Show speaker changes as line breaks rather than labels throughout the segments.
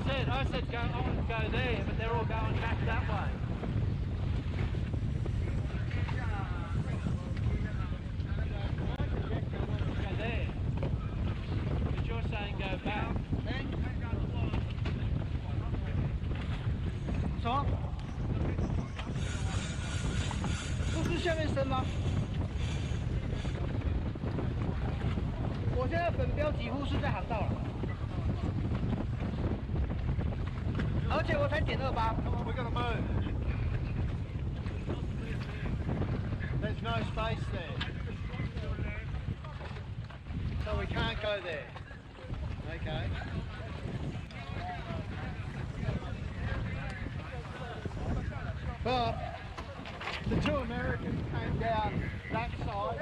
I said go, I want to go there, but they're all going back that way. I suggest I want to go there, but you're saying go back.
什么？不是下面升吗？我现在本标几乎是在航道了，而且我才点28。
We're gonna move. There's no space there, so we can't go there. Okay. But the two Americans came down that side.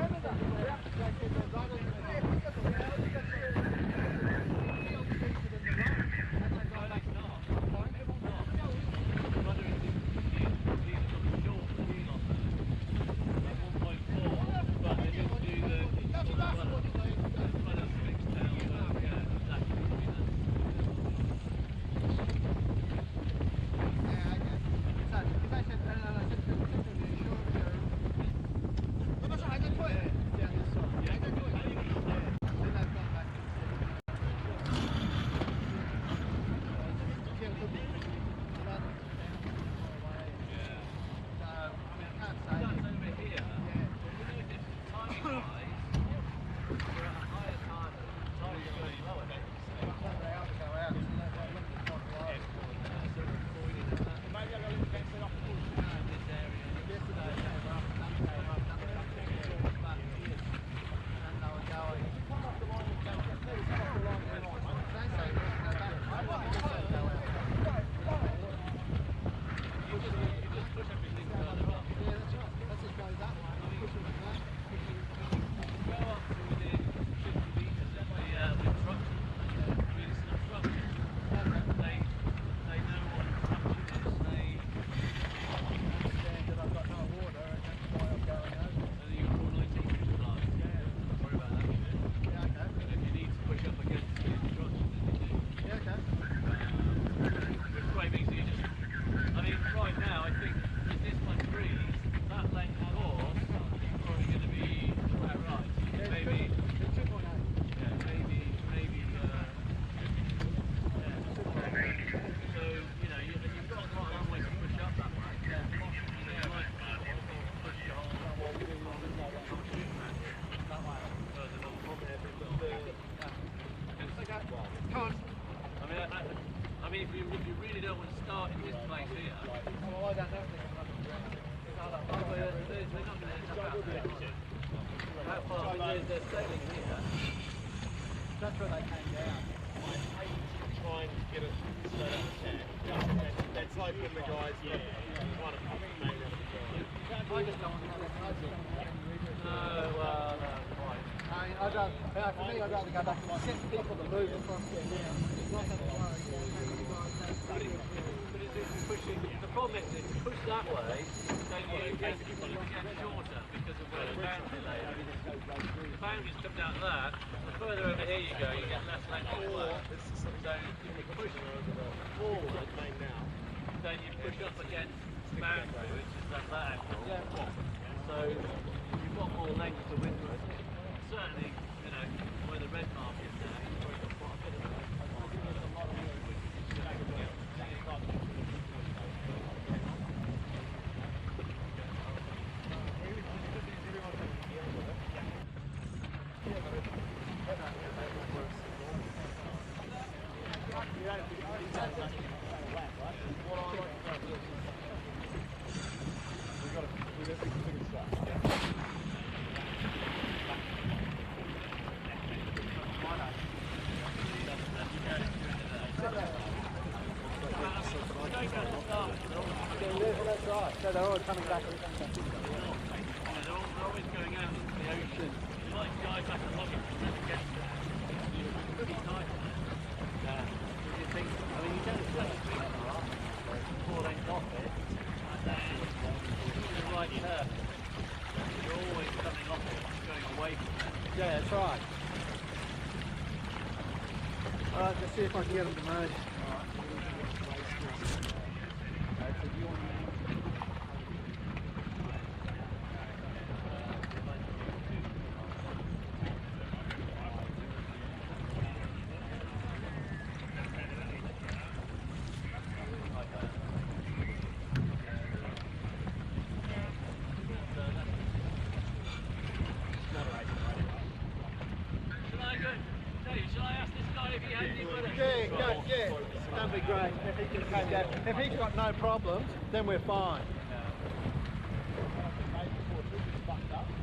I mean, if you really don't want to start in this place here,
Oh, I don't know.
they're not going to end up out there. How far? I mean, they're sailing here.
That's where they came down.
I hate to try and get it straight up the tank. That's like when the guys trying to make it.
I just don't want to
Well, no, right.
I mean, for me, I'd rather go back and get people to move across there now. Not have to worry.
But it's pushing. The problem is, if you push that way, then you get shorter because of where the boundary layer is. The boundaries come down that. The further over here you go, you get less length of flow. So if you push forward, then you push up against the boundary, which is that angle. So you've got more length to windward. Certainly, you know, where the red mark is now, you've probably got quite a bit of it.
That's right. So they're all coming back.
They're always going out into the ocean. You like guys back and logging against it. It's pretty tight. You think, I mean, you don't see the feet before they off it, and then you're right there. You're always coming off it, going away from it.
Yeah, that's right. see if I can get them to move.
Shall I ask this guy if he has any butter?
Yeah, that'd be great. If he can come down. If he's got no problems, then we're fine.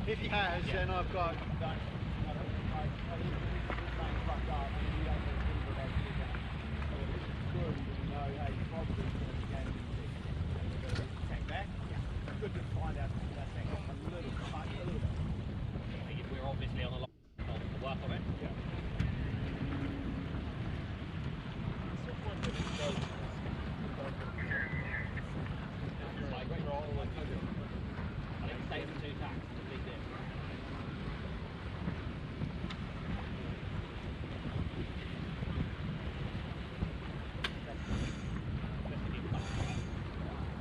If he has, then I've got.
We're obviously on a lot of work on it. Yeah. I think it stays in 2 tacks, it's a big deal.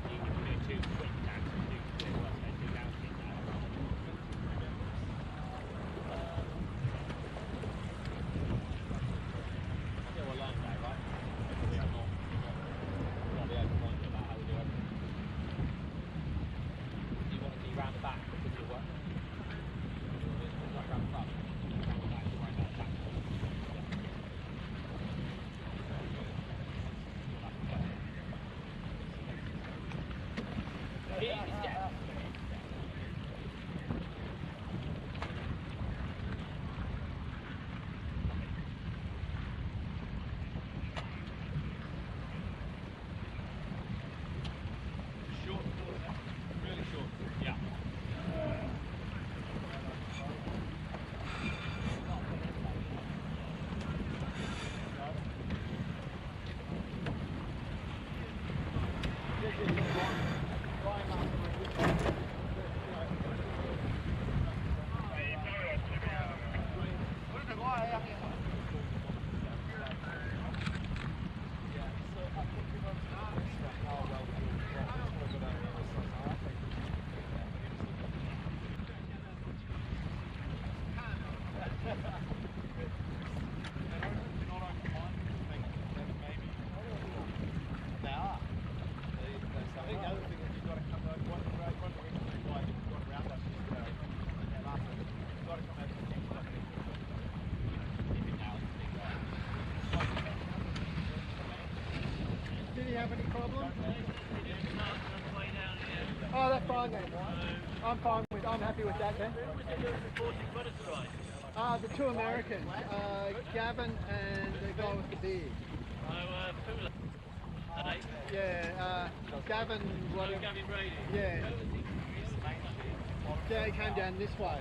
You can do 2 quick tacks and do worst case 2 downstream tacks. Still a long day, right? We are not be open-minded about how we do everything. Do you want to be round the back because of your work? Like round the front? Round the back, you're worried about the back. Yeah. Short, really short. Yeah.
Did he have any problems? Oh, that's fine then. I'm happy with that then. The 2 Americans, Gavin and the guy with the beard. Yeah, Gavin.
Gavin Brady.
Yeah. Yeah, he came down this way.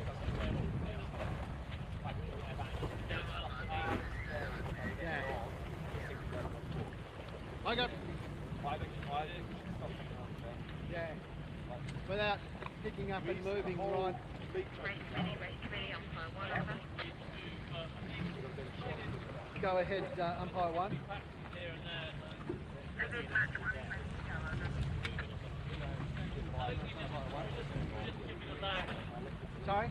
Yeah. I got. Yeah. Without picking up and moving right. Go ahead, umpire 1. Sorry?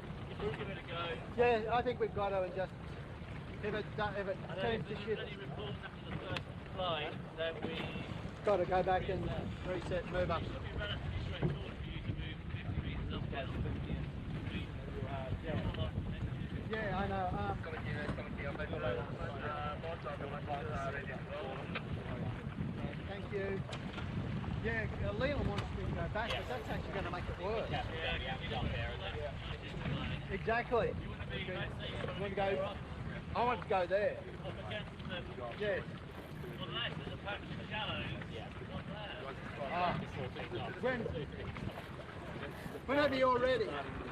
Yeah, I think we've got to adjust. If it turns to shit, got to go back and reset, move up. Yeah, I know. Thank you. Yeah, Leland wants me to go back, but that's actually going to make it worse. Exactly. You want to go? I want to go there. Yes. Whenever you're ready.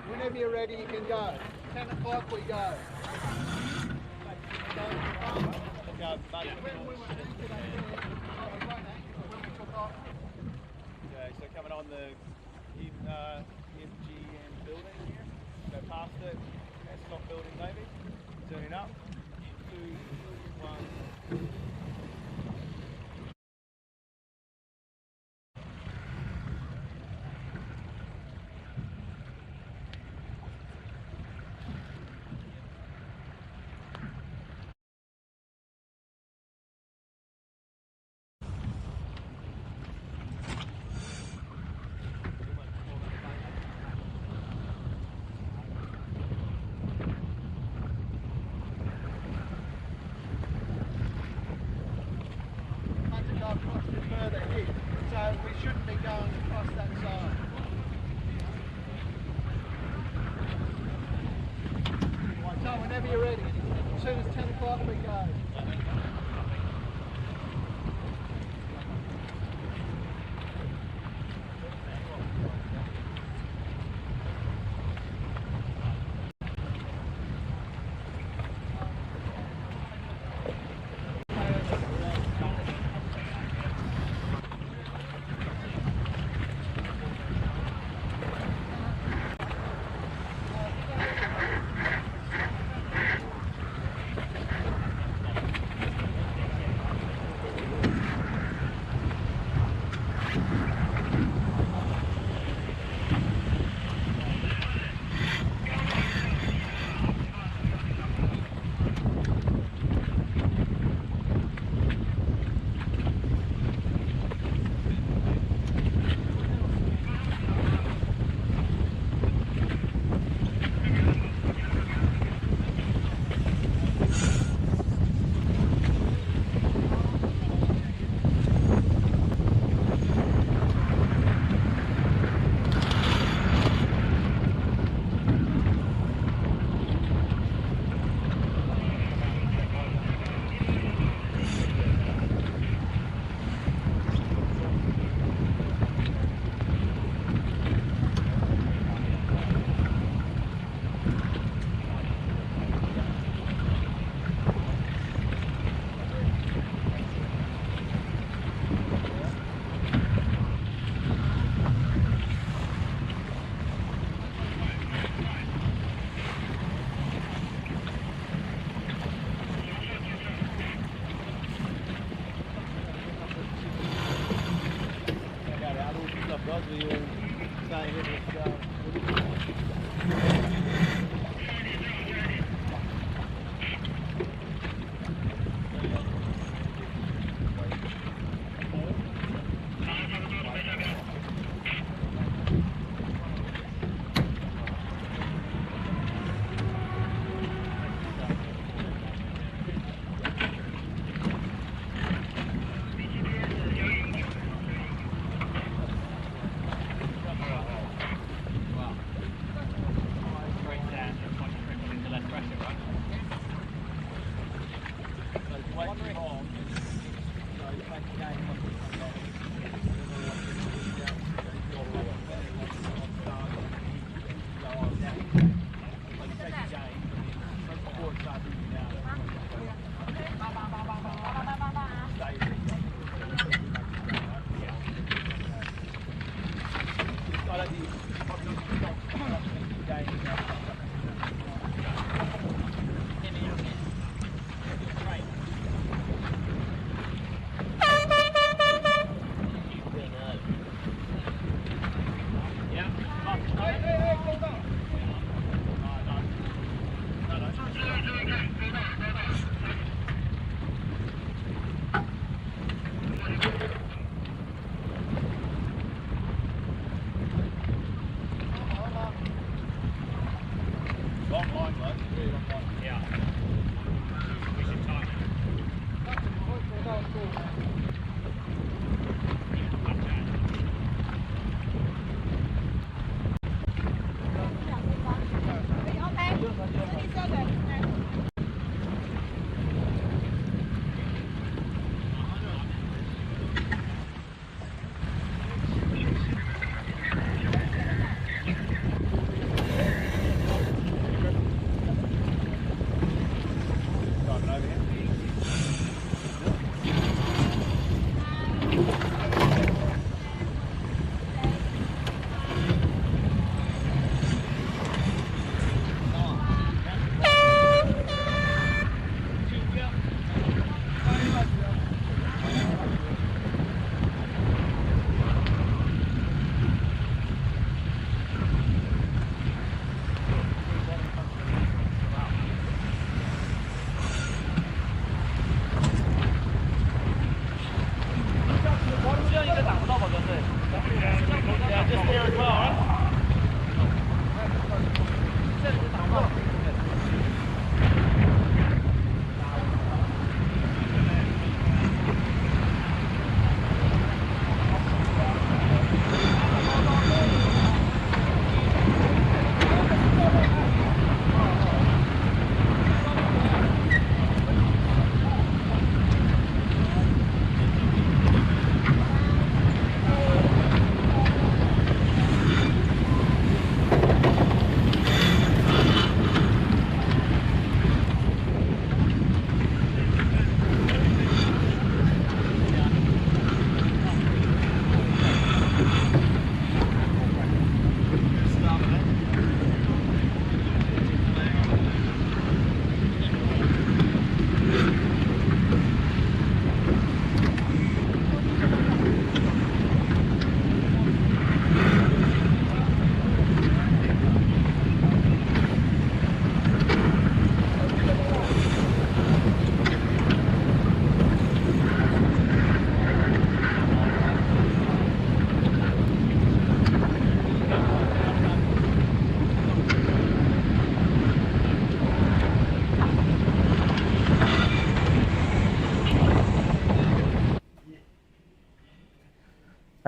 Whenever you're ready, you can go. 10 o'clock we go.
Okay, so coming on the MGM building here, go past it, okay, stop building maybe, turning up, 2, 1.
we shouldn't be going across that side. So whenever you're ready, as soon as 10 o'clock we go.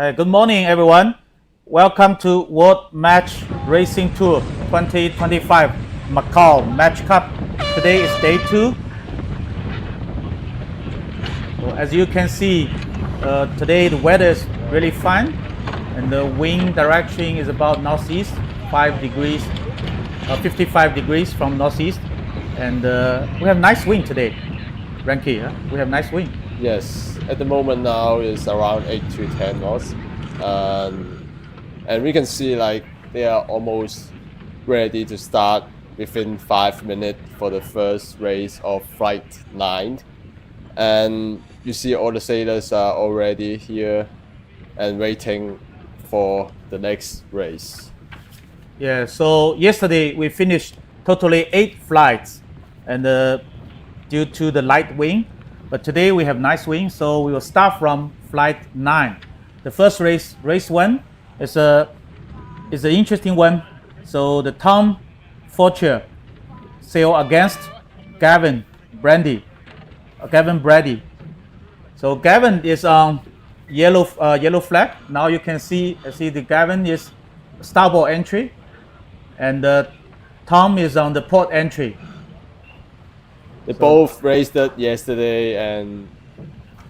Hi, good morning, everyone. Welcome to World Match Racing Tour 2025 Macao Match Cup. Today is day 2. So as you can see, today the weather is really fine, and the wind direction is about northeast, 5 degrees, 55 degrees from northeast, and we have nice wind today. Ranky, we have nice wind.
Yes, at the moment now is around 8 to 10 knots, and we can see like they are almost ready to start within 5 minutes for the first race of flight 9, and you see all the sailors are already here and waiting for the next race.
Yeah, so yesterday we finished totally 8 flights, and due to the light wind, but today we have nice wind, so we will start from flight 9. The first race, race 1, is an interesting one. So the Tom Fortier sail against Gavin Brady. So Gavin is on yellow flag. Now you can see the Gavin is starboard entry, and Tom is on the port entry.
They both raced it yesterday, and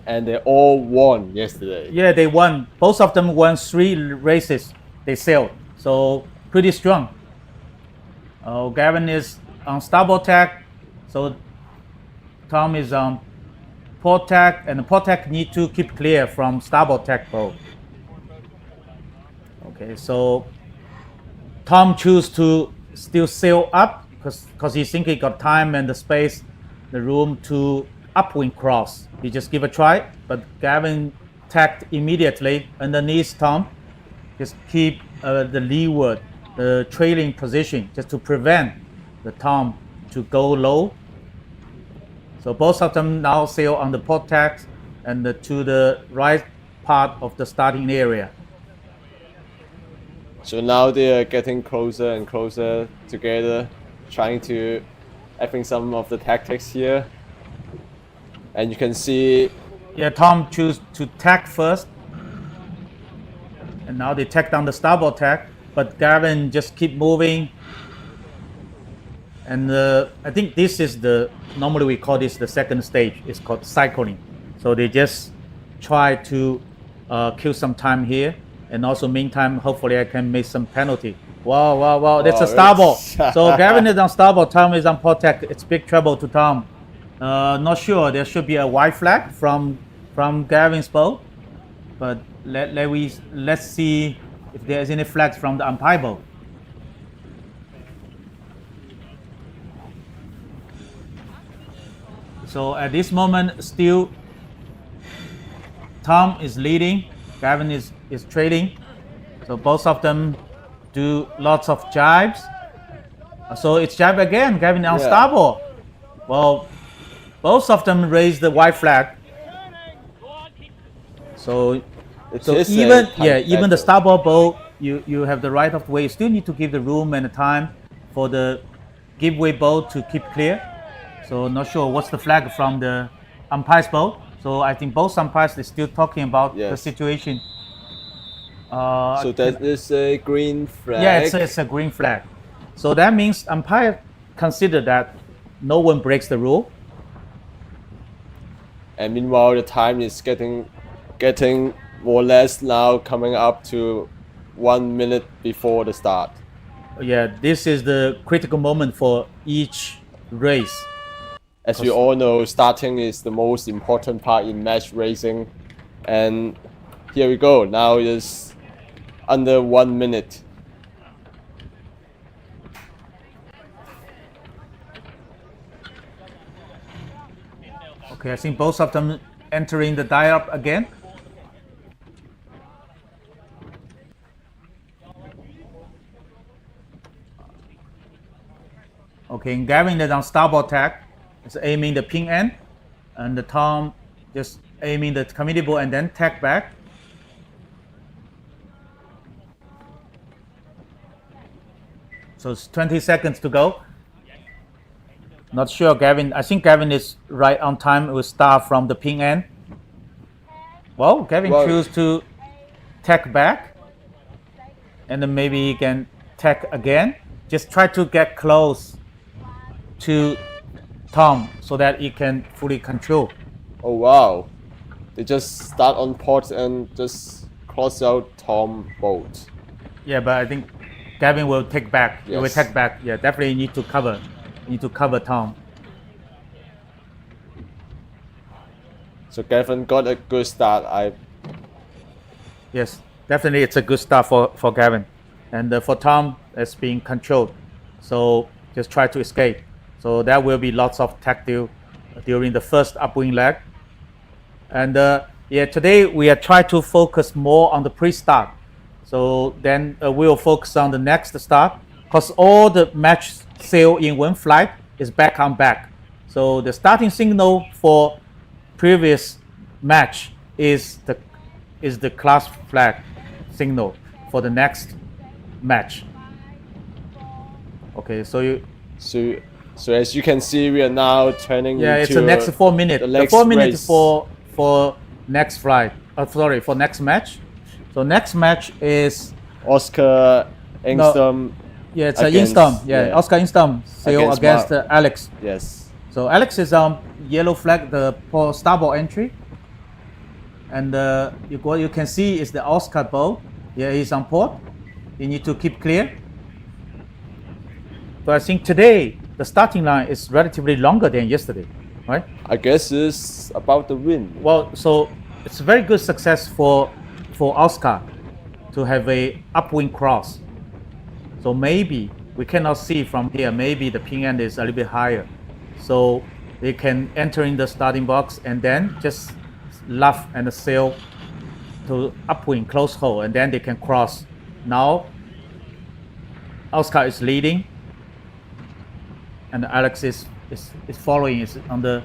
they all won yesterday.
Yeah, they won. Both of them won 3 races. They sailed, so pretty strong. Gavin is on starboard tack, so Tom is on port tack, and the port tack need to keep clear from starboard tack boat. Okay, so Tom choose to still sail up because he think he got time and the space, the room to upwind cross. He just give a try, but Gavin tacked immediately underneath Tom. Just keep the leeward, the trailing position, just to prevent the Tom to go low. So both of them now sail on the port tack and to the right part of the starting area.
So now they are getting closer and closer together, trying to, I think, some of the tactics here. And you can see,
yeah, Tom choose to tack first, and now they tack down the starboard tack, but Gavin just keep moving. And I think this is normally we call this the second stage. It's called cycling. So they just try to kill some time here, and also meantime, hopefully I can make some penalty. Wow, that's a starboard. So Gavin is on starboard, Tom is on port tack. It's big trouble to Tom. Not sure, there should be a white flag from Gavin's boat, but let's see if there's any flags from the umpire boat. So at this moment, still Tom is leading, Gavin is trailing. So both of them do lots of jibes. So it's jibe again, Gavin on starboard. Well, both of them raise the white flag. So even the starboard boat, you have the right of way. You still need to give the room and the time for the giveaway boat to keep clear. So not sure what's the flag from the umpire's boat. So I think both umpires are still talking about the situation.
so that is a green flag.
Yeah, it's a green flag. So that means umpire consider that no one breaks the rule.
And meanwhile, the time is getting more or less now coming up to 1 minute before the start.
Yeah, this is the critical moment for each race.
As we all know, starting is the most important part in match racing. And here we go. Now it's under 1 minute.
Okay, I think both of them entering the dial-up again. Okay, and Gavin is on starboard tack. It's aiming the pin end, and the Tom just aiming the committee board and then tack back. So it's 20 seconds to go. Not sure, Gavin. I think Gavin is right on time. It will start from the pin end. Well, Gavin choose to tack back, and then maybe he can tack again. Just try to get close to Tom so that he can fully control.
Oh wow. They just start on pot and just cross out Tom boat.
Yeah, but I think Gavin will take back. He will
Yes.
take back. Yeah, definitely need to cover. Need to cover Tom.
So Gavin got a good start.
Yes, definitely it's a good start for Gavin. And for Tom, it's being controlled. So just try to escape. So there will be lots of tactile during the first upwind leg. And yeah, today we are trying to focus more on the pre-start. So then we'll focus on the next start because all the match sail in one flight is back on back. So the starting signal for previous match is the class flag signal for the next match. Okay, so you
So as you can see, we are now turning
yeah,
into
it's the next 4 minutes.
the
The
next
4 minutes
race.
for next flight. For next match. So next match is
Oscar Engstrom.
yeah, it's
against-
Instom. Yeah,
yeah.
Oscar Instom sail
Against
against Alex.
Yes.
So Alex is on yellow flag, the starboard entry, and what you can see is the Oscar boat. Yeah, he's on port. You need to keep clear. But I think today the starting line is relatively longer than yesterday, right?
I guess it's about the win.
Well, so it's a very good success for Oscar to have a upwind cross. So maybe we cannot see from here. Maybe the pin end is a little bit higher, so they can enter in the starting box and then just luff and sail to upwind close hole, and then they can cross. Now Oscar is leading, and Alex is following. Is on the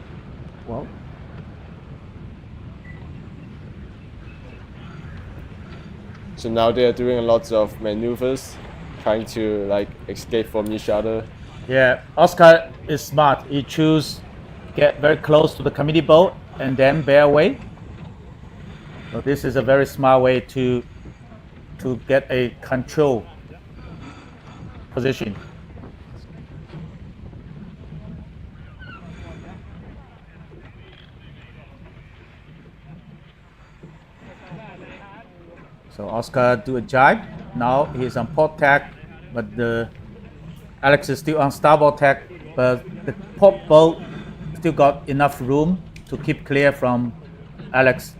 well.
So now they are doing lots of maneuvers, trying to like escape from each other.
Yeah, Oscar is smart. He choose get very close to the committee boat and then bear away. So this is a very smart way to get a control position. So Oscar do a jibe. Now he's on port tack, but the Alex is still on starboard tack, but the port boat still got enough room to keep clear from Alex.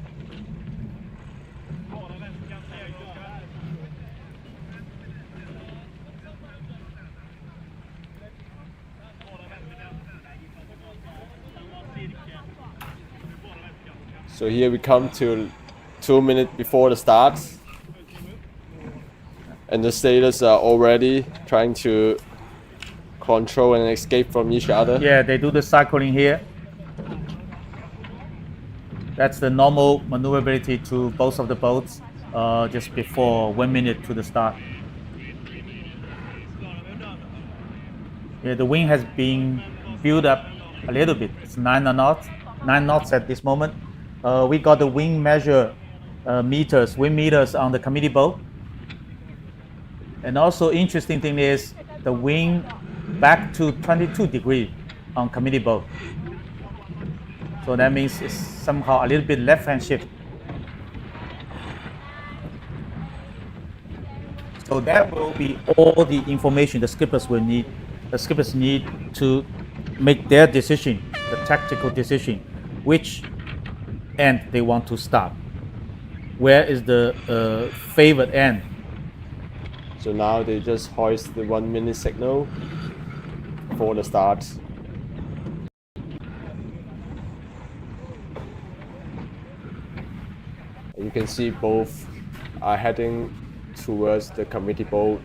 So here we come to 2 minutes before the start. And the sailors are already trying to control and escape from each other.
Yeah, they do the cycling here. That's the normal maneuverability to both of the boats just before 1 minute to the start. Yeah, the wind has been built up a little bit. It's 9 knots at this moment. We got the wind measure wind meters on the committee boat. And also interesting thing is the wind back to 22 degrees on committee boat. So that means it's somehow a little bit left-hand shift. So that will be all the information the skippers will need. The skippers need to make their decision, the tactical decision, which end they want to start. Where is the favored end?
So now they just hoist the 1 minute signal for the start. And you can see both are heading towards the committee boat.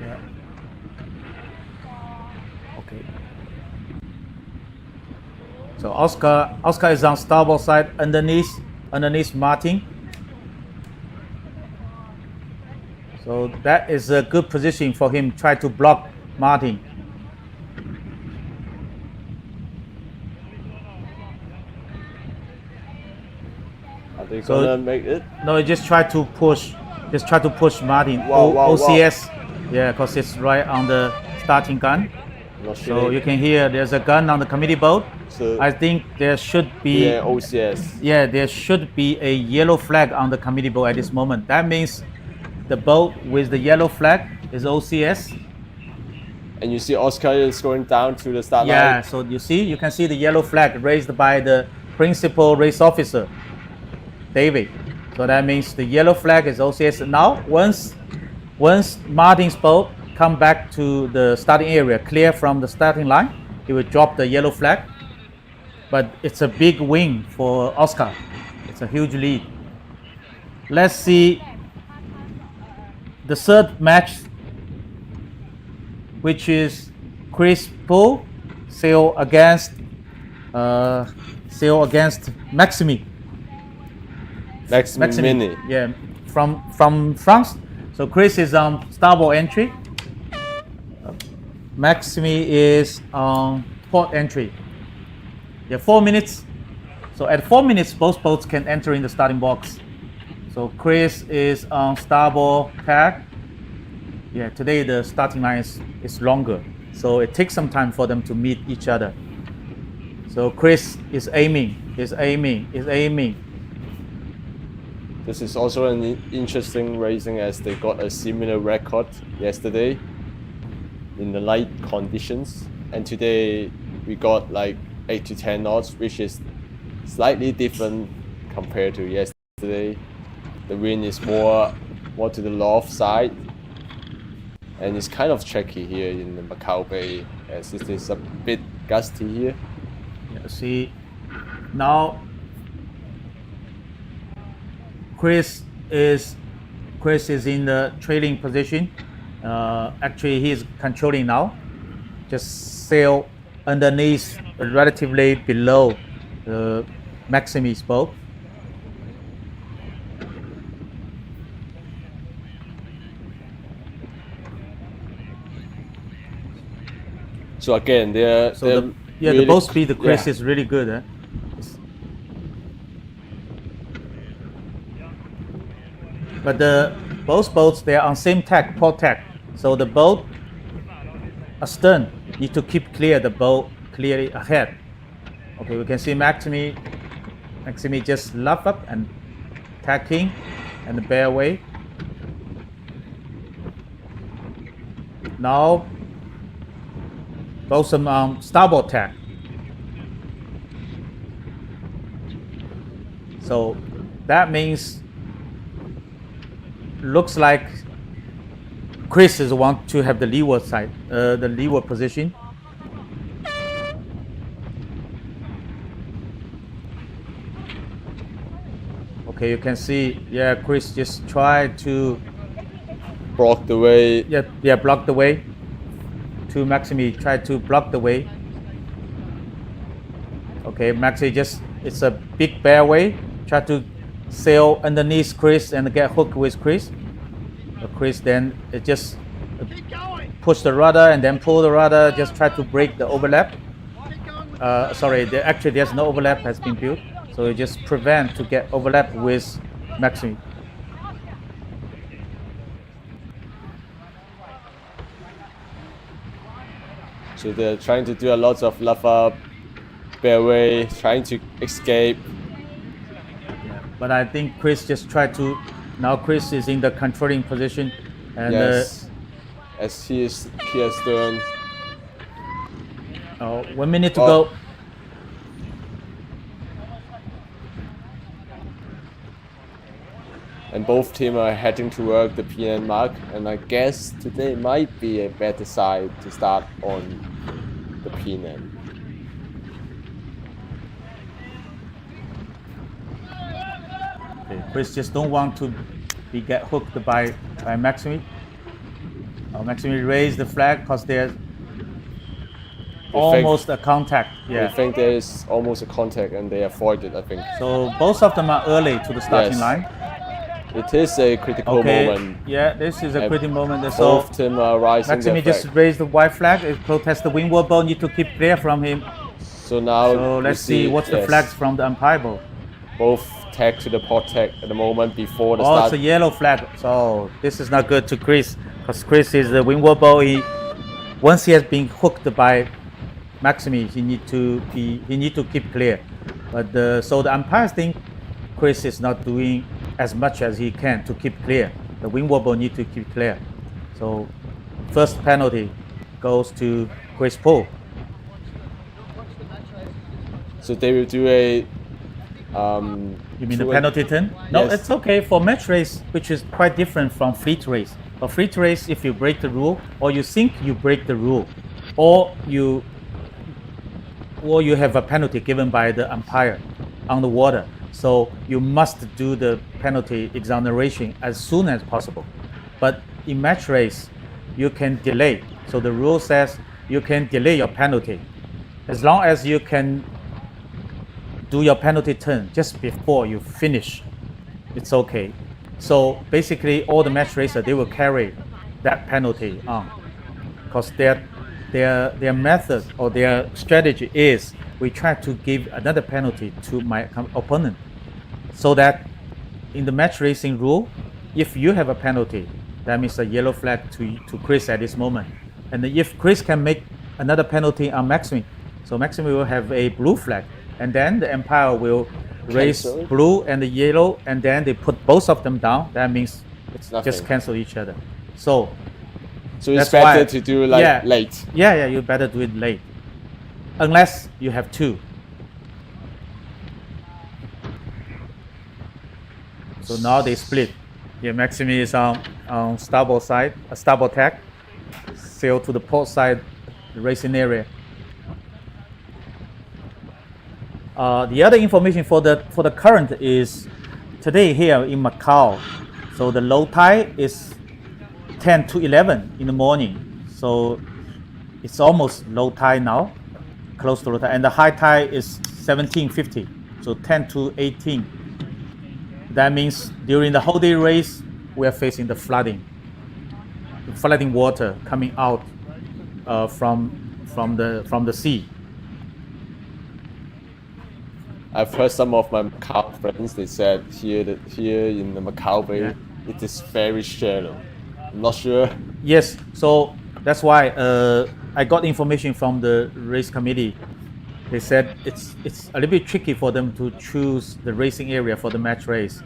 Yeah. Okay. So Oscar is on starboard side underneath Martin. So that is a good position for him. Try to block Martin.
Are they
So-
gonna make it?
No, just try to push Martin.
Wow,
OCS. Yeah, because it's right on the starting gun.
Not
So
sure.
you can hear there's a gun on the committee boat.
So
I think there should be
yeah, OCS.
yeah, there should be a yellow flag on the committee boat at this moment. That means the boat with the yellow flag is OCS.
And you see Oscar is going down to the start
Yeah,
line.
so you can see the yellow flag raised by the principal race officer, David. So that means the yellow flag is OCS. Now, once Martin's boat come back to the starting area, clear from the starting line, he will drop the yellow flag. But it's a big win for Oscar. It's a huge lead. Let's see the third match, which is Chris Poole sail against Maxime.
Mini.
Yeah, from France. So Chris is on starboard entry. Maxime is on port entry. Yeah, 4 minutes. So at 4 minutes, both boats can enter in the starting box. So Chris is on starboard tack. Yeah, today the starting line is longer. So it takes some time for them to meet each other. So Chris is aiming.
This is also an interesting racing as they got a similar record yesterday in the light conditions, and today we got like 8 to 10 knots, which is slightly different compared to yesterday. The wind is more to the north side, and it's kind of tricky here in the Macao Bay as it is a bit gusty here.
Yeah, see, now Chris is in the trailing position. Actually, he's controlling now. Just sail underneath, relatively below the Maxime's boat.
So again, they're
The
really,
boat speed of Chris
yeah.
is really good. But both boats, they are on same tack, port tack. So the boat astern need to keep clear the boat clearly ahead. Okay, we can see Maxime just luff up and tacking and bear away. Now both some starboard tack. So that means looks like Chris is want to have the leeward side, the leeward position. Okay, you can see, yeah, Chris just tried to
block the way.
block the way. To Maxime, tried to block the way. Okay, Maxime it's a big bearway. Try to sail underneath Chris and get hooked with Chris. Chris then it just push the rudder and then pull the rudder. Just try to break the overlap. Sorry, actually there's no overlap has been built, so it just prevent to get overlap with Maxime.
So they're trying to do a lot of luff up, bearway, trying to escape.
But I think Chris just tried to. Now Chris is in the controlling position, and
Yes, as he is here stern.
1 minute to
Oh.
go.
And both teams are heading toward the PN mark, and I guess today might be a better side to start on the PN.
Okay, Chris just don't want to get hooked by Maxime. Maxime raised the flag because there's almost a contact.
I think there is almost a contact, and they avoid it, I think.
So both of them are early to the starting
Yes.
line.
It is a critical
Okay.
moment.
Yeah, this is a
And
critical moment. So
Both teams are rising
Maxime
their
just
flag.
raised the white flag. It protests the windward boat. Need to keep clear from him.
So now
So
you
let's see what's the
yes.
flags from the umpire boat.
both tag to the pot tag at the moment before the
Oh,
start.
it's a yellow flag. So this is not good to Chris, because Chris is the wind wobble. Once he has been hooked by Maxime, he need to keep clear. But so the umpires think Chris is not doing as much as he can to keep clear. The wind wobble need to keep clear. So first penalty goes to Chris Paul.
So they will do a
You mean the penalty turn? No,
Yes.
it's okay for match race, which is quite different from fleet race. For fleet race, if you break the rule, or you think you break the rule, or you have a penalty given by the umpire on the water, so you must do the penalty exoneration as soon as possible. But in match race, you can delay. So the rule says you can delay your penalty as long as you can do your penalty turn just before you finish. It's okay. So basically, all the match racers, they will carry that penalty on, because their method or their strategy is we try to give another penalty to my opponent, so that in the match racing rule, if you have a penalty, that means a yellow flag to Chris at this moment. And if Chris can make another penalty on Maxime, so Maxime will have a blue flag, and then the umpire will raise
Cancel.
blue and the yellow, and then they put both of them down. That means
It's
just
nothing.
cancel each other. So
So it's
that's
better
why-
to do like
yeah.
late.
yeah, you better do it late, unless you have two. So now they split. Yeah, Maxime is on starboard side, a starboard tack, sail to the port side, the racing area. The other information for the current is today here in Macau. So the low tide is 10 to 11 in the morning. So it's almost low tide now, close to low tide, and the high tide is 17:50. So 10 to 18. That means during the whole day race, we are facing the flooding water coming out from the sea.
I've heard some of my Macau friends. They said here in the Macau Bay,
Yeah.
it is very shallow. I'm not sure.
Yes, so that's why I got information from the race committee. They said it's a little bit tricky for them to choose the racing area for the match race.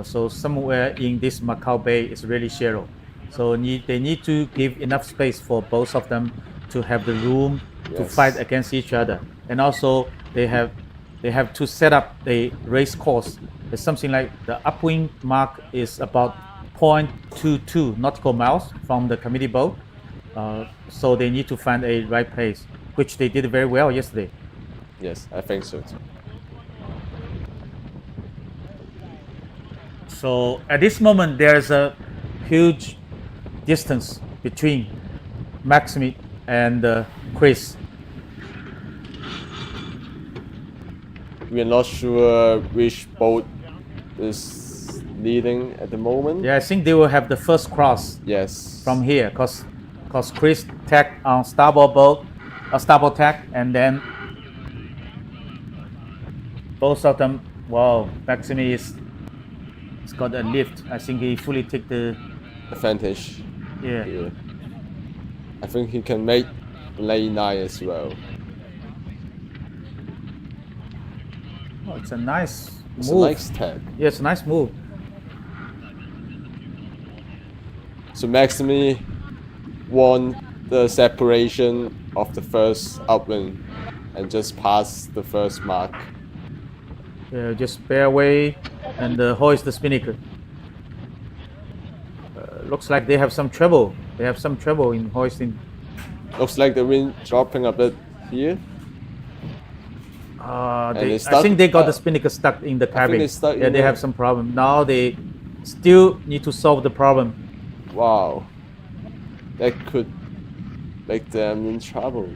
So somewhere in this Macau Bay is really shallow. So they need to give enough space for both of them to have the room to
Yes.
fight against each other. And also they have to set up a race course. It's something like the upwind mark is about 0.22 nautical miles from the committee boat. So they need to find a right place, which they did very well yesterday.
Yes, I think so too.
So at this moment, there's a huge distance between Maxime and Chris.
We are not sure which boat is leading at the moment.
Yeah, I think they will have the first cross
Yes.
from here, cause Chris tacked on starboard boat, a starboard tack, and then both of them. Wow, Maxime is got a lift. I think he fully take the
advantage
yeah.
here. I think he can make lane 9 as well.
Oh, it's a nice
It's a
move.
nice tag.
Yeah, it's a nice move.
So Maxime won the separation of the first upwind and just passed the first mark.
Yeah, just bear away and hoist the spinnaker. Looks like they have some trouble. They have some trouble in hoisting.
Looks like the wind dropping a bit here.
I
it's stuck-
think they got the spinnaker stuck in the cabin.
they stuck
Yeah,
in
they
the-
have some problem. Now they still need to solve the problem.
Wow. That could make them in trouble.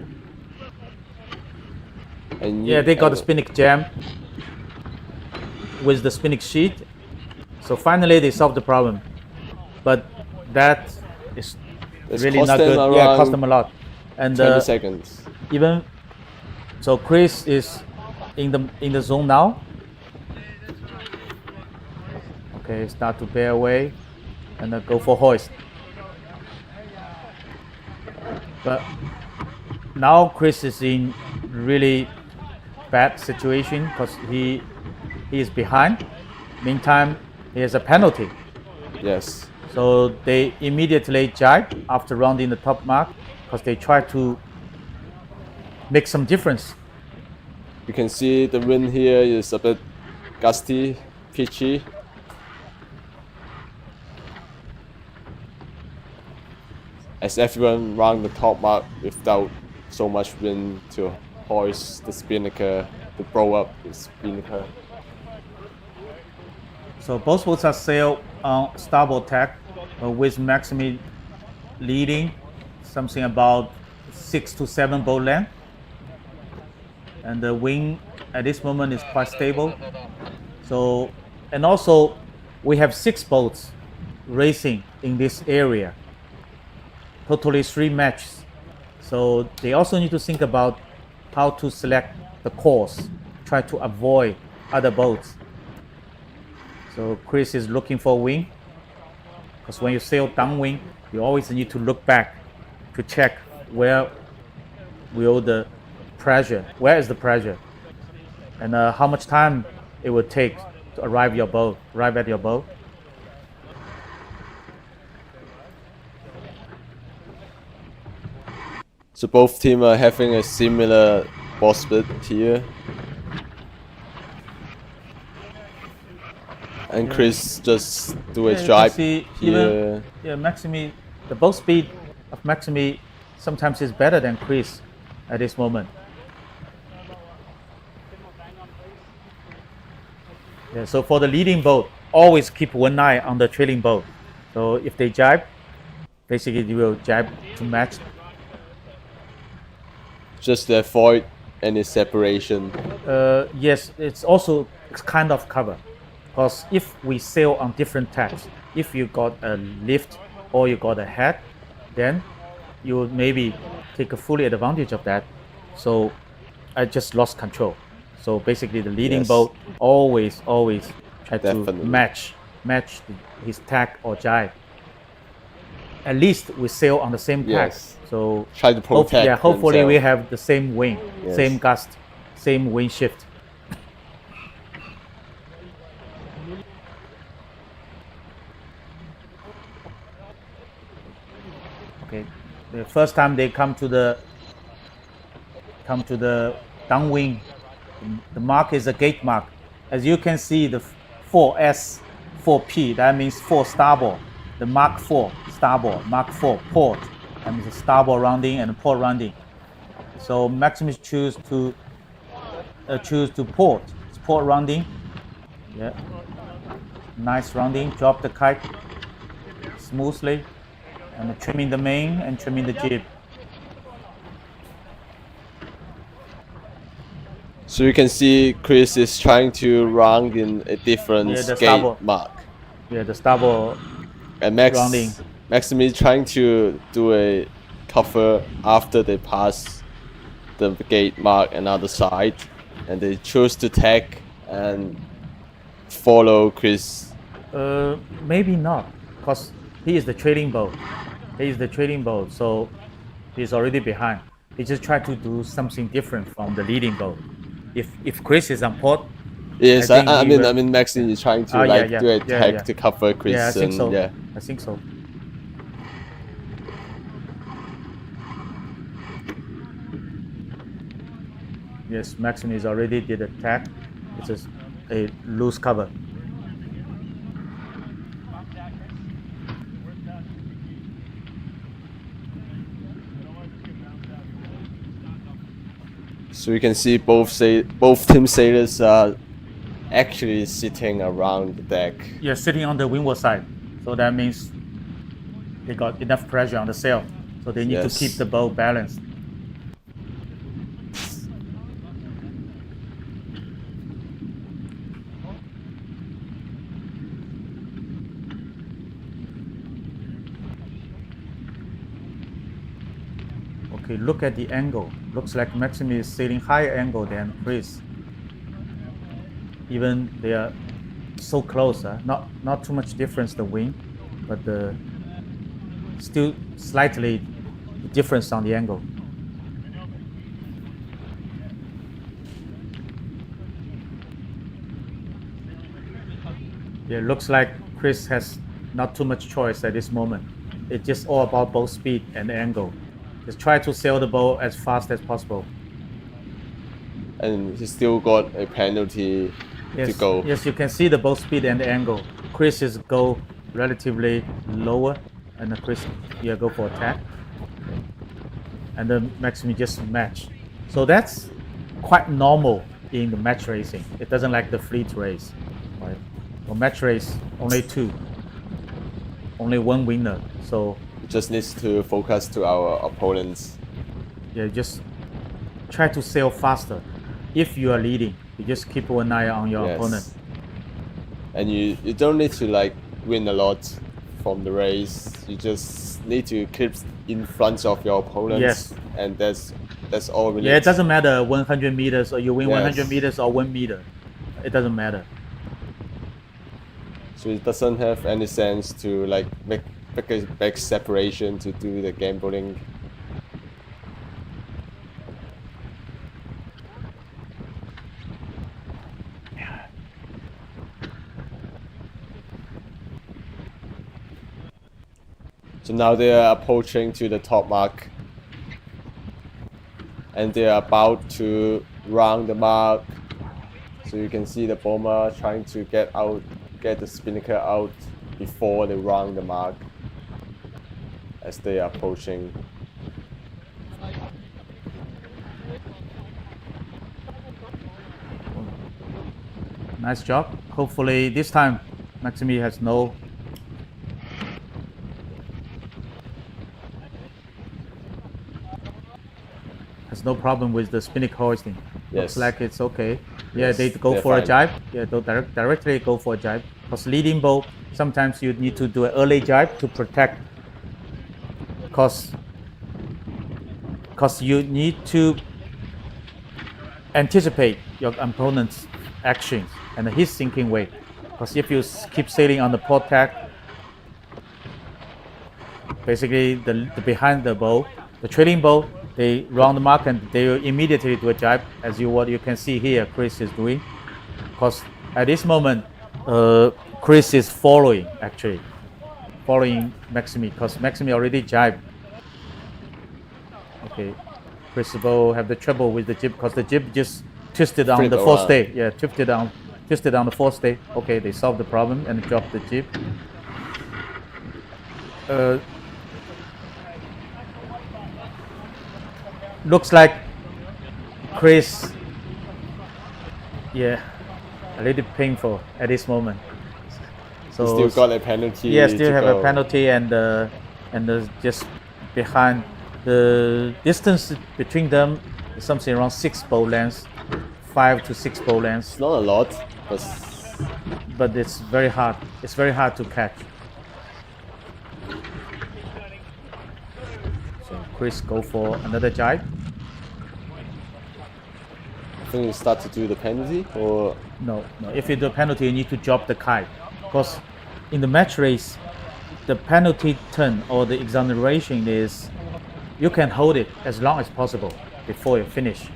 And
Yeah, they got the spinnaker jam with the spinnaker sheet. So finally they solved the problem. But that is
It's
really
cost
not
them
good. Yeah,
around
cost them a lot. And
20 seconds.
even so, Chris is in the zone now. Okay, start to bear away and then go for hoist. But now Chris is in really bad situation because he is behind. Meantime, he has a penalty.
Yes.
So they immediately jibe after rounding the top mark because they try to make some difference.
You can see the wind here is a bit gusty, pitchy. As everyone round the top mark without so much wind to hoist the spinnaker, to blow up the spinnaker.
So both boats are sailed on starboard tack with Maxime leading something about 6 to 7 boat length. And the wind at this moment is quite stable. So, and also we have 6 boats racing in this area. Totally 3 matches. So they also need to think about how to select the course, try to avoid other boats. So Chris is looking for wind, because when you sail downwind, you always need to look back to check where is the pressure, and how much time it will take to arrive at your boat.
So both teams are having a similar ball split here. And Chris just do a
you can
jibe
see
here.
Maxime, the boat speed of Maxime sometimes is better than Chris at this moment. Yeah, so for the leading boat, always keep one eye on the trailing boat. So if they jibe, basically you will jibe to match.
Just to avoid any separation.
Yes, it's also kind of cover. Because if we sail on different tacks, if you got a lift or you got a head, then you would maybe take a fully advantage of that. So I just lost control. So basically the leading
Yes.
boat always try
Definitely.
to match his tack or jibe. At least we sail on the same tack.
Yes.
So
Try to protect
hopefully we
themselves.
have the same wind,
Yes.
same gust, same wind shift. Okay, the first time they come to the downwind, the mark is a gate mark. As you can see, the 4S, 4P, that means 4 starboard. The mark 4 starboard, mark 4 port, that means the starboard rounding and port rounding. So Maximus choose to port. It's port rounding. Yeah, nice rounding. Drop the kite smoothly, and trimming the main and trimming the jib.
So you can see Chris is trying to round in a different
Yeah, the
gate
starboard.
mark.
Yeah, the starboard
And
rounding.
Maxim is trying to do a cover after they pass the gate mark another side, and they choose to tack and follow Chris.
Maybe not, because he is the trailing boat. So he's already behind. He just tried to do something different from the leading boat. If Chris is on port,
Yes,
I think
I
he
mean,
will-
Maxim is trying to
yeah,
do a
yeah,
tack
yeah.
to cover Chris.
yeah, I think
and,
so.
Yeah.
I think so. Yes, Maxim is already did a tack. It's just a loose cover.
So you can see both team sailors are actually sitting around the deck.
Yeah, sitting on the windward side. So that means they got enough pressure on the sail. So they need to
Yes.
keep the boat balanced. Okay, look at the angle. Looks like Maxim is sailing higher angle than Chris. Even they are so close. Not too much difference the wind, but still slightly difference on the angle. Yeah, it looks like Chris has not too much choice at this moment. It's just all about both speed and angle. Just try to sail the ball as fast as possible.
And he still got a penalty
Yes,
to go.
yes, you can see the both speed and the angle. Chris is go relatively lower, and Chris go for attack, and then Maxime just match. So that's quite normal in the match racing. It doesn't like the fleet race, right? For match race, only two, only one winner. So
We just needs to focus to our opponents.
yeah, just try to sail faster. If you are leading, you just keep one eye on your
Yes.
opponent.
And you don't need to like win a lot from the race. You just need to keep in front of your opponents.
Yes.
And that's all we need.
Yeah, it doesn't matter 100 meters or you win
Yes.
100 meters or 1 meter. It doesn't matter.
So it doesn't have any sense to like make a big separation to do the gambling. So now they are approaching to the top mark. And they are about to round the mark. So you can see the bomber trying to get the spinnaker out before they round the mark as they are approaching.
Nice job. Hopefully this time Maxime has no problem with the spinnaker hoisting. Looks
Yes.
like it's okay. Yeah,
Yes,
they go
they're
for a
fine.
jibe. Yeah, they'll directly go for a jibe. Because leading boat, sometimes you need to do an early jibe to protect. Because you need to anticipate your opponent's actions and his sinking weight. Because if you keep sailing on the port tack, basically the behind the bow, the trailing bow, they round the mark and they will immediately do a jibe, as what you can see here Chris is doing. Because at this moment, Chris is following Maxime, because Maxime already jibed. Okay, Chris will have the trouble with the jib because the jib just twisted on
Flip
the fourth
around.
stay. Yeah, twisted on the fourth stay. Okay, they solved the problem and dropped the jib. Looks like Chris, a little painful at this moment. So
Still got a penalty.
yeah, still
to
have
go.
a penalty and just behind. The distance between them is something around 6 boat lengths, 5 to 6 boat lengths.
It's not a lot,
But it's very hard. It's very hard to catch. So Chris go for another jibe.
I think you start to do the penalty or
No. If you do a penalty, you need to drop the kite. Because in the match race, the penalty turn or the exoneration is you can hold it as long as possible before you finish.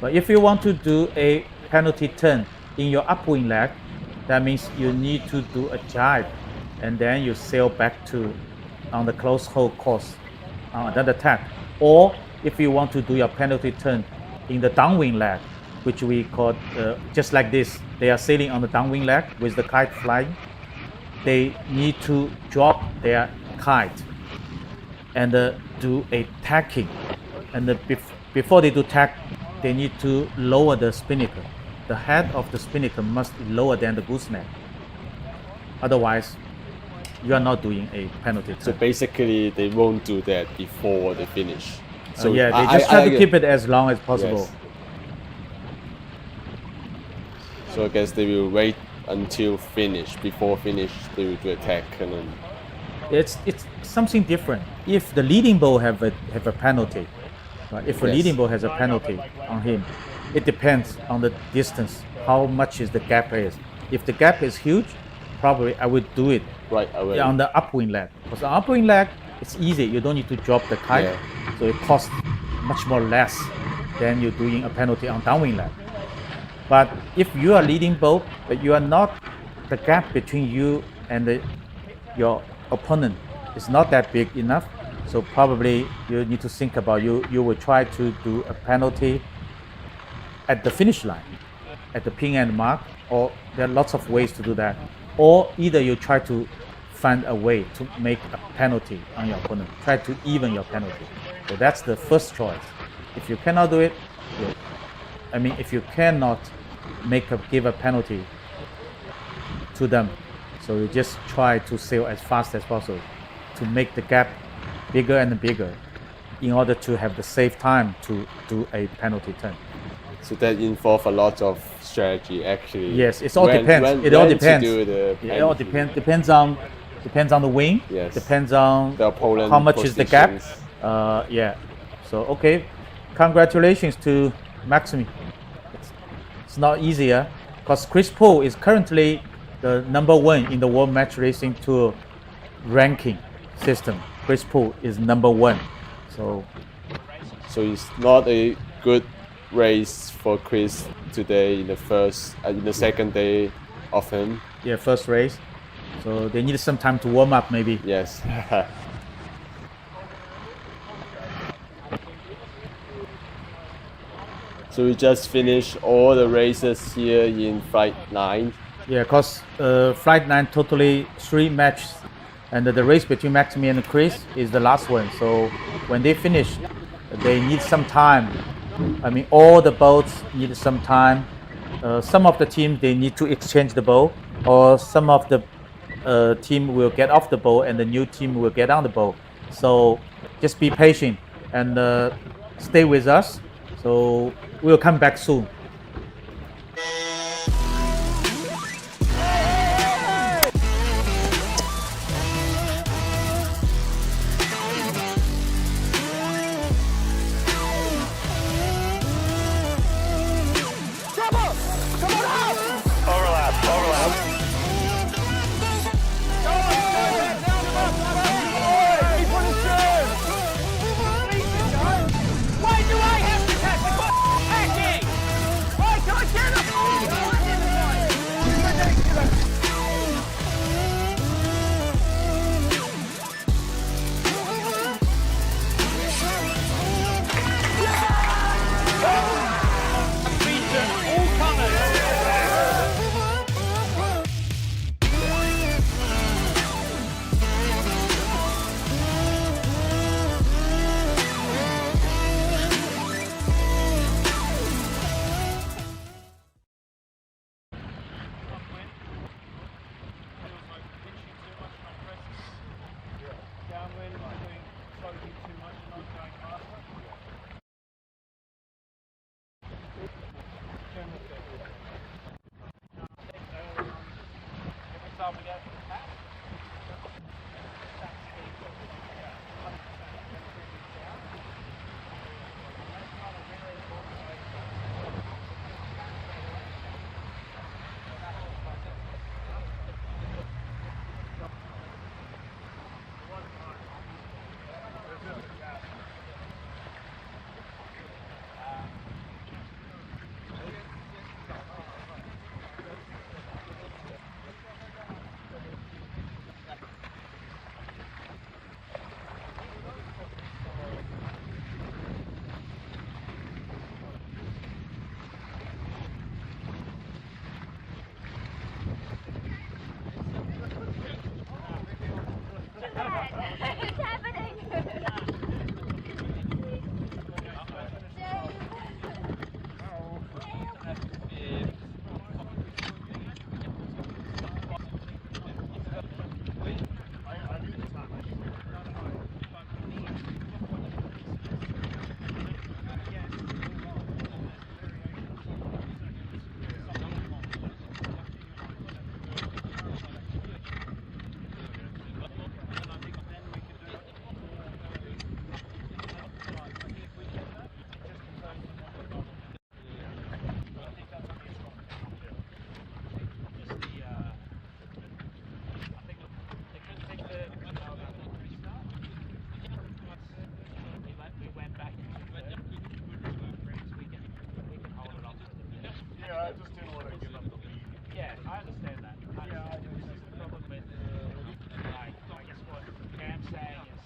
But if you want to do a penalty turn in your upwind leg, that means you need to do a jibe and then you sail back to on the close hold course on another tack. Or if you want to do your penalty turn in the downwind leg, which we call just like this, they are sailing on the downwind leg with the kite flying. They need to drop their kite and do a tacking. And before they do tack, they need to lower the spinnaker. The head of the spinnaker must be lower than the gooseneck. Otherwise, you are not doing a penalty
so
turn.
basically they won't do that before they finish. So
They just try to keep it as long as possible.
Yes. So I guess they will wait until finish. Before finish, they will do attack and then.
It's something different. If the leading boat have a penalty, right? If a
Yes.
leading boat has a penalty on him, it depends on the distance, how much is the gap is. If the gap is huge, probably I would do it
Right away.
on the upwind leg. Because the upwind leg, it's easy. You don't need to drop the kite,
Yeah.
so it costs much more less than you're doing a penalty on downwind leg. But if you are leading boat, but you are not, the gap between you and your opponent is not that big enough. So probably you need to think about you will try to do a penalty at the finish line, at the pin end mark, or there are lots of ways to do that. Or either you try to find a way to make a penalty on your opponent, try to even your penalty. So that's the first choice. If you cannot do it, if you cannot give a penalty to them, so you just try to sail as fast as possible to make the gap bigger and bigger in order to have the safe time to do a penalty turn.
So that involves a lot of strategy actually.
Yes, it all depends. It all depends. It all depends on the wind.
Yes.
Depends on
the opponent
how much is the gap.
positions.
Yeah. So okay, congratulations to Maxime. It's not easier because Chris Poole is currently the number 1 in the World Match Racing Tour ranking system. Chris Poole is number 1. So
it's not a good race for Chris today in the second day of him.
yeah, first race. So they need some time to warm up maybe.
Yes. So we just finished all the races here in Flight 9.
Yeah, because Flight 9 totally 3 matches, and the race between Maxime and Chris is the last one. So when they finish, they need some time. All the boats need some time. Some of the teams, they need to exchange the boat, or some of the team will get off the boat and the new team will get on the boat. So just be patient and stay with us. So we'll come back soon.
Why do I have to catch the packing? I just didn't want to give up the lead.
Yeah, I understand that. This is the problem with, like, I guess what Cam's saying is,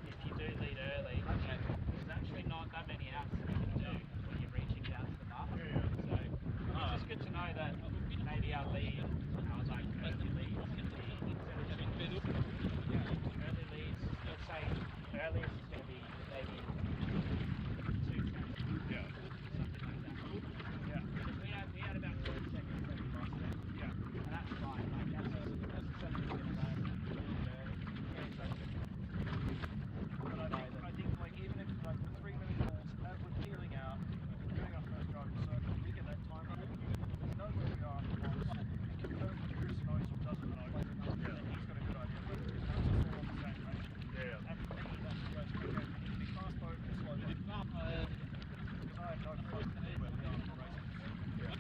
if you do lead early, there's actually not that many outs that you can do when you're reaching down to the mark. So it's just good to know that maybe our lead, like early leads, early leads, let's say earliest is going to be maybe 2 seconds.
Yeah.
Something like that.
Yeah.
Because we had about 30 seconds that we lost there.
Yeah.
And that's fine. Like that's something we're going to learn early.
But I think like even if like the 3 minute balls as we're peeling out, doing our first drive circle, we get that time right. We know where we are on the balls. We can know if Chris knows or doesn't know. Yeah. And he's got a good idea. Whether it's all on the same page. Yeah. And for me, that's the best. Okay, we need to be fast boat and slow boat. Because I have no clue where we are on the race. Yeah.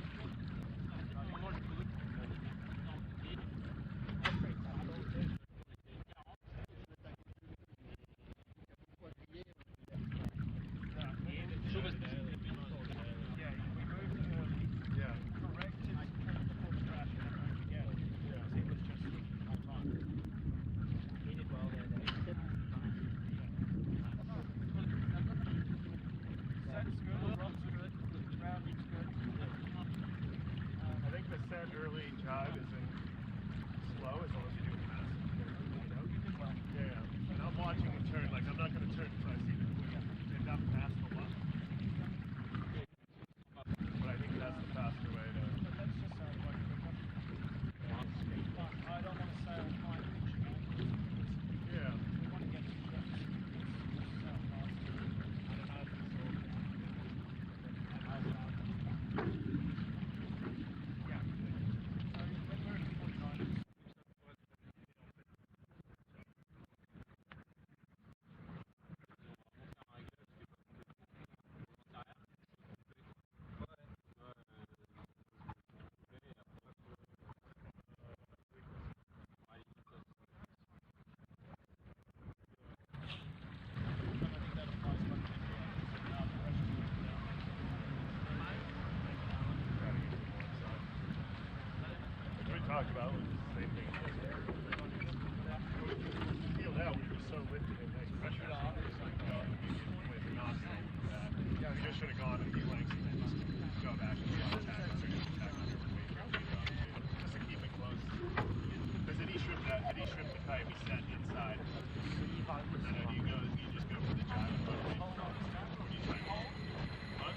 Early jive isn't slow as long as you do it fast. Yeah. And I'm watching the turn, like I'm not going to turn until I see they've got fast a lot. But I think that's the faster way to. But that's just sounds like I don't want to sail high pitch. Yeah. We want to get to the talked about was the same thing. Feel out, we were so lifted and like pressured on it. With not saying that. We just should have gone a few lengths and then just go back and attack. Just to keep it close. Because had he stripped the kite, we sat inside. And then you just go for the jive and rotate. What are you trying to do? What?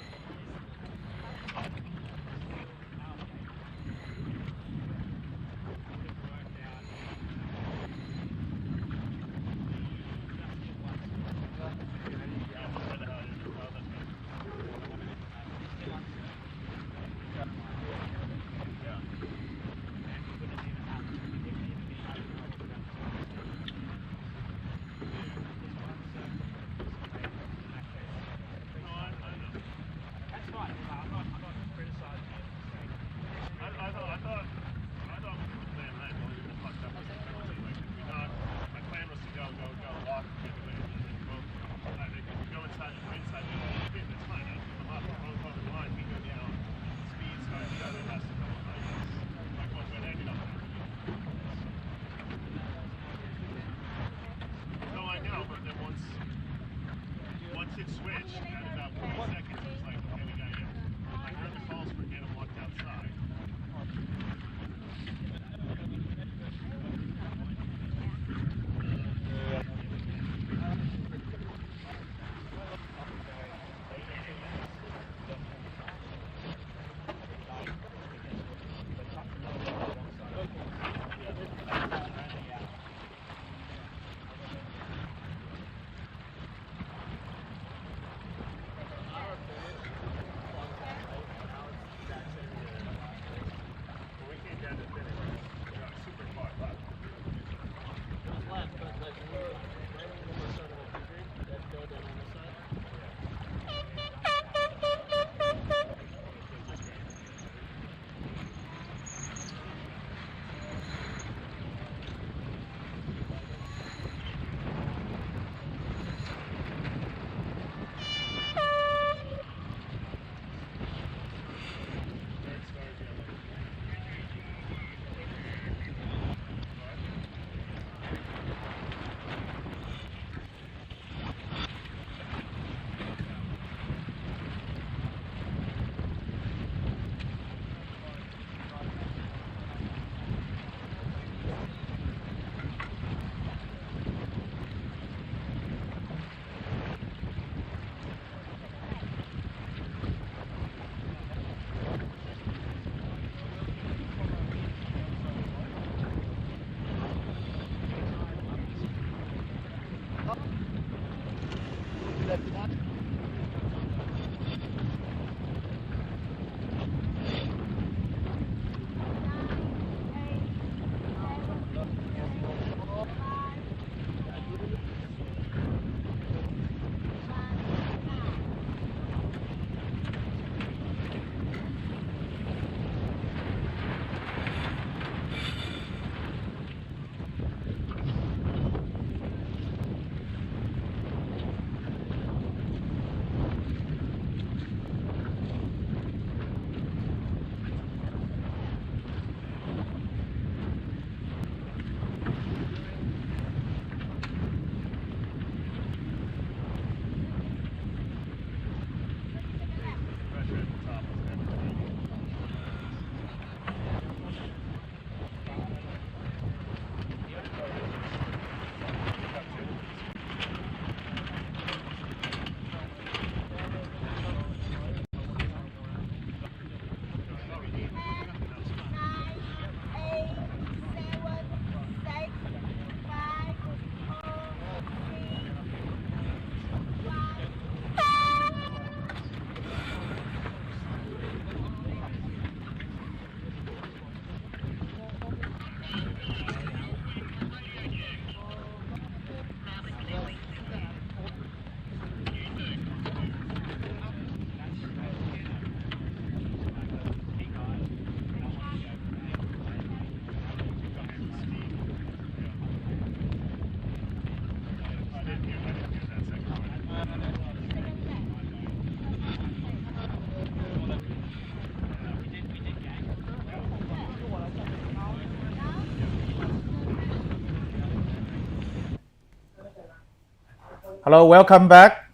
Hello, welcome back.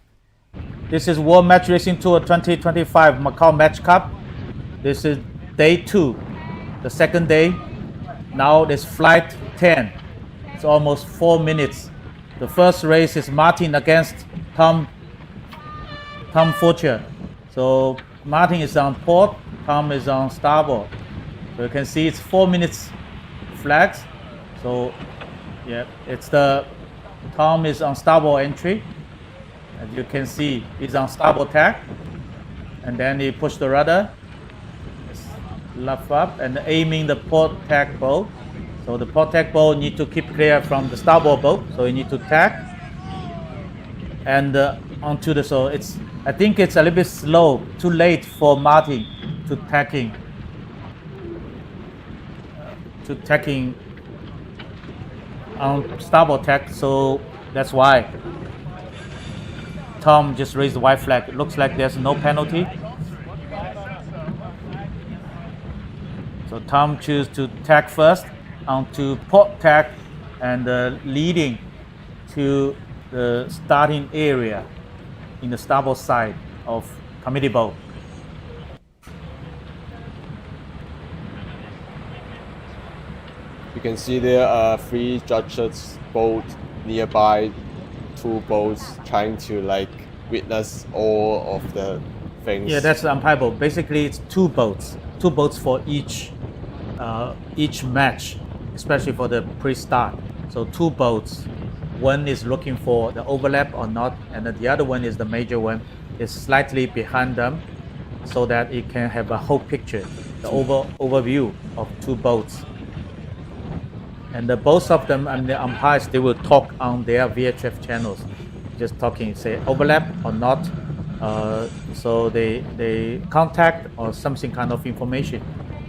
This is World Match Racing Tour 2025 Macao Match Cup. This is day 2, the second day. Now it's flight 10. It's almost 4 minutes. The first race is Martin against Tom Fortier. So Martin is on port, Tom is on starboard. So you can see it's 4 minutes flags. So yeah, it's the Tom is on starboard entry. As you can see, he's on starboard tack. And then he push the rudder, left up, and aiming the port tack boat. So the port tack boat need to keep clear from the starboard boat. So you need to tack and onto the. So it's. I think it's a little bit slow, too late for Martin to tacking. On starboard tack, so that's why Tom just raised the white flag. It looks like there's no penalty. So Tom choose to tack first onto port tack and leading to the starting area in the starboard side of committee boat.
You can see there are 3 judges boat nearby, 2 boats trying to like witness all of the things.
Yeah, that's the umpire boat. Basically, it's 2 boats for each match, especially for the pre-start. So 2 boats. One is looking for the overlap or not, and then the other one is the major one, is slightly behind them, so that it can have a whole picture, the overview of 2 boats. And both of them and the umpires, they will talk on their VHF channels, just talking, say overlap or not. So they contact or something kind of information.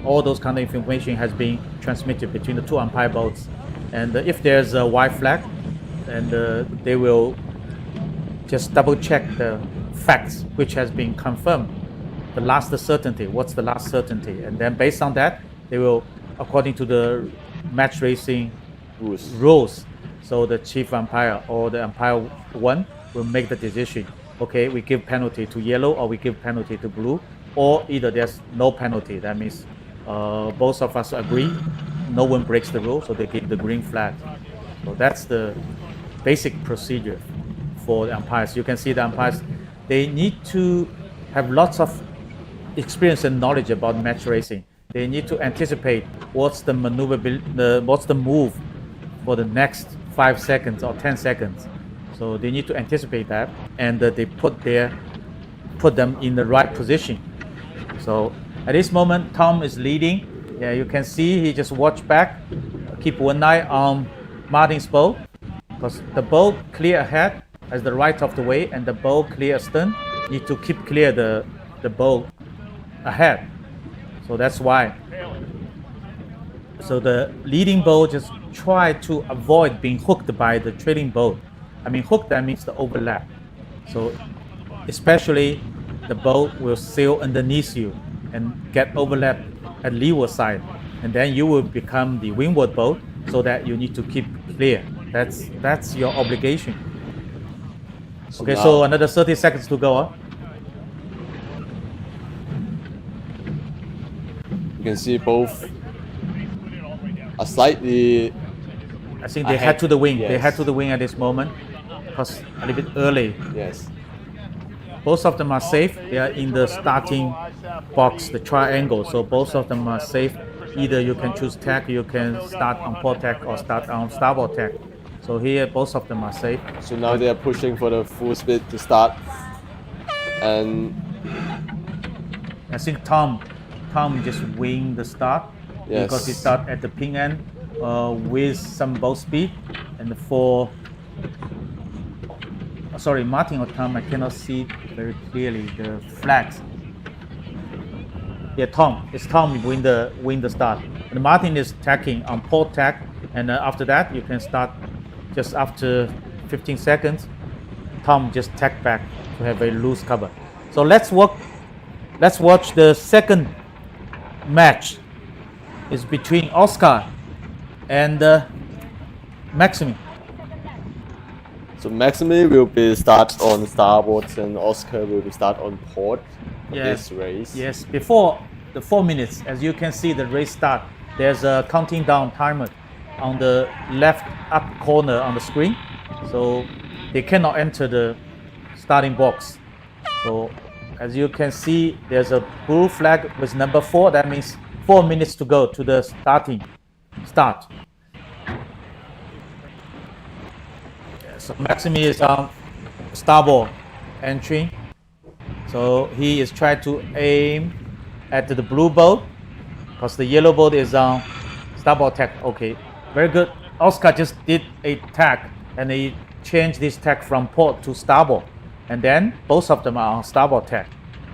All those kind of information has been transmitted between the 2 umpire boats. And if there's a white flag, and they will just double check the facts which has been confirmed. The last certainty, what's the last certainty? And then based on that, they will, according to the match racing rules, so the chief umpire or the umpire 1 will make the decision. Okay, we give penalty to yellow or we give penalty to blue, or either there's no penalty. That means both of us agree, no one breaks the rule, so they give the green flag. So that's the basic procedure for the umpires. You can see the umpires, they need to have lots of experience and knowledge about match racing. They need to anticipate what's the what's the move for the next 5 seconds or 10 seconds. So they need to anticipate that, and they put them in the right position. So at this moment, Tom is leading. Yeah, you can see he just watch back, keep one eye on Martin's boat, because the boat clear ahead as the right of the way, and the boat clear astern. Need to keep clear the boat ahead. So that's why. So the leading boat just try to avoid being hooked by the trailing boat. I mean, hooked, that means the overlap. So especially the boat will sail underneath you and get overlap at leeward side, and then you will become the windward boat, so that you need to keep clear. That's your obligation. Okay, so another 30 seconds to go.
You can see both are slightly.
I think they head to the wing.
Yes.
They head to the wing at this moment, because a little bit early.
Yes.
Both of them are safe. They are in the starting box, the triangle. So both of them are safe. Either you can choose tack, you can start on port tack or start on starboard tack. So here, both of them are safe.
So now they are pushing for the full speed to start, and
I think Tom just win the start,
yes,
because he start at the pin end with some boat speed, and for Martin or Tom, I cannot see very clearly the flags. Yeah, it's Tom win the start, and Martin is tacking on port tack, and after that you can start just after 15 seconds. Tom just tack back to have a loose cover. So let's watch the second match. It's between Oscar and Maxime.
So Maxime will be start on starboard and Oscar will be start on port for
Yes.
this race.
Yes, before the 4 minutes, as you can see the race start, there's a counting down timer on the left up corner on the screen. So they cannot enter the starting box. So as you can see, there's a blue flag with number 4. That means 4 minutes to go to the start. So Maxime is on starboard entry. So he is trying to aim at the blue boat because the yellow boat is on starboard tack. Okay, very good. Oscar just did a tack and he changed this tack from port to starboard. And then both of them are on starboard tack.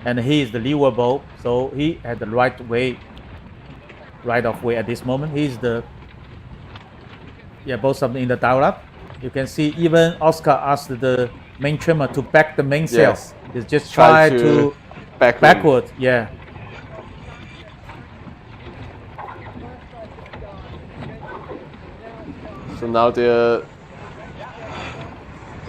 And he is the leeward boat, so he had the right of way at this moment. He's the, both of them in the dial up. You can see even Oscar asked the main trimmer to back the mainsail.
Yes.
He's just try to backward. Yeah.
So now they're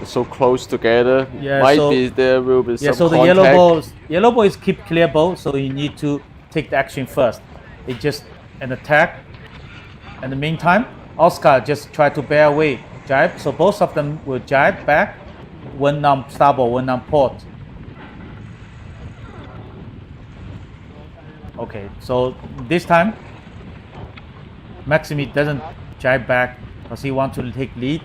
so close together.
Yeah,
Might
so-
be there will be some
So the
contact.
yellow ball is keep clear boat, so you need to take the action first. It just an attack. In the meantime, Oscar just try to bear away, jibe. So both of them will jibe back, one on starboard, one on port. Okay, so this time Maxime doesn't jibe back because he wants to take lead.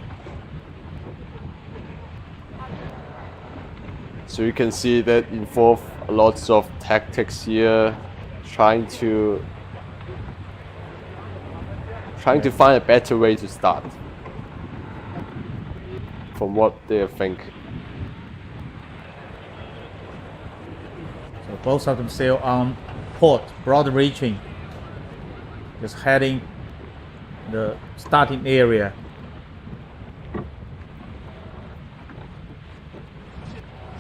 So you can see that involve lots of tactics here, trying to find a better way to start from what they think.
So both of them sail on port, broad reaching, just heading the starting area.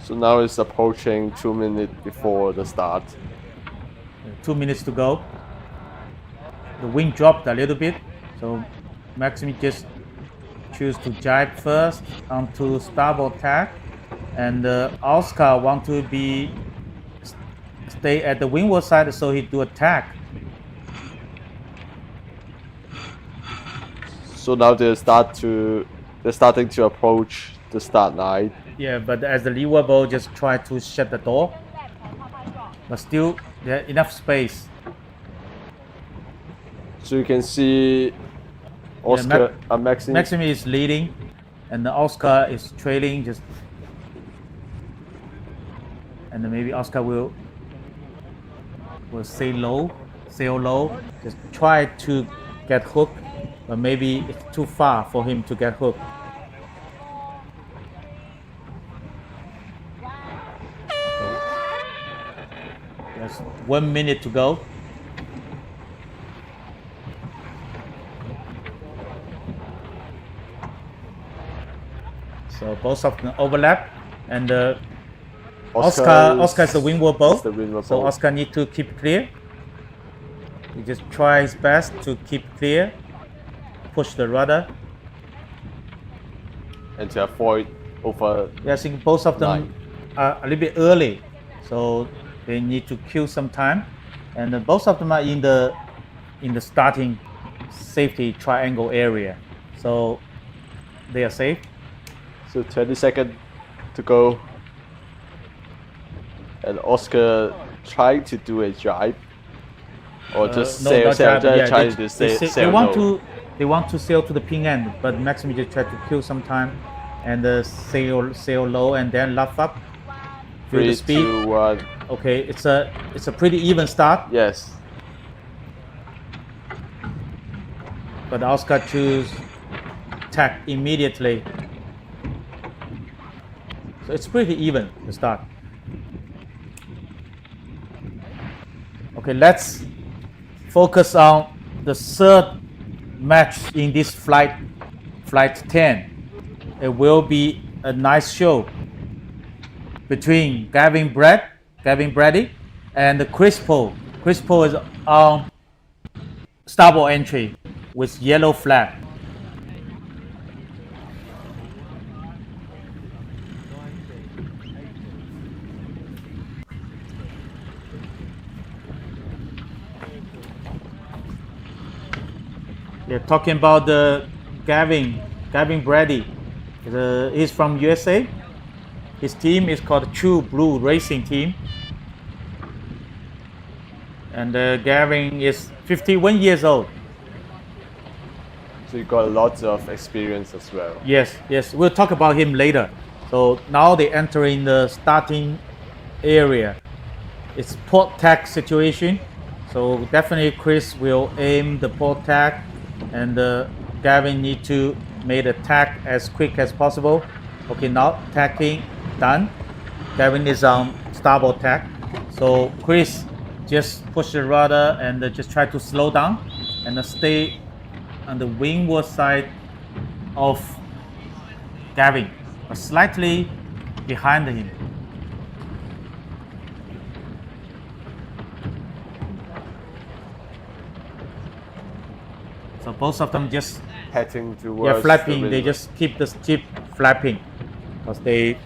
So now it's approaching 2 minutes before the start.
2 minutes to go. The wind dropped a little bit, so Maxime just choose to jibe first onto starboard tack, and Oscar want to stay at the windward side, so he do a tack.
So now they're starting to approach the start line.
Yeah, but as the leeward boat just try to shut the door, but still there enough space.
So you can see Oscar and Maxime.
Maxime is leading, and Oscar is trailing. Just, and then maybe Oscar will sail low. Just try to get hooked, but maybe it's too far for him to get hooked. There's 1 minute to go. So both of them overlap, and Oscar is the windward boat. So Oscar need to keep clear. He just try his best to keep clear, push the rudder.
And to avoid over.
Yeah, I think both of them are a little bit early, so they need to kill some time. And both of them are in the starting safety triangle area, so they are safe.
So 20 seconds to go. And Oscar trying to do a jibe. Or just
No,
sail,
not jibe. Yeah,
trying to sail
they want to sail to the ping end, but Maxime just try to kill some time and sail low and then luff up. Feel the
3,
speed.
2, 1.
Okay, it's a pretty even start,
Yes.
but Oscar choose tack immediately. So it's pretty even to start. Okay, let's focus on the third match in this flight 10. It will be a nice show between Gavin Brady and Chris Paul. Chris Paul is on starboard entry with yellow flag. Yeah, talking about the Gavin Brady. He's from USA. His team is called True Blue Racing Team. And Gavin is 51 years old.
So you got lots of experience as well.
Yes, we'll talk about him later. So now they enter in the starting area. It's port tack situation. So definitely Chris will aim the port tack, and Gavin need to make the tack as quick as possible. Okay, now tacking done. Gavin is on starboard tack. So Chris just push the rudder and just try to slow down and stay on the windward side of Gavin, but slightly behind him. So both of them just
Heading towards
flapping.
the
They
river.
just keep the ship flapping because they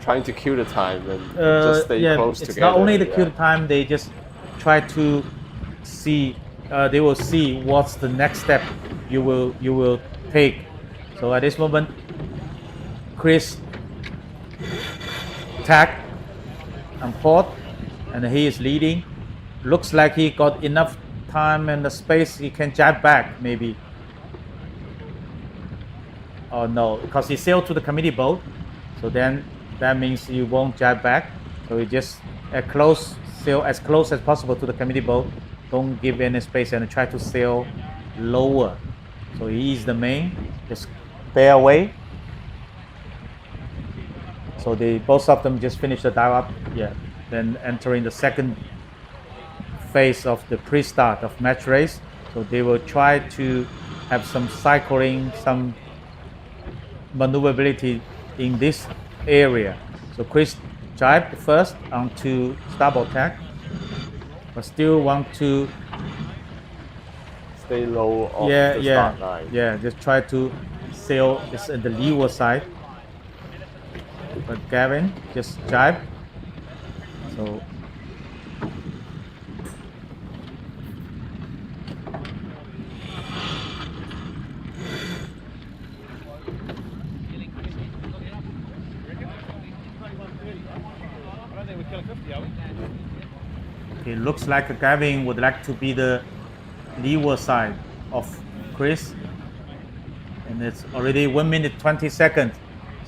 Trying to kill the time and just stay close
it's
together.
not only the
yeah.
kill time. They just try to see. They will see what's the next step you will take. So at this moment, Chris tack and port, and he is leading. Looks like he got enough time and the space. He can jab back maybe. Oh no, because he sailed to the committee boat, so then that means you won't jab back. So you just sail as close as possible to the committee boat. Don't give any space and try to sail lower. So he is the main. Just bear away. So both of them just finished the dive up. Yeah. Then entering the second phase of the pre-start of match race. So they will try to have some cycling, some maneuverability in this area. So Chris jibed first onto starboard tack, but still want to
Stay low off the start line.
just try to sail this at the leeward side. But Gavin just jibe. So it looks like Gavin would like to be the leeward side of Chris, and it's already 1 minute 20 seconds.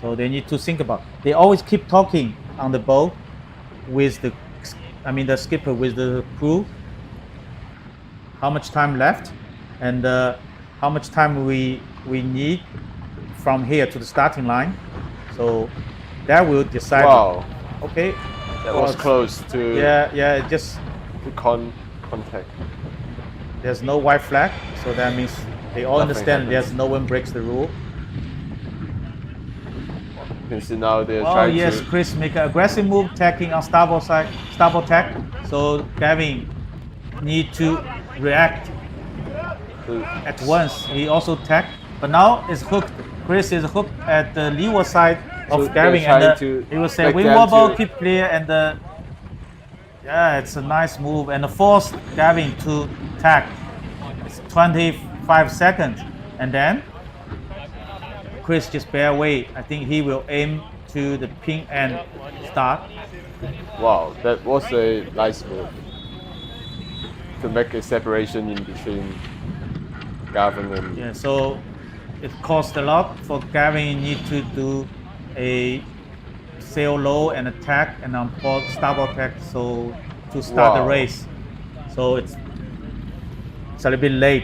So they need to think about. They always keep talking on the boat with the skipper with the crew. How much time left, and how much time we need from here to the starting line. So that will decide.
Wow,
Okay.
that was close to
Just
to contact.
there's no white flag, so that means they all
Nothing
understand
happens.
there's no one breaks the rule.
You can see now they're
Oh
trying
yes,
to.
Chris make an aggressive move, tacking on starboard tack. So Gavin need to react at once. He also tack, but now it's hooked. Chris is hooked at the leeward side of
So
Gavin,
they're trying
and
to
he will say
make
wing
them
wobble,
to-
keep clear, and it's a nice move, and force Gavin to tack. It's 25 seconds, and then Chris just bear away. I think he will aim to the pin end start.
Wow, that was a nice move to make a separation in between Gavin and.
Yeah, so it cost a lot for Gavin. Need to do a sail low and attack and on port starboard tack, so to start the
Wow.
race. So it's a little bit late.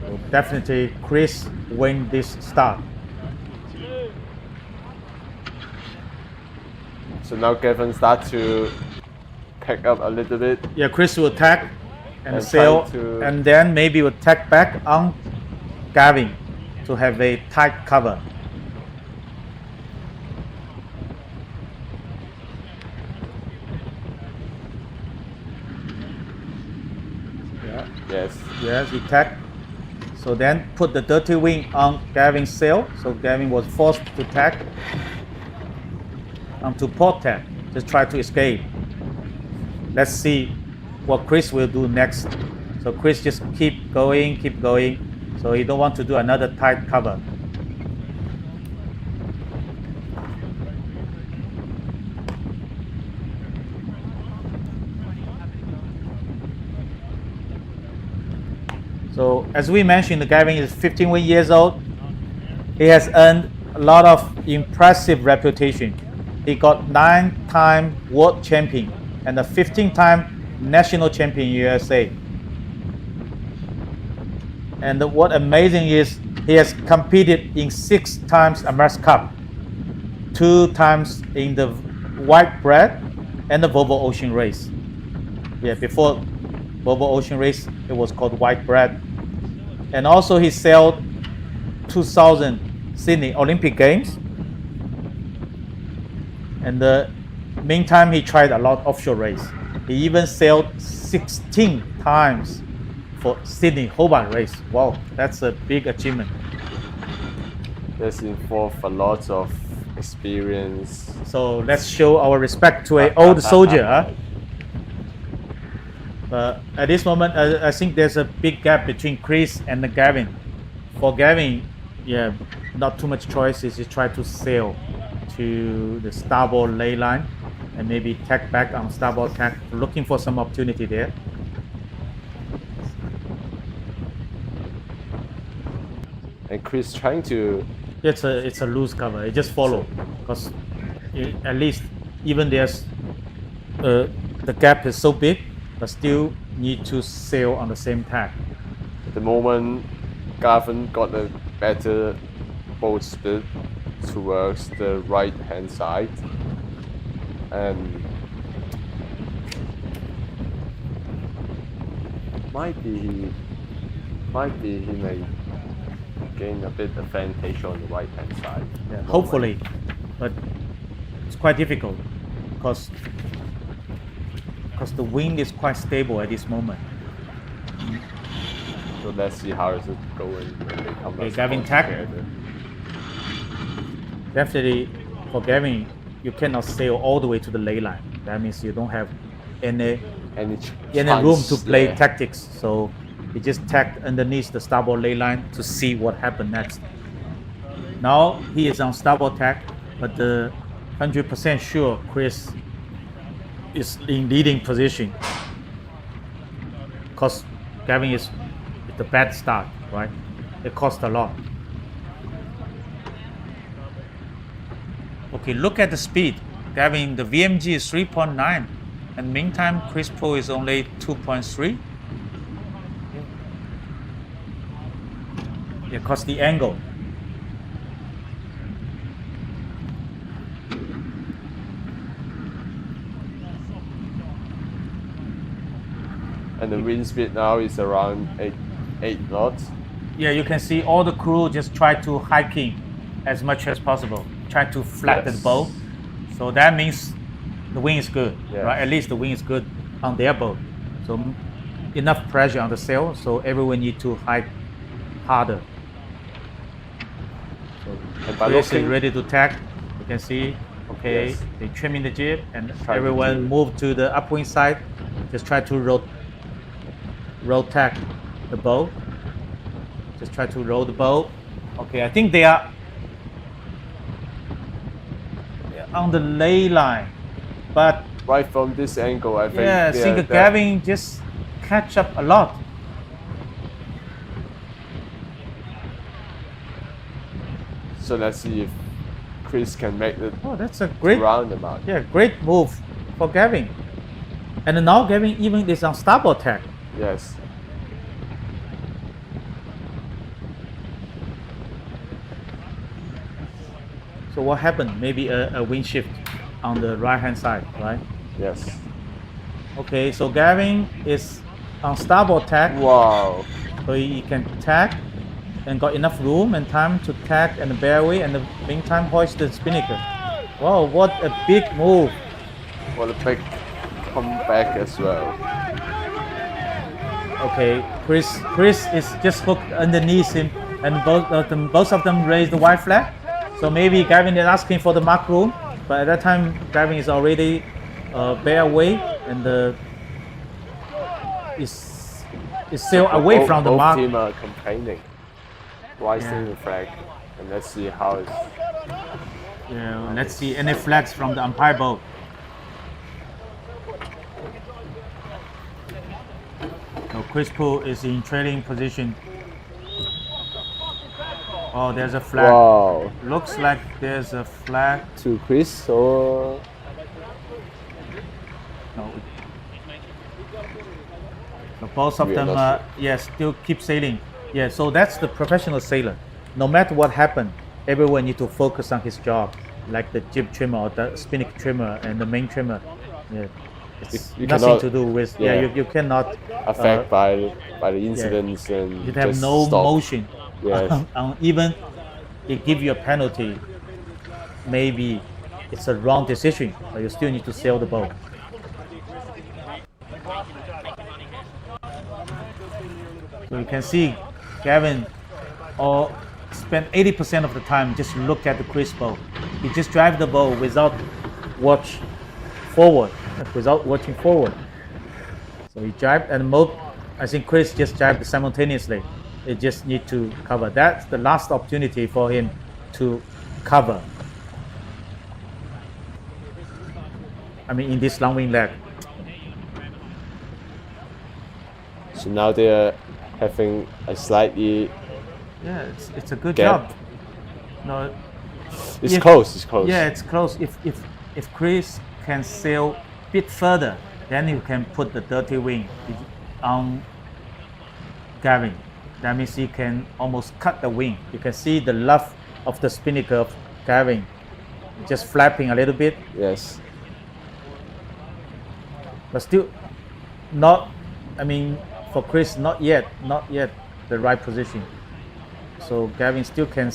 So definitely Chris win this start.
So now Gavin start to pick up a little bit.
Yeah, Chris will attack and
And
sail,
try to-
and then maybe will tack back on Gavin to have a tight cover.
Yes.
Yes, he tack. So then put the dirty wing on Gavin's sail. So Gavin was forced to tack onto port tack. Just try to escape. Let's see what Chris will do next. So Chris just keep going. So he don't want to do another tight cover. So as we mentioned, Gavin is 51 years old. He has earned a lot of impressive reputation. He got 9-time world champion and a 15-time national champion in USA. And what amazing is he has competed in 6 times a Match Cup, 2 times in the White Bread and the Volvo Ocean Race. Yeah, before Volvo Ocean Race, it was called White Bread. And also he sailed 2000 Sydney Olympic Games. And the meantime, he tried a lot of offshore race. He even sailed 16 times for Sydney Hobart race. Wow, that's a big achievement.
This involves a lot of experience.
So let's show our respect to an old soldier. Huh? But at this moment, I think there's a big gap between Chris and Gavin. For Gavin, yeah, not too much choice. Is just try to sail to the starboard ley line and maybe tack back on starboard tack, looking for some opportunity there.
And Chris trying to.
It's a loose cover. It just follow because at least even there's the gap is so big, but still need to sail on the same tack.
At the moment, Gavin got a better boat speed towards the right hand side, and might be he may gain a bit advantage on the right hand side.
Yeah, hopefully, but it's quite difficult because the wind is quite stable at this moment.
So let's see how is it going when they come
Okay,
back
Gavin tack.
together.
Definitely, for Gavin, you cannot sail all the way to the ley line. That means you don't have any room to play
there.
tactics. So he just tacked underneath the starboard ley line to see what happened next. Now he is on starboard tack, but 100% sure Chris is in leading position because Gavin is the bad start, right? It cost a lot. Okay, look at the speed. Gavin, the VMG is 3.9, and meantime Chris Pro is only 2.3. Yeah, cause the angle.
And the wind speed now is around 8 knots.
Yeah, you can see all the crew just try to hiking as much as possible. Try to flatten the boat. So that means the wind is good,
Yes.
right? At least the wind is good on their boat. So enough pressure on the sail, so everyone need to hike harder. So
And by
Chris is
looking,
ready to tack. You can see, okay,
Yes.
they trimming the jib and
Try to
everyone
do-
move to the upwind side. Just try to roll tack the boat. Just try to roll the boat. Okay, I think they are on the ley line, but
right from this angle, I think.
yeah, I think
that-
Gavin just catch up a lot.
So let's see if Chris can make the
Oh, that's a great,
roundabout.
yeah, great move for Gavin. And now Gavin even is on starboard tack.
Yes.
So what happened? Maybe a wind shift on the right hand side, right?
Yes.
Okay, so Gavin is on starboard tack,
Wow.
so he can tack and got enough room and time to tack and bear away, and in the meantime hoist the spinnaker. Wow, what a big move!
What a big comeback as well.
Okay, Chris is just hooked underneath him, and both of them raise the white flag. So maybe Gavin is asking for the mark room, but at that time Gavin is already bear away, and is It's sail away from the
both
mark.
team are complaining. Why
Yeah.
still the flag? And let's see how it's.
Yeah, let's see any flags from the umpire boat. So Chris Poole is in trailing position. Oh, there's a flag.
Wow.
Looks like there's a flag.
To Chris or
No. So both of
We are
them,
not
still keep sailing. Yeah, so that's the professional sailor. No matter what happened, everyone need to focus on his job, like the jib trimmer or the spinnaker trimmer and the main trimmer. Yeah, it's
You
nothing
cannot-
to do with.
yeah.
You cannot
affect by the incidents and
You have
just
no
stop.
motion.
Yes.
Even it give you a penalty, maybe it's a wrong decision, but you still need to sail the boat. So you can see Gavin spend 80% of the time just look at the Chris boat. He just drive the boat without watching forward. So he drive and I think Chris just drived simultaneously. They just need to cover. That's the last opportunity for him to cover. I mean, in this long wing leg.
So now they're having a slightly.
Yeah, it's a good
Gap.
job. No,
It's
If-
close. It's close.
yeah, it's close. If Chris can sail a bit further, then you can put the dirty wing on Gavin. That means he can almost cut the wing. You can see the luff of the spinnaker of Gavin just flapping a little bit,
Yes.
but still not. I mean, for Chris, not yet the right position. So Gavin still can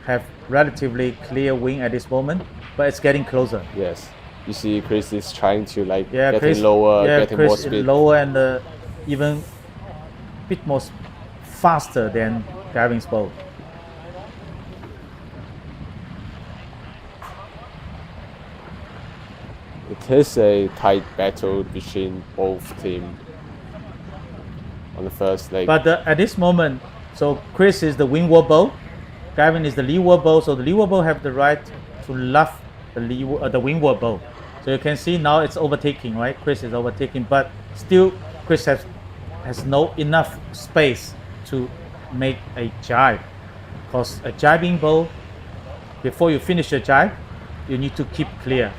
have relatively clear wing at this moment, but it's getting closer.
Yes. You see, Chris is trying to like
Yeah,
getting
Chris,
lower,
yeah,
getting
Chris
more
is
speed.
lower and even a bit more faster than Gavin's boat.
It is a tight battle between both teams on the first leg.
But at this moment, so Chris is the windward boat, Gavin is the leeward boat. So the leeward boat have the right to luff the windward boat. So you can see now it's overtaking, right? Chris is overtaking, but still Chris has no enough space to make a jibe. Because a jibing boat, before you finish the jibe, you need to keep clear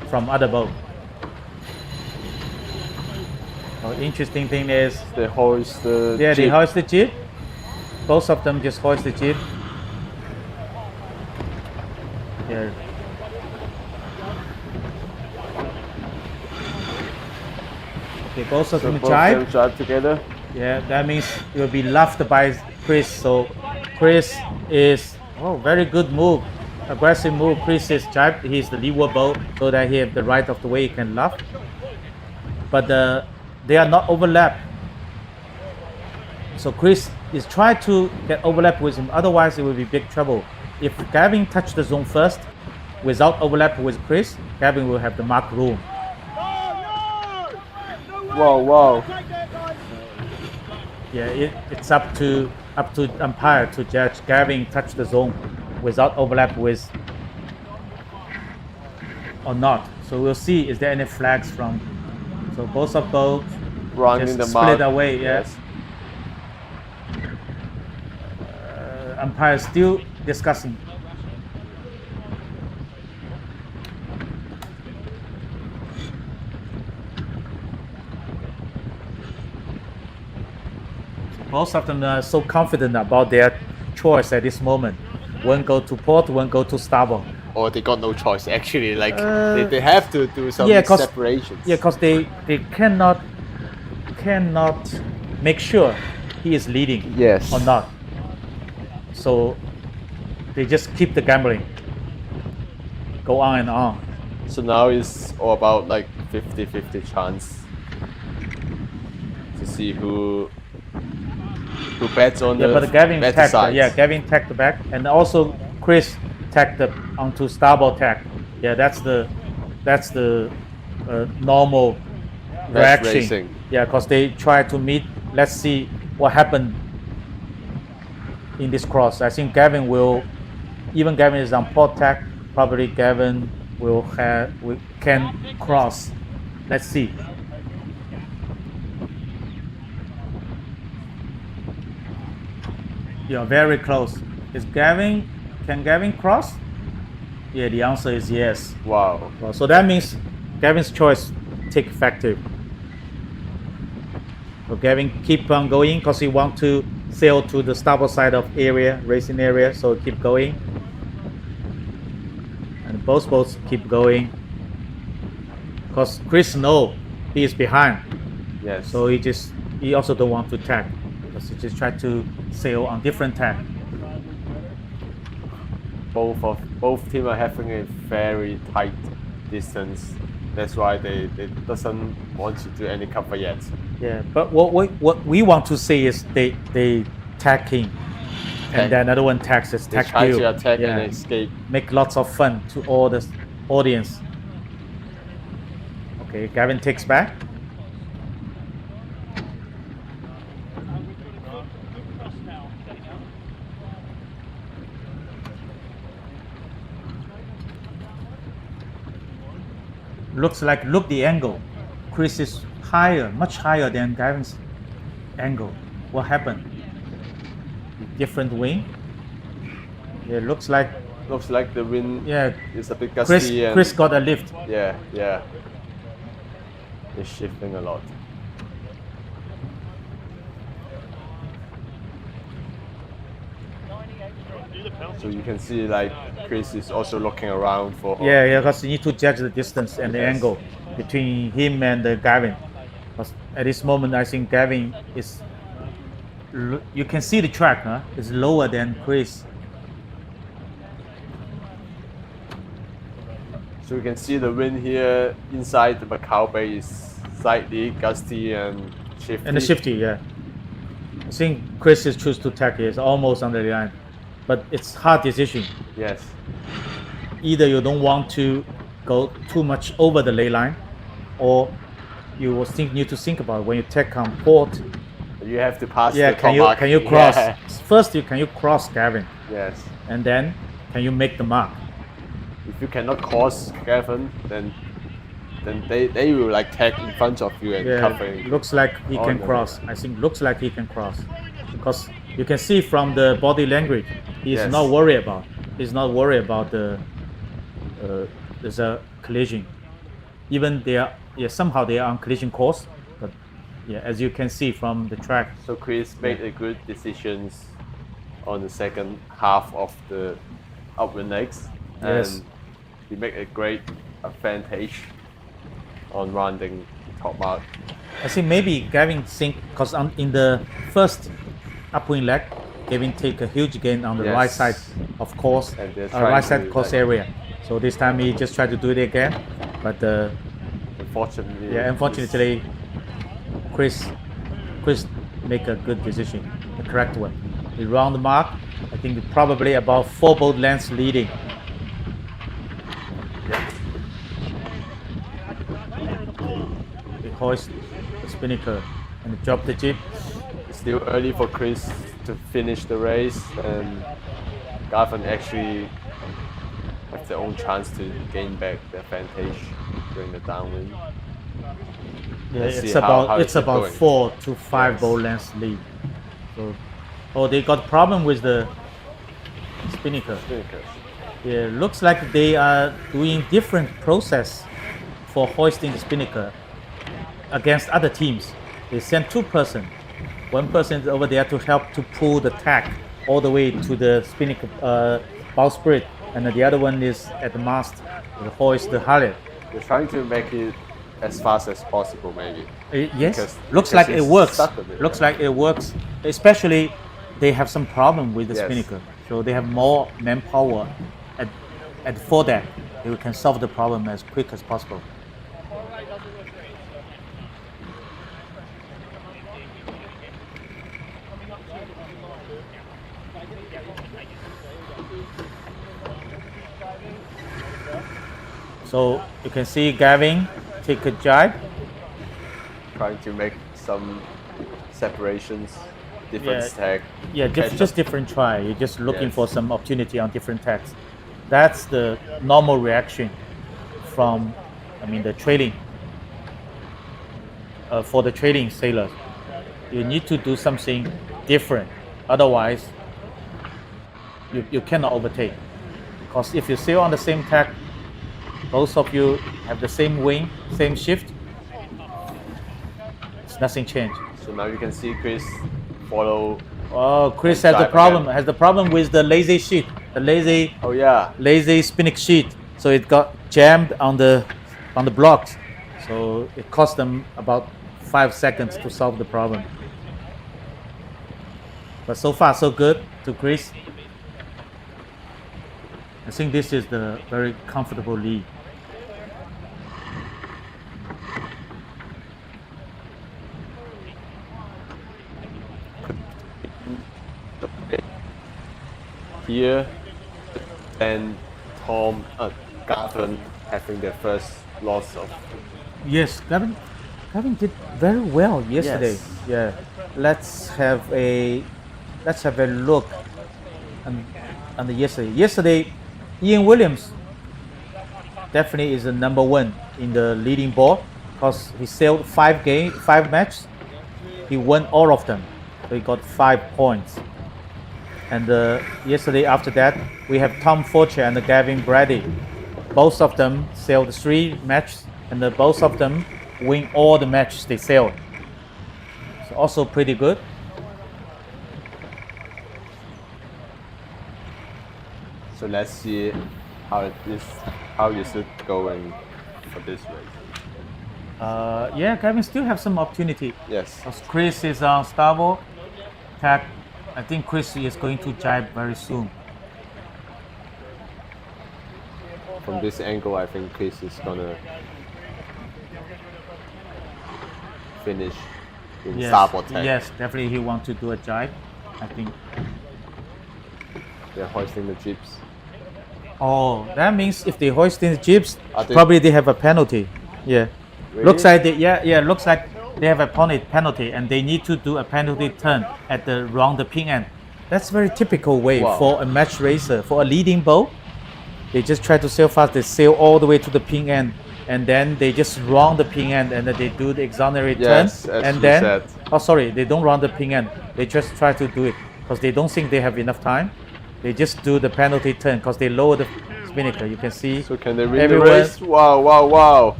from other boat. So interesting thing is,
They hoist the
they
jib.
hoist the jib. Both of them just hoist the jib. Yeah. Okay, both of
So
them
both
jibe.
them jibe together.
Yeah, that means it will be luffed by Chris. So Chris is very good move, aggressive move. Chris is jibe. He's the leeward boat, so that he have the right of the way he can luff. But they are not overlapped. So Chris is trying to get overlap with him. Otherwise, it will be big trouble. If Gavin touch the zone first, without overlap with Chris, Gavin will have the mark room.
Wow.
Yeah, it's up to umpire to judge. Gavin touch the zone without overlap with or not. So we'll see is there any flags from. So both of both
Running
just
the
split
mark.
away. Yes. Umpire still discussing. Both of them are so confident about their choice at this moment. One go to port, one go to starboard.
Or they got no choice actually. Like they have to do some
yeah, 'cause-
separations.
Yeah, because they cannot make sure he is leading
Yes.
or not. So they just keep the gambling. Go on and on.
So now it's all about like 50-50 chance to see who bets on
Yeah,
the
but Gavin
better
tacked.
side.
Yeah, Gavin tacked the back, and also Chris tacked onto starboard tack. Yeah, that's the normal
Match racing.
Yeah, because they try to meet. Let's see what happened in this cross. I think Gavin will, even Gavin is on port tack. Probably Gavin can cross. Let's see. Yeah, very close. Can Gavin cross? Yeah, the answer is yes.
Wow.
Well, so that means Gavin's choice take effective. So Gavin keep on going because he want to sail to the starboard side of racing area. So keep going. And both boats keep going. Because Chris know he is behind.
Yes.
So he also don't want to tack. Because he just try to sail on different tack.
Both teams are having a very tight distance. That's why they doesn't want to do any cover yet.
Yeah, but what we want to see is they tacking, and then another one tacks is
They
tack
try
deal.
to attack
Yeah.
and escape.
Make lots of fun to all the audience. Okay, Gavin takes back. Look the angle. Chris is higher, much higher than Gavin's angle. What happened? Different wing. Yeah, looks like
The wind
yeah.
is a bit gusty.
Chris got a lift.
Yeah. It's shifting a lot. So you can see like Chris is also looking around for.
Yeah, because you need to judge the distance and the
Yes.
angle between him and Gavin. 'Cause at this moment, I think Gavin is. You can see the track, huh? It's lower than Chris.
So you can see the wind here inside the Macao Bay is slightly gusty and shifty.
And the shifty, yeah. I think Chris is choose to tack here. It's almost under the line, but it's hard decision.
Yes.
Either you don't want to go too much over the ley line, or you will need to think about when you tack on port.
You have to pass
Yeah,
the top mark.
can you cross?
Yeah.
First, can you cross Gavin,
Yes.
and then can you make the mark?
If you cannot cross Gavin, then they will like tag in front of you and cover.
Yeah, looks like he
on
can
the
cross. I think looks like he can cross, because you can see from the body language, he's
Yes.
not worried about. He's not worried about there's a collision. Even somehow they are on collision course, but yeah, as you can see from the track.
So Chris made a good decisions on the second half of the upwind legs, and
Yes.
he made a great advantage on rounding the top mark.
I think maybe Gavin think because in the first upwind leg, Gavin take a huge gain on the
Yes.
right side of course,
And they're trying
right side
to,
course
like-
area. So this time he just tried to do it again, but unfortunately, Chris make a good decision, the correct one. He round the mark. I think probably about 4 boat lengths leading. He hoist the spinnaker and drop the jib.
It's still early for Chris to finish the race, and Gavin actually have their own chance to gain back the advantage during the downwind.
Yeah,
Let's
it's
see how
about
it's going.
4 to 5
Yes.
boat lengths lead. So, they got problem with the spinnaker.
Spinnakers.
Yeah, looks like they are doing different process for hoisting the spinnaker against other teams. They send 2 person. One person is over there to help to pull the tack all the way to the spinnaker bowsprit, and the other one is at the mast to hoist the halyard.
They're trying to make it as fast as possible, maybe.
Yes,
Because-
looks
because
like it
it's
works.
stuck a bit,
Looks
yeah.
like it works. Especially, they have some problem with the
Yes.
spinnaker, so they have more manpower at foredeck. They can solve the problem as quick as possible. So you can see Gavin take a jibe.
trying to make some separations, different
Yeah.
stack.
Yeah,
catch
just
up.
different try. You're just looking
Yes.
for some opportunity on different tags. That's the normal reaction from, the trading. For the trading sailors, you need to do something different. Otherwise, you cannot overtake. Because if you sail on the same tag, both of you have the same wing, same shift, it's nothing changed.
So now you can see Chris follow.
Oh, Chris
And
has the
drive
problem.
again.
Has the problem with the lazy sheet, the lazy
Oh yeah,
spinning sheet. So it got jammed on the blocks. So it cost them about 5 seconds to solve the problem. But so far so good to Chris. I think this is the very comfortable lead.
here, and Gavin having their first loss of.
Yes, Gavin did very well yesterday.
Yes.
Yeah, let's have a look on the yesterday. Yesterday, Ian Williams definitely is the number one in the leading ball because he sailed 5 matches. He won all of them, so he got 5 points. And yesterday after that, we have Tom Forcher and Gavin Brady. Both of them sailed 3 matches, and both of them win all the matches they sailed. So also pretty good.
So let's see how is it going for this race.
Yeah, Gavin still have some opportunity.
Yes.
Because Chris is on starboard tack. I think Chris is going to jibe very soon.
From this angle, I think Chris is gonna finish in starboard tack.
Yes, definitely he wants to do a jibe. I think.
They're hoisting the jibs.
Oh, that means if they hoist in the jibs,
Are they-
probably they have a penalty. Yeah.
Really?
Looks like looks like they have a penalty and they need to do a penalty turn at the pin end. That's very typical way
Wow.
for a match racer, for a leading boat. They just try to sail fast, they sail all the way to the pin end and then they just round the pin end and then they do the exonerate
Yes,
turn
as
and
you
then
said.
oh sorry, they don't round the pin end. They just try to do it because they don't think they have enough time. They just do the penalty turn because they lower the spinnaker. You can see.
So can they win
everyone-
the race? Wow!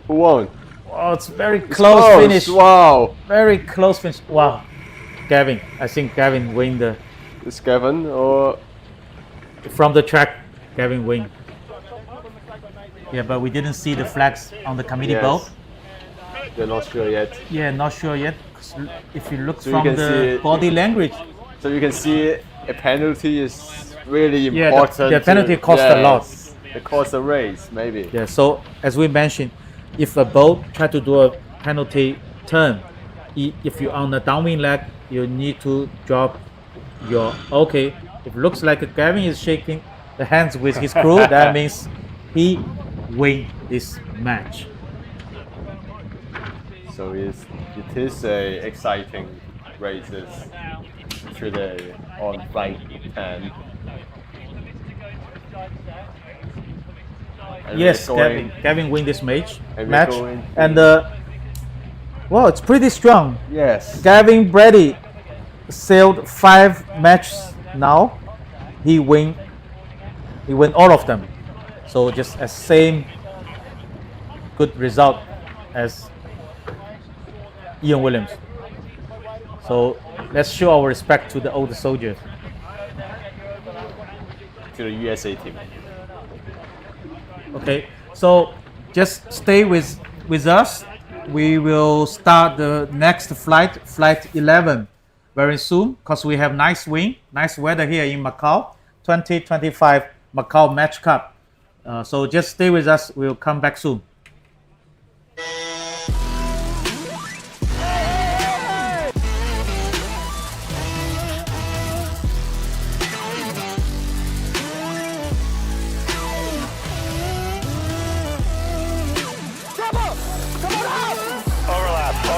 Who won?
Oh, it's very close finish.
Wow!
Very close finish. Wow. Gavin. I think Gavin win the
Is Gavin or
from the track. Gavin win. Yeah, but we didn't see the flags on the committee
Yes.
boat.
they're not sure yet?
Yeah, not sure yet. 'Cause if you look
So you
from
can
the
see-
body language,
So you can see a penalty is really
Yeah,
important.
the penalty costs a lot.
It costs a race, maybe.
yeah. So as we mentioned, if a boat try to do a penalty turn, if you're on the downwind leg, you need to drop your okay. If it looks like Gavin is shaking the hands with his crew, that means he win this match.
So it is a exciting races today on flight 10. And
Yes,
we're going-
Gavin win this match.
And we're going to-
And well, it's pretty strong.
Yes.
Gavin Brady sailed 5 matches now. He win all of them. So just a same good result as Ian Williams. So let's show our respect to the old soldiers.
To the USA team.
Okay, so just stay with us. We will start the next flight 11, very soon because we have nice wind, nice weather here in Macau, 2025 Macao Match Cup. So just stay with us. We'll come back soon.
Overlap.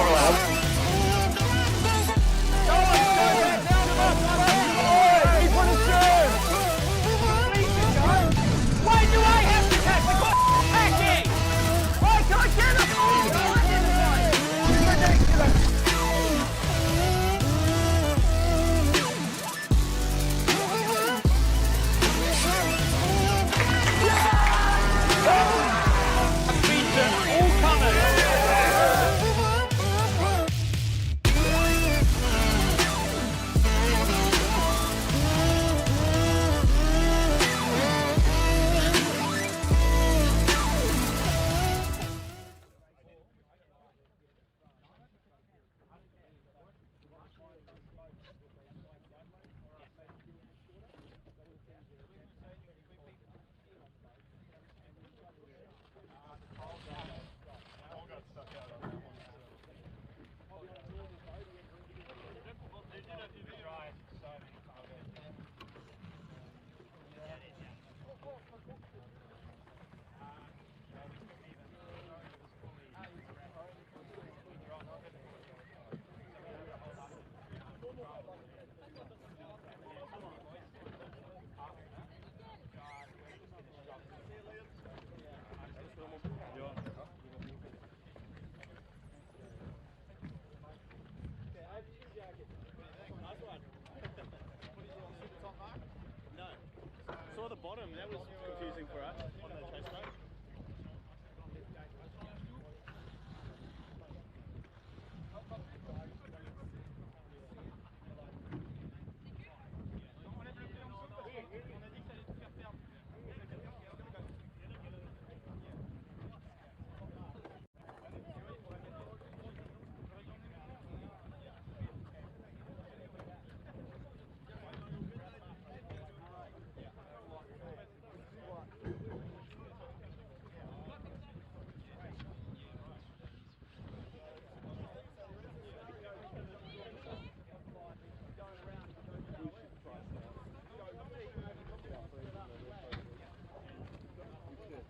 Saw the bottom, that was confusing for us on the chase stroke.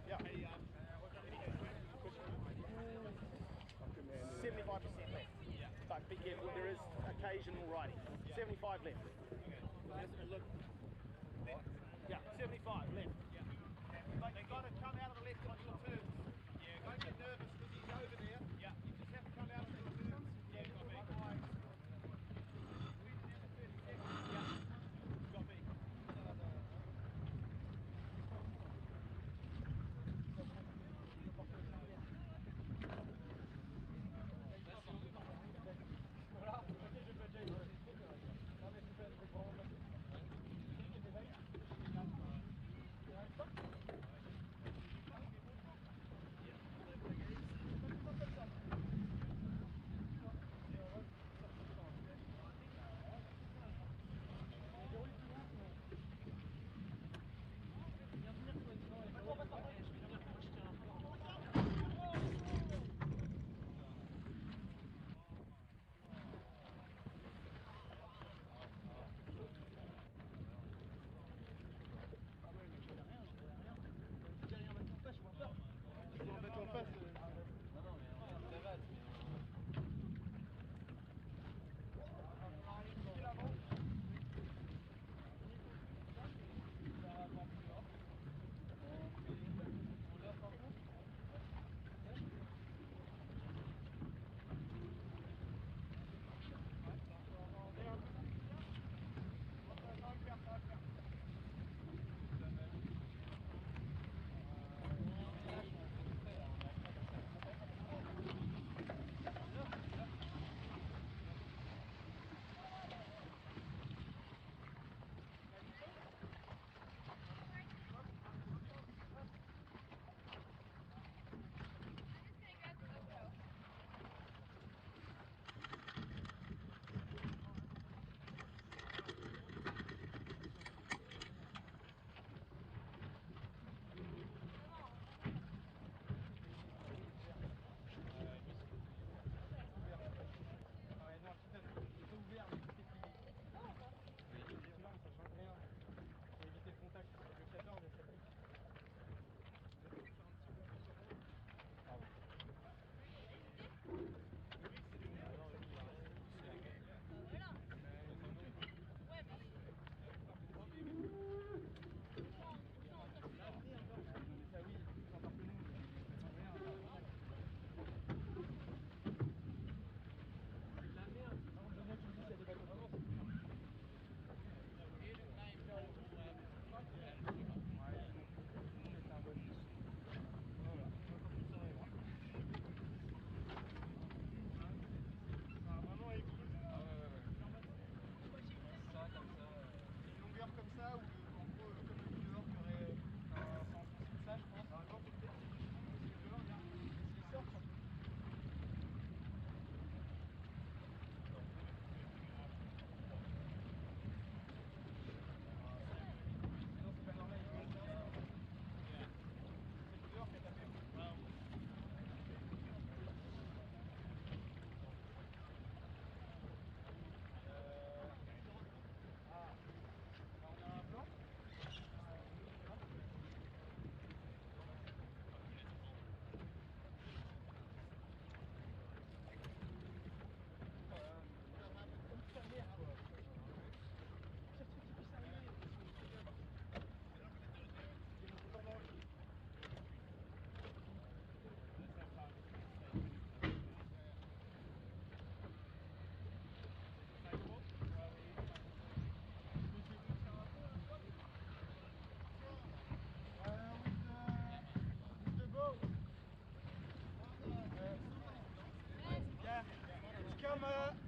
Yeah. 75% left. But be careful, there is occasional riding. 75 left. Yeah, 75 left. But you've got to come out of the left on your turns. Yeah, don't get nervous because he's over there. Yeah. You just have to come out of the turns. Yeah, got me. Got me.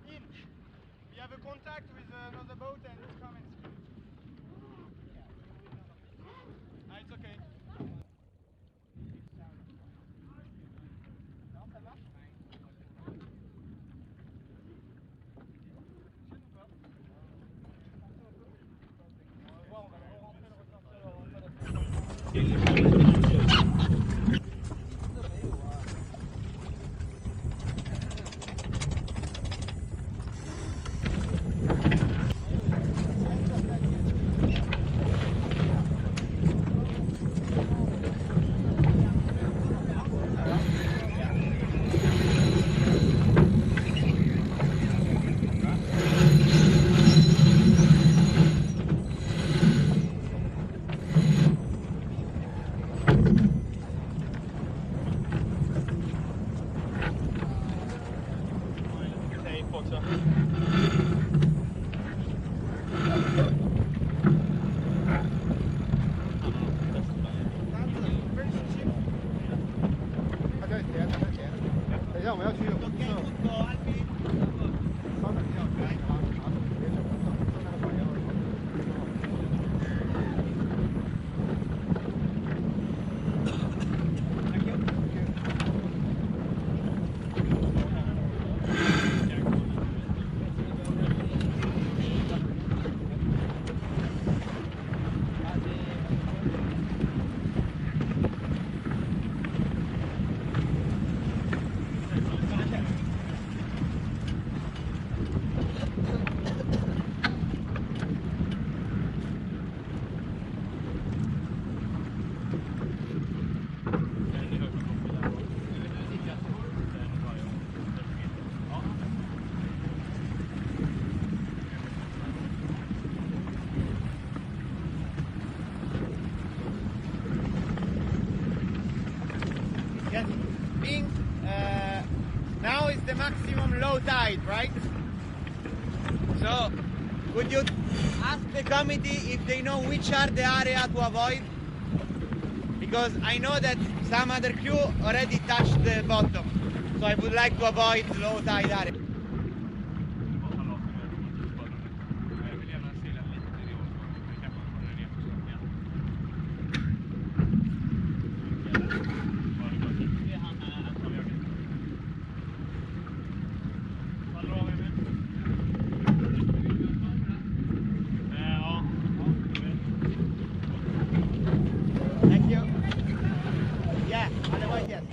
in. We have a contact with another boat and it's coming. It's okay. Yes, being now is the maximum low tide, right? So, could you ask the committee if they know which are the area to avoid? Because I know that some other crew already touched the bottom, so I would like to avoid low tide area. Thank you. Yeah, otherwise yes.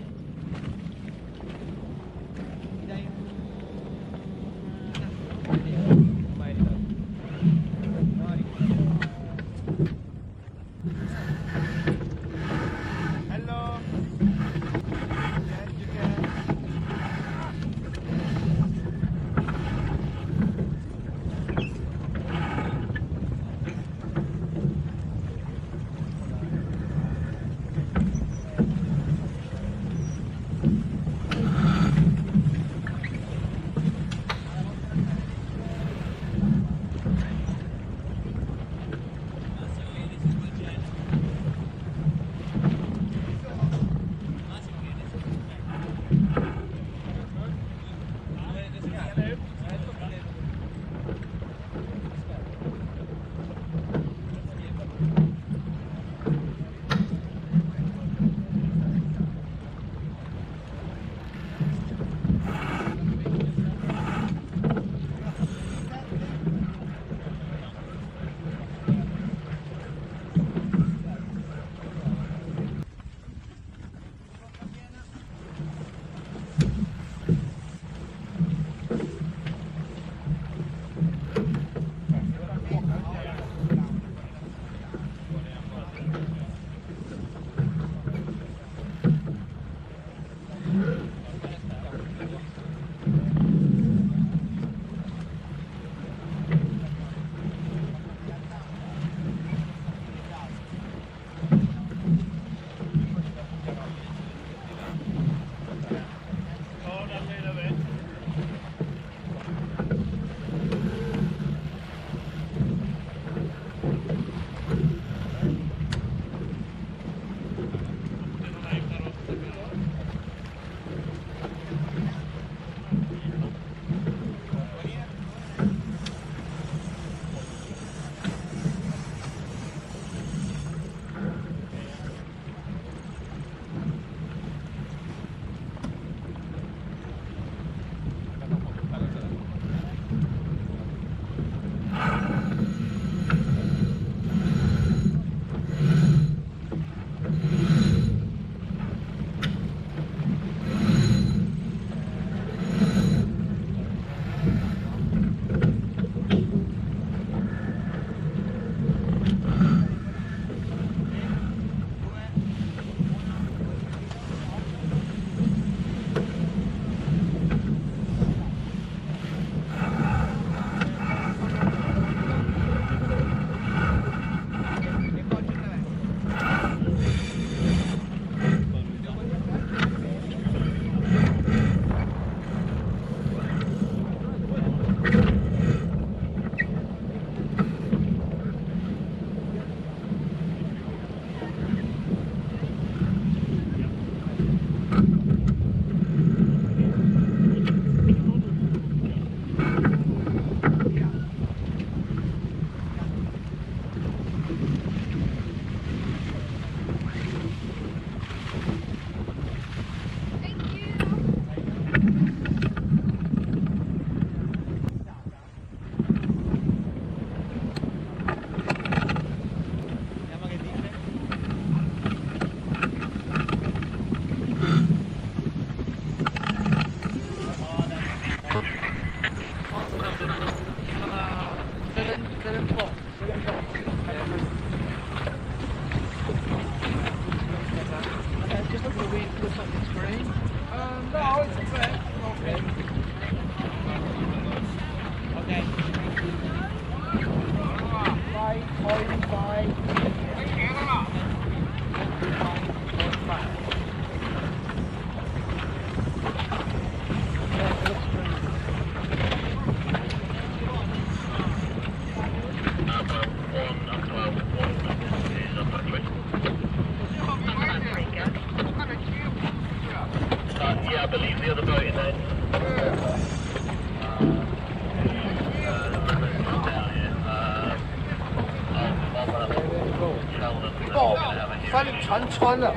Hello. Yes, you can.
哦，把你船穿了。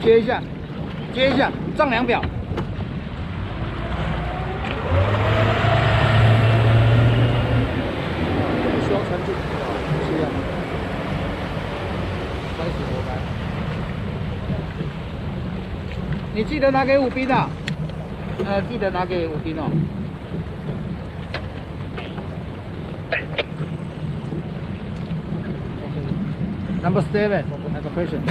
接一下，接一下，丈量表。不需要穿进，是呀。开始活该。你记得拿给武斌啊，记得拿给武斌哦。Number 7, I have a question.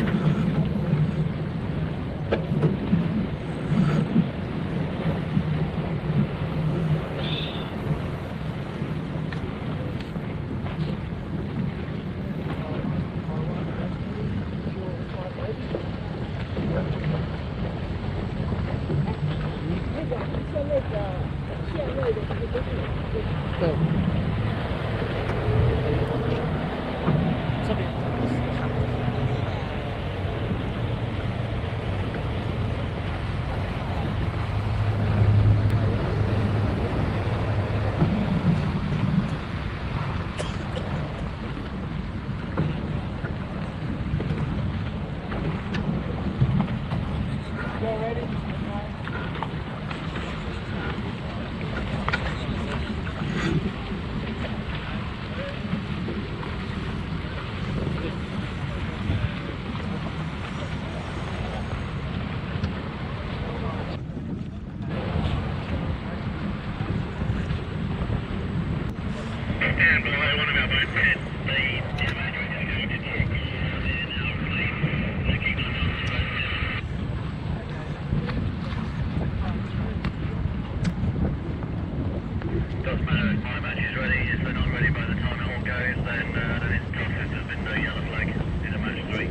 Doesn't matter if my match is ready. If they're not ready by the time it all goes, then it's process. There's been no yellow flag in a match 3.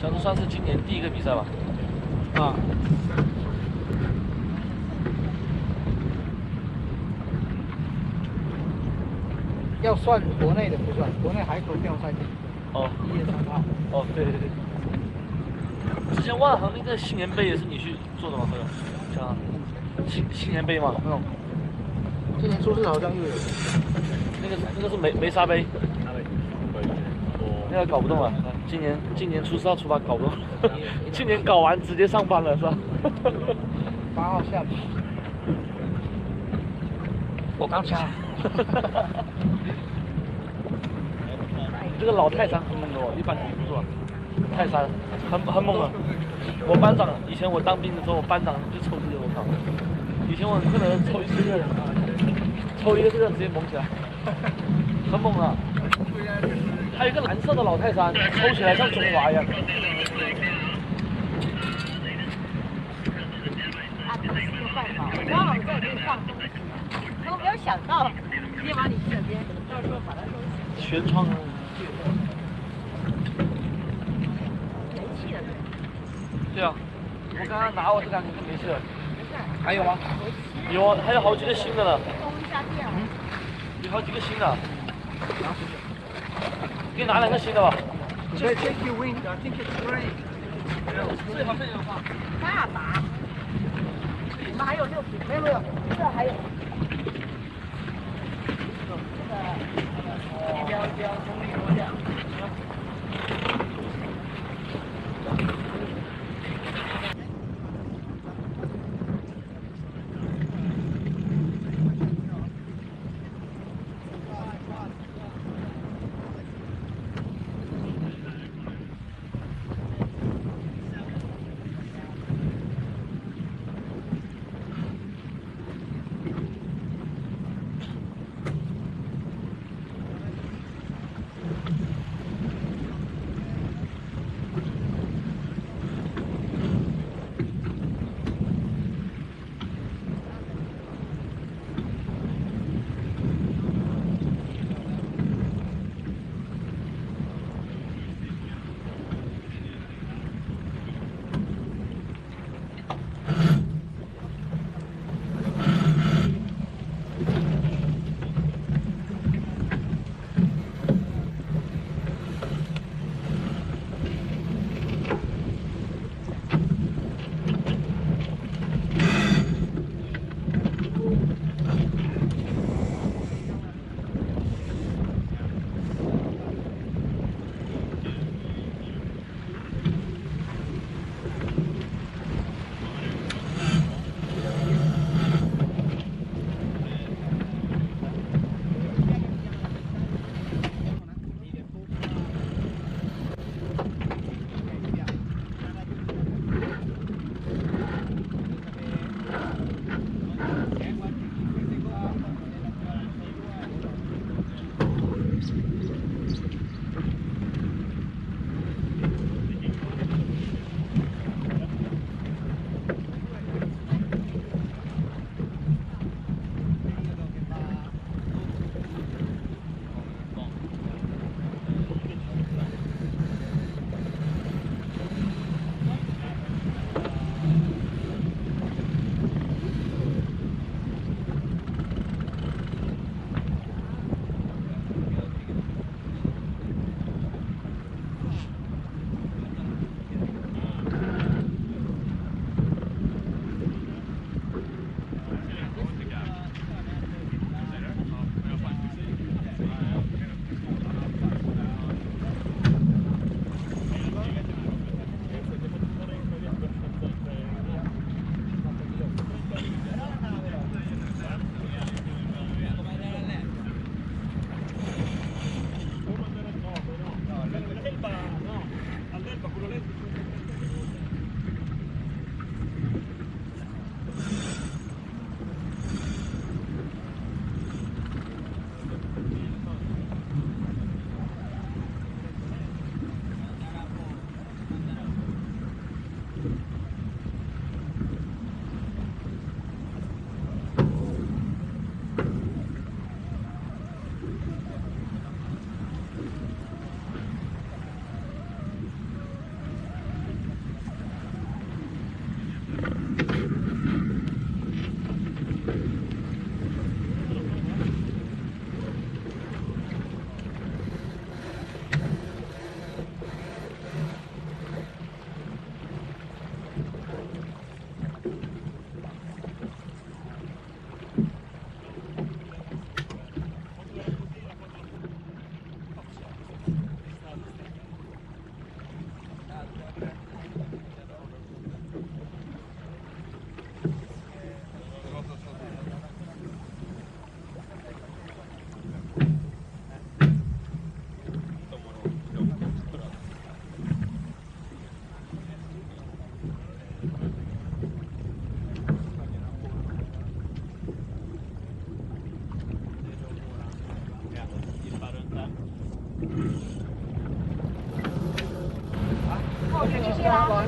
这都算是今年第一个比赛吧？
啊。要算国内的不算，国内海口调赛季。
哦。
1月3号。
哦，对对对。之前万恒那个新年杯也是你去做的吗？朋友？像新年杯吗？
没有。今年初四好像又有。
那个是梅沙杯。那个搞不动了，今年初4号出发搞不动，去年搞完直接上班了是吧
8号下午。我刚掐。
这个老泰山很猛的哦，一般提不住啊。泰山很猛啊！我班长以前我当兵的时候，我班长就抽这个，我靠！以前我可能抽1个人，抽一个这个直接猛起来，很猛啊！还有一个蓝色的老泰山，抽起来像中华一样。
刚好在这里放风，我没有想到直接往你这边，到时候把它收起。
全窗啊！
没气了，
对啊，我刚刚拿我这2个就没事了。
没事。
还有吗？
有啊，还有好几个新的呢。
充一下电。
有好几个新的。给你拿2个新的吧。
Just take your wing. I think it's great.
最好这样放。
大把。我们还有6瓶，没有，这还有。标中立多亮。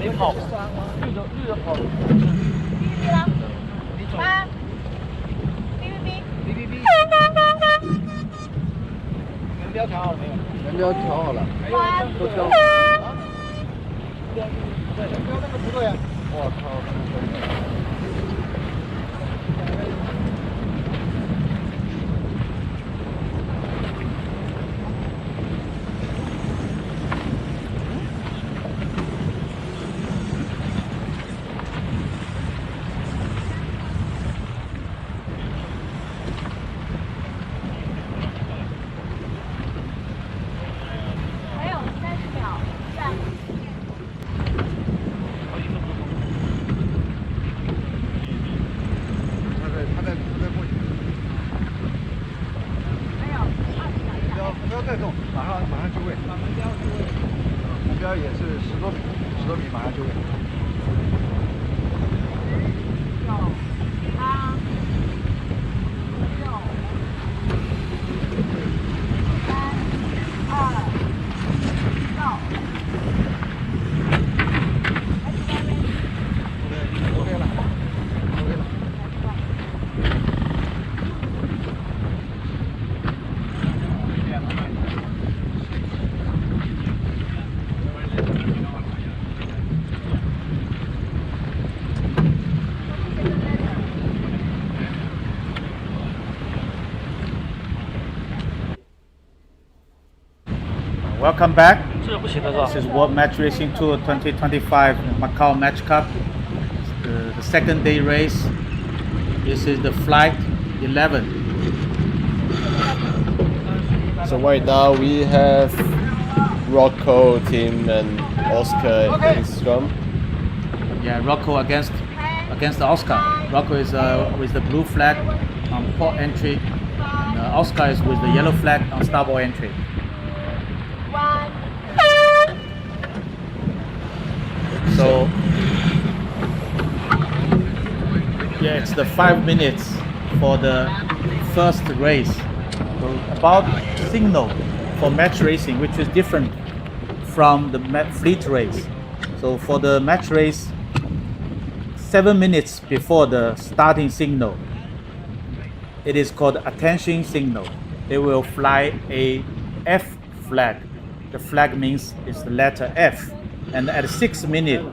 你跑，绿的跑。
哔哔啦，八，哔哔哔。
哔哔哔。人标调好了没有？人标调好了，都调好了。人标那个不对啊！我靠！
还有30秒，站。
他在过去。
还有20秒。
不要再动，马上就位。目标也是10多米，马上就位。
9、8、6、3、2、到。
OK 了。
Welcome back.
这不行的是吧
This is World Match Racing Tour 2025 Macao Match Cup. The second day race. This is the flight 11.
So right now we have Rocco, Tim, and Oscar in scrum.
Yeah, Rocco against the Oscar. Rocco is with the blue flag on port entry. And, Oscar is with the yellow flag on starboard entry.
1。
So yeah, it's the 5 minutes for the first race. So about signal for match racing, which is different from the fleet race. So for the match race, 7 minutes before the starting signal, it is called attention signal. They will fly a F flag. The flag means it's the letter F. And at 6 minutes,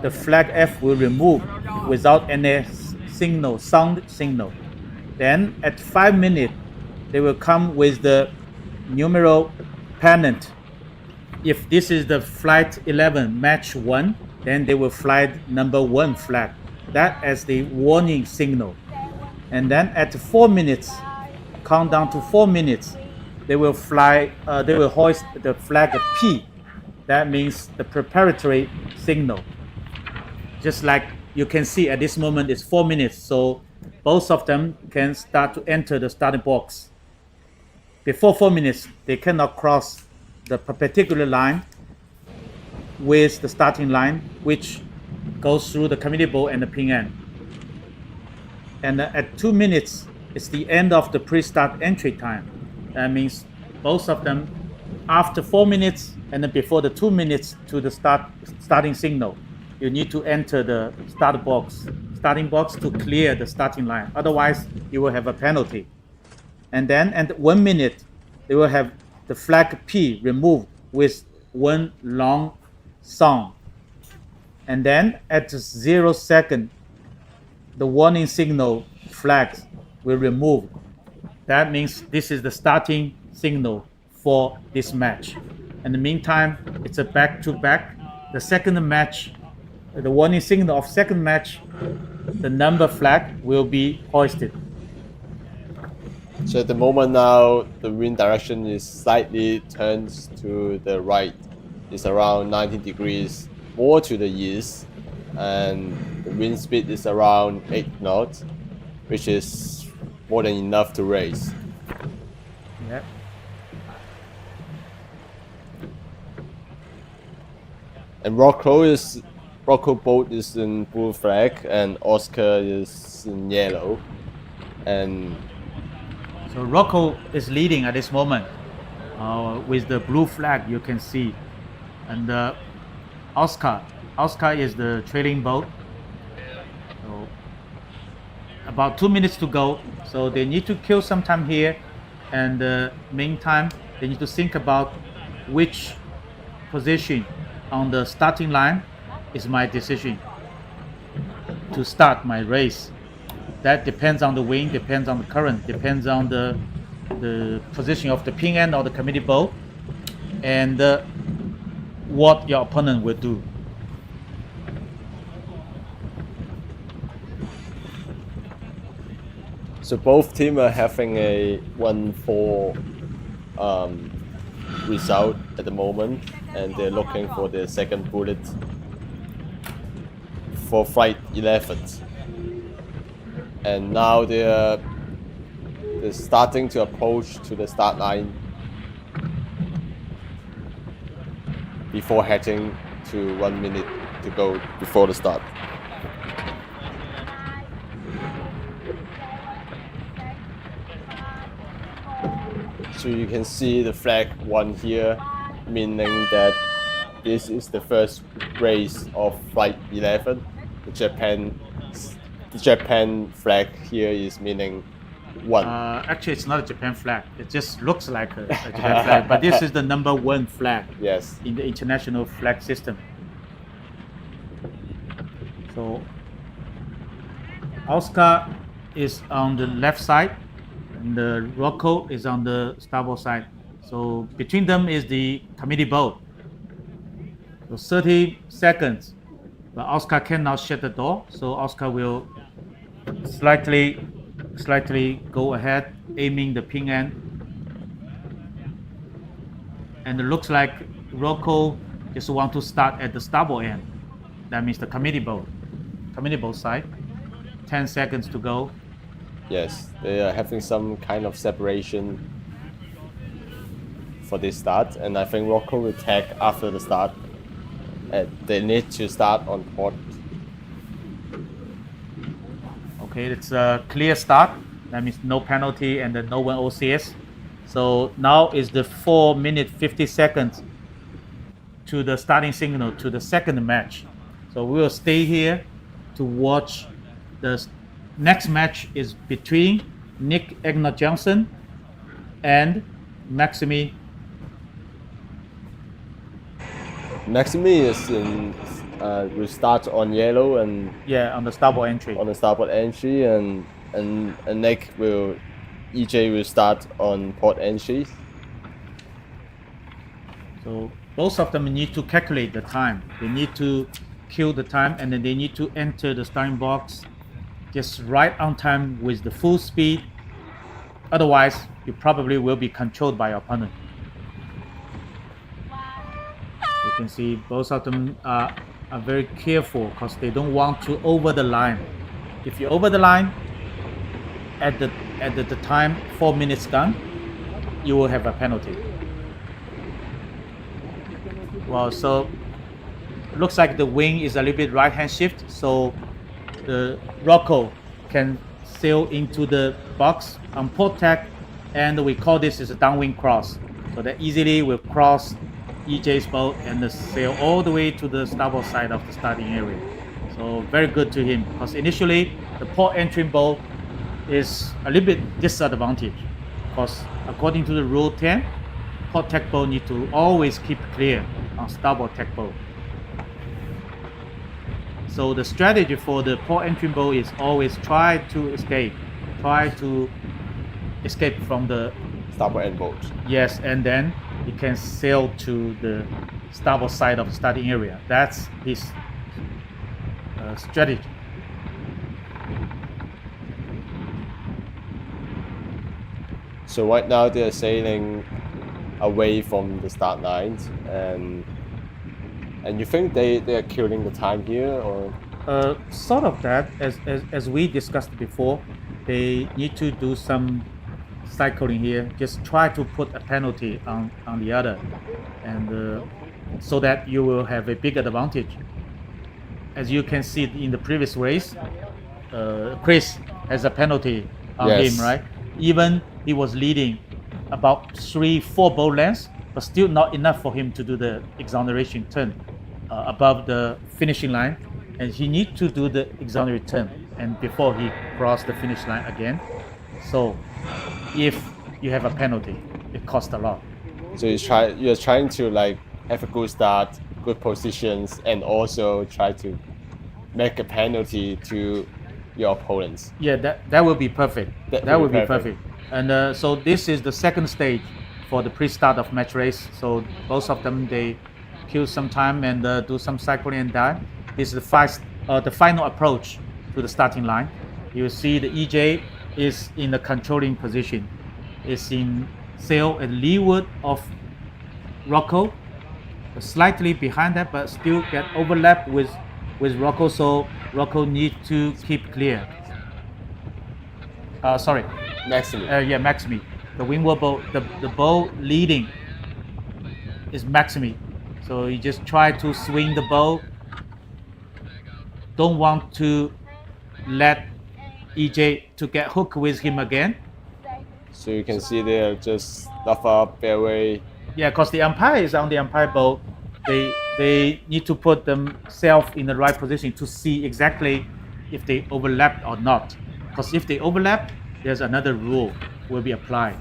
the flag F will remove without any signal, sound signal. Then at 5 minutes, they will come with the numeral pennant. If this is the flight 11 match 1, then they will fly number 1 flag. That as the warning signal. And then at 4 minutes, count down to 4 minutes, they will hoist the flag P. That means the preparatory signal. Just like you can see at this moment, it's 4 minutes, so both of them can start to enter the starting box. Before 4 minutes, they cannot cross the perpendicular line with the starting line, which goes through the committee bowl and the pin end. And at 2 minutes, it's the end of the pre-start entry time. That means both of them, after 4 minutes and then before the 2 minutes to the starting signal, you need to enter the starting box to clear the starting line. Otherwise, you will have a penalty. And then at 1 minute, they will have the flag P removed with 1 long song. And then at 0 second, the warning signal flags will remove. That means this is the starting signal for this match. In the meantime, it's a back-to-back. The second match, the warning signal of second match, the number flag will be hoisted.
So at the moment now, the wind direction is slightly turned to the right. It's around 90 degrees more to the east, and the wind speed is around 8 knots, which is more than enough to race.
Yeah.
And Rocco boat is in blue flag, and Oscar is in yellow. And
so Rocco is leading at this moment with the blue flag, you can see. And Oscar Oscar is the trailing boat. So about 2 minutes to go. So they need to kill some time here, and meantime they need to think about which position on the starting line is my decision to start my race. That depends on the wind, depends on the current, depends on the position of the pin end or the committee boat, and what your opponent will do.
So both teams are having a 1-4 result at the moment, and they're looking for the second bullet for flight 11. And now they're starting to approach to the start line before heading to 1 minute to go before the start. So you can see the flag 1 here, meaning that this is the first race of flight 11. The Japan flag here is meaning 1.
Actually, it's not a Japan flag. It just looks like a Japan flag, but this is the number 1 flag.
Yes.
In the international flag system. So Oscar is on the left side, and the Rocco is on the starboard side. So between them is the committee boat. So 30 seconds, but Oscar cannot shut the door, so Oscar will slightly go ahead, aiming the pin end. And it looks like Rocco just want to start at the starboard end. That means the committee boat side. 10 seconds to go.
Yes, they are having some kind of separation for this start, and I think Rocco will tag after the start. They need to start on port.
Okay, it's a clear start. That means no penalty and no one OCS. So now is the 4 minutes 50 seconds to the starting signal to the second match. So we will stay here to watch. The next match is between Nick Egner Johnson and Maxime.
Maxime is will start on yellow and
on the starboard entry.
On the starboard entry, and Nick EJ will start on port entry.
So both of them need to calculate the time. They need to kill the time, and then they need to enter the starting box just right on time with the full speed. Otherwise, you probably will be controlled by your opponent. You can see both of them are very careful because they don't want to over the line. If you over the line at the time 4 minutes gone, you will have a penalty. Well, so looks like the wing is a little bit right hand shift, so the Rocco can sail into the box on port tack, and we call this is a downwind cross. So that easily will cross EJ's boat and sail all the way to the starboard side of the starting area. So very good to him, because initially the port entering boat is a little bit disadvantaged, because according to the rule 10, port tack boat need to always keep clear on starboard tack boat. So the strategy for the port entry boat is always try to escape from the
starboard end boat.
Yes, and then he can sail to the starboard side of the starting area. That's his strategy.
So right now they're sailing away from the start lines, and you think they are killing the time here, or?
Sort of that. As we discussed before, they need to do some cycling here. Just try to put a penalty on the other, and so that you will have a big advantage. As you can see in the previous race, Chris has a penalty on him, right? Even he was leading about 3-4 boat lengths, but still not enough for him to do the exoneration turn above the finishing line, and he needs to do the exonerate turn and before he cross the finish line again. So if you have a penalty, it costs a lot.
So you're trying to like have a good start, good positions, and also try to make a penalty to your opponents.
Yeah, that will be perfect. That will be perfect. And so this is the second stage for the pre-start of match race. So both of them, they kill some time and do some cycling and dive. This is the final approach to the starting line. You see the EJ is in the controlling position. It's in sail and leeward of Rocco, slightly behind that, but still get overlapped with Rocco. So Rocco needs to keep clear. Sorry.
Maximi.
Yeah, Maximi. The windward bow, the bow leading is Maximi. So you just try to swing the bow. Don't want to let EJ to get hooked with him again.
So you can see they're just off up fairway.
Yeah, because the umpire is on the umpire boat. They need to put themselves in the right position to see exactly if they overlap or not. Because if they overlap, there's another rule will be applied.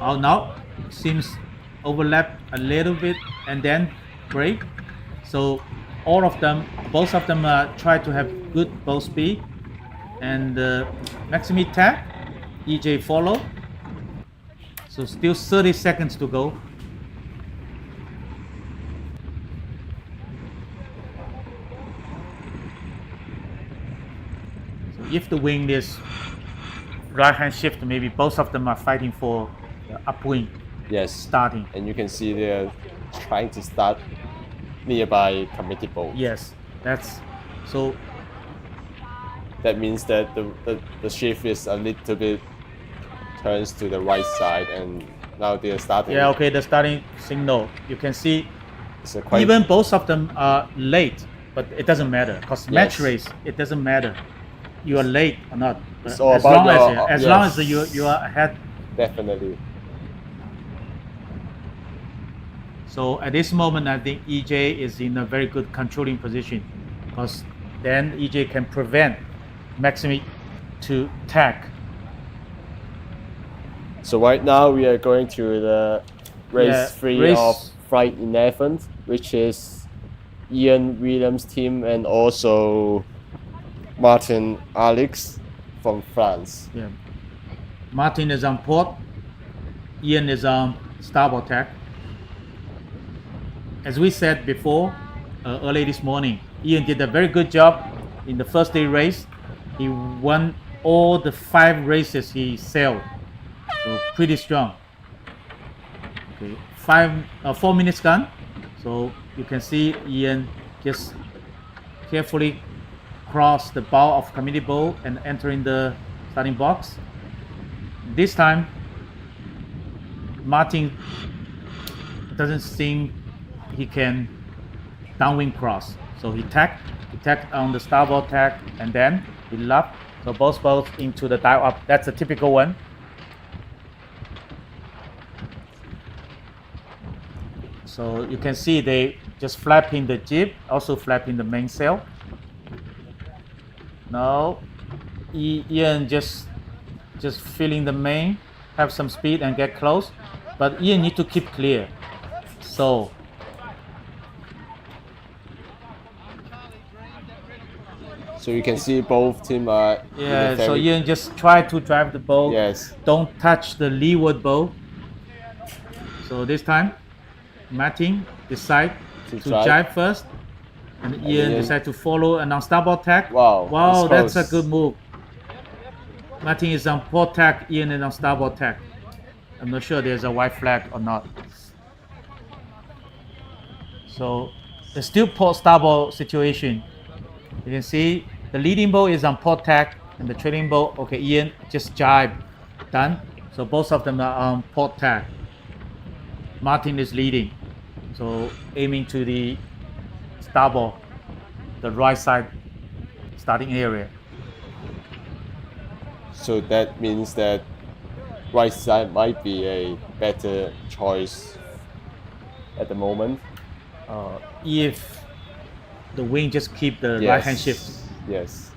Oh, now seems overlap a little bit and then break. So both of them try to have good bow speed. And Maximi tag, EJ follow. So still 30 seconds to go. So if the wind is right hand shift, maybe both of them are fighting for the upwind.
Yes.
Starting.
And you can see they're trying to start nearby committee boat.
Yes, that's so.
That means that the shift is a little bit turns to the right side, and now they're starting.
Yeah, okay, the starting signal. You can see
quite,
even both of them are late, but it doesn't matter because match race, it doesn't matter. You are late or not.
It's all about
as long as you are ahead.
Definitely.
So at this moment, I think EJ is in a very good controlling position because then EJ can prevent Maximi to tag.
So right now we are going to the race 3 of Flight 11, which is Ian Williams' team and also Martin Alex from France.
Yeah. Martin is on port. Ian is on starboard tack. As we said before, early this morning, Ian did a very good job in the first day race. He won all the 5 races he sailed. So pretty strong. Okay, 4 minutes gone. So you can see Ian just carefully cross the bow of committee bow and entering the starting box. This time, Martin doesn't think he can downwind cross. So he tacked on the starboard tack and then he left. So both boats into the dive up. That's a typical one. So you can see they just flapping the jib, also flapping the mainsail. Now Ian just feeling the main, have some speed and get close, but Ian need to keep clear. So
you can see both teams are
so Ian just try to drive the boat.
Yes.
Don't touch the leeward bow. So this time Martin decide to jibe first, and Ian decide to follow and on starboard tack. Wow, that's a good move. Martin is on port tack, Ian is on starboard tack. I'm not sure there's a white flag or not. So there's still port starboard situation. You can see the leading bow is on port tack and the trailing bow, okay, Ian just jibe, done. So both of them are on port tack. Martin is leading, so aiming to the starboard, the right side starting area.
So that means that right side might be a better choice at the moment.
If the wind just keep the right hand shift.
Yes.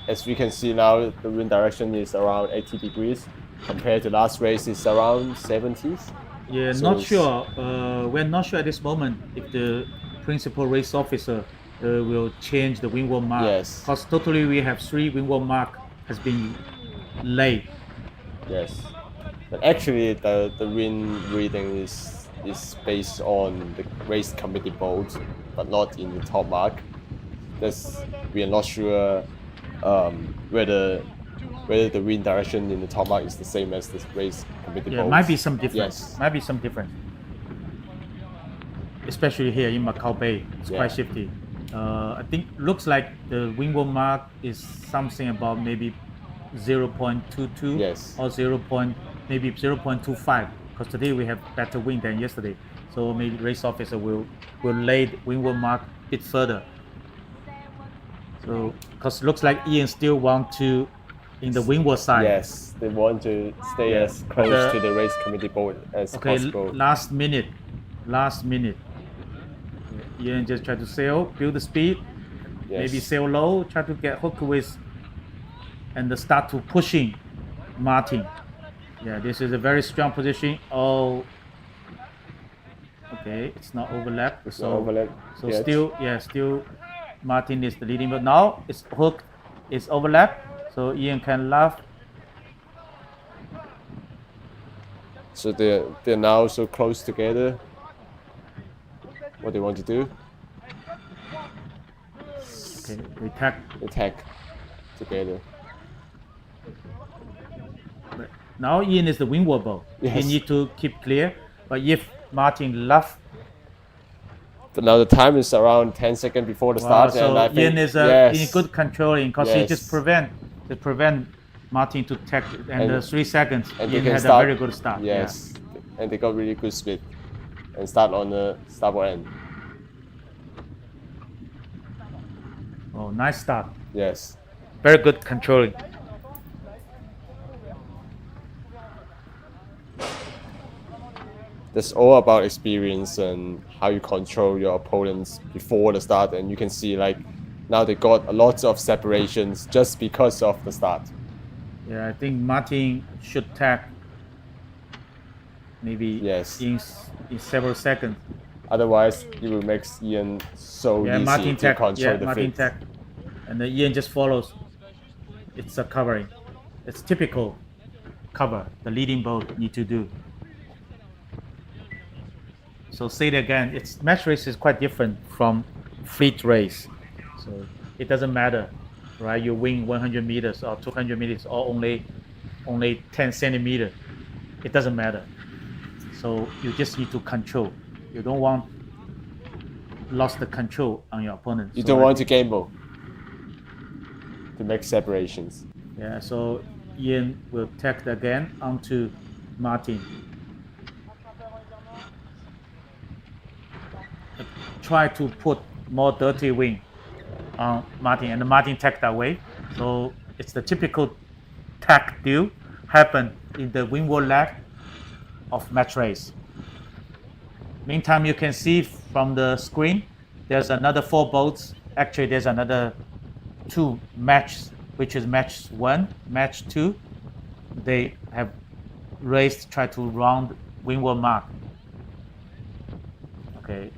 As we can see now, the wind direction is around 80 degrees. Compared to last race, it's around 70s.
Yeah,
So
not
it's-
sure. We're not sure at this moment if the principal race officer will change the windward mark.
Yes.
Because totally we have 3 windward mark has been laid.
Yes. But actually, the wind reading is based on the race committee board, but not in the top mark. We are not sure whether the wind direction in the top mark is the same as the race committee
Yeah,
board.
might be some difference.
Yes.
Might be some difference. Especially here in Macao Bay, it's
Yeah.
quite shifty. I think looks like the windward mark is something about maybe 0.22
Yes.
or maybe 0.25. Because today we have better wind than yesterday, so maybe race officer will lay the windward mark a bit further. So because looks like Ian still want to in the windward side.
Yes, they want to stay
Yeah.
as close
The-
to the race committee board as
Okay,
possible.
last minute. Ian just try to sail, build the speed,
Yes.
maybe sail low, try to get hook with, and start to pushing Martin. Yeah, this is a very strong position. Oh, okay, it's not overlap.
It's
so
not overlap
so
yet.
still Martin is the leading, but now it's hook, it's overlap, so Ian can laugh.
So they're now so close together. What they want to do?
Okay, they tag.
Attack together.
But now Ian is the windward bow.
Yes.
He need to keep clear. But if Martin left,
But now the time is around 10 seconds before the start,
so
and I think
Ian is
yes,
in good controlling because he just
Yes.
prevent Martin to tag, and the 3 seconds
and they
Ian
can
had
start.
a very good start.
Yes, and they got really good speed, and start on the starboard end.
Yeah. Oh, nice start.
Yes.
Very good controlling.
That's all about experience and how you control your opponents before the start, and you can see like now they got a lot of separations just because of the start.
Yeah, I think Martin should tag maybe
Yes.
in several seconds.
Otherwise, it will make Ian so
Yeah,
easy
Martin
to
tag.
control
Yeah,
the
Martin
feet.
tag, and then Ian just follows. It's a covering. It's typical cover the leading boat need to do. So say it again. It's match race is quite different from fleet race. So it doesn't matter, right? You win 100 meters or 200 meters or only 10 centimeters. It doesn't matter. So you just need to control. You don't want lost the control on your opponent.
You
So
don't
I
want to gamble to make separations.
Yeah, so Ian will tag again onto Martin. Try to put more dirty wing on Martin, and Martin tag that way. So it's the typical tag deal happen in the windward leg of match race. Meantime, you can see from the screen, there's another 4 boats. Actually, there's another 2 matches, which is match 1, match 2. They have raced, try to round windward mark. Okay.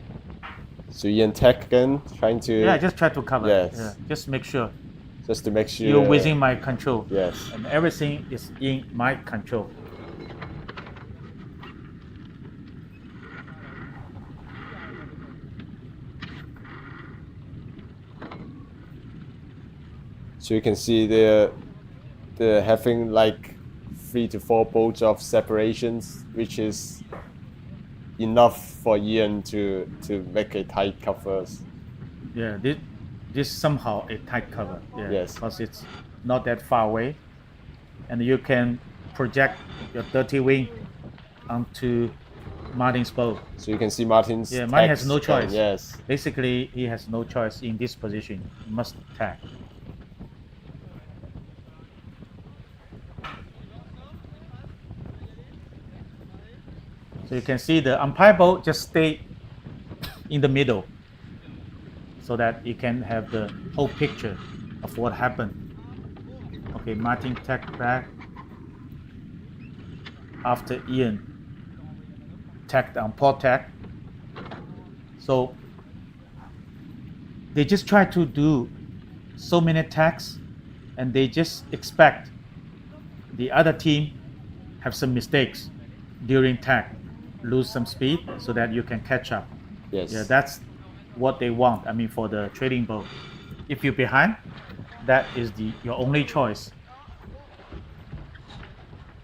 So Ian tag again, trying to
Yeah, just try to cover.
Yes.
Yeah, just make sure
just to make sure
you're within my control.
Yes.
And everything is in my control.
So you can see they're having like 3 to 4 boats of separations, which is enough for Ian to make a tight cover.
Yeah, this somehow a tight cover. Yeah,
Yes.
because it's not that far away, and you can project your dirty wing onto Martin's boat.
So you can see Martin's
Yeah, Martin has
tags
no
going,
choice.
Yes.
Basically, he has no choice in this position. He must tag. So you can see the umpire boat just stay in the middle so that you can have the whole picture of what happened. Okay, Martin tagged back after Ian tagged on port tag. So they just try to do so many tags and they just expect the other team have some mistakes during tag, lose some speed so that you can catch up.
Yes.
Yeah, that's what they want. I mean, for the trading boat, if you're behind, that is your only choice.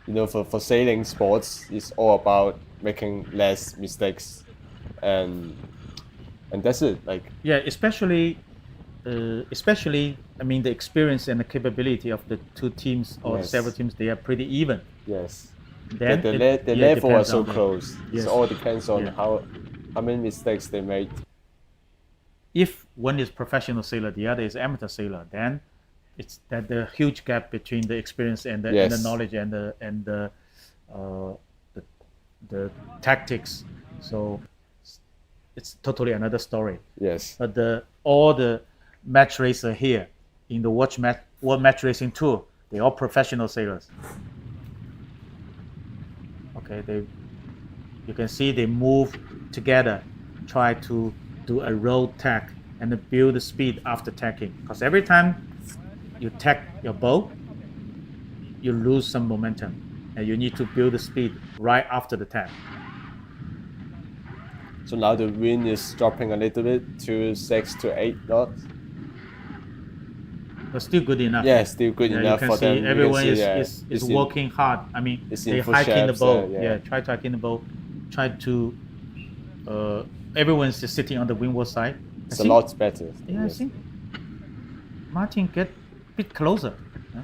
You know, for sailing sports, it's all about making less mistakes, and that's it. Like,
Yeah, especially I mean the experience and the capability of the two teams or
Yes.
several teams, they are pretty even.
yes,
Then
the
it-
level are
depends
so
on the-
close.
Yes.
It all depends on
Yeah.
how many mistakes they made.
If one is professional sailor, the other is amateur sailor, then it's that the huge gap between the experience and the
Yes.
knowledge and the tactics. So it's totally another story.
Yes.
But all the match racer here in the World Match Racing Tour, they're all professional sailors. Okay, you can see they move together, try to do a road tag and then build the speed after tagging. Because every time you tag your boat, you lose some momentum, and you need to build the speed right after the tag.
So now the wind is dropping a little bit to 6 to 8 knots.
But still good enough.
Yeah, still good
Yeah,
enough
you can
for
see
them. You can
everyone
see,
is,
yeah,
is
it's in-
working hard. I mean,
it's
they
in
hike in the
push-ups,
boat.
yeah.
Try to hike in the boat. Try to. Everyone's just sitting on the windward side.
It's a lot better.
Yeah, I
Yes.
think Martin get a bit closer. Yeah.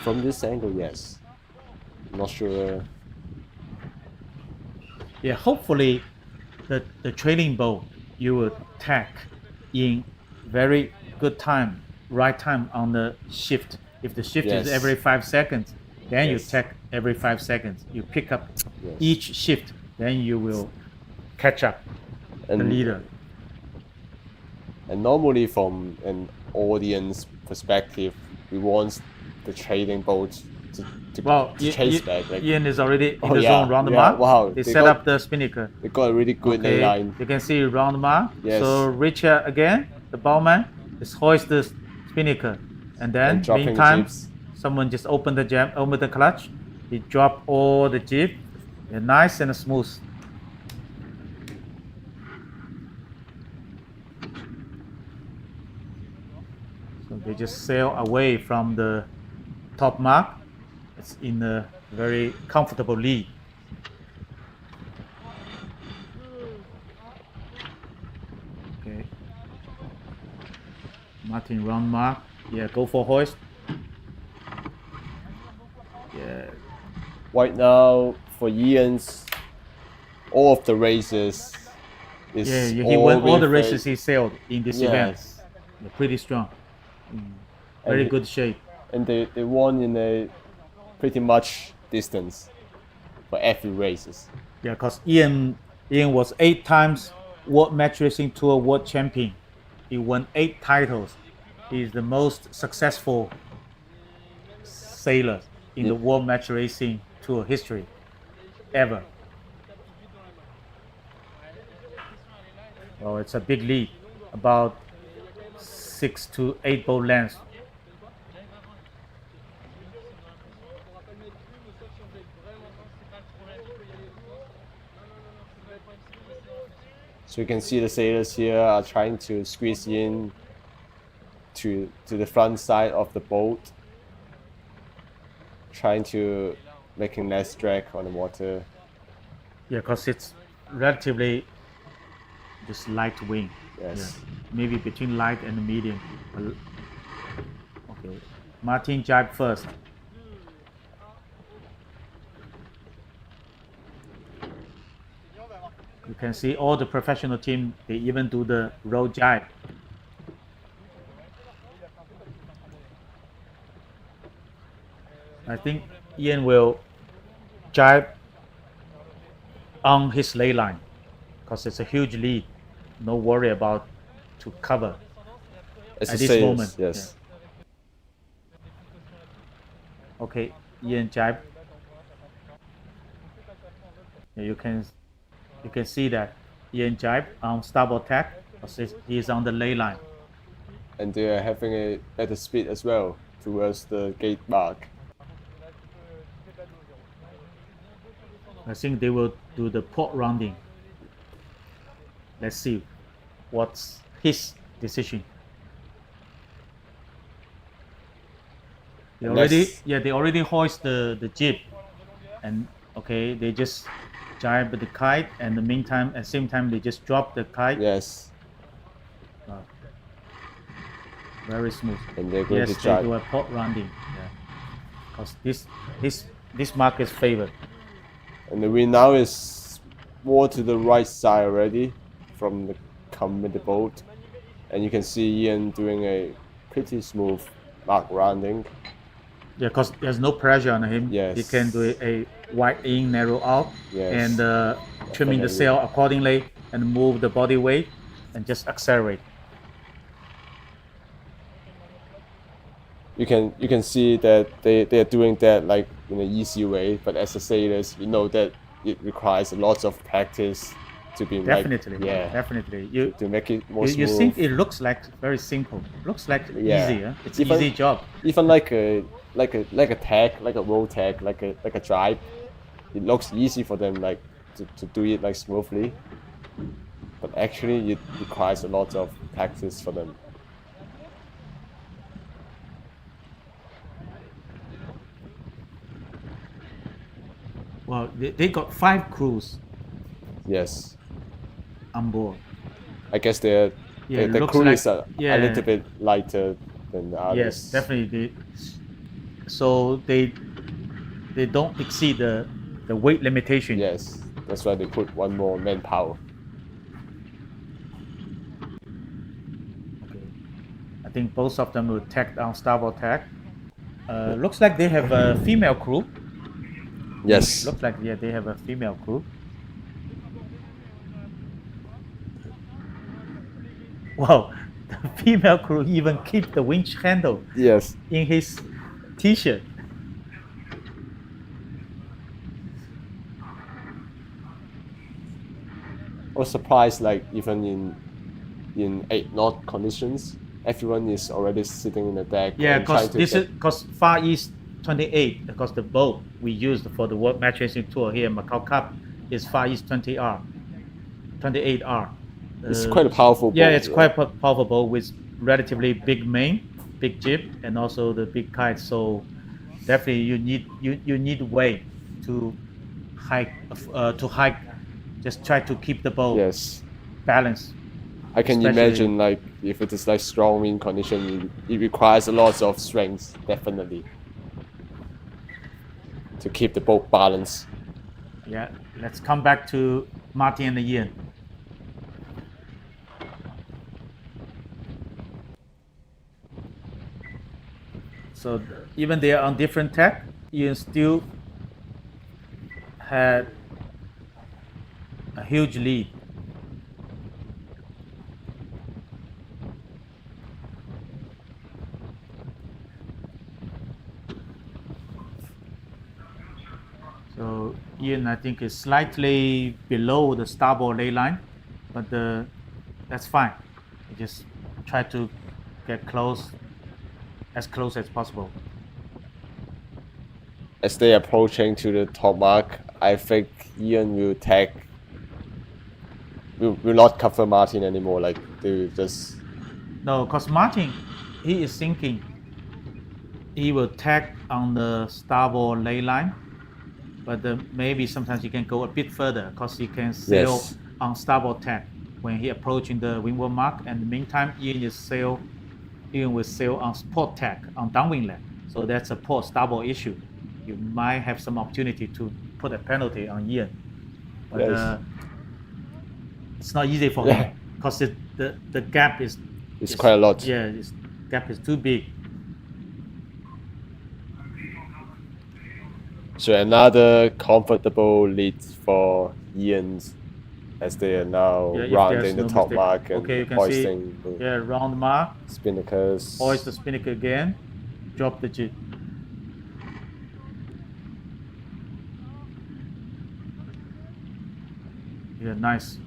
From this angle, yes. Not sure.
Yeah, hopefully, the trailing boat you will tag in very good time, right time on the shift. If the shift
Yes.
is every 5 seconds, then you
Yes.
tag every 5 seconds. You pick up
Yes.
each shift, then you will catch up the
And-
leader.
And normally, from an audience perspective, we want the trading boat to
Well,
chase back. Like,
Ian is already in
Oh,
the
yeah,
zone round the
yeah,
mark.
wow,
They
they
set
got-
up the spinnaker.
they got a really good ley line.
You can see round the mark.
Yes.
So Richard again, the bowman, is hoist the spinnaker, and then
And dropping
meantime,
jibs.
someone just open the clutch. He drop all the jib. They're nice and smooth. So they just sail away from the top mark. It's in a very comfortable lead. Okay. Martin round mark. Yeah, go for hoist. Yeah.
Right now, for Ian's, all of the races is
Yeah, he won all the
with
races he sailed in this event.
Yes.
They're pretty strong. Very
And-
good shape.
And they won in a pretty much distance for every races.
Yeah, because Ian was 8 times World Match Racing Tour World Champion. He won 8 titles. He's the most successful sailor in the World Match Racing Tour history ever. Oh, it's a big lead, about 6 to 8 boat lengths.
So you can see the sailors here are trying to squeeze in to the front side of the boat, trying to making less drag on the water.
Yeah, because it's relatively just light wind.
Yes.
Yeah. Maybe between light and medium. Okay. Martin jibe first. You can see all the professional team, they even do the road jibe. I think Ian will jibe on his lay line, because it's a huge lead. No worry about to cover
As
at
the
this
sailors,
moment.
yes.
Yeah. Okay, Ian jibe. Yeah, you can see that Ian jibe on starboard tack, because he is on the lay line.
And they are having a better speed as well towards the gate mark.
I think they will do the port rounding. Let's see what's his decision. They already hoist the jib, and okay, they just jibe the kite, and the meantime, at the same time, they just drop the kite.
Yes.
Very smooth.
And they're going
yes,
to jibe.
they do a port rounding. Yeah, because this mark is favored.
And the wind now is more to the right side already from the coming the boat, and you can see Ian doing a pretty smooth mark rounding.
Yeah, because there's no pressure on him.
Yes.
He can do a wide in, narrow out,
Yes.
and trimming the sail accordingly, and move the body weight, and just accelerate.
You can see that they're doing that like in an easy way, but as a sailors, you know that it requires a lot of practice to be
Definitely,
like, yeah,
definitely.
to make it more
You
smooth.
think it looks like very simple. Looks like
Yeah.
easy. Huh? It's
Even-
easy job.
Even like a tag, like a roll tag, like a drive, it looks easy for them like to do it like smoothly, but actually it requires a lot of practice for them.
Well, they got 5 crews
Yes,
on board.
I guess the
looks
crew
like-
is a little bit lighter than the others.
Yes, definitely. So they don't exceed the weight limitation.
Yes, that's why they put one more manpower.
Okay. I think both of them will tack on starboard tack. Looks like they have a female crew.
Yes,
Looks like they have a female crew. Wow, the female crew even keep the winch handle
yes.
in his t-shirt.
I was surprised, like even in 8 knot conditions, everyone is already sitting in the deck.
Yeah,
and trying
because
to
because Far East 28, because the boat we used for the World Match Racing Tour here in Macao Cup is Far East 20R, 28R.
It's quite a powerful boat.
Yeah, it's
right?
quite powerful boat with relatively big main, big jib, and also the big kite. So definitely you need weight to hike. Just try to keep the boat
Yes,
balanced.
I can
Especially-
imagine like if it is like strong wind condition, it requires a lot of strength, definitely, to keep the boat balanced.
Yeah, let's come back to Martin and Ian. So even they are on different tack, Ian still had a huge lead. So Ian, I think, is slightly below the starboard lay line, but that's fine. You just try to get as close as possible.
As they approaching to the top mark, I think Ian will not cover Martin anymore. Like they will just
No, because Martin, he is thinking he will tack on the starboard lay line, but maybe sometimes he can go a bit further because he can sail
Yes.
on starboard tack when he approaching the windward mark. And in the meantime, Ian will sail on port tack on downwind left. So that's a port starboard issue. You might have some opportunity to put a penalty on Ian, but
Yes.
it's not easy for
Yeah.
him because the gap is
it's quite a lot.
yeah, this gap is too big.
So another comfortable lead for Ian's as they are now
Yeah, if
rounding
there's
the
no
top
mistake.
mark and
Okay, you can
hoisting
see,
the
yeah, round mark,
spinnakers.
hoist the spinnaker again, drop the jig. Yeah, nice.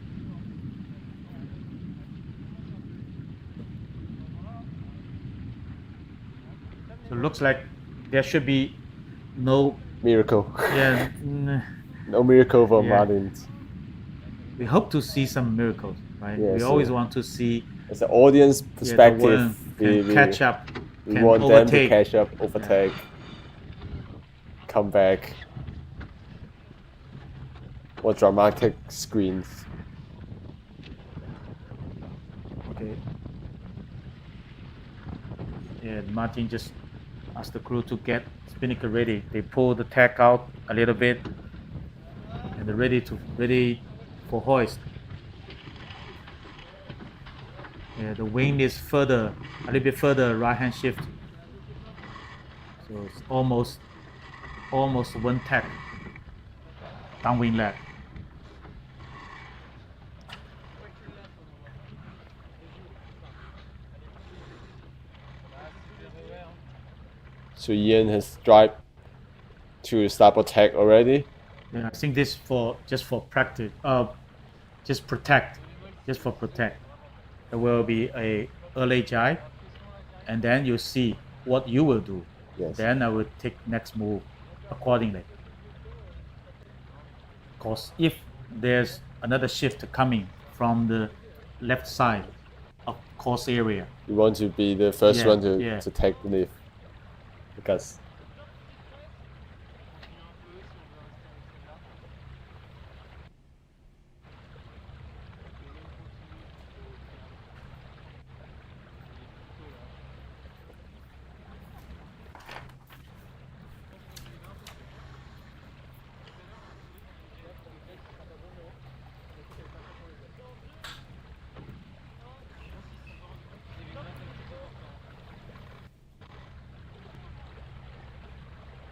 So it looks like there should be no,
Miracle.
yeah,
No miracle for
Yeah.
Martins.
we hope to see some miracles, right?
Yeah,
we
so
always want to see
As an audience
the
perspective,
one can catch up,
we
can
want
overtake.
them to catch up, overtake, come back. What dramatic screens.
Okay. Yeah, Martin just asked the crew to get spinnaker ready. They pull the tack out a little bit, and they're ready for hoist. Yeah, the wing is further, a little bit further right hand shift. So it's almost one tack downwind leg.
So Ian has drive to starboard tack already.
Yeah, I think this just for practice. Just protect. There will be a early jibe, and then you see what you will do.
Yes.
Then I will take next move accordingly. Because if there's another shift coming from the left side of course area,
You want to be the first
Yeah,
one to,
yeah.
to take the lift. Because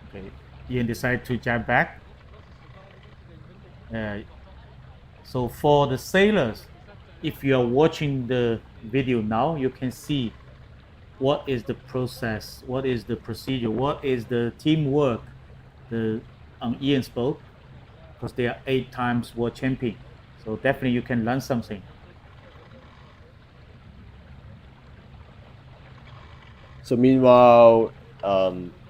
okay, Ian decided to jump back. So for the sailors, if you are watching the video now, you can see what is the process, what is the procedure, what is the teamwork on Ian's boat, because they are 8 times world champion. So definitely you can learn something.
So meanwhile,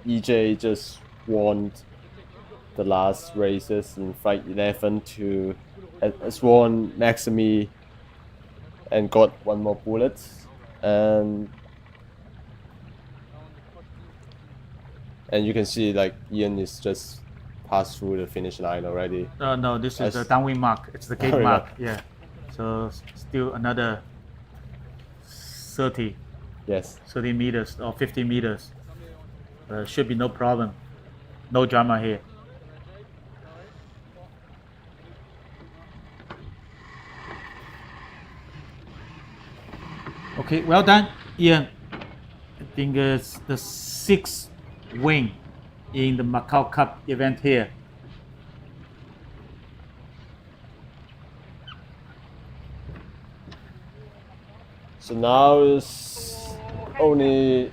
EJ just won the last races in Flight 11 to has won Maximi and got one more bullet, and you can see like Ian is just passed through the finish line already.
No, this is
As-
the downwind mark. It's the gate
Downwind
mark.
mark.
Yeah. So still another 30
Yes.
meters or 50 meters. Should be no problem. No drama here. Okay, well done, Ian. I think it's the 6th win in the Macao Cup event here.
So now it's only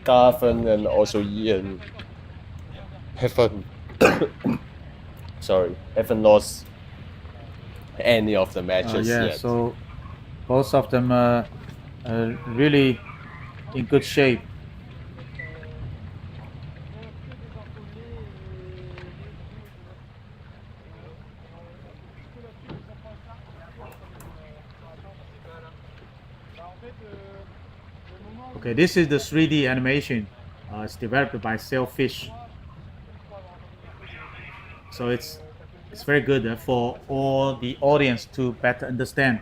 Garvin and also Ian haven't haven't lost any of the matches
Yeah,
yet.
so both of them are really in good shape. Okay, this is the 3D animation. It's developed by Sailfish. So it's very good for all the audience to better understand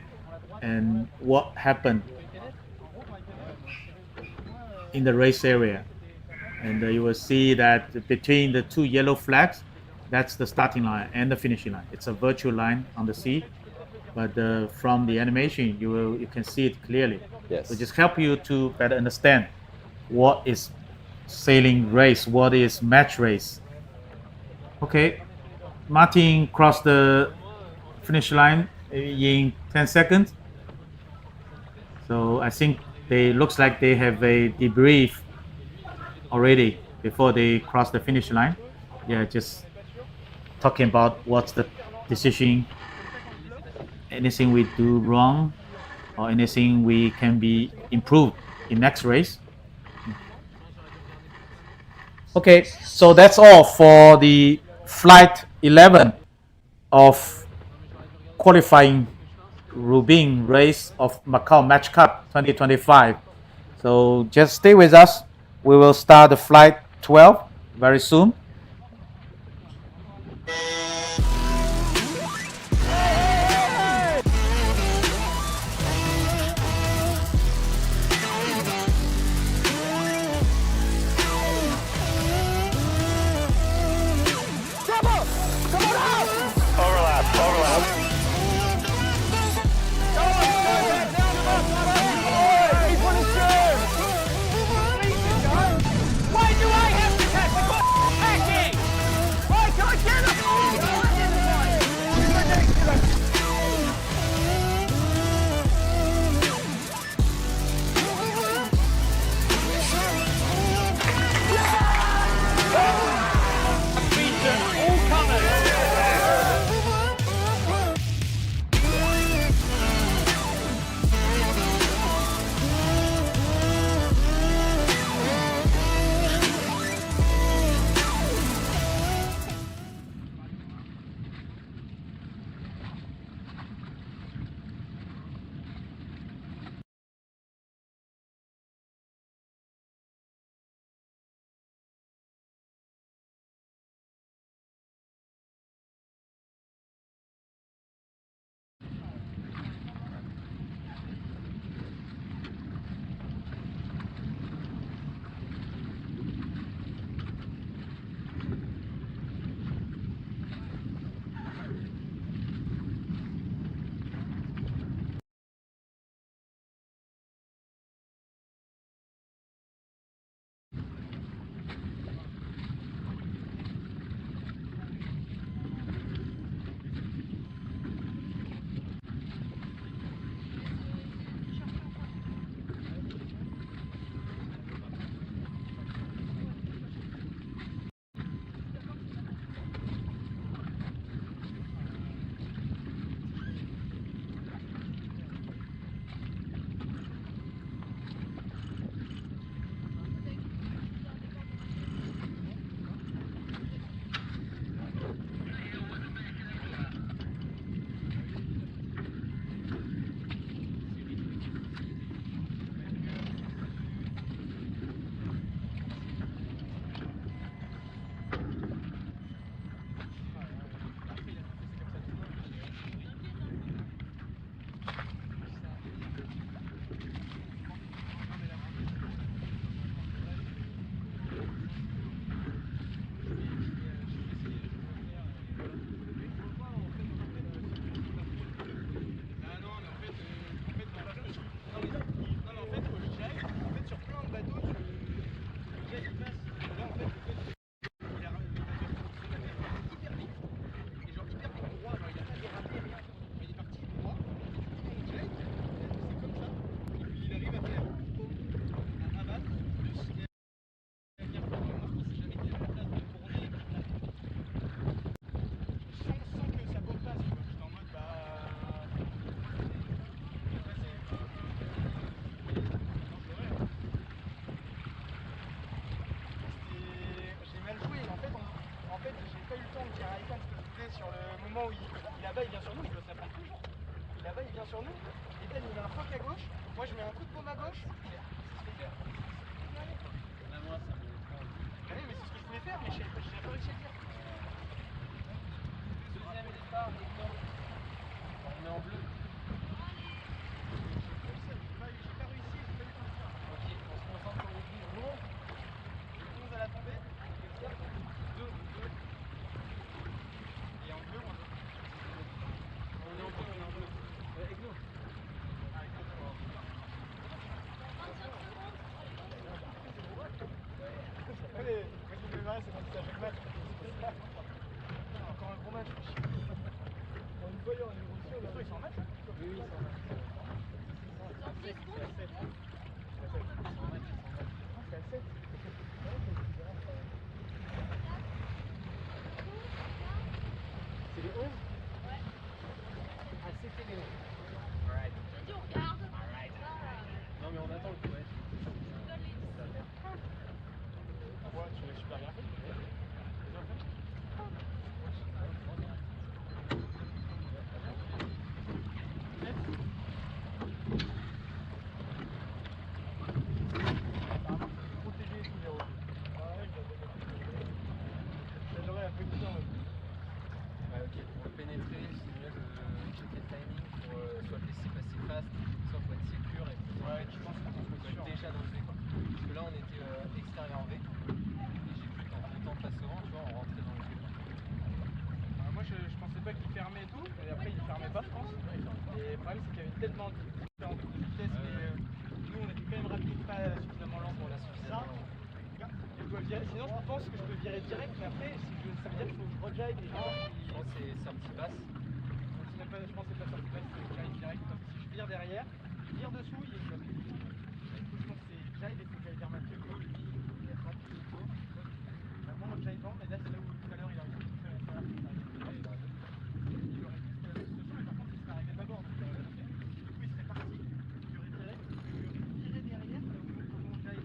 and what happened in the race area. And you will see that between the 2 yellow flags, that's the starting line and the finishing line. It's a virtual line on the sea, but from the animation you can see it clearly.
Yes.
So just help you to better understand what is sailing race, what is match race. Okay, Martin crossed the finish line in 10 seconds. So I think they looks like they have a debrief already before they cross the finish line. Yeah, just talking about what's the decision, anything we do wrong, or anything we can be improved in next race. Okay, so that's all for the flight 11 of qualifying Rubin race of Macao Match Cup 2025. So just stay with us. We will start the flight 12 very soon.
Sur le moment où là-bas il vient sur nous, il doit s'appeler toujours. Là-bas il vient sur nous, et Ben il met un truc à gauche, moi je mets un coup de paume à gauche. Ah oui, mais c'est ce que je voulais faire, mais je n'avais pas réussi à le faire. Deuxième départ, on est en bleu. J'ai pas réussi, j'ai pas eu le temps. Ok, on se concentre sur le rouge. Le 11 à la tombée. 2. Et en bleu, on est en bleu. Avec nous. Allez, moi je me fais mal, c'est comme ça, chaque match. Encore un gros match. vraiment différente vitesse, mais nous on était quand même rapide, pas suffisamment lent pour la suffisance. Je peux virer, sinon je pense que je peux virer direct, mais après ça veut dire qu'il faut que je rejive et je pense que c'est un petit passe. Je pense que c'est pas sorti passe, c'est jive direct, parce que si je vire derrière, je vire dessous, il est bloqué. Du coup je pense que c'est jive et il faut que j'aille vers ma queue, il est rapide et tout. Maintenant je jive devant, et là c'est là où tout à l'heure il a réussi à faire ça. Il aurait pu se faire mais par contre il serait arrivé d'abord, donc du coup il serait parti, il aurait viré derrière, là où mon jive.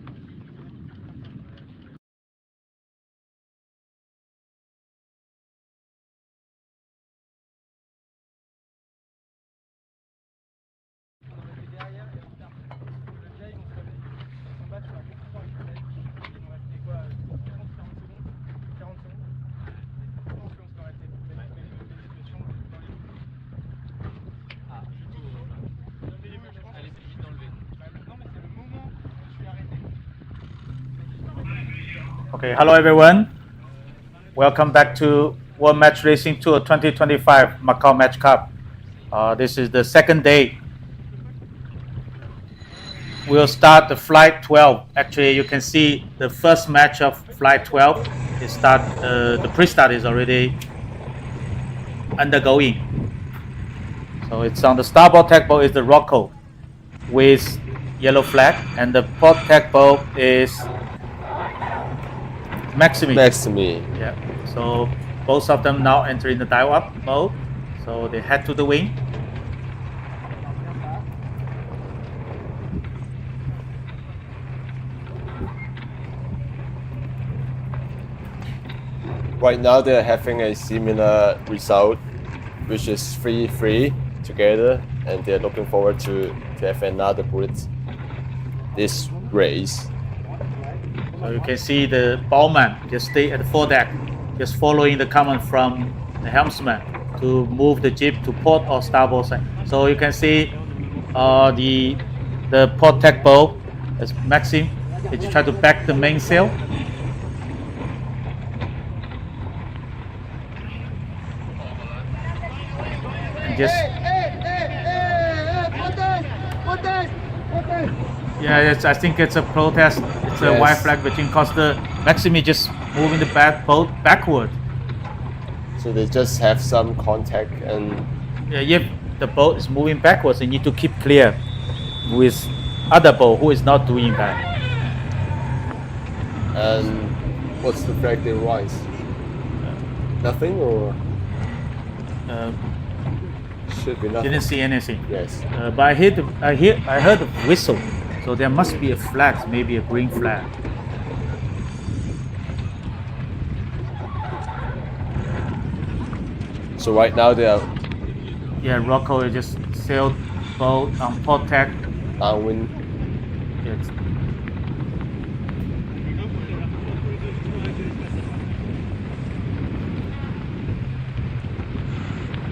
Derrière, le jive, on se combat sur la contre avec le jive. Il nous restait quoi 30-40 secondes 40 secondes. Je pense qu'on se arrêtait pour mettre des situations dans les Ah, elle est plus vite d'enlever. Non, mais c'est le moment où je suis arrêté.
Okay, hello everyone. Welcome back to World Match Racing Tour 2025 Macao Match Cup. This is the second day. We'll start the flight 12. Actually, you can see the first match of flight 12. The pre-start is already undergoing. So it's on the starboard tack boat is the Rocco with yellow flag, and the port tack boat is Maximi.
Maximi.
Yeah. So both of them now entering the dive up mode. So they head to the wing.
Right now they're having a similar result, which is 3-3 together, and they're looking forward to have another bullet this race.
So you can see the bowman just stay at the foredeck, just following the command from the helmsman to move the jeep to port or starboard side. So you can see the port tack bow as Maxim. They just try to back the mainsail. Just yeah, I think it's a protest. It's a white flag because the Maximi just moving the boat backward.
So they just have some contact, and
Yeah, if the boat is moving backwards, you need to keep clear with other boat who is not doing that.
and what's the flag they rise? Nothing, or should be nothing.
Didn't see anything.
Yes.
But I heard a whistle, so there must be a flag, maybe a green flag.
So right now they are
Yeah, Rocco just sailed boat on port tack.
downwind.
It's,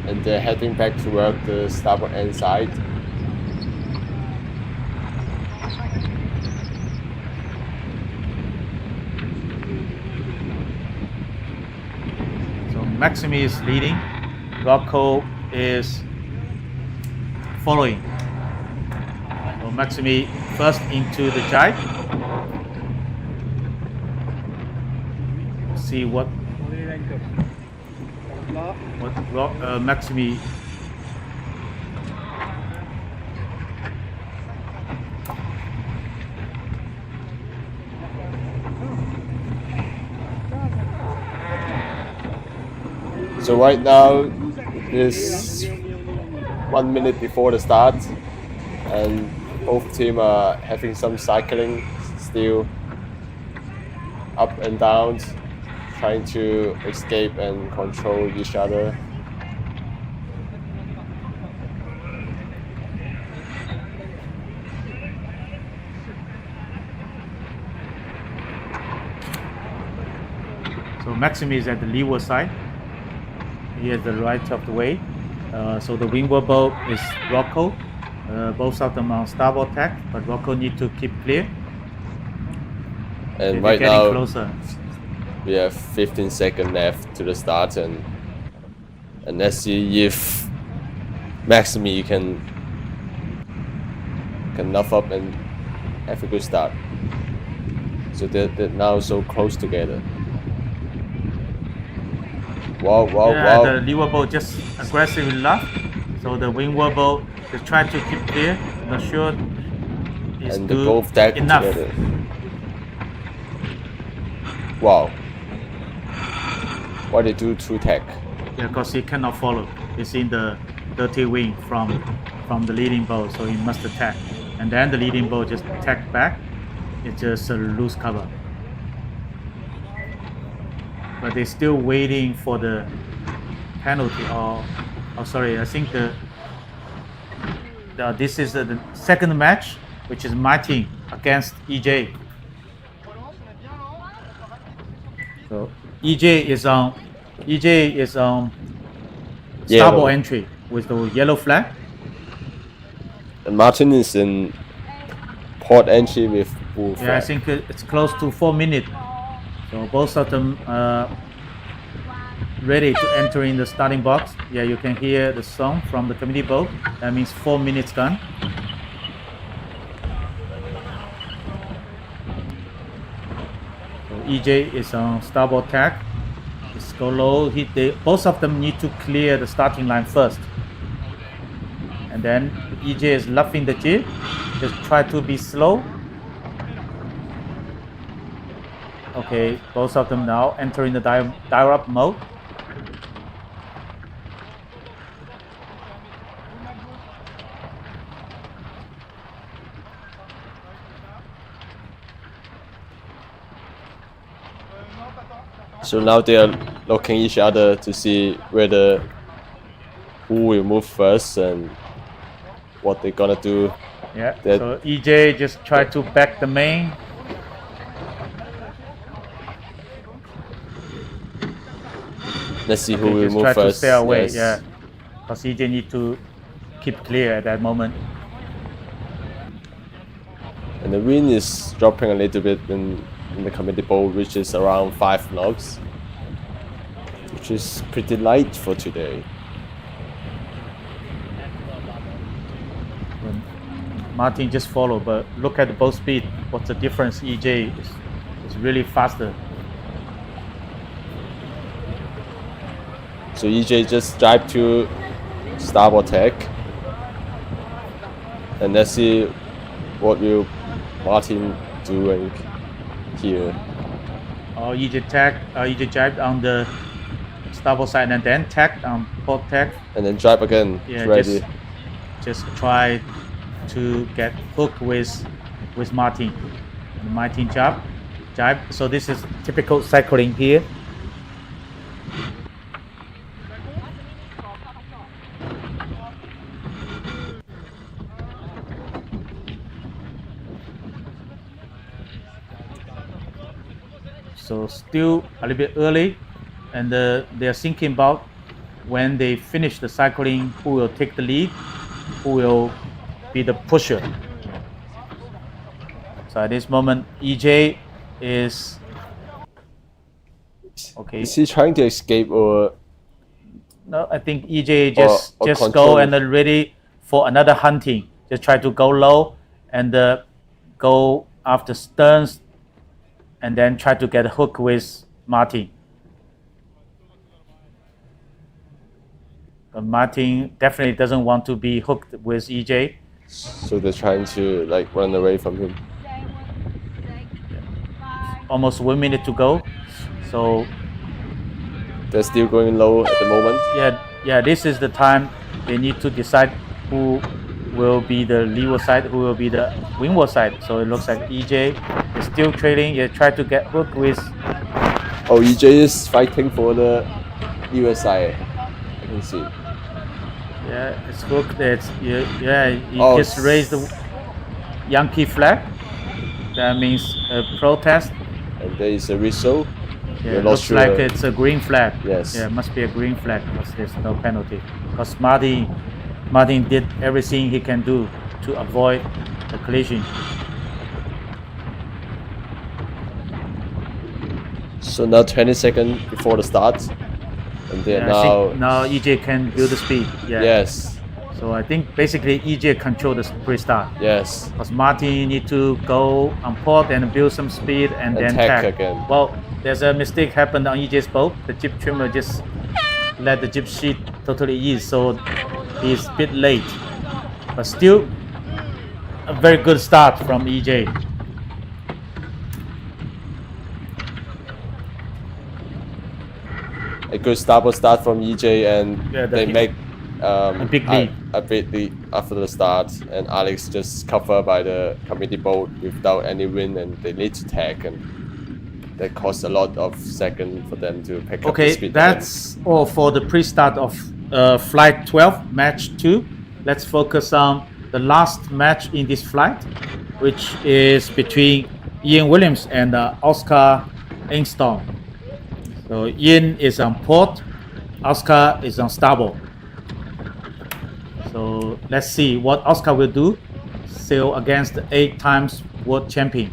And they're heading back toward the starboard end side.
so Maximi is leading, Rocco is following. So Maximi first into the jibe. See what Maximi.
So right now is 1 minute before the start, and both teams are having some cycling still, up and down, trying to escape and control each other.
So Maximi is at the leeward side. He is the right of the way. So the windward boat is Rocco. Both of them on starboard tack, but Rocco need to keep clear.
And
They're
right
getting
now
closer.
we have 15 seconds left to the start, and let's see if Maximi can can nuff up and have a good start. So they're now so close together. Wow, wow,
Yeah,
wow.
the leeward boat just aggressively left. So the windward boat just try to keep clear. Not sure it's
And they both tag
enough.
together. Wow. Why they do 2 tag?
Yeah, because he cannot follow. He's in the dirty wing from the leading boat, so he must attack. And then the leading boat just tack back. It's just a loose cover. But they're still waiting for the penalty. Oh, sorry. I think this is the second match, which is my team against EJ. So EJ is on starboard entry with the yellow flag.
And Martin is in port entry with blue flag.
Yeah, I think it's close to 4 minutes. So both of them ready to enter in the starting box. Yeah, you can hear the song from the committee boat. That means 4 minutes gone. So EJ is on starboard tack. Just go low. Both of them need to clear the starting line first. And then EJ is luffing the jib. Just try to be slow. Okay, both of them now entering the dive up mode.
So now they are looking each other to see who will move first and what they're gonna do.
Yeah, so EJ just try to back the main.
Let's see who will
just
move
try
first.
to stay away,
Yes.
yeah. Because EJ need to keep clear at that moment.
And the wind is dropping a little bit in the committee boat, which is around 5 knots, which is pretty light for today.
Martin just follow, but look at the boat speed. What's the difference? EJ is really faster.
So EJ just drive to starboard tack, and let's see what will Martin doing here.
Oh, EJ jibed on the starboard side and then tacked on port tack.
And then drive again.
Yeah,
ready.
just try to get hooked with Martin. And Martin jibe. So this is typical cycling here. So still a little bit early, and they are thinking about when they finish the cycling, who will take the lead, who will be the pusher. So at this moment, EJ is okay.
Is he trying to escape or?
No, I think EJ just
or
go
control.
and ready for another hunting. Just try to go low and go after Stearns, and then try to get a hook with Martin. But Martin definitely doesn't want to be hooked with EJ.
So they're trying to like run away from him.
Almost 1 minute to go. So
They're still going low at the moment.
yeah, this is the time they need to decide who will be the leeward side, who will be the windward side. So it looks like EJ is still trailing. He tried to get hooked with.
Oh, EJ is fighting for the US side. I can see.
Yeah, it's hooked. He
Oh,
just raised the Yankee flag. That means a protest.
And there is a whistle.
Yeah,
You're
it
not
looks
sure.
like it's a green flag.
Yes.
Yeah, it must be a green flag because there's no penalty. Because Martin did everything he can do to avoid the collision.
So now 20 seconds before the start, and they're
Yeah, I think now EJ can build the speed. Yeah.
Yes.
So I think basically EJ control the pre-start.
Yes.
Because Martin need to go on port and build some speed and then
tack
tack.
again.
Well, there's a mistake happened on EJ's boat. The jib trimmer just let the jib sheet totally ease, so he's a bit late. But still, a very good start from EJ.
A good starboard start from EJ, and
Yeah,
they make
a big lead.
a big lead after the start, and Alex just covered by the committee boat without any wind, and they need to tack, and that costs a lot of seconds for them to pick up the
Okay,
speed.
that's all for the pre-start of flight 12, match 2. Let's focus on the last match in this flight, which is between Ian Williams and Oscar Engstrom. So Ian is on port, Oscar is on starboard. So let's see what Oscar will do. Sail against the 8 times world champion.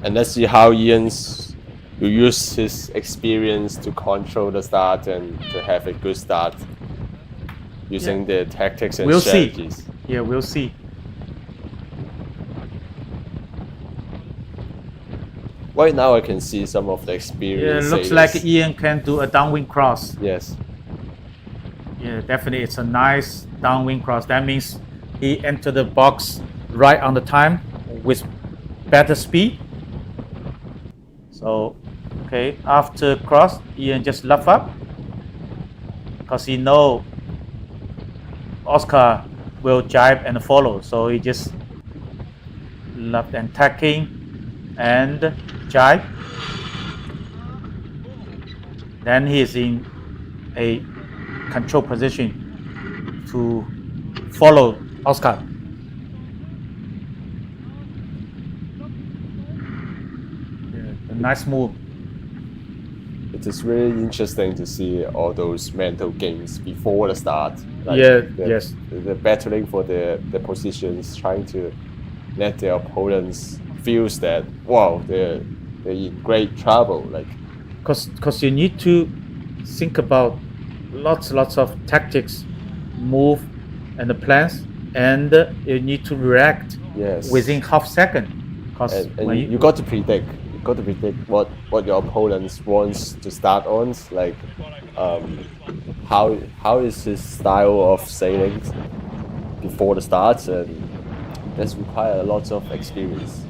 And let's see how Ian's will use his experience to control the start and to have a good start using the tactics and
We'll see.
strategies.
Yeah, we'll see.
Right now I can see some of the
Yeah,
experience.
it looks
sailors.
like Ian can do a downwind cross.
Yes.
Yeah, definitely it's a nice downwind cross. That means he entered the box right on the time with better speed. So, okay, after cross, Ian just luff up because he know Oscar will jibe and follow. So he just luff and tacking and jibe. Then he is in a control position to follow Oscar. Yeah, a nice move.
It is really interesting to see all those mental games before the start.
Yeah, yes.
The battling for the positions, trying to let their opponents feels that wow, they're in great trouble. Like,
Because you need to think about lots of tactics, move, and the plans, and you need to react
yes,
within half second. Because
and you got to predict. You got to predict what your opponents wants to start on. Like, how is his style of sailing before the start, and that's require a lot of experience.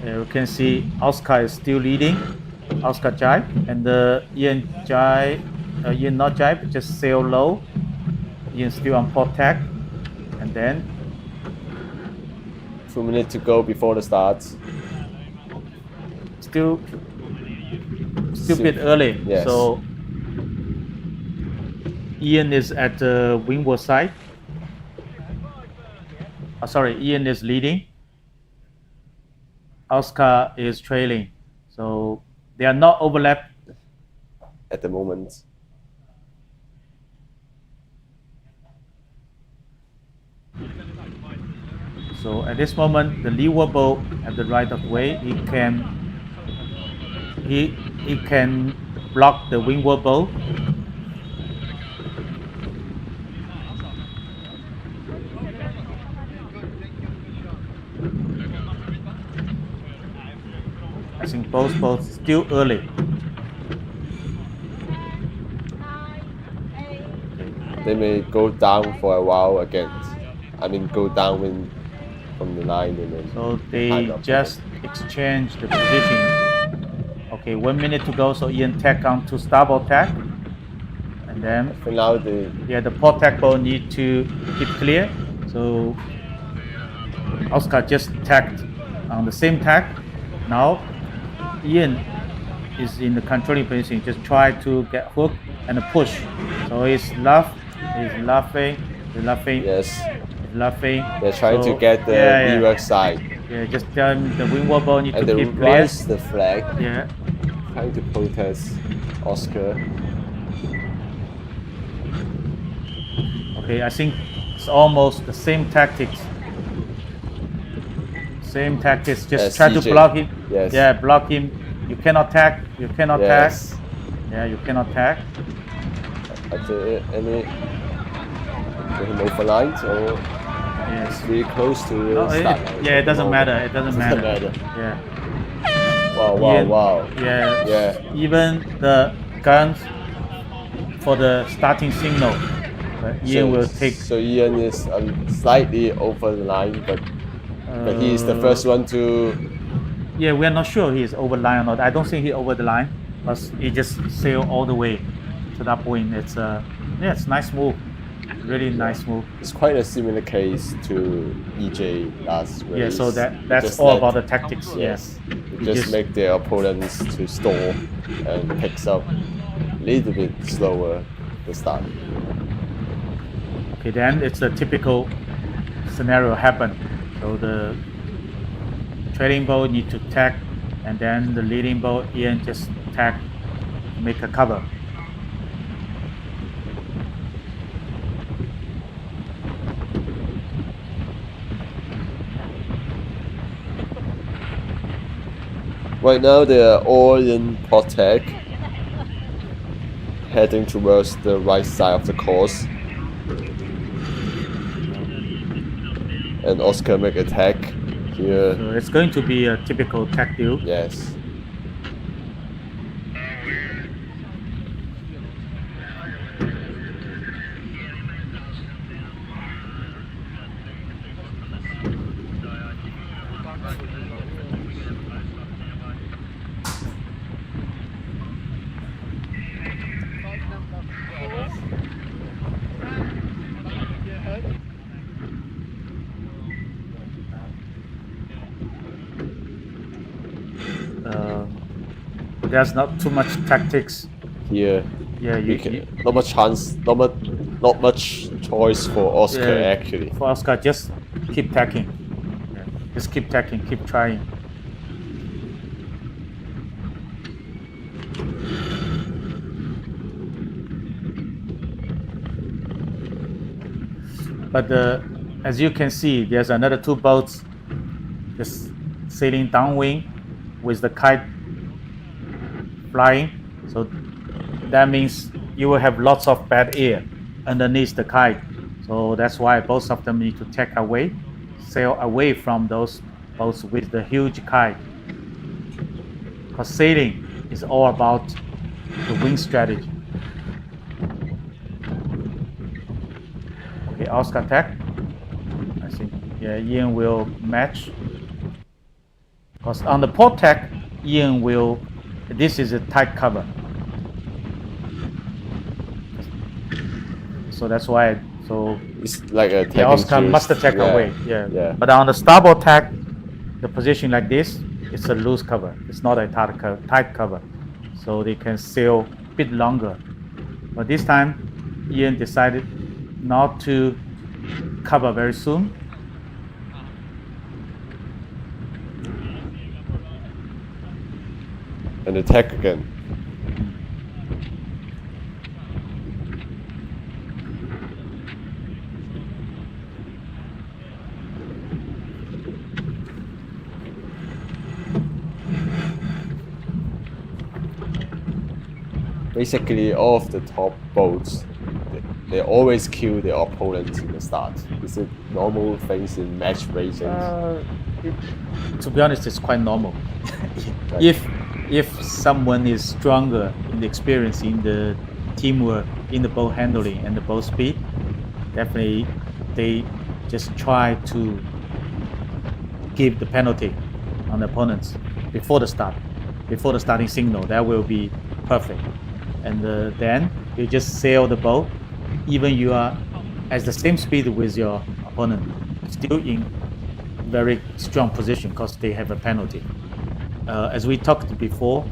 you can see Oscar is still leading. Oscar jibe, and Ian jibe, Ian not jibe, just sail low. Ian still on port tack, and then
2 minutes to go before the start.
still a bit early.
Yes.
So Ian is at the windward side. Sorry, Ian is leading. Oscar is trailing. So they are not overlapped.
At the moment.
So at this moment, the leeward boat at the right of way, he can block the windward boat. I think both boats still early.
They may go down for a while again. I mean, go down from the line and then.
So they
kind of-
just exchange the position. Okay, 1 minute to go. So Ian tack on to starboard tack, and then
For now, the
the port tack boat need to keep clear. So Oscar just tacked on the same tack. Now Ian is in the controlling position. Just try to get hook and push. So he's laughing,
yes,
laughing.
they're trying
So,
to get the
yeah.
leeward side,
Yeah, just tell him the windward boat need
and
to
they
keep clear.
raise the flag,
Yeah.
trying to protest Oscar.
Okay, I think it's almost the same tactics. Same tactics. Just
As
try to
CJ.
block him.
Yes.
Yeah, block him You cannot tag. You cannot
Yes.
tag. Yeah, you cannot tag.
Are there any overlines or
Yes.
really close to the
No,
start line?
yeah, it doesn't matter. It doesn't matter.
matter.
Yeah.
Wow, wow,
Ian,
wow.
Yeah.
Yeah.
Even the guns for the starting signal, Ian will take.
So Ian is slightly over the line, but he is the first one to.
Yeah, we are not sure he is over the line or not. I don't think he over the line, but he just sailed all the way to that point. It's it's nice move, really nice move.
It's quite a similar case to EJ last race.
Yeah, so that's
Just
all
let-
about the tactics.
Yes,
You
just make their opponents to stall and picks up a little bit slower the start.
Okay, then it's a typical scenario happen. So the trailing boat need to tag, and then the leading boat Ian just tag, make a cover.
Right now they're all in protect, heading towards the right side of the course. And Oscar make attack here.
So it's going to be a typical tag deal.
Yes.
There's not too much tactics.
Here,
Yeah,
not much chance, not much choice for Oscar
Yeah,
actually.
For Oscar, just keep tagging. Yeah, just keep tagging, keep trying. But as you can see, there's another two boats just sailing downwind with the kite flying. So that means you will have lots of bad air underneath the kite. So that's why both of them need to take away, sail away from those boats with the huge kite. Because sailing is all about the wind strategy. Okay, Oscar attack. I think Ian will match. Because on the port tack, Ian will. This is a tight cover. So that's why. So
It's like a
the Oscar
juice.
must attack
Yeah.
away. Yeah.
Yeah.
But on the starboard tack, the position like this, it's a loose cover. It's not a tight cover. So they can sail a bit longer. But this time, Ian decided not to cover very soon.
And attack again. Basically, all of the top boats, they always kill their opponents in the start. Is it normal things in match racing?
To be honest, it's quite normal.
Right.
If someone is stronger in the experience, in the teamwork, in the boat handling and the boat speed, definitely they just try to give the penalty on the opponents before the start, before the starting signal. That will be perfect. And then you just sail the boat, even you are at the same speed with your opponent, still in very strong position because they have a penalty. As we talked before,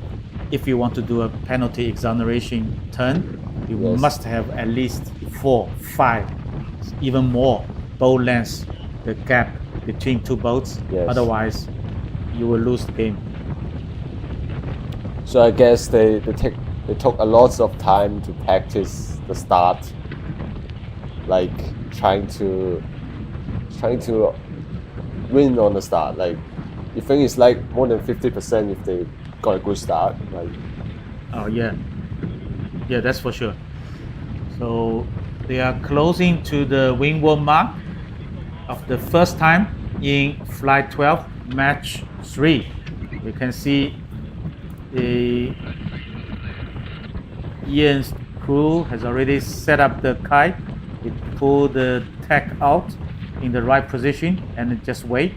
if you want to do a penalty exoneration turn, you
Yes.
must have at least 4, 5, even more boat lengths, the gap between two boats.
Yes.
Otherwise, you will lose the game.
So I guess they took a lot of time to practice the start, like trying to win on the start. Like you think it's like more than 50% if they got a good start. Like,
Oh yeah, yeah, that's for sure. So they are closing to the windward mark of the first time in flight 12, match 3. You can see the Ian's crew has already set up the kite. He pull the tack out in the right position and just wait.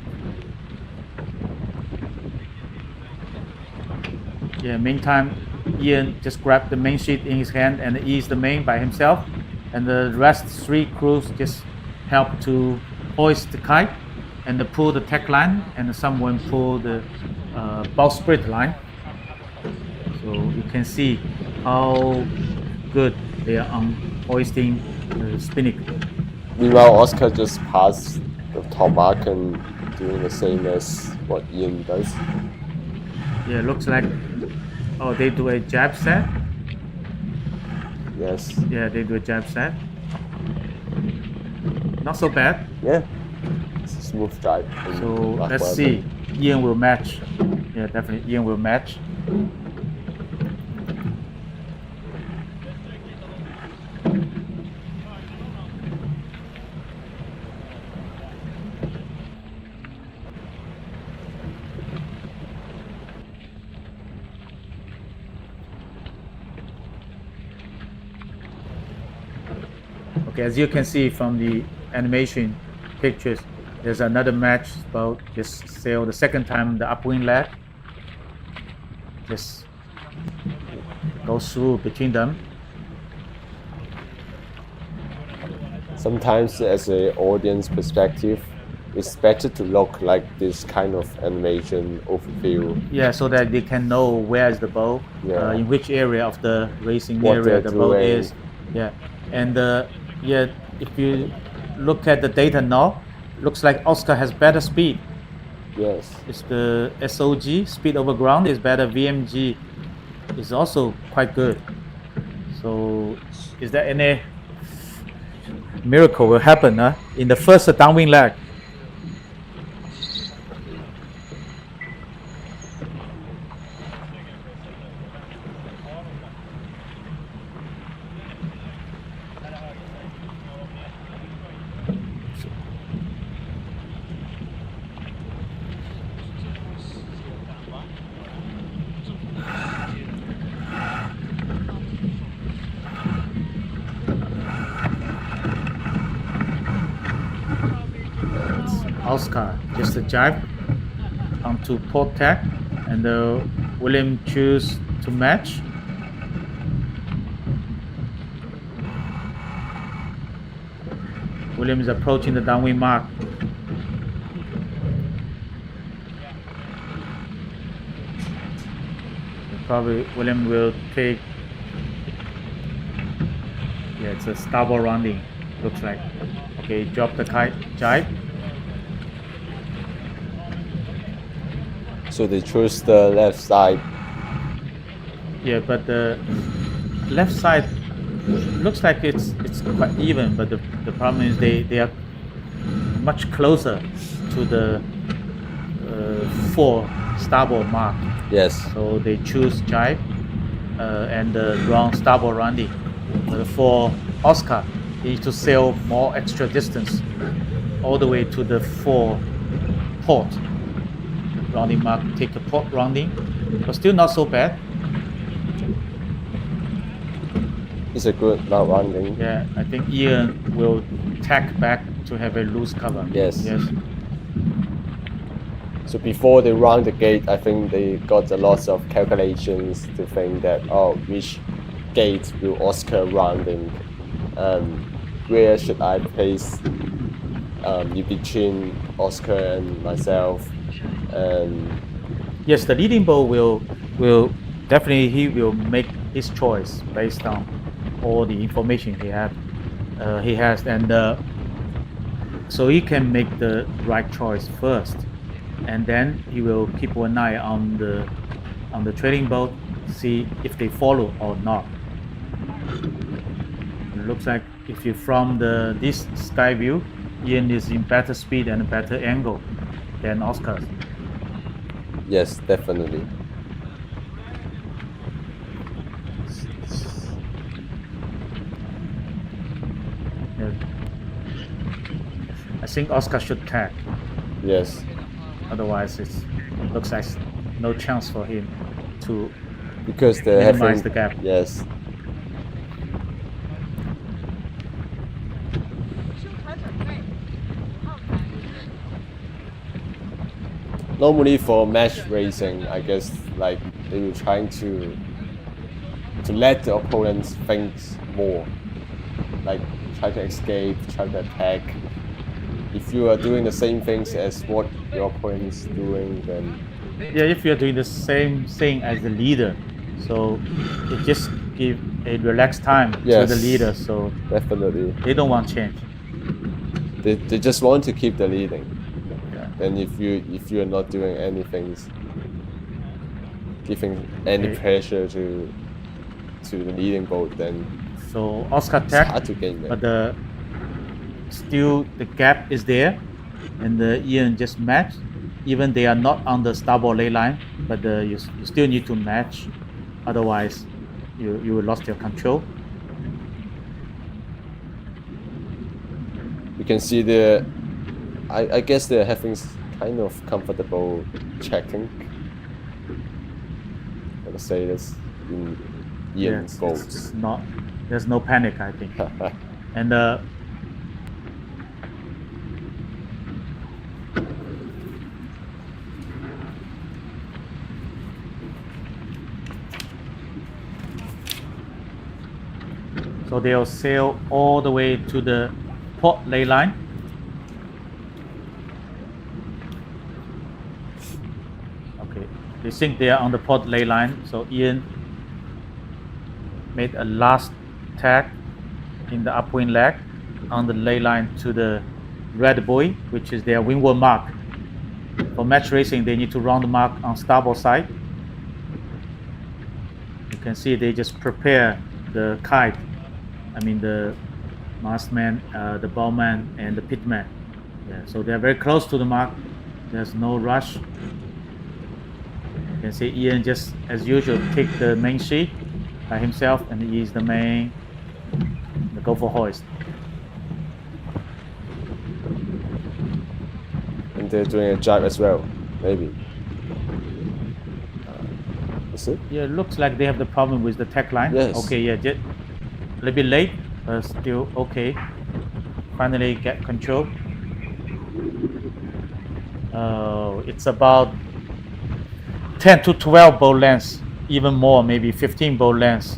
Yeah, meantime, Ian just grabbed the main sheet in his hand and eased the main by himself, and the rest 3 crews just help to hoist the kite and pull the tack line, and someone pull the bowsprit line. So you can see how good they are on hoisting the spinnaker.
meanwhile, Oscar just passed the top mark and doing the same as what Ian does.
Yeah, looks like, oh, they do a jab set.
Yes.
Yeah, they do a jab set. Not so bad.
Yeah. It's a smooth drive. and
So
luck
let's
well
see.
done.
Ian will match. Yeah, definitely Ian will match. Okay, as you can see from the animation pictures, there's another match about just sail the second time the upwind leg. Just goes through between them.
Sometimes, as an audience perspective, it's better to look like this kind of animation overview.
Yeah, so that they can know where is the boat,
Yeah.
in which area of the racing
What
area
they're
the boat
doing.
is. Yeah, and yeah, if you look at the data now, looks like Oscar has better speed.
Yes.
It's the SOG, speed over ground, is better. VMG is also quite good. So is there any miracle will happen in the first downwind leg? Oscar just a jibe onto port tack, and William choose to match. William is approaching the downwind mark. Probably William will take, yeah, it's a starboard rounding, looks like. Okay, drop the kite, jibe.
So they choose the left side.
Yeah, but the left side looks like it's quite even, but the problem is they are much closer to the 4 starboard mark.
Yes.
So they choose jibe and the wrong starboard rounding. But for Oscar, he needs to sail more extra distance all the way to the 4 port rounding mark. Take a port rounding, but still not so bad.
It's a good not rounding.
Yeah, I think Ian will tack back to have a loose cover.
Yes.
Yes.
So before they round the gate, I think they got a lot of calculations to think that, oh, which gate will Oscar rounding, where should I place in between Oscar and myself, and
Yes, the leading boat will definitely, he will make his choice based on all the information he has, and so he can make the right choice first, and then he will keep one eye on the trailing boat, see if they follow or not. It looks like if you from this sky view, Ian is in better speed and better angle than Oscar.
yes, definitely.
I think Oscar should tag.
Yes.
Otherwise, it looks like no chance for him to
Because they're
minimize
having
the gap.
Yes. Normally for match racing, I guess like they were trying to let the opponents think more, like try to escape, try to attack. If you are doing the same things as what your opponent is doing, then
Yeah, if you're doing the same thing as the leader, so it just give a relaxed time to
Yes.
the leader, so
definitely
they don't want change.
they just want to keep the leading.
Yeah.
And if you are not doing anything, giving any
Okay.
pressure to the leading boat, then
So Oscar
it's
tag,
hard to gain
but
that.
still the gap is there, and Ian just match. Even they are not on the starboard lay line, but you still need to match, otherwise you will lost your control.
You can see I guess they're having kind of comfortable checking. Let's say this in Ian's
Yes,
boat.
it's not. There's no panic, I think. And so they'll sail all the way to the port lay line. Okay, they think they are on the port lay line. So Ian made a last tag in the upwind leg on the lay line to the red buoy, which is their windward mark. For match racing, they need to round the mark on starboard side. You can see they just prepare the kite. I mean the mastman, the bowman, and the pitman. Yeah, so they're very close to the mark. There's no rush. You can see Ian just, as usual, take the main sheet by himself, and he is the main. The go for hoist.
And they're doing a jibe as well, maybe. Is it?
Yeah, it looks like they have the problem with the tech line.
Yes.
Okay, yeah, just a little bit late, but still okay. Finally get control. It's about 10 to 12 boat lengths, even more, maybe 15 boat lengths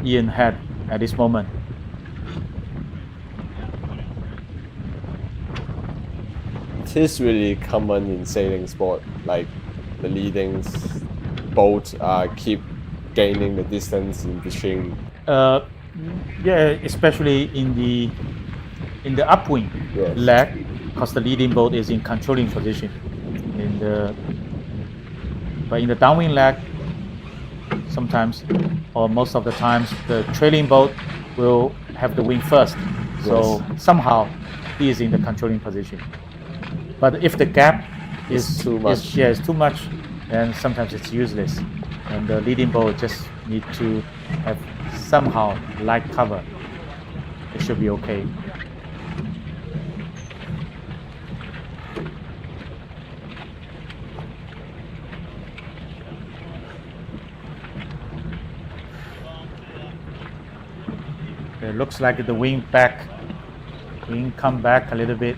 Ian had at this moment.
It is really common in sailing sport, like the leading boat keep gaining the distance in between.
Yeah, especially in the upwind
Yes.
leg, because the leading boat is in controlling position. But in the downwind leg, sometimes or most of the times, the trailing boat will have the wind first. So somehow he is in the controlling position. But if the gap is
too much.
it's too much, then sometimes it's useless. And the leading boat just need to have somehow light cover. It should be okay. It looks like the wing come back a little bit.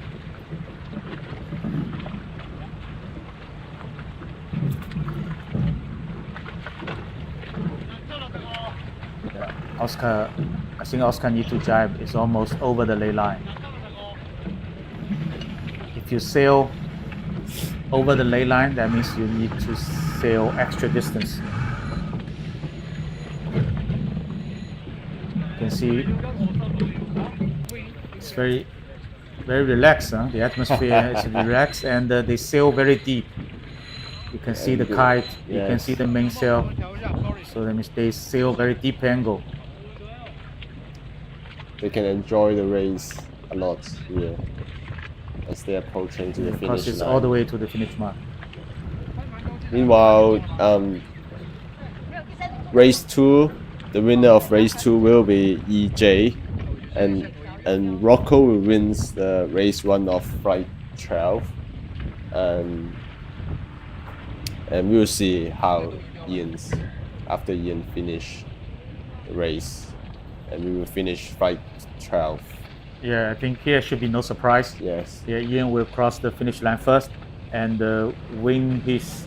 Oscar, I think Oscar need to jibe. It's almost over the lay line. If you sail over the lay line, that means you need to sail extra distance. You can see it's very relaxed. The atmosphere is relaxed, and they sail very deep. You can see the kite. You can see the mainsail. So that means they sail very deep angle.
They can enjoy the race a lot here as they're approaching to the
Because
finish
it's
line.
all the way to the finish mark.
Meanwhile, race 2, the winner of race 2 will be EJ, and and Rocco will win the race 1 of flight 12, and we will see how after Ian finish the race, and we will finish flight 12.
Yeah, I think here should be no surprise.
Yes.
Yeah, Ian will cross the finish line first and win his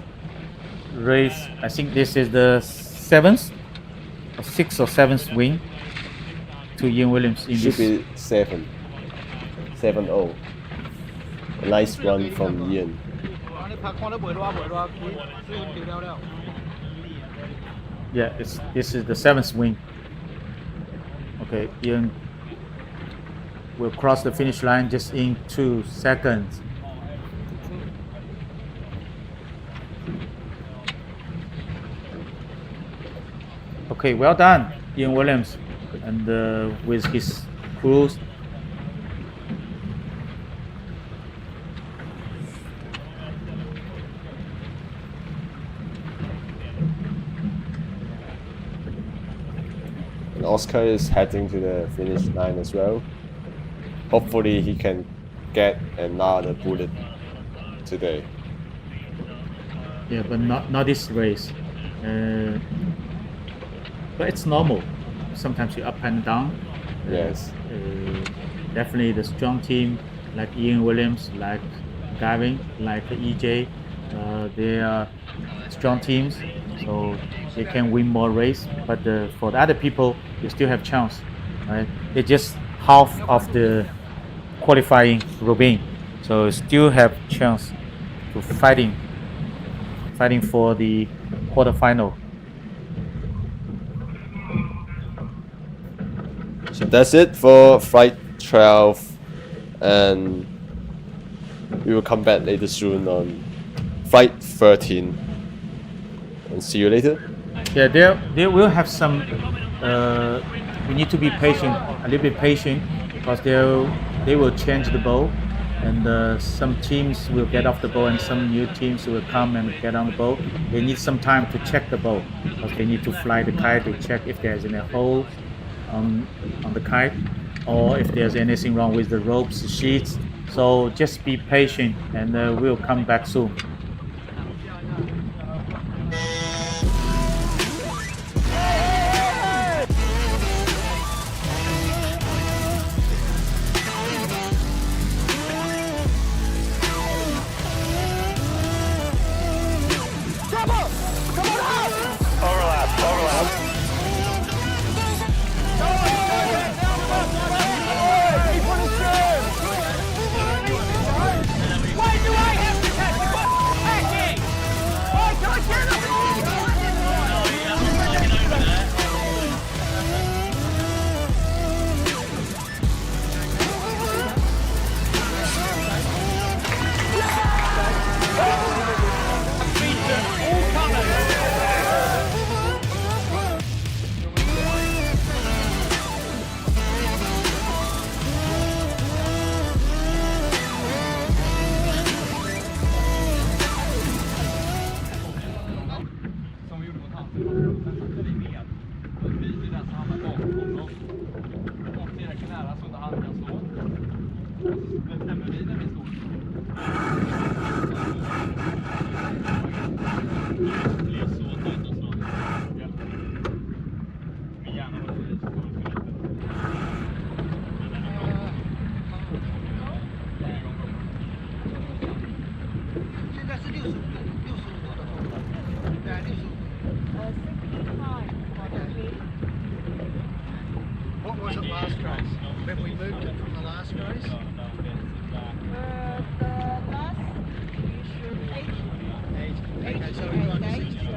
race. I think this is the 6th or 7th win to Ian Williams in
Should
this.
be 7-0. A nice run from Ian.
Yeah, this is the 7th win. Okay, Ian will cross the finish line just in 2 seconds. Okay, well done, Ian Williams, and with his crews.
And Oscar is heading to the finish line as well. Hopefully he can get another bullet today.
Yeah, but not this race. But it's normal. Sometimes you up and down.
Yes.
Definitely the strong team like Ian Williams, like Gavin, like EJ, they are strong teams, so they can win more race. But for the other people, you still have chance, right? It's just half of the qualifying Roubaix, so you still have chance to fighting for the quarterfinal.
So that's it for flight 12, and we will come back later soon on flight 13, and see you later.
Yeah, there will have some. We need to be patient, a little bit patient, because they will change the boat, and some teams will get off the boat, and some new teams will come and get on the boat. They need some time to check the boat, because they need to fly the kite to check if there's any hole on the kite, or if there's anything wrong with the ropes, the sheets. So just be patient, and we'll come back soon.
What was it last race? Have we moved it from the last race?
The last
Okay, so we've got 65.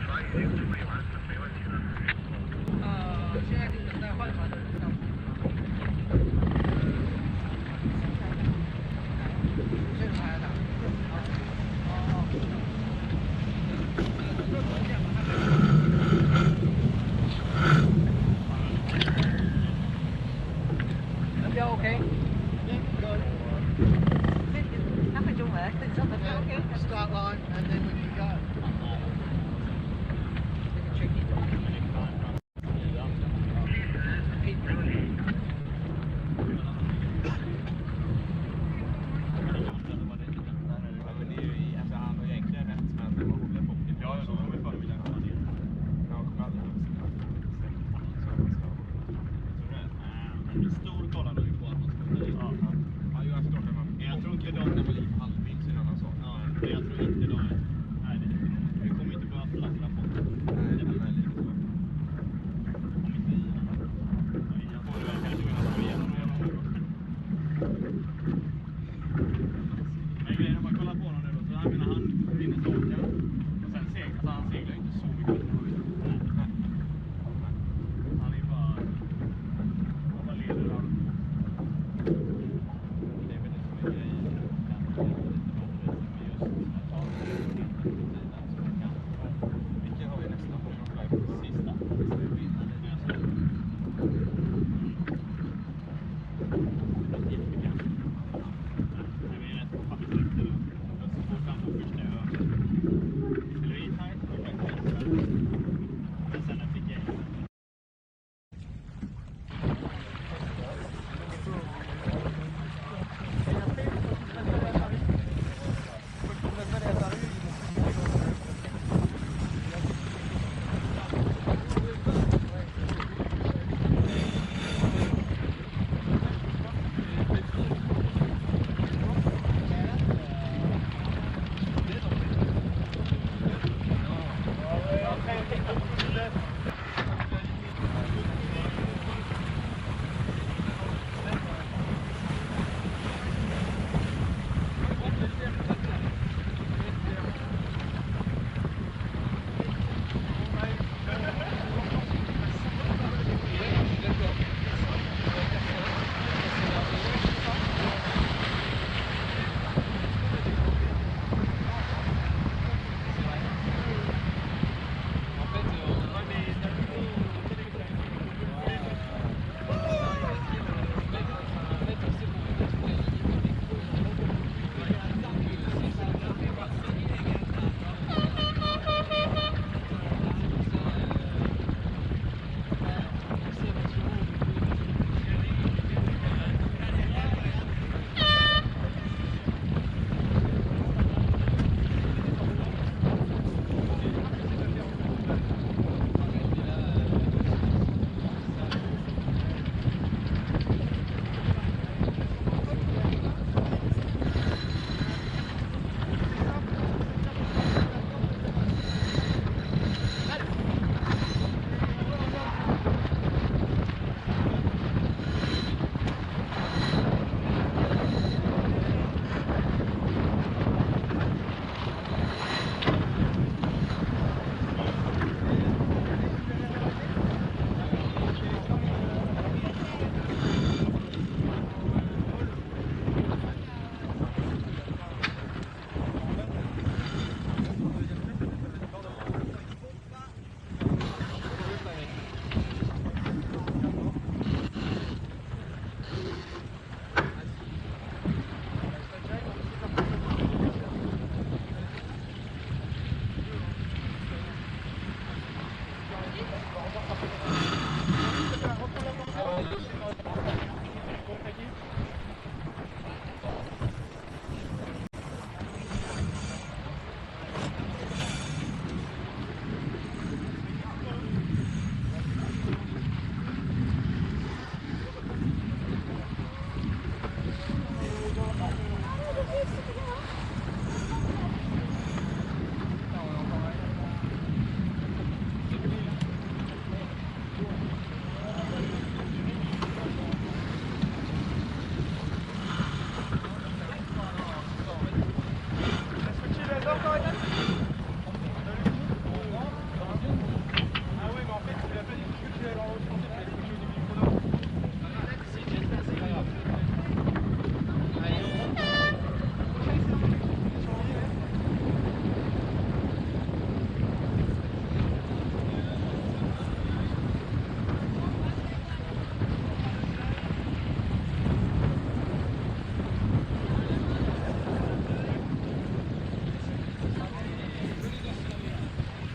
Try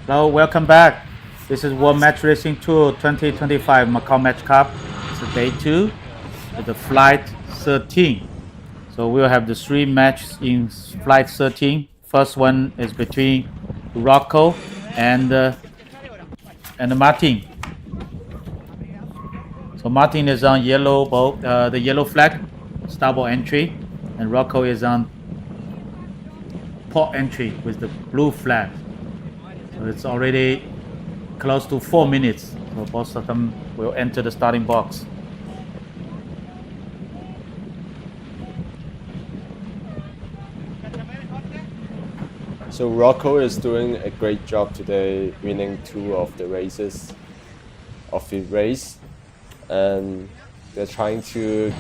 Hello, welcome back. This is World Match Racing Tour 2025 Macao Match Cup. It's day 2 with the flight 13. So we'll have the 3 matches in flight 13. First one is between Rocco and Martin. So Martin is on yellow boat, the yellow flag, starboard entry, and Rocco is on port entry with the blue flag. So it's already close to 4 minutes. So both of them will enter the starting box.
So Rocco is doing a great job today, winning 2 of the races of the race, and they're trying to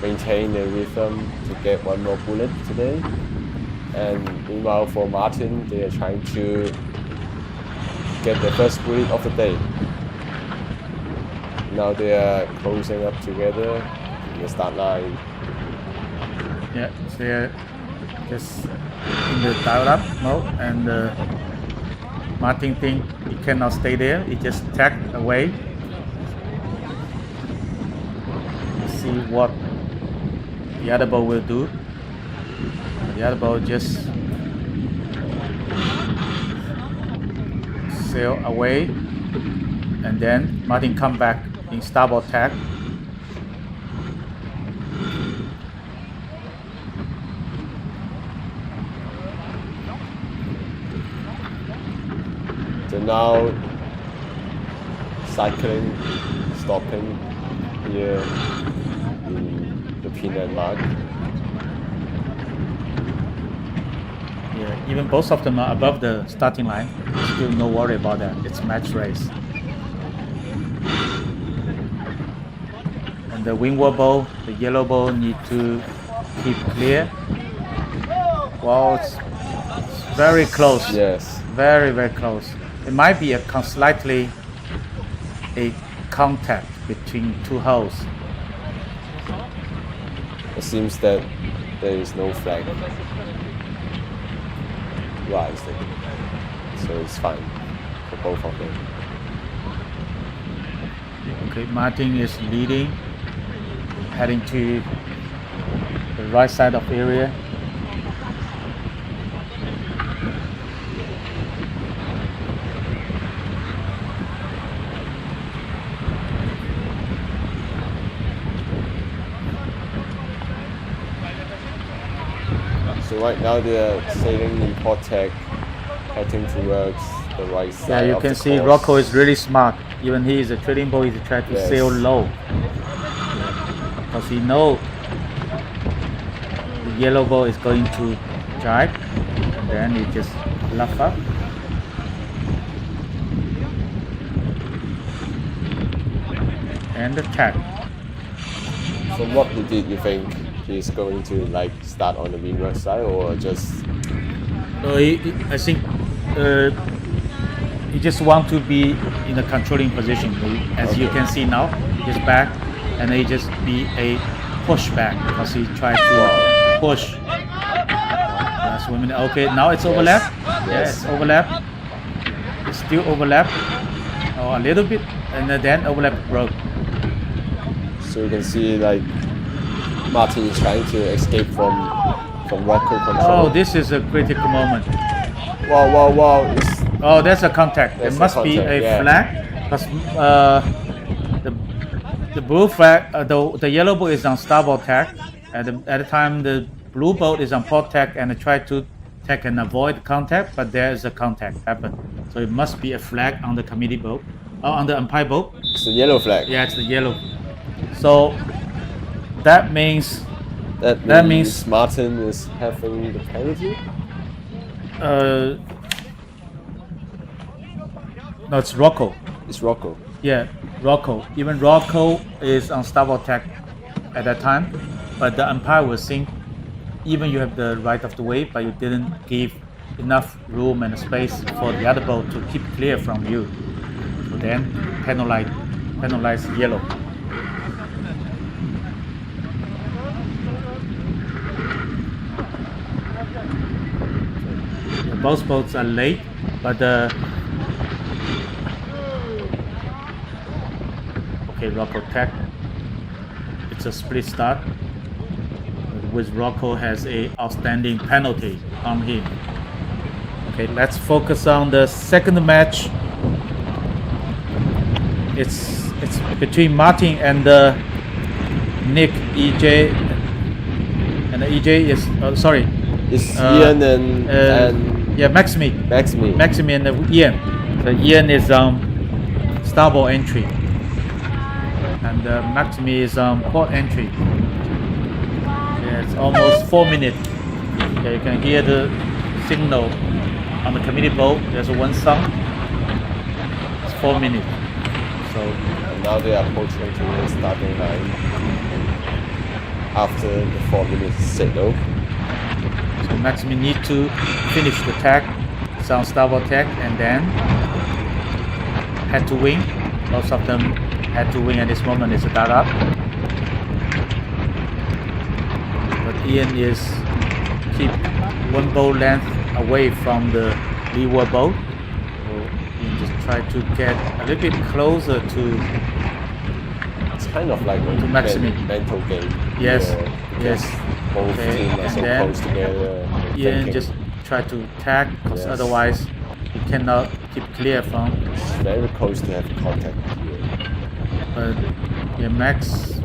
maintain the rhythm to get 1 more bullet today. And meanwhile for Martin, they are trying to get the first bullet of the day. Now they are closing up together in the start line.
Yeah, so they're just in the dial up mode, and Martin think he cannot stay there. He just tacked away. See what the other boat will do. The other boat just sail away, and then Martin come back in starboard tack.
So now cycling, stopping here in the peanut mark.
Yeah, even both of them are above the starting line. Still no worry about that. It's match race. And the windward boat, the yellow boat need to keep clear. Well, it's very close.
Yes.
Very, very close. It might be slightly a contact between two hulls.
It seems that there is no flag rising, so it's fine for both of them.
Okay, Martin is leading, heading to the right side of area.
So right now they are sailing in port tack, heading towards the right side.
Yeah, you
of
can
the
see
course.
Rocco is really smart. Even he is a trading boat, he's trying to
Yes.
sail low. Because he knows the yellow boat is going to drive, and then he just luff up. And the tack.
So what did you think he's going to like start on the windward side or just?
I think he just want to be in a controlling position. As you can see now, he just back, and he just be a push back because he tried to push. Last 1 minute. Okay, now it's overlap. Yeah, it's overlap. It's still overlap. Oh, a little bit, and then overlap broke.
So you can see like Martin is trying to escape from Rocco control.
Oh, this is a critical moment.
Wow!
Oh, that's a contact.
That's
There must
a
be
contact,
a
yeah.
flag because the blue flag, the yellow boat is on starboard tack. At the time, the blue boat is on port tack and try to tack and avoid contact, but there is a contact happen. So it must be a flag on the committee boat, or on the umpire boat.
It's the yellow flag.
Yeah, it's the yellow. So that means
That means Martin is having the penalty.
No, it's Rocco.
It's Rocco.
Yeah, Rocco. Even Rocco is on starboard tack at that time, but the umpire will think even you have the right of the way, but you didn't give enough room and space for the other boat to keep clear from you. So then penalize yellow. Both boats are late, but okay, Rocco tack. It's a split start, with Rocco has a outstanding penalty on him. Okay, let's focus on the second match. It's between Martin and Nick, EJ, and the EJ is sorry.
It's Ian and
yeah, Maxime and Ian. So Ian is starboard entry, and Maxime is port entry. Yeah, it's almost 4 minutes. Okay, you can hear the signal on the committee boat. There's one sound. It's 4 minutes. So
and now they are approaching to the starting line after the 4 minutes signal.
So Maxime need to finish the tack, sound starboard tack, and then head to wing. Most of them head to wing at this moment is a dart up. But Ian is keep one boat length away from the leeward boat. You just try to get a little bit closer to.
It's kind of like a
To Maximi.
mental game.
Yes,
Yeah,
yes.
because both
Okay,
teams are
and
so
then
close together. and
Ian
thinking.
just try to tag, because
Yes.
otherwise he cannot keep clear from.
It's very close to have contact here.
But yeah,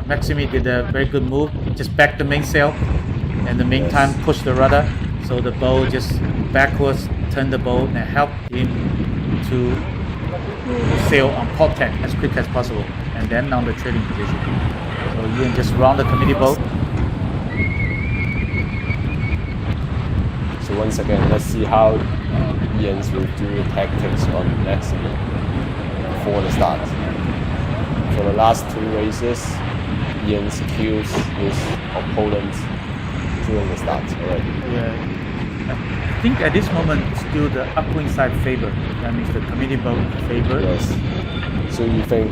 Maximi did a very good move. Just back the mainsail, and the meantime
Yes.
push the rudder, so the boat just backwards turn the boat and help him to sail on port tack as quick as possible, and then on the trailing position. So Ian just round the committee boat.
So once again, let's see how Ian's will do tactics on Maximi before the start. For the last 2 races, Ian's kills his opponent during the start already.
Yeah. I think at this moment still the upwind side favor. That means the committee boat favor.
Yes. So you think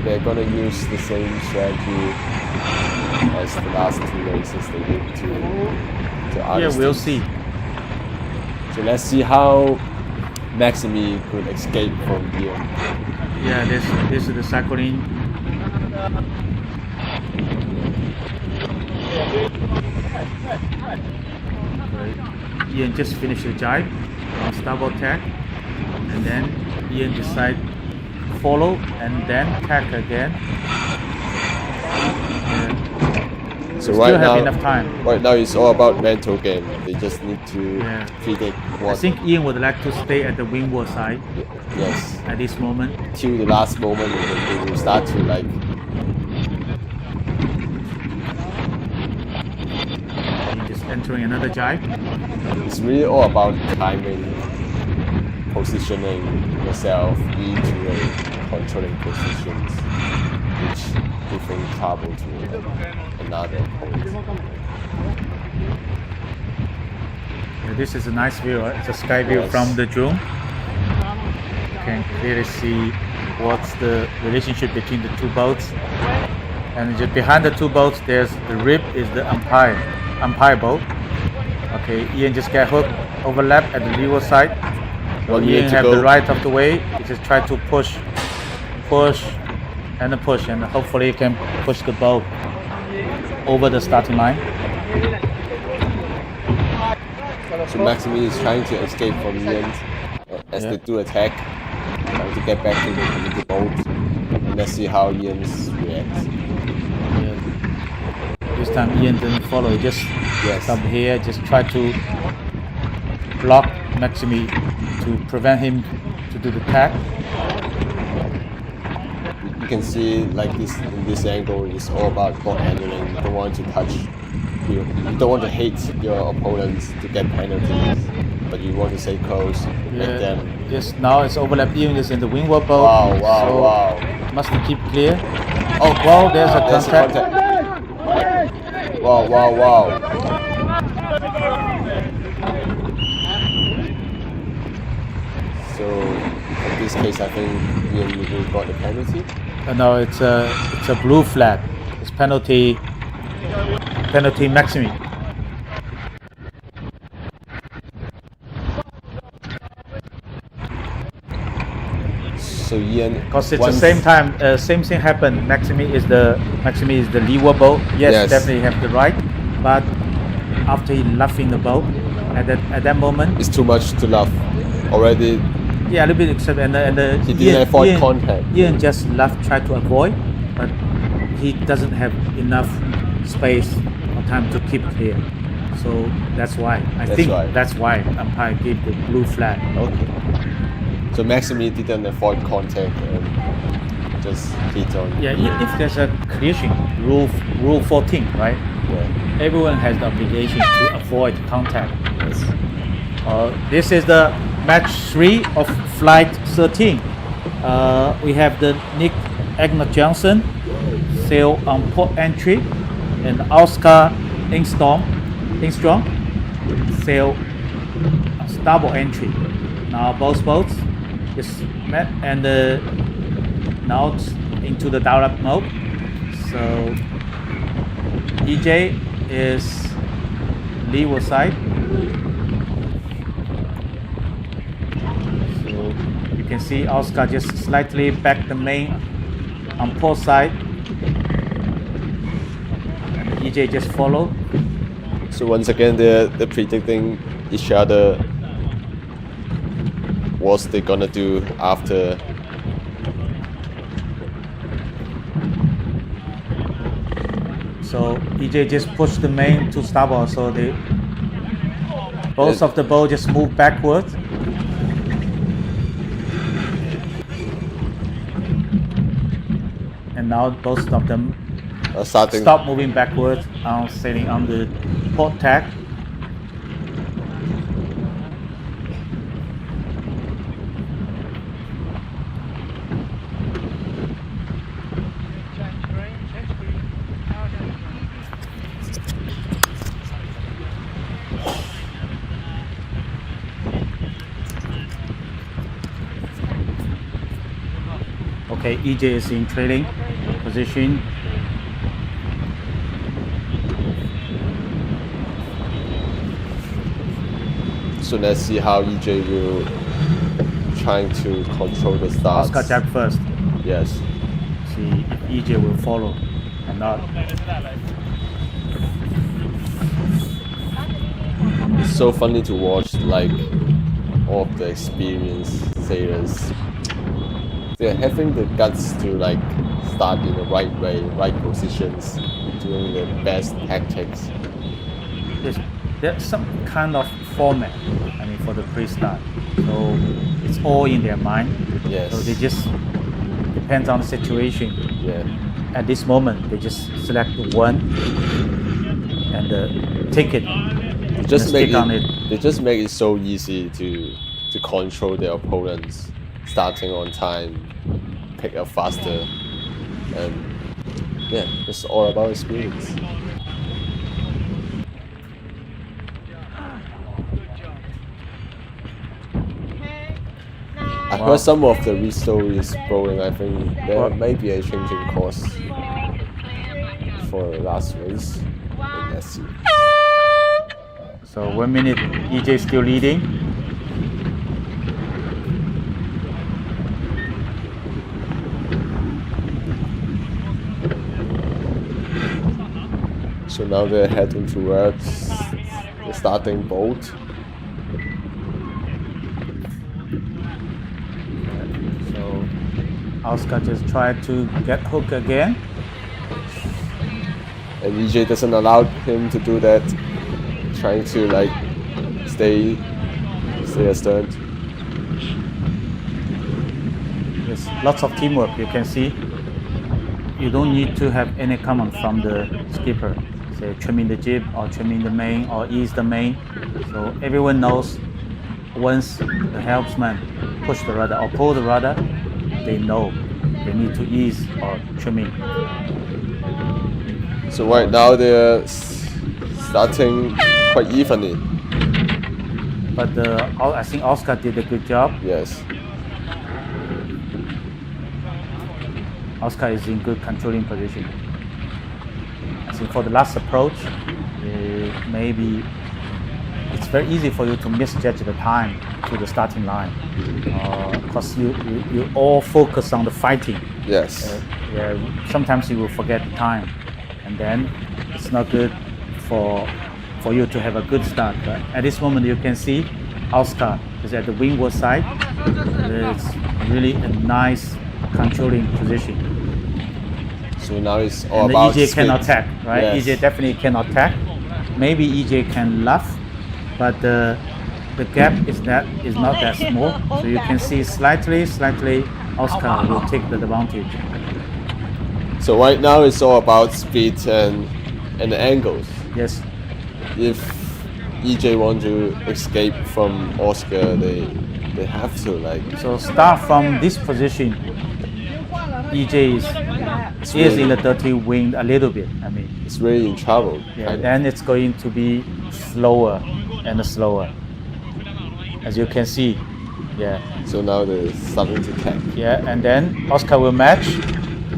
they're gonna use the same strategy as the last 2 races they did to
Yeah,
others
we'll
teams?
see.
So let's see how Maximi could escape from Ian.
Yeah, this is the cycling. Ian just finished the jibe on starboard tack, and then Ian decide follow and then tack again. Yeah.
So
Still
right
have
now,
enough time.
right now it's all about mental game. They just need to
Yeah.
predict
I
what.
think Ian would like to stay at the windward side
Yes.
at this moment.
Till the last moment when they will start to like.
Ian just entering another jibe.
It's really all about timing, positioning yourself into a controlling positions, which different trouble to another opponent.
Yeah, this is a nice view. It's a sky view
Yes.
from the drone. You can clearly see what's the relationship between the 2 boats. And just behind the 2 boats, there's the rib is the umpire boat. Okay, Ian just get hooked, overlap at the leeward side. So
1 minute
Ian
to
have
go.
the right of the way. He just try to push, and push, and hopefully he can push the boat over the starting line.
So Maximi is trying to escape from Ian as
Yeah.
they do attack, trying to get back to the boat. And let's see how Ian reacts.
Yeah. This time Ian didn't follow. He just
Yes.
come here, just try to block Maximi to prevent him to do the tack.
You can see like this in this angle, it's all about boat handling. You don't want to touch. You don't want to hit your opponents to get penalties, but you want to stay close, make them.
Yes, now it's overlap. Ian is in the windward boat.
Wow, wow,
so
wow.
Must keep clear.
Oh,
Well, there's a
there's a
contact.
contact. Wow, wow, wow. So in this case, I think Ian will got the penalty.
No, it's a blue flag. It's penalty Maximi.
So Ian,
Because it's
once-
the same time, same thing happened. Maximi is the leeward boat. Yes,
Yes.
definitely have the right, but after he left in the boat, at that moment,
It's too much to love. Already,
yeah, a little bit except and the
he didn't avoid contact.
Ian just left, try to avoid, but he doesn't have enough space or time to keep clear. So that's why that's why umpire gave the blue flag.
Okay. So Maximi didn't avoid contact and just hit on.
Yeah, if there's a collision, rule 14, right?
Yeah.
Everyone has the obligation to avoid contact.
Yes.
This is the match 3 of flight 13. We have the Nick Agner Johnson sail on port entry, and Oscar Engstrom sail on starboard entry. Now both boats is met and now it's into the dial-up mode. So EJ is leeward side. So can see Oscar just slightly back the main on port side. And EJ just follow.
So once again, they're predicting each other what they're gonna do after.
So EJ just pushed the main to starboard, so they both of the boat just move backwards. And now both of them
Starting.
stop moving backwards, sailing on the port tack. Okay, EJ is in trailing position.
So let's see how EJ will trying to control the starts.
Oscar jack first.
Yes.
See if EJ will follow or not.
It's so funny to watch, like, all of the experienced sailors. They're having the guts to, like, start in the right way, right positions, doing the best tactics.
There's some kind of format, I mean, for the pre-start. So it's all in their mind.
Yes.
So they just depends on the situation.
Yeah.
At this moment, they just select one and take it.
They just make
stick on it.
They just make it so easy to control their opponents, starting on time, pick up faster, and yeah, it's all about experience. I heard some of the whistle is blowing. I think there may be a changing course for the last race. Let's see.
So 1 minute, EJ still leading.
So now they're heading towards the starting boat.
So Oscar just tried to get hook again.
And EJ doesn't allow him to do that, trying to like stay astern.
There's lots of teamwork, you can see. You don't need to have any command from the skipper. Say trimming the jib or trimming the main or ease the main. So everyone knows once the helmsman push the rudder or pull the rudder, they know they need to ease or trimming.
So right now they're starting quite evenly.
But I think Oscar did a good job.
Yes.
Oscar is in good controlling position. I think for the last approach, maybe it's very easy for you to misjudge the time to the starting line, because you all focus on the fighting.
Yes.
Sometimes you will forget the time, and then it's not good for you to have a good start. But at this moment, you can see Oscar is at the windward side. It's really a nice controlling position.
So now it's all
And
about
EJ
speed.
cannot attack, right?
Yes.
EJ definitely cannot attack. Maybe EJ can luff, but the gap is not that small. So you can see slightly, Oscar will take the advantage.
So right now it's all about speed and the angles.
Yes.
If EJ want to escape from Oscar, they have to like.
So start from this position. EJ is in the dirty wind a little bit. I mean,
It's really in trouble.
yeah. Then it's going to be slower and slower, as you can see. Yeah.
So now they're starting to tack.
Yeah, and then Oscar will match,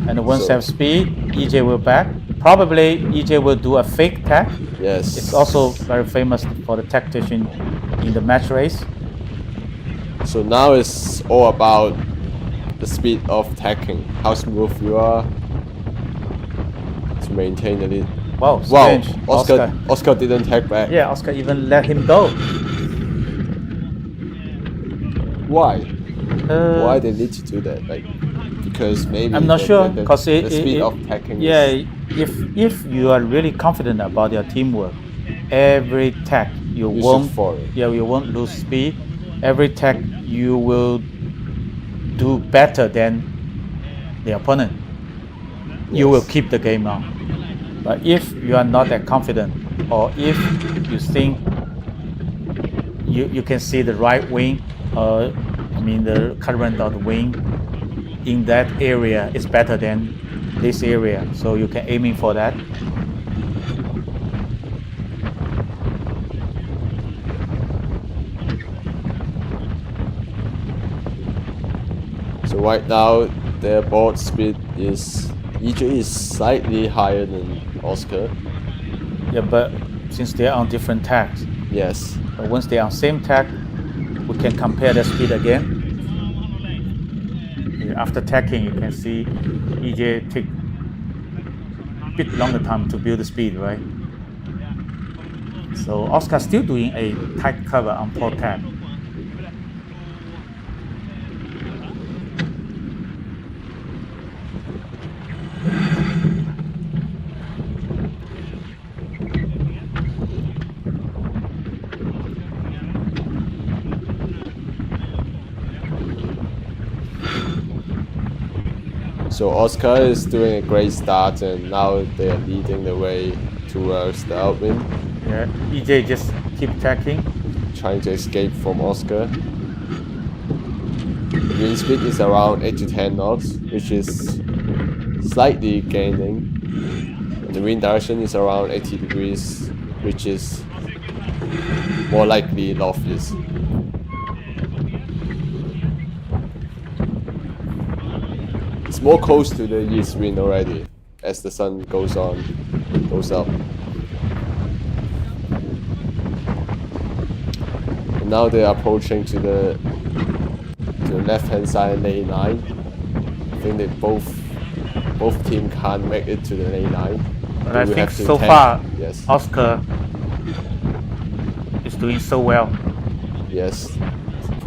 and once
So-
have speed, EJ will back. Probably EJ will do a fake tack.
Yes.
It's also very famous for the tactician in the match race.
So now it's all about the speed of tacking, how smooth you are to maintain the lead.
Wow,
Wow,
strange.
Oscar didn't tack back.
Yeah, Oscar even let him go.
Why? Why
Uh,
they need to do that? Like, because maybe
I'm not sure because
the speed of tacking.
Yeah, if you are really confident about your teamwork, every tack you won't lose speed. Every tack you will do better than the opponent. You will keep the game on. But if you are not that confident, or if you think you can see the right wing, the current of the wing in that area is better than this area, so you can aiming for that.
So right now their board speed is EJ is slightly higher than Oscar.
Yeah, but since they are on different tags.
Yes.
But once they are on same tag, we can compare the speed again. After tagging, you can see EJ take a bit longer time to build the speed, right? So Oscar still doing a tight cover on port tag.
So Oscar is doing a great start, and now they are leading the way towards the outwind.
Yeah, EJ just keep tagging,
trying to escape from Oscar. Wind speed is around 8 to 10 knots, which is slightly gaining. And the wind direction is around 80 degrees, which is more likely northeast. It's more close to the east wind already as the sun goes up. And now they are approaching to the left hand side lane 9. I think that both teams can't make it to the lane 9.
But I think so far Oscar is doing so well.
Yes.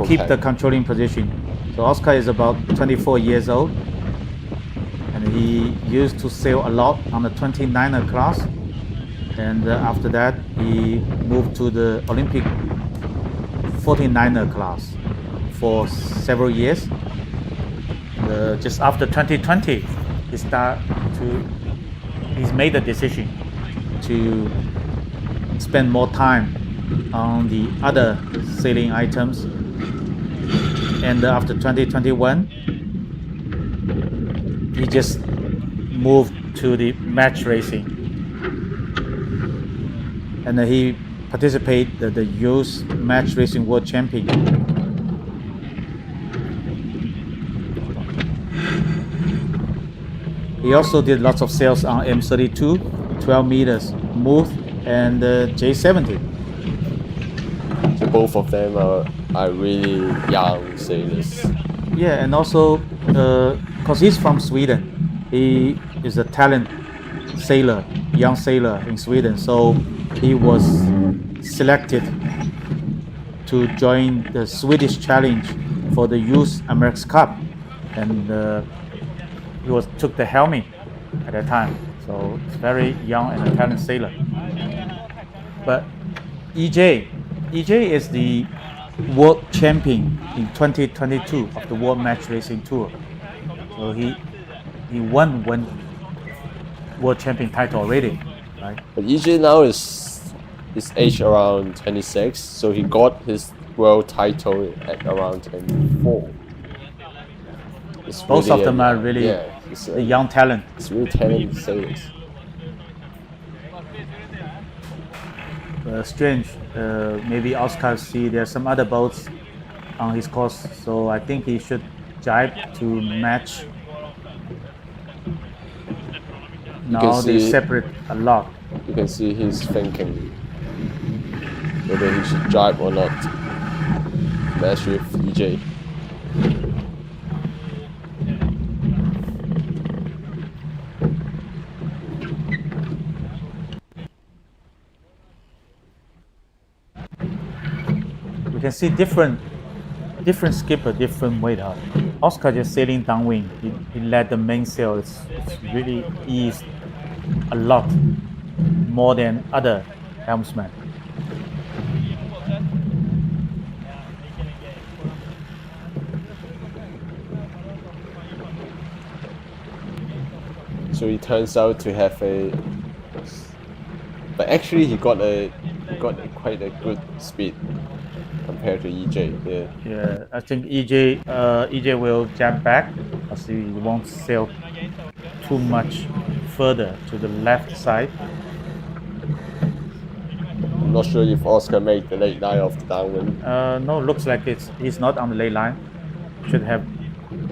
Keep the controlling position. So Oscar is about 24 years old, and he used to sail a lot on the 29er class, and after that he moved to the Olympic 49er class for several years. Just after 2020 he's made the decision to spend more time on the other sailing items, and after 2021 he just moved to the match racing, and he participated in the youth match racing world champion. He also did lots of sails on M32, 12 meters, Muth, and J70.
So both of them are really young sailors.
Yeah, and also because he's from Sweden, he is a talent sailor, young sailor in Sweden. So he was selected to join the Swedish challenge for the Youth America's Cup, and he took the helmet at that time. So it's very young and a talent sailor. But EJ is the world champion in 2022 of the World Match Racing Tour. So he won one world champion title already, right?
But EJ now is age around 26, so he got his world title at around 24.
Both of them are really a young talent.
It's really talented sailors.
Strange. Maybe Oscar see there's some other boats on his course, so I think he should jibe to match. Now they separate a lot.
You can see he's thinking whether he should jibe or not. Match with EJ. EJ.
You can see different skipper, different weight up. Oscar just sailing downwind. He let the mainsail. It's really eased a lot more than other helmsmen.
So he turns out to have but actually he got quite a good speed compared to EJ.
Yeah, I think EJ will jump back because he won't sail too much further to the left side.
I'm not sure if Oscar made the late line of the downwind.
No, looks like he's not on the lay line. Should have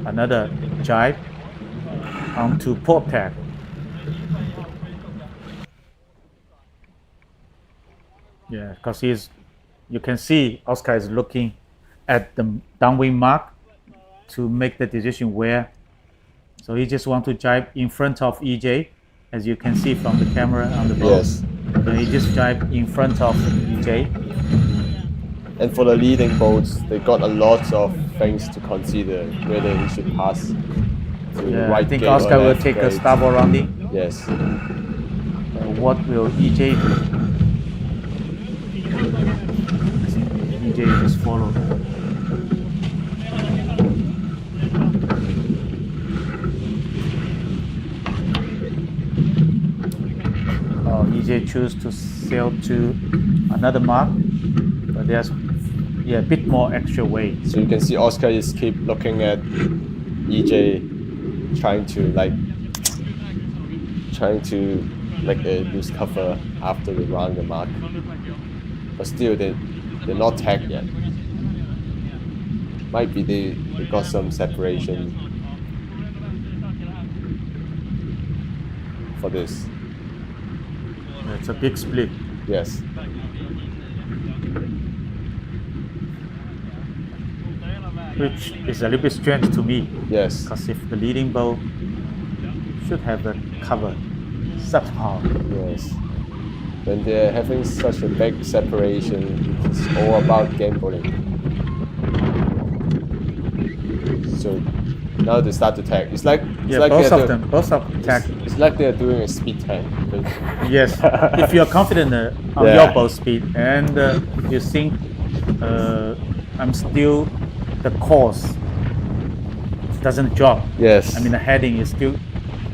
another jibe onto port tack. Yeah, because you can see Oscar is looking at the downwind mark to make the decision where. So he just want to jibe in front of EJ, as you can see from the camera on the boat.
Yes.
So he just jibe in front of EJ.
And for the leading boats, they got a lot of things to consider whether he should pass to right
I think
gate or
Oscar will
left
take a
gate.
starboard rounding.
Yes.
What will EJ do? EJ just follow. EJ choose to sail to another mark, but there's a bit more extra weight.
So you can see Oscar is keep looking at EJ, trying to lose cover after the rounding mark, but still they're not tagged yet. Might be they got some separation for this.
It's a big split.
Yes.
Which is a little bit strange to me.
Yes.
Because if the leading boat should have a cover somehow.
Yes. When they're having such a big separation, it's all about gambling. So now they start to tag. It's like
both of them tag.
It's like they're doing a speed tag.
Yes, if you're confident on your boat speed and you think I'm still the course doesn't drop.
Yes.
I mean the heading is still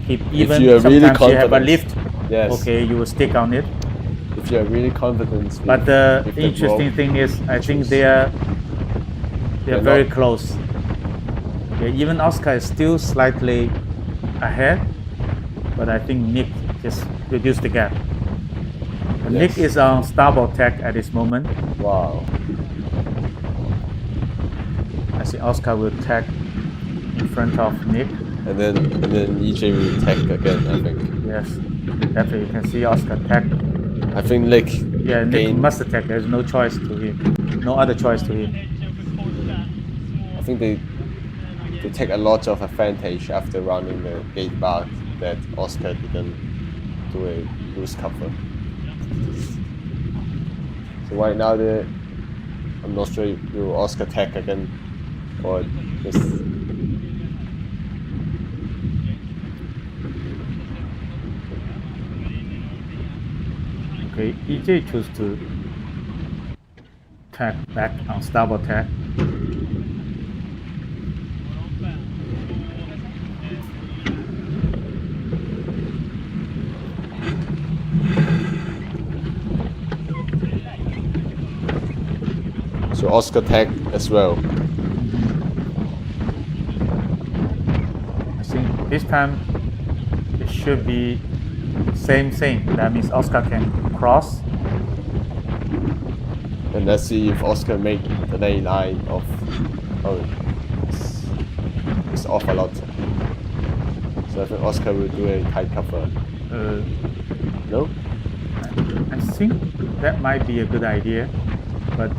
keep even.
If you're
sometimes
really
you have a
confident.
lift.
Yes.
Okay, you will stick on it.
If you're really confident.
But the interesting thing is, I think they're very close. Yeah, even Oscar is still slightly ahead, but I think Nick just reduced the gap. But Nick is on starboard tack at this moment.
Wow.
I think Oscar will tack in front of Nick.
And then EJ will tack again, I think.
Yes, definitely you can see Oscar tack.
I think Nick.
Yeah, Nick must attack. There's no choice to him. No other choice to him.
I think they take a lot of advantage after rounding the gate bar that Oscar didn't do a loose cover. So right now I'm not sure will Oscar tack again or just.
Okay, EJ chose to tack back on starboard tack.
So Oscar tack as well.
I think this time it should be same thing. That means Oscar can cross.
And let's see if Oscar make the lay line of. Oh, it's off a lot. So I think Oscar will do a tight cover. No?
I think that might be a good idea, but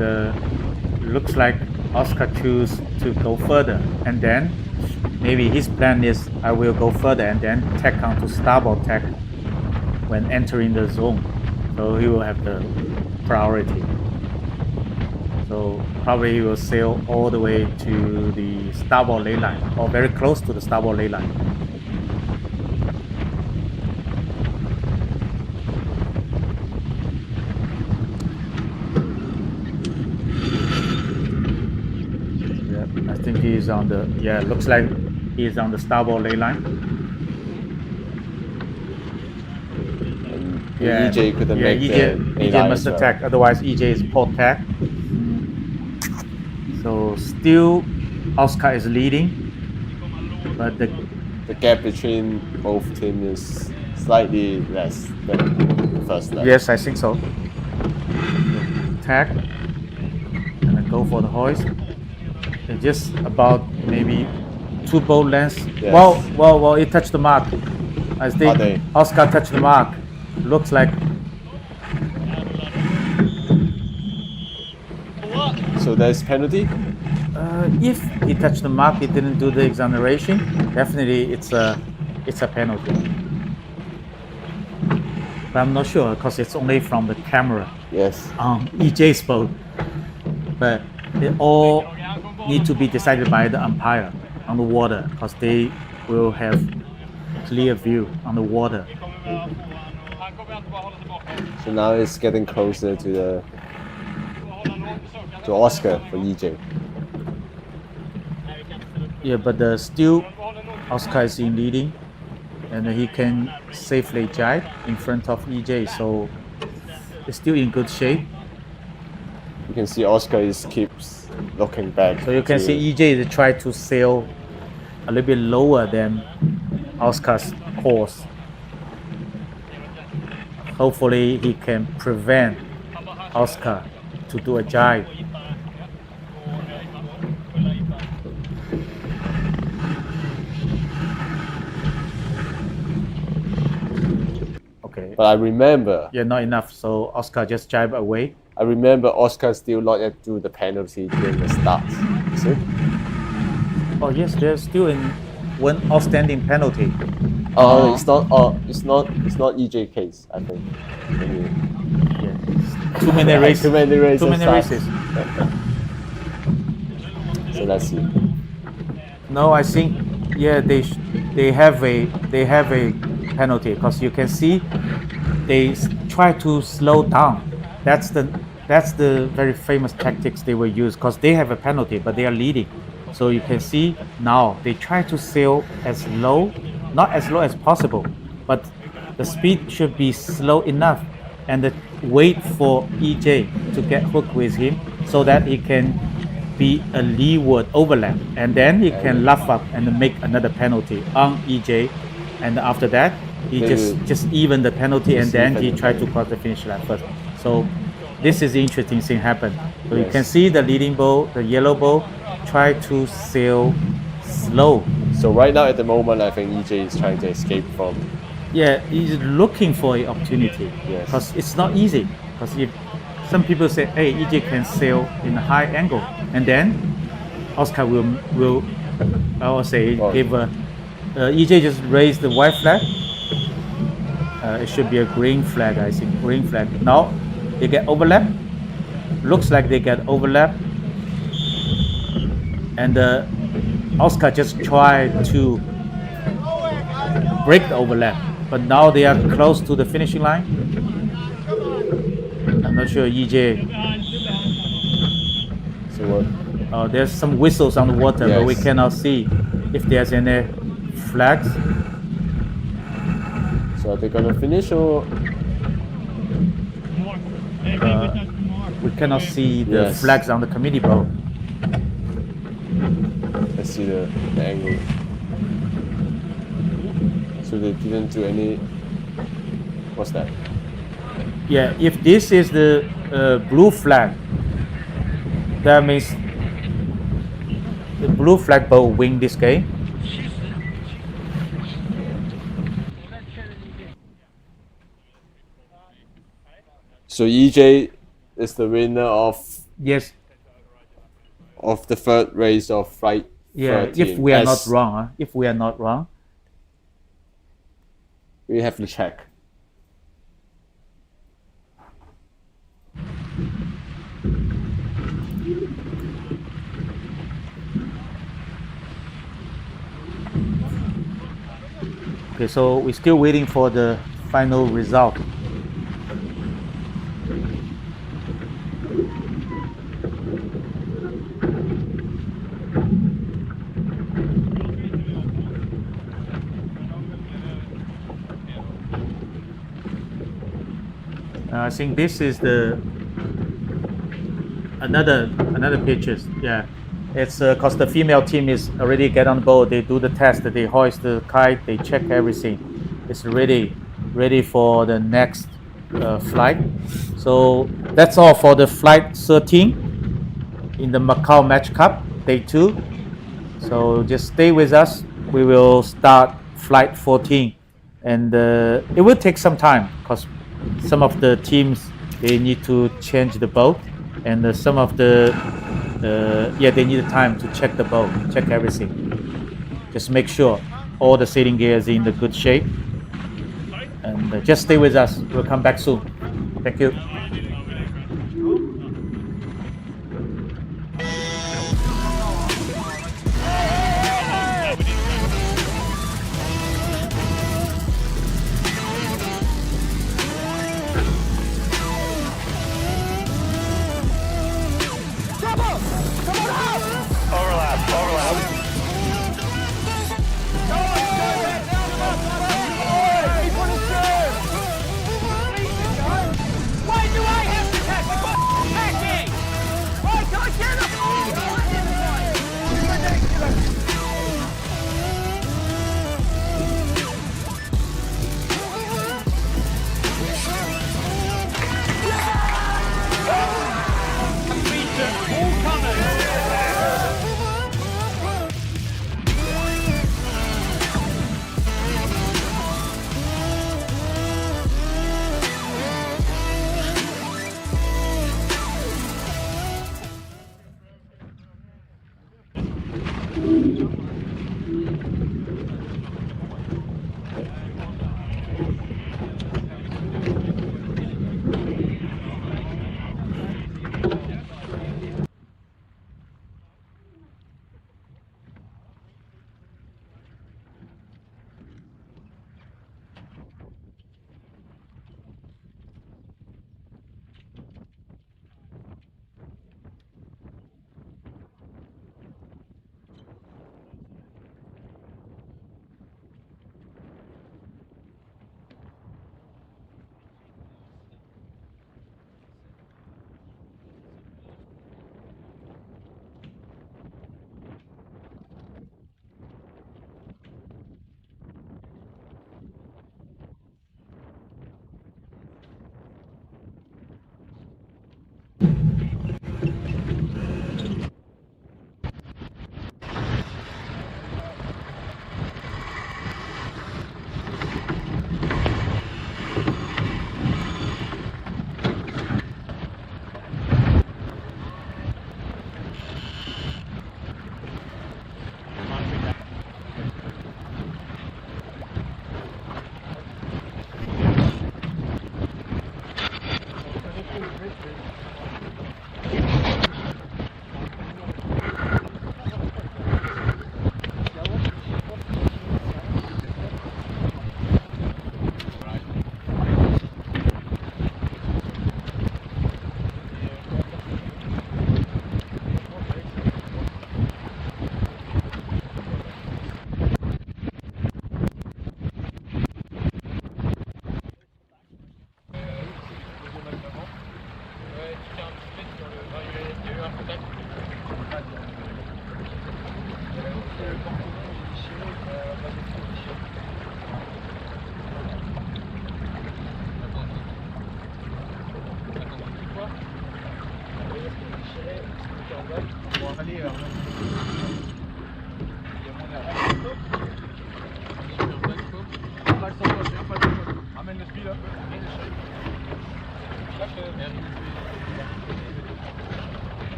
looks like Oscar choose to go further, and then maybe his plan is I will go further and then tack on to starboard tack when entering the zone. So he will have the priority. So probably he will sail all the way to the starboard ley line or very close to the starboard ley line. Yeah, I think he is on the, yeah, looks like he is on the starboard ley line.
And EJ couldn't make the ley
EJ
line
must
as well.
attack, otherwise EJ is port tack. So still Oscar is leading, but
The gap between both teams is slightly less than the first leg.
yes, I think so. Tack and then go for the hoist. It's just about maybe 2 boat lengths.
Yes.
Well, it touched the mark. I think
they?
Oscar touched the mark. Looks like
So there's penalty.
if he touched the mark, he didn't do the exoneration. Definitely, it's a penalty. But I'm not sure because it's only from the camera
Yes.
on EJ's boat. But they all need to be decided by the umpire on the water because they will have clear view on the water.
So now it's getting closer to Oscar for EJ.
Yeah, but still Oscar is in leading and he can safely jibe in front of EJ, so it's still in good shape.
You can see Oscar keeps looking back.
So you can see EJ is try to sail a little bit lower than Oscar's course. Hopefully he can prevent Oscar to do a jibe. Okay.
But I remember,
Yeah, not enough. So Oscar just jibe away.
Oscar still not yet do the penalty during the start. See?
Oh yes, there's still in one outstanding penalty.
Oh, it's not. Oh, it's not EJ case. I think.
Yeah. Too many races.
Too many races.
Too many
starts.
races.
So let's see.
No, I think yeah they have a penalty because you can see they try to slow down. That's the very famous tactics they will use because they have a penalty but they are leading. So you can see now they try to sail not as low as possible, but the speed should be slow enough and wait for EJ to get hooked with him so that he can be a leeward overlap, and then he can luff up and make another penalty on EJ, and after that he just even the penalty and then he tried to cross the finish line first. So this is the interesting thing happen. So you can see the leading boat, the yellow boat, try to sail slow.
So right now at the moment, I think EJ is trying to escape from.
Yeah, he's looking for an opportunity because it's not easy. Because if some people say, hey, EJ can sail in a high angle, and then Oscar will I will say give EJ just raise the white flag. It should be a green flag, I think. Green flag. Now they get overlap. Looks like they get overlap, and Oscar just tried to break the overlap, but now they are close to the finishing line. I'm not sure EJ.
So what?
There's some whistles on the water, but we cannot see if there's any flags.
So are they gonna finish or?
We cannot see the flags on the committee boat.
Let's see the angle. So they didn't do any. What's that?
Yeah, if this is the blue flag, that means the blue flag boat win this game.
So EJ is the winner of.
Yes.
of the third race of flight
Yeah,
13.
if we are not
As
wrong, if we are not wrong.
we have to check.
Okay, so we're still waiting for the final result. I think this is the another pictures. Yeah, it's because the female team is already get on board. They do the test. They hoist the kite. They check everything. It's ready for the next flight. So that's all for the flight 13 in the Macao Match Cup day 2. So just stay with us. We will start flight 14, and it will take some time because some of the teams they need to change the boat, and some of the they need time to check the boat, check everything. Just make sure all the sailing gear is in the good shape, and just stay with us. We'll come back soon. Thank you.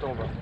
Attends, on va.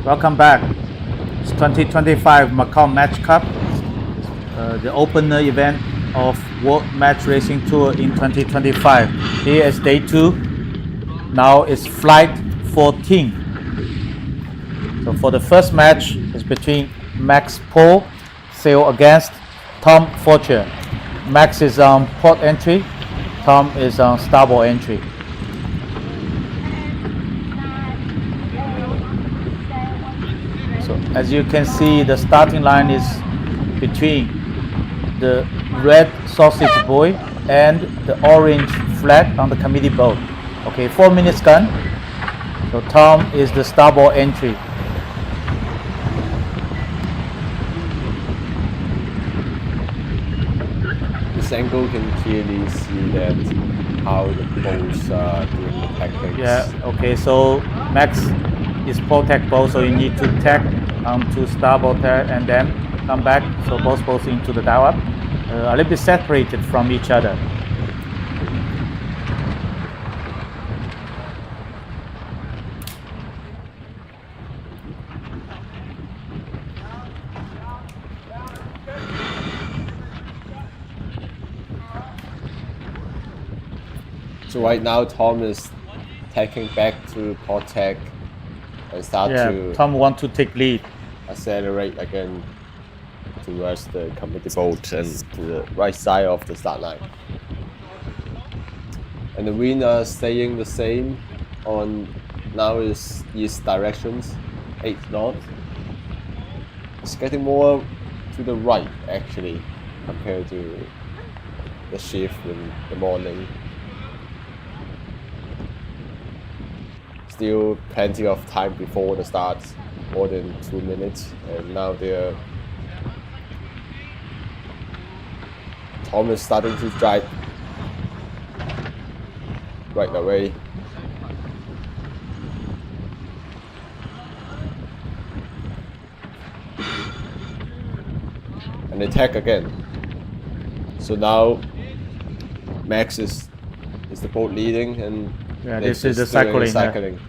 Welcome back. It's 2025 Macao Match Cup, the opener event of World Match Racing Tour in 2025. Here is day 2. Now it's flight 14. So for the first match, it's between Max Pohl, sail against Tom Fortune. Max is on port entry, Tom is on starboard entry. So as you can see, the starting line is between the red sausage buoy and the orange flag on the committee boat. Okay, 4 minutes gun. So Tom is the starboard entry.
This angle can clearly see that how the boats are doing the tactics.
Yeah, okay, so Max is protect boat, so you need to tack to starboard tack and then come back, so both boats into the dial up, a little bit separated from each other.
So right now Tom is tacking back to port tack and start
Yeah,
to
Tom want to take lead.
accelerate again towards the committee boat and to the right side of the start line. And the wind are staying the same on now is east directions, 8 knots. It's getting more to the right actually compared to the shift in the morning. Still plenty of time before the start, more than 2 minutes, and now Tom is starting to drive right away. And attack again. So now Max is the boat leading, and
Yeah,
Max
this is the
doing
cycling.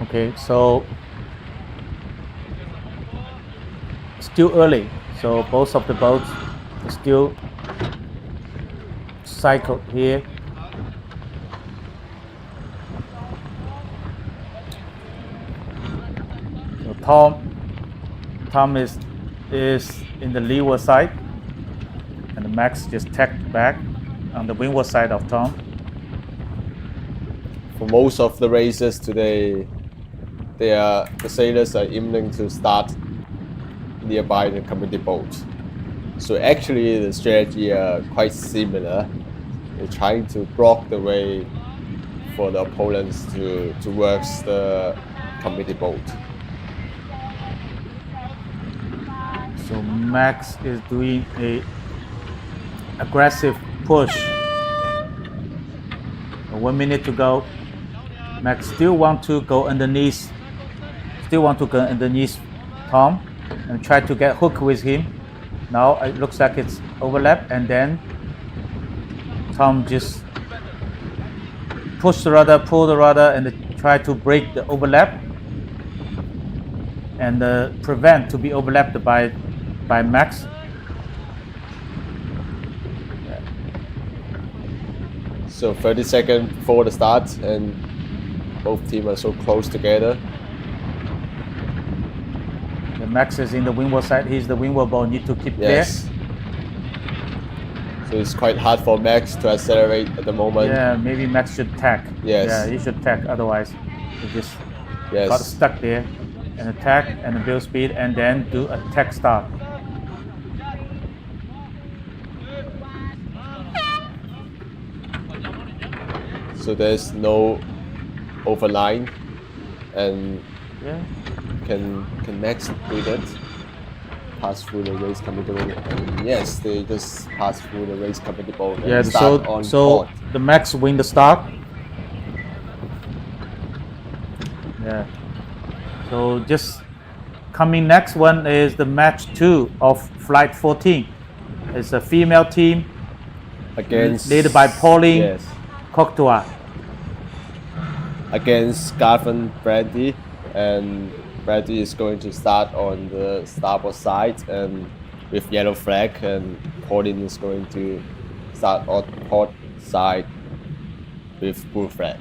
Okay, so still early, so both of the boats still cycle here. So Tom is in the leeward side, and Max just tacked back on the windward side of Tom.
For most of the races today, the sailors are aiming to start nearby the committee boat. So actually the strategy are quite similar. They're trying to block the way for the opponents to work the committee boat.
So Max is doing a aggressive push. 1 minute to go. Max still want to go underneath Tom and try to get hooked with him. Now it looks like it's overlap, and then Tom just pull the rudder and try to break the overlap and prevent to be overlapped by Max.
So 30 seconds before the start, and both teams are so close together.
The Max is in the windward side. He's the windward boat. Need to keep
Yes. So it's quite hard for Max to accelerate at the moment.
there. Yeah, maybe Max should tack.
Yes.
Yeah, he should tack. Otherwise, he just
Yes.
got stuck there. And attack and build speed, and then do a tack start.
So there's no overline, and
Yeah.
can Max do that? Pass through the race committee boat, and yes, they just pass through the race committee boat and
Yeah.
start on
So
port.
the Max win the start. Yeah. So just coming next one is the match 2 of flight 14. It's a female team
Against
led by Pauline
yes,
Cocteau.
against Gavin Brandy, and Brandy is going to start on the starboard side and with yellow flag, and Pauline is going to start on port side with blue flag.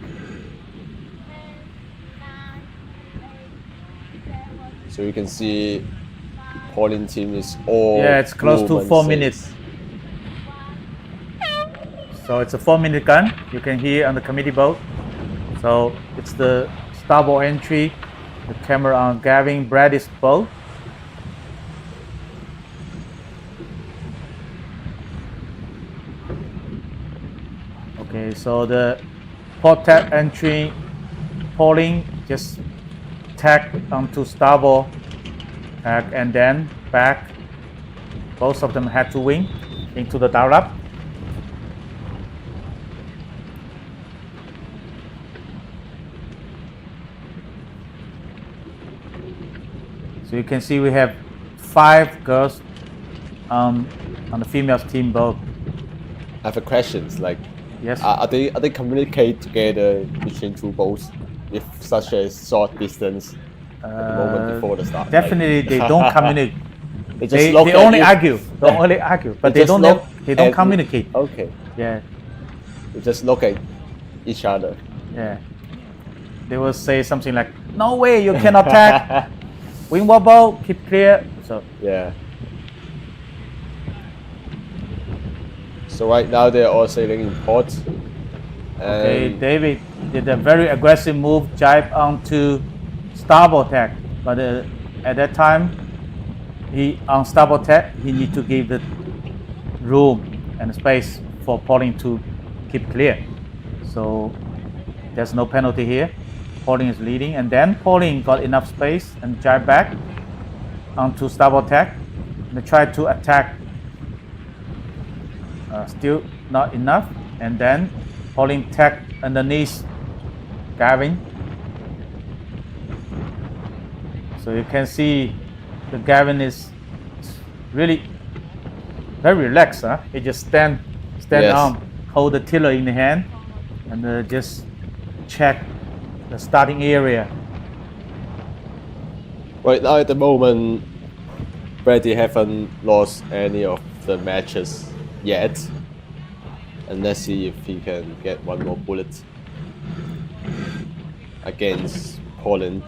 So you can see Pauline team is all
Yeah, it's close to
blue
4
and
minutes.
six.
So it's a 4-minute gun. You can hear on the committee boat. So it's the starboard entry. The camera on Gavin, Brad is both. Okay, so the port tack entry, Pauline just tack onto starboard tack and then back. Both of them had to wing into the downlap. So you can see we have 5 girls on the females team boat.
I have a question. Like,
Yes.
are they communicate together between two boats if such a short distance at the moment before the start?
Definitely, they don't communicate.
They just
They
look at
only
you.
argue. They only argue, but
They
they
just
don't.
look
They don't
at you.
communicate.
Okay.
Yeah,
They just look at each other.
yeah. They will say something like, "No way, you cannot tack. Wing wobble, keep clear." So
Yeah. So right now they're all sailing in port.
okay,
And
David did a very aggressive move, jibe onto starboard tack, but at that time, he on starboard tack he need to give the room and space for Pauline to keep clear. So there's no penalty here. Pauline is leading, and then Pauline got enough space and jibe back onto starboard tack and tried to attack. Still not enough, and then Pauline tacked underneath Gavin. So you can see the Gavin is really very relaxed. Huh? He just stand
Yes.
on, hold the tiller in the hand, and just check the starting area.
right now at the moment, Brady haven't lost any of the matches yet. And let's see if he can get one more bullet against Poland.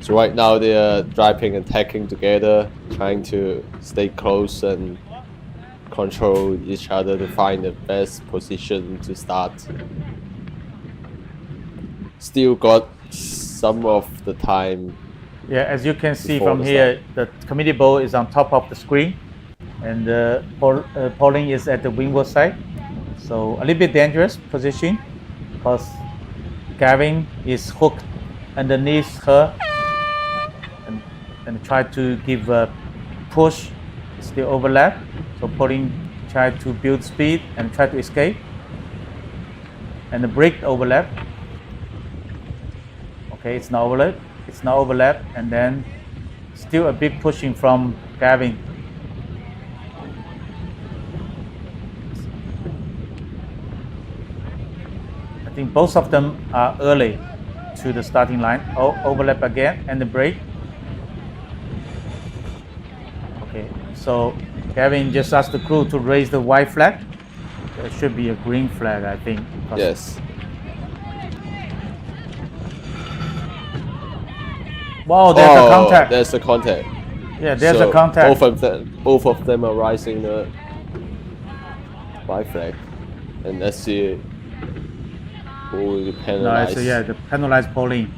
So right now they are driving and tacking together, trying to stay close and control each other to find the best position to start. Still got some of the time.
Yeah, as you can see
Before
from
the
here, the committee boat is on top of the screen, and Pauline is at the windward side. So a little bit dangerous position because Gavin is hooked underneath her and try to give a push, still overlap. So Pauline tried to build speed and try to escape, and the brake overlap. Okay, it's now overlap. It's now overlap, and then still a big pushing from Gavin. I think both of them are early to the starting line. Overlap again, and the brake. Okay, so Gavin just asked the crew to raise the white flag. There should be a green flag, I think.
Yes.
Wow, there's a contact.
There's a contact.
Yeah, there's
So
a contact.
Both of them are rising the white flag, and let's see who will be
No,
penalized.
so yeah, the penalized Pauline.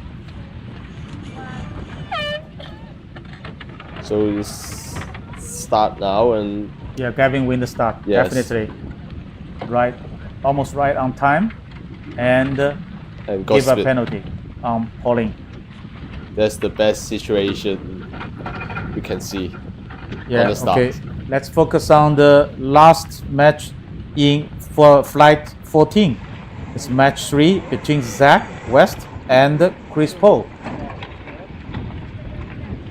So it's start now, and
Yeah, Gavin win the start.
Yes.
Definitely. Right, almost right on time, and
got
give a
split.
penalty on Pauline.
That's the best situation we can see
Yeah,
on the start.
okay. Let's focus on the last match for flight 14. It's match 3 between Zach West and Chris Poe.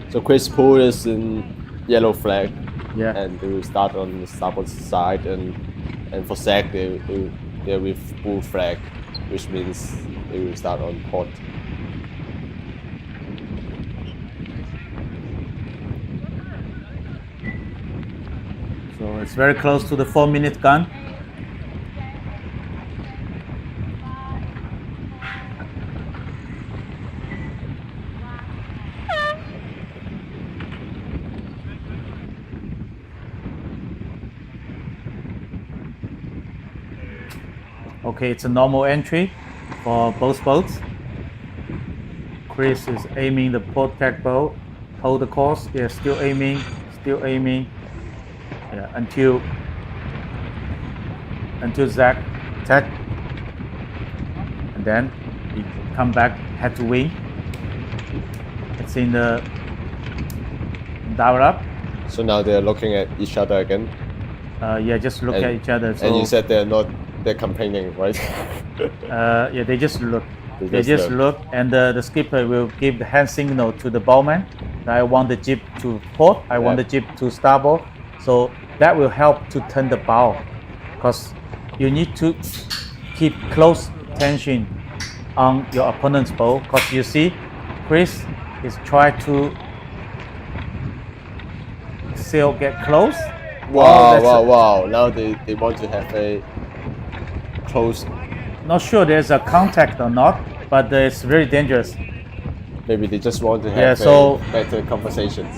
So Chris Poole is in yellow flag,
Yeah.
and they will start on the starboard side, and for Zach they're with blue flag, which means they will start on port.
So it's very close to the 4-minute gun. Okay, it's a normal entry for both boats. Chris is aiming the protect bow, hold the course. Yeah, still aiming. Yeah, until Zach attack, and then he come back head to wing. It's in the dial up.
So now they're looking at each other again.
Yeah, just look at each other. So,
And you said they're complaining, right?
yeah, they just look.
They just
look, and the skipper will give the hand signal to the bowman. I want the jib to port. I want the jib to starboard. So that will help to turn the bow, because you need to keep close tension on your opponent's bow. Because you see, Chris is trying to sail get close.
Wow. Now they want to have a close.
Not sure there's a contact or not, but it's very dangerous.
Maybe they just want to have better conversations.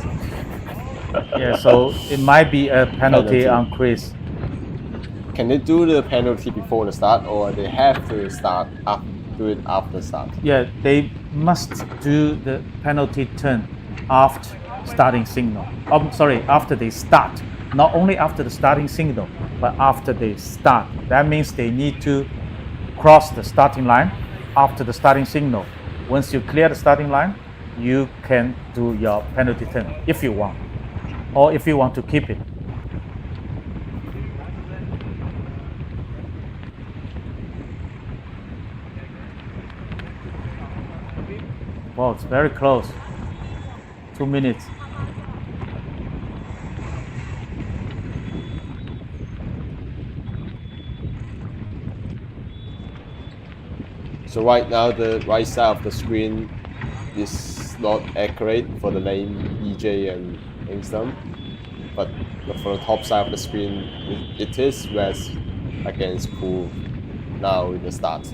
Yeah, so it might be a penalty on Chris.
Can they do the penalty before the start, or they have to do it after start?
Yeah, they must do the penalty turn after starting signal. After they start. Not only after the starting signal, but after they start. That means they need to cross the starting line after the starting signal. Once you clear the starting line, you can do your penalty turn if you want, or if you want to keep it. Wow, it's very close. 2 minutes.
So right now the right side of the screen is not accurate for the name EJ and Ingston, but for the top side of the screen it is West against Pool now in the start.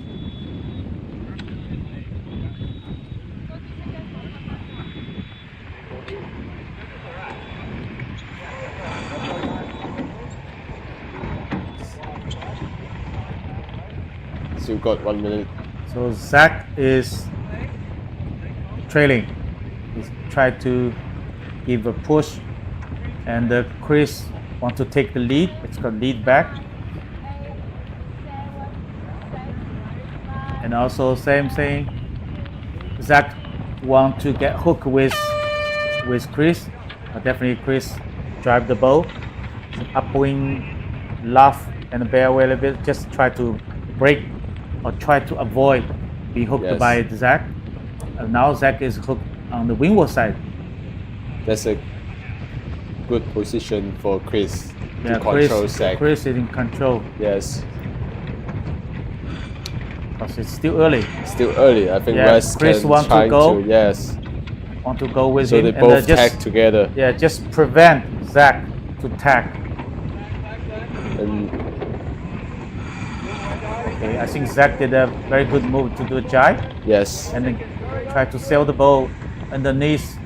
Still got 1 minute.
So Zach is trailing. He's tried to give a push, and Chris want to take the lead. It's got lead back, and also same thing. Zach want to get hooked with Chris. Definitely Chris drive the boat, upwind, laugh, and bear away a little bit. Just try to break or try to avoid being hooked by Zach. Now Zach is hooked on the windward side.
That's a good position for Chris to control Zach.
Chris is in control.
Yes.
Because it's still early.
Still early. I think West
Chris
can
want
try
to go.
Want
to go with
so
him.
So they both tag together.
Yeah, just prevent Zach to tag.
And
okay, I think Zach did a very good move to do a jibe.
Yes.
And then try to sail the boat underneath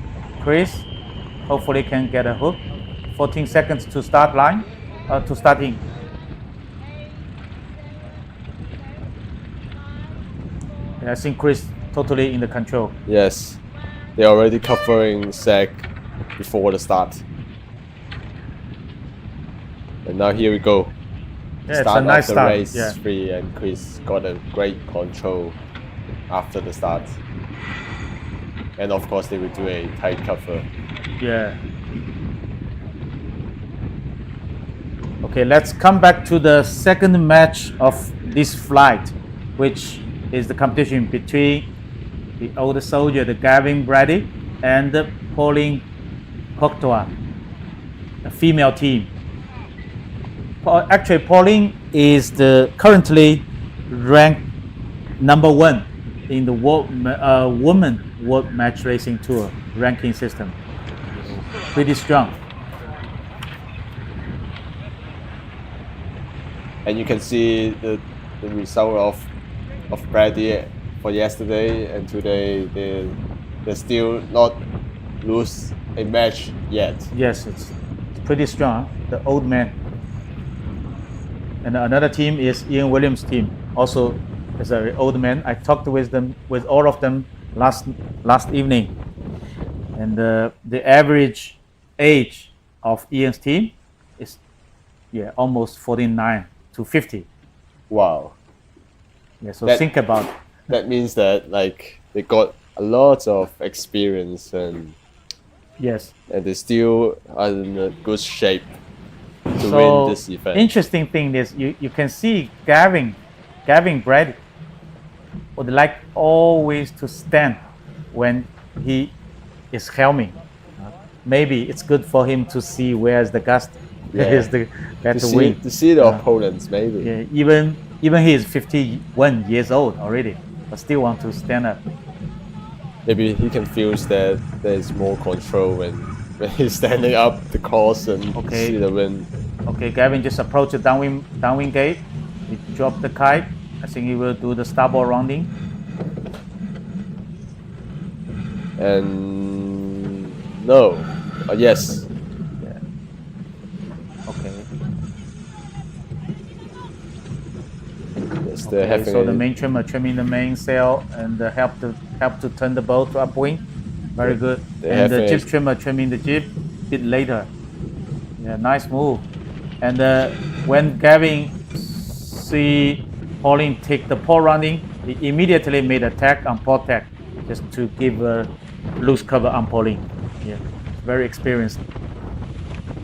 Chris. Hopefully can get a hook. 14 seconds to start line, to starting. Yeah, I think Chris totally in the control.
Yes. They're already covering Zach before the start. And now here we go.
Yeah, it's a nice start.
Race 3, and Chris got a great control after the start. And of course they will do a tight cover.
Yeah. Okay, let's come back to the second match of this flight, which is the competition between the older soldier, the Gavin Brady, and the Pauline Cocteau, a female team. Actually, Pauline is currently ranked number 1 in the women World Match Racing Tour ranking system. Pretty strong.
And you can see the result of Brady for yesterday and today. They still not lose a match yet.
Yes, it's pretty strong. The old man. And another team is Ian Williams' team. also is an old man. I talked with all of them last evening, and the average age of Ian's team is almost 49 to 50.
Wow.
Yeah, so think about it.
That means that like they got a lot of experience and
Yes.
and they still are in a good shape to
So
win this event.
interesting thing is you can see Gavin Brad would like always to stand when he is helming. Maybe it's good for him to see where's the gust is the better win.
To see the opponents, maybe.
Yeah, even he is 51 years old already, but still want to stand up.
Maybe he can feel that there's more control when he's standing up the course and see the wind.
Okay, Gavin just approached the downwind gate. He dropped the kite. I think he will do the starboard rounding.
And no, yes.
Yeah. Okay.
Yes, they're having
so the main trimmer trimming the mainsail and help to turn the boat to upwind. Very good. And the jib trimmer trimming the jib a bit later. Yeah, nice move. And when Gavin see Pauline take the pole rounding, he immediately made a tack on port tack just to give a loose cover on Pauline. Yeah, very experienced.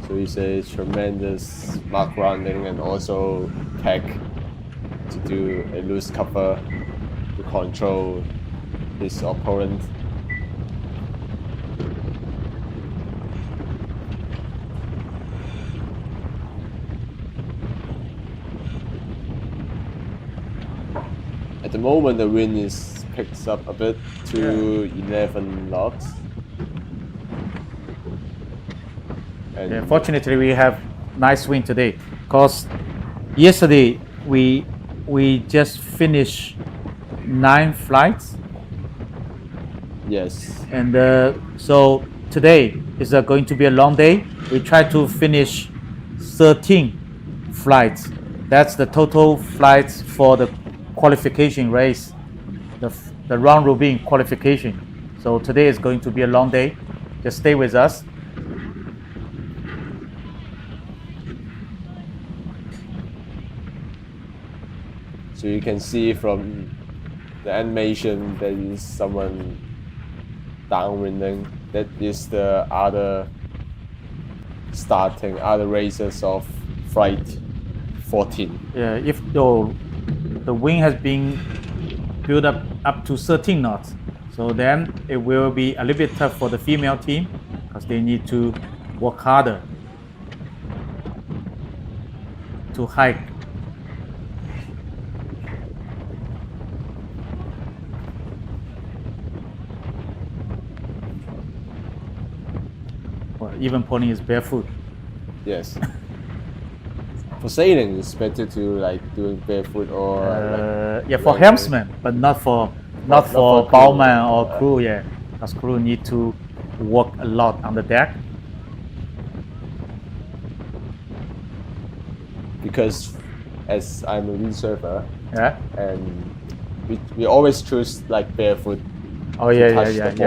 So he's a tremendous mark rounding and also tack to do a loose cover to control his opponent. At the moment, the wind is picks up a bit to 11 knots. And
yeah, fortunately, we have nice wind today. Cause yesterday we just finished 9 flights.
Yes.
And so today is going to be a long day. We try to finish 13 flights. That's the total flights for the qualification race, the round robin qualification. So today is going to be a long day. Just stay with us.
So you can see from the animation there is someone downwinding. That is the other races of flight 14.
Yeah, if the wind has been built up to 13 knots, so then it will be a little bit tough for the female team because they need to work harder to hike. Well, even Pauline is barefoot.
Yes. For sailing, it's better to like doing barefoot or
yeah, for helmsman, but not for bowman or crew. Yeah, because crew need to work a lot on the deck.
Because as I'm a windsurfer,
yeah,
and we always choose like barefoot.
Oh yeah,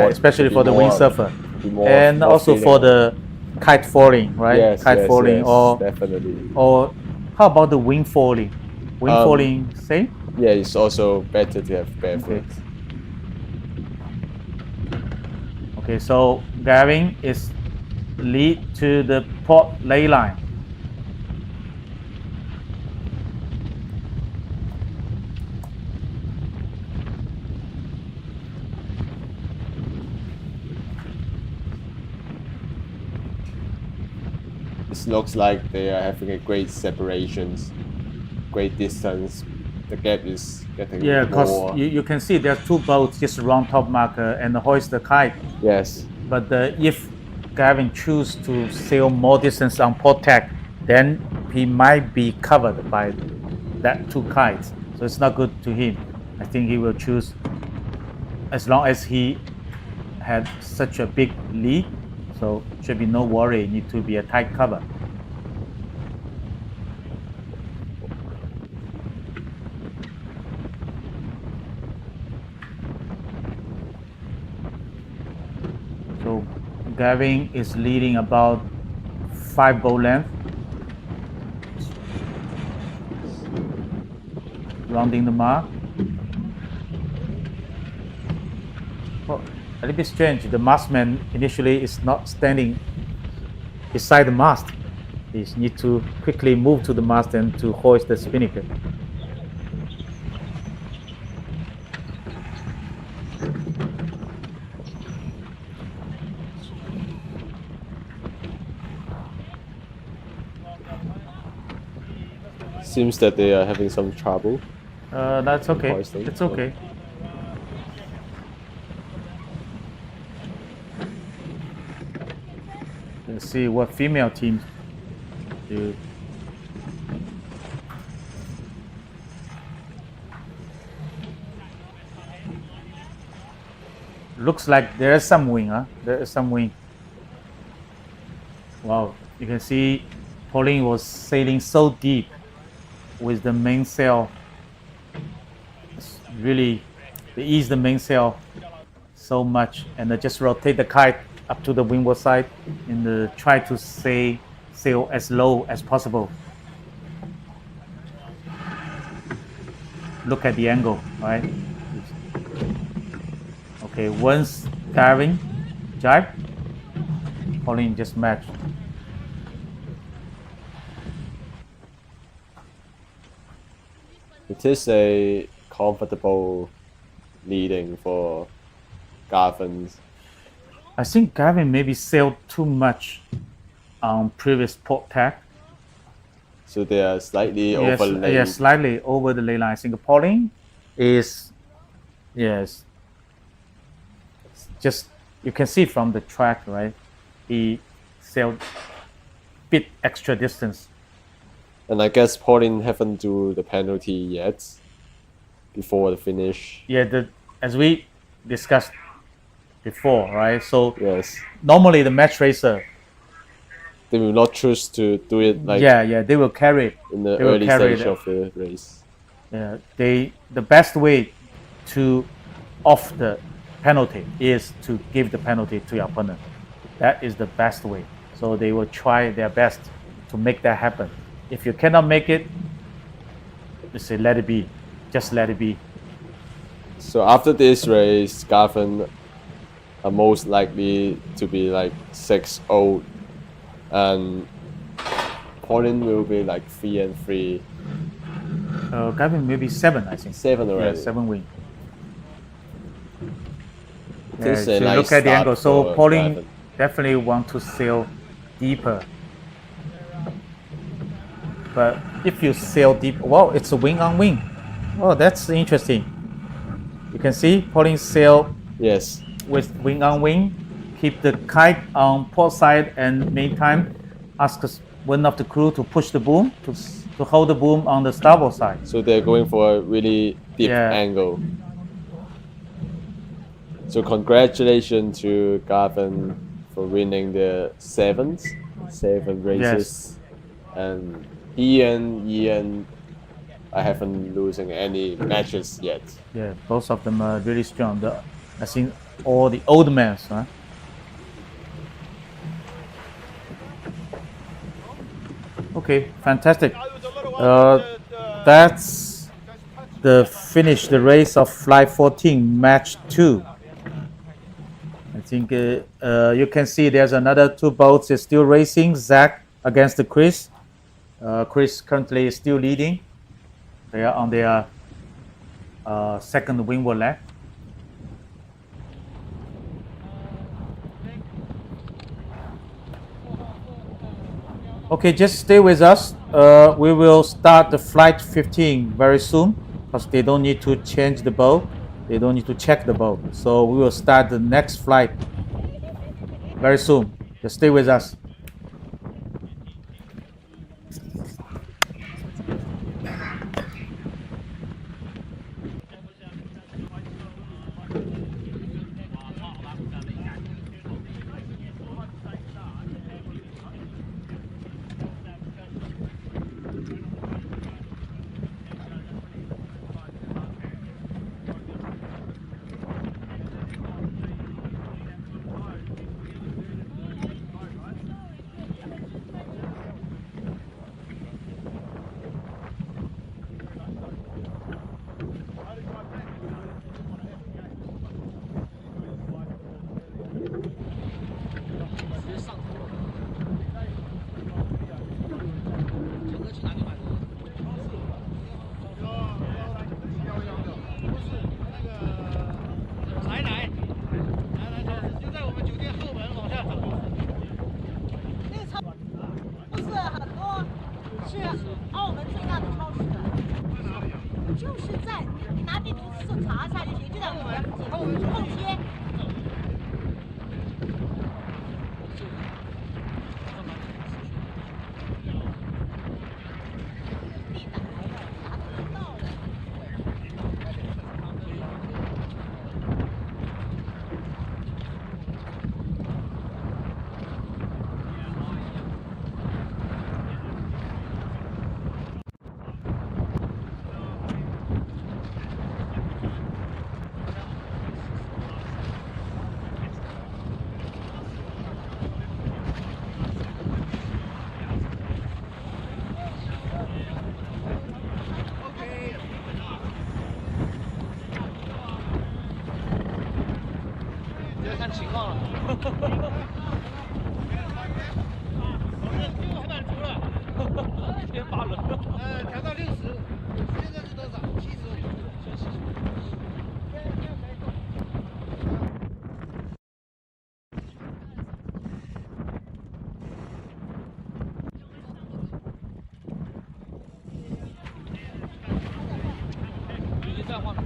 especially for the windsurfer, and also for the kite falling, right?
Yes,
kite falling,
yes,
or
definitely.
Or how about the wing falling? Wing falling, same?
Yeah, it's also better to have barefoot.
Okay, so Gavin is lead to the port ley line.
It looks like they are having a great separations, great distance. The gap is getting more.
Because you can see there are 2 boats just around top marker and hoist the kite.
Yes.
But if Gavin choose to sail more distance on port tack, then he might be covered by that 2 kites. So it's not good to him. I think he will choose, as long as he had such a big lead, so should be no worry, need to be a tight cover. Gavin is leading about 5 boat length. Rounding the mark. Well, a little bit strange. The mastman initially is not standing beside the mast. He needs to quickly move to the mast and to hoist the spinnaker.
Seems that they are having some trouble.
That's okay.
Hoisting.
It's okay. Let's see what female teams do. Looks like there is some wind, huh? There is some wind. Wow, you can see Pauline was sailing so deep with the mainsail. It's really, they ease the mainsail so much and they just rotate the kite up to the windward side and try to sail as low as possible. Look at the angle, right? Okay, once Gavin jibe, Pauline just matched.
It is a comfortable leading for Gavin's.
I think Gavin maybe sailed too much on previous port tack.
So they are slightly over lane.
Yes, slightly over the ley line. I think Pauline is, yes, just you can see from the track, right? He sailed a bit extra distance.
And I guess Pauline haven't do the penalty yet before the finish.
Yeah, as we discussed before, right? So
Yes.
normally the match racer,
They will not choose to do it like
they will carry it.
in the
they will
early
carry
stage
it.
of the race.
Yeah, the best way to off the penalty is to give the penalty to your opponent. That is the best way. So they will try their best to make that happen. If you cannot make it, you say let it be. Just let it be.
So after this race, Gavin are most likely to be like 6-0, and Pauline will be like 3-3.
Gavin maybe 7, I think.
7 already.
Yeah, 7 win.
It is a
so
nice
look at the
start
angle. So
for
Pauline
Gavin.
definitely want to sail deeper. But if you sail deep, well, it's a wing on wing. Oh, that's interesting. You can see Pauline sail
Yes.
with wing on wing, keep the kite on port side, and meantime ask one of the crew to push the boom to hold the boom on the starboard side.
So they're going for a really deep
Yeah.
angle. So congratulations to Gavin for winning the 7 races. And Ian, I haven't losing any matches yet.
Yeah, both of them are really strong. I think all the old men, huh? Okay, fantastic. That's the finish, the race of Flight 14, Match 2. I think you can see there's another 2 boats is still racing. Zach against the Chris. Chris currently is still leading. They are on their second windward leg. Okay, just stay with us. We will start the Flight 15 very soon because they don't need to change the boat. They don't need to check the boat. So we will start the next flight very soon. Just stay with us.
澳门最大的超市了，就是在你拿地图搜查一下就行，就在我们附近，后街。地打来的，啥都能到的。
这要看情况了。
还满足了，天发冷。
调到60，现在是多少？70。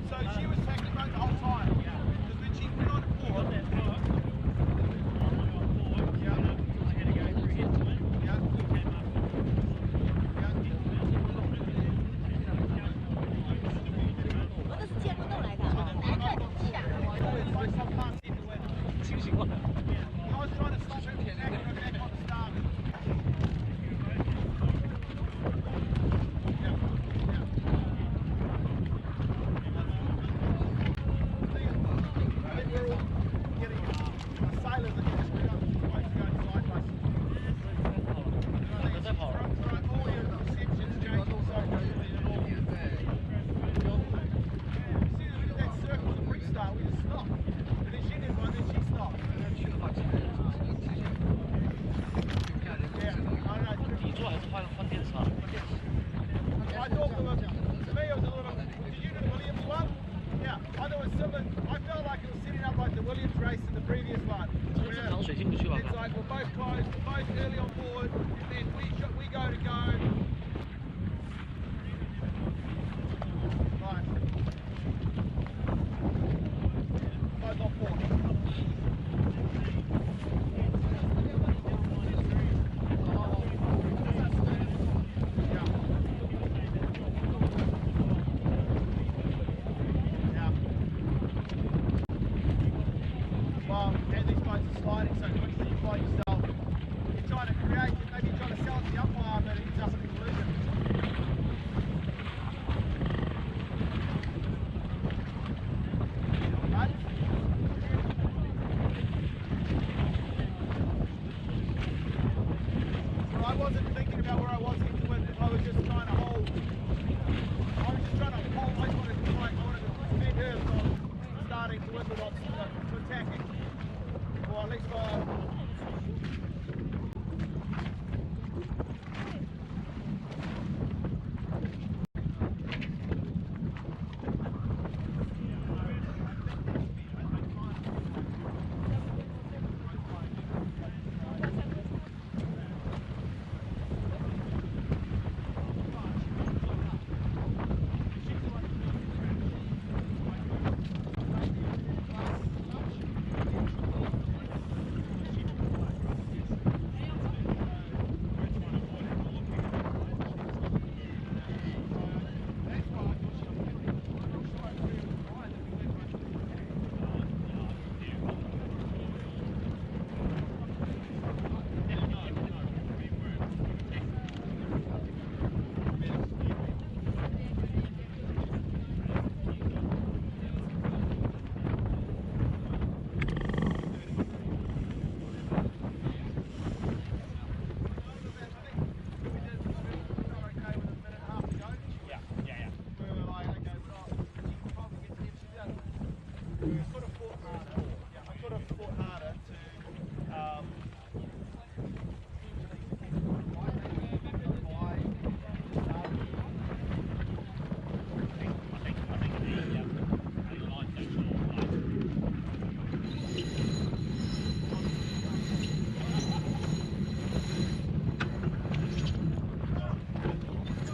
So she was taking the boat the whole time. Because when she went on the board, I was trying to stop her from getting back on the start.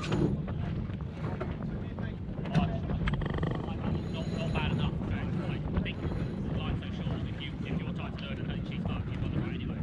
Not bad enough. Like, I think the line's so short. If you're tight to learn and she's not, you've got the right anyway.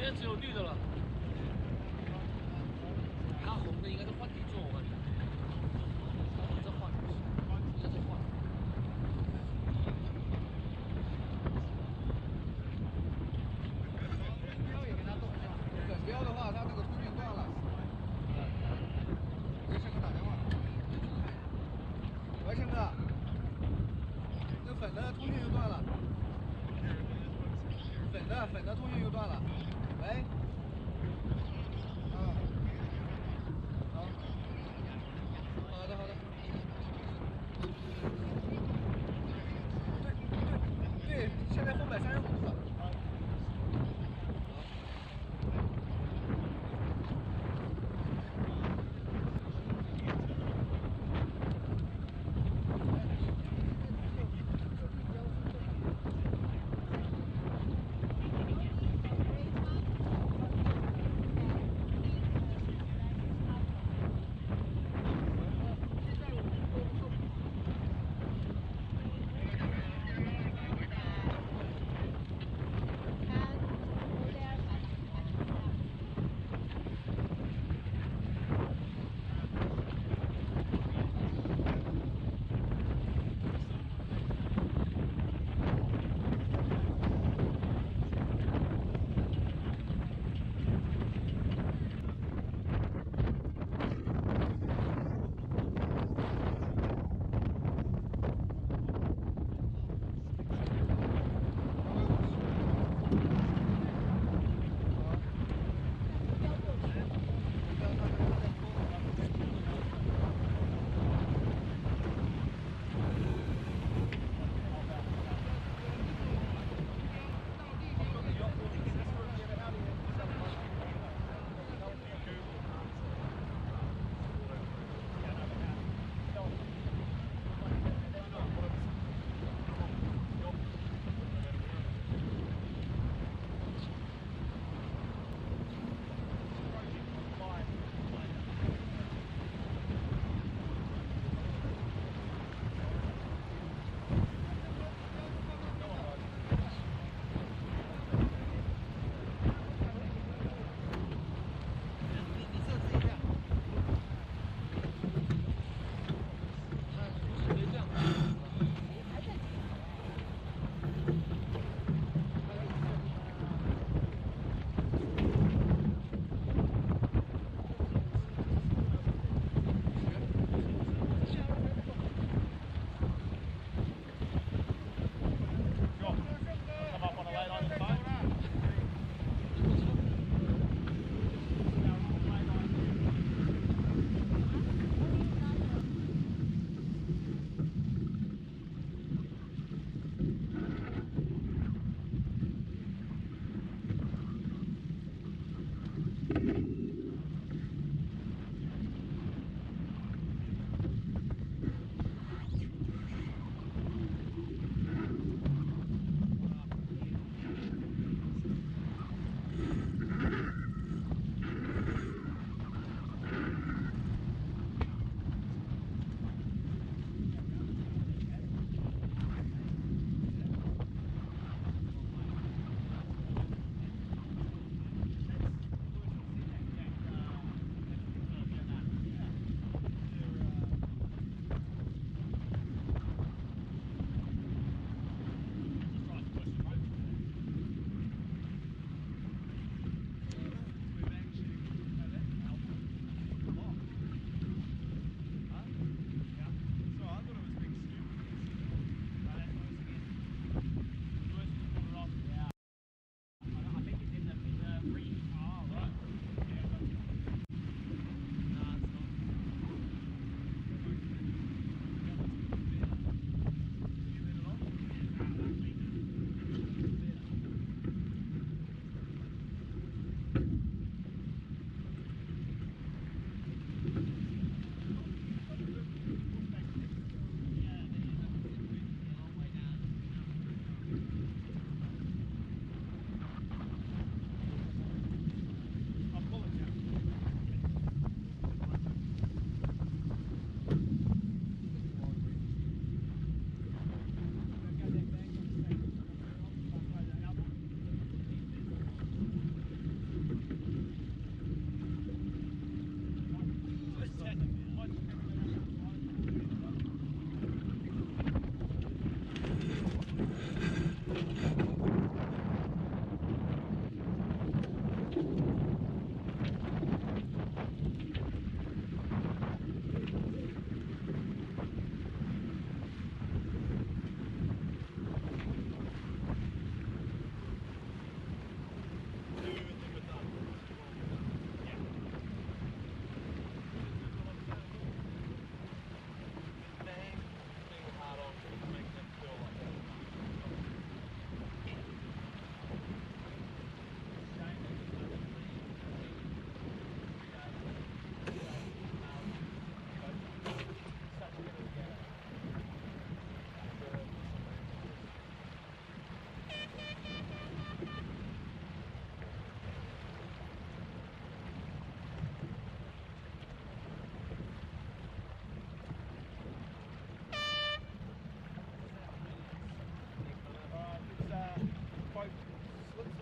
现在只有绿的了。它红的应该是换底座，我感觉。这换，应该是换。
标的话，它那个通讯断了。给沈哥打电话。喂，沈哥，那粉的通讯又断了。粉的通讯又断了。喂。好。好的。对，现在风135度了。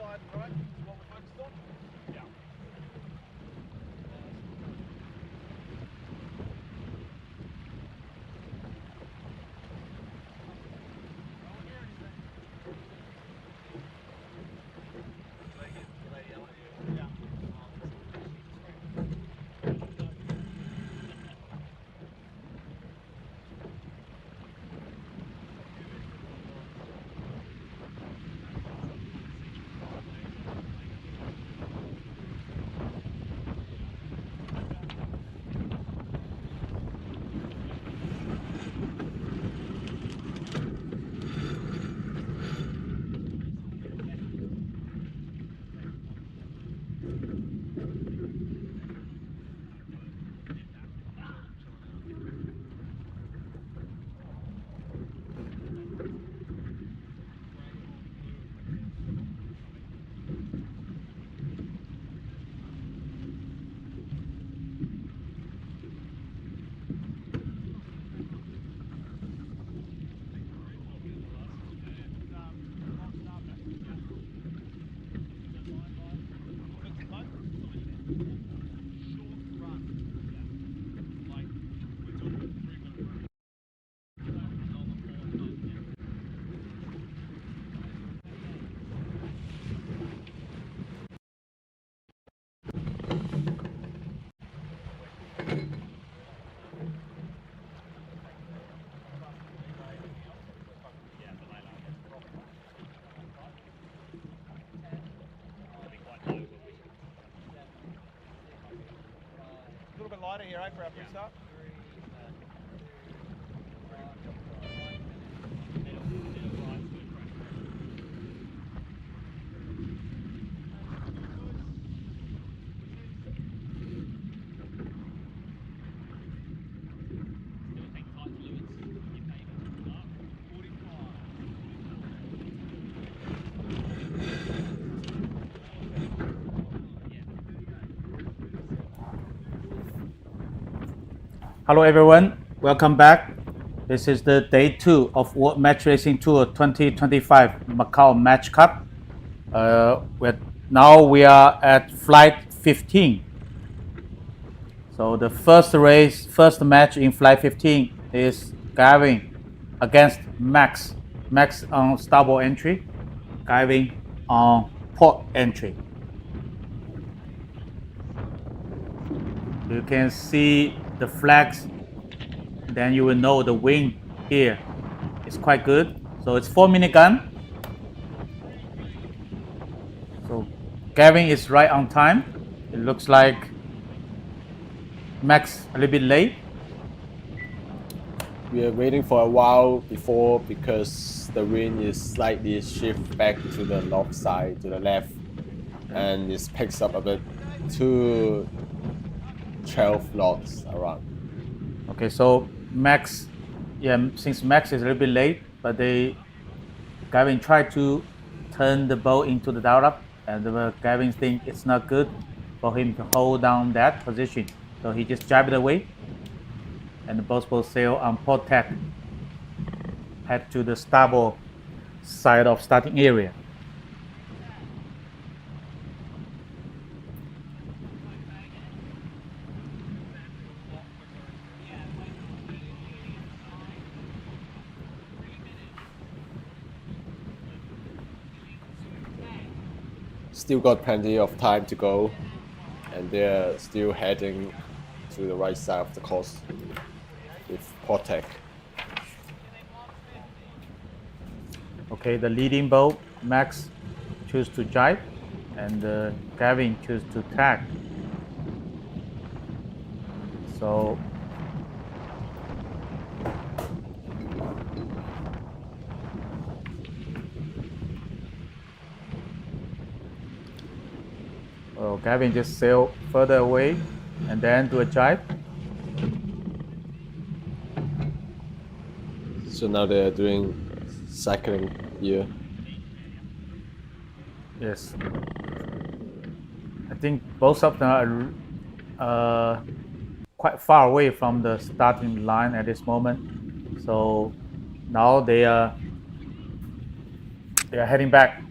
side right is what we're focused on. Yeah. A little bit lighter here, for our pre-start.
Hello everyone, welcome back. This is the day 2 of World Match Racing Tour 2025 Macao Match Cup. Now we are at flight 15. So the first match in flight 15 is Gavin against Max. Max on starboard entry, Gavin on port entry. You can see the flags, then you will know the wind here is quite good. So it's 4-minute gun. So Gavin is right on time. It looks like Max a little bit late.
We are waiting for a while before because the wind is slightly shift back to the north side, to the left, and it picks up a bit to 12 knots around.
Okay, so Max, since Max is a little bit late, but Gavin tried to turn the boat into the dial-up, and Gavin thinks it's not good for him to hold down that position, so he just jibed away, and the boat will sail on port tack, head to the starboard side of starting area.
Still got plenty of time to go, and they're still heading to the right side of the course with port tack.
Okay, the leading boat, Max, choose to jibe, and Gavin choose to tack. So Gavin just sail further away and then do a jibe.
So now they're doing cycling here.
Yes. I think both of them are quite far away from the starting line at this moment. So now they are heading back.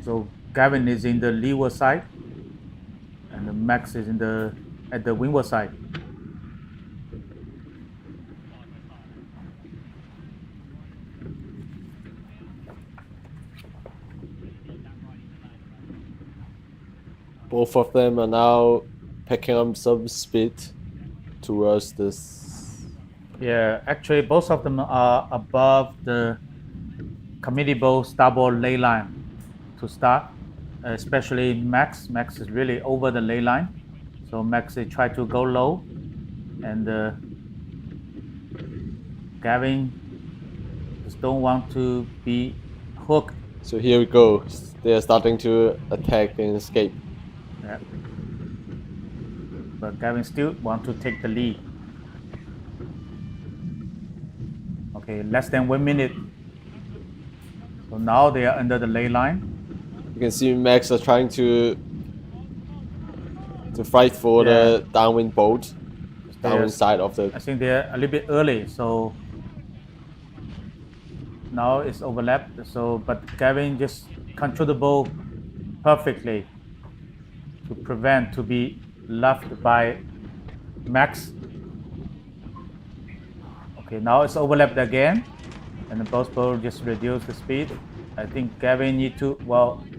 So Gavin is in the leeward side, and Max is at the windward side.
Both of them are now picking up some speed towards this.
Yeah, actually both of them are above the committee bow starboard ley line to start, especially Max. Max is really over the ley line. So Max is try to go low, and Gavin just don't want to be hooked.
So here we go. They are starting to attack and escape.
Yeah. But Gavin still want to take the lead. Okay, less than 1 minute. So now they are under the ley line.
You can see Max are trying to fight for the downwind boat, downwind side of the.
I think they're a little bit early, so now it's overlapped. So, but Gavin just control the boat perfectly to prevent to be left by Max. Okay, now it's overlapped again, and the both boat just reduce the speed. I think Gavin need to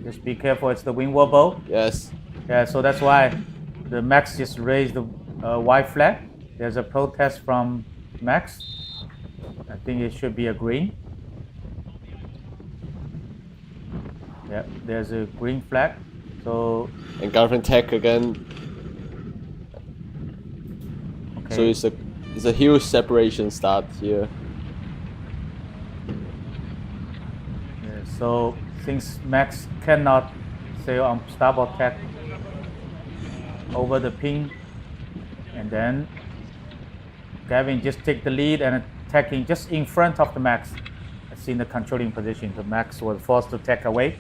just be careful. It's the windward boat.
Yes.
Yeah, so that's why the Max just raised the white flag. There's a protest from Max. I think it should be a green. Yeah, there's a green flag. So
And Gavin attack again.
okay.
So it's a huge separation start here.
Yeah, so since Max cannot sail on starboard tack over the pin, and then Gavin just take the lead and attacking just in front of the Max. It's in the controlling position. The Max was forced to tack away.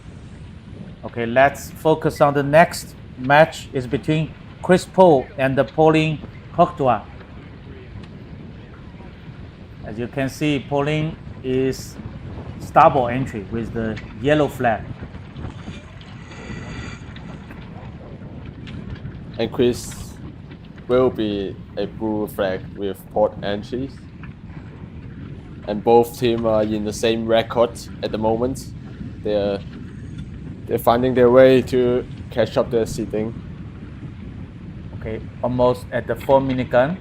Okay, let's focus on the next match. Is between Chris Paul and the Pauline Courtois. As you can see, Pauline is starboard entry with the yellow flag.
And Chris will be a blue flag with port entries. And both teams are in the same record at the moment. They're finding their way to catch up their seating.
Okay, almost at the 4-minute gun.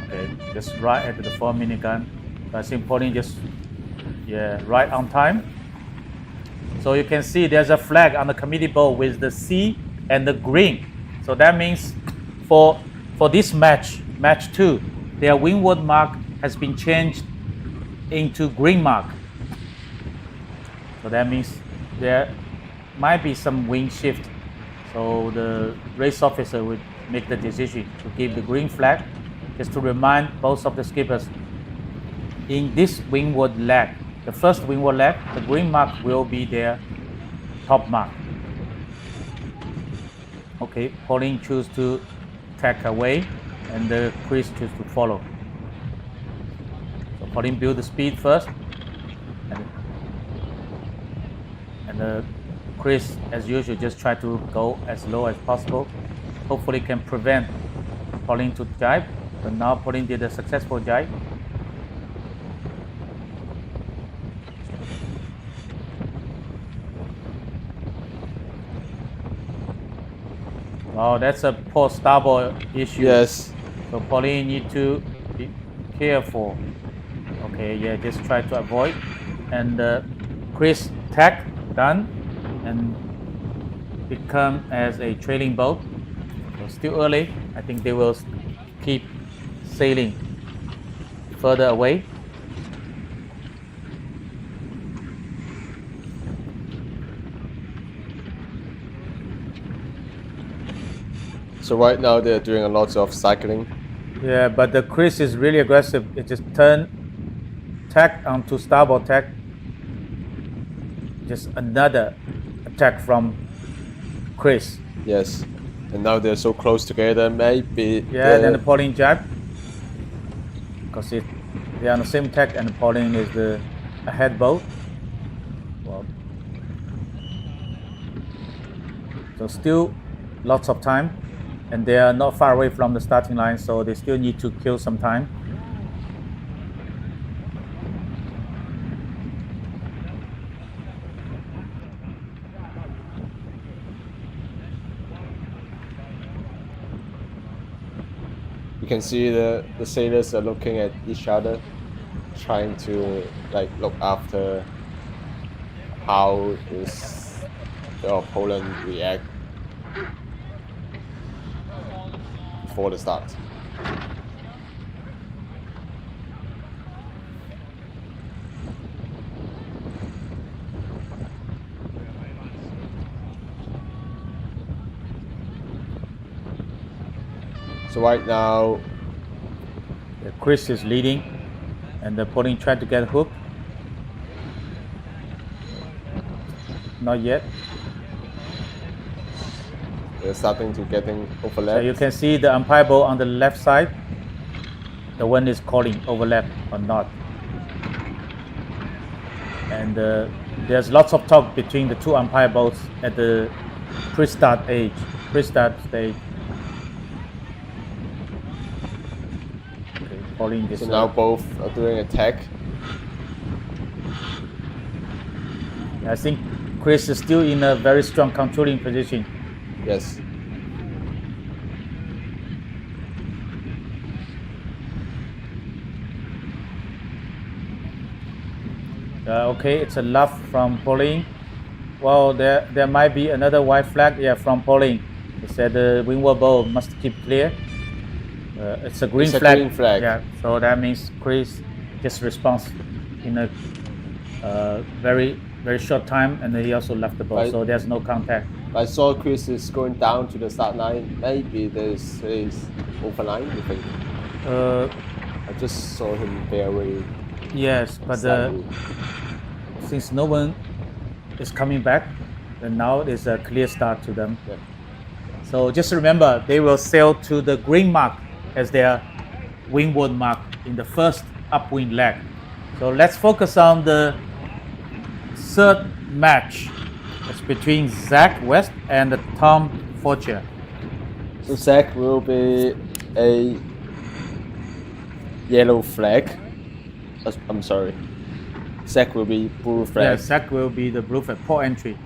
Okay, just right at the 4-minute gun. I think Pauline just right on time. So you can see there's a flag on the committee boat with the C and the green. So that means for this match 2, their windward mark has been changed into green mark. So that means there might be some wind shift. So the race officer would make the decision to give the green flag, just to remind both of the skippers in this windward leg. The first windward leg, the green mark will be their top mark. Okay, Pauline choose to tack away, and the Chris choose to follow. So Pauline build the speed first, and Chris, as usual, just try to go as low as possible. Hopefully can prevent Pauline to jibe, but now Pauline did a successful jibe. Oh, that's a poor starboard issue.
Yes.
So Pauline need to be careful. Okay, yeah, just try to avoid. And Chris tack done and become as a trailing boat. So still early. I think they will keep sailing further away.
So right now they're doing a lot of cycling.
Yeah, but the Chris is really aggressive. It just turn tack onto starboard tack. Just another attack from Chris.
Yes. And now they're so close together, maybe.
Yeah, then the Pauline jibe. Because they're on the same tack, and Pauline is the ahead boat. Well, so still lots of time, and they are not far away from the starting line, so they still need to kill some time.
You can see the sailors are looking at each other, trying to like look after how is the opponent react before the start. So right now,
Chris is leading, and the Pauline tried to get hooked. Not yet.
they're starting to getting
So
overlapped.
you can see the umpire boat on the left side. The one is calling overlap or not. And there's lots of talk between the two umpire boats at the pre-start stage. Okay, Pauline just
So now both are doing attack.
I think Chris is still in a very strong controlling position.
Yes.
Okay, it's a love from Pauline. Well, there might be another white flag. Yeah, from Pauline. It said the windward bow must keep clear. It's a green
It's a
flag.
green flag.
Yeah, so that means Chris just responds in a very short time, and he also left the boat.
Right.
So there's no contact.
I saw Chris is going down to the start line. Maybe there's over line, you think? I just saw him very
Yes, but
slightly.
since no one is coming back, then now it's a clear start to them.
Yeah.
So just remember, they will sail to the green mark as their windward mark in the first upwind leg. So let's focus on the third match. It's between Zach West and Tom Fortier.
So Zach will be a yellow flag. I'm sorry. Zach will be blue
Yeah,
flag,
Zach will be the blue flag, port entry.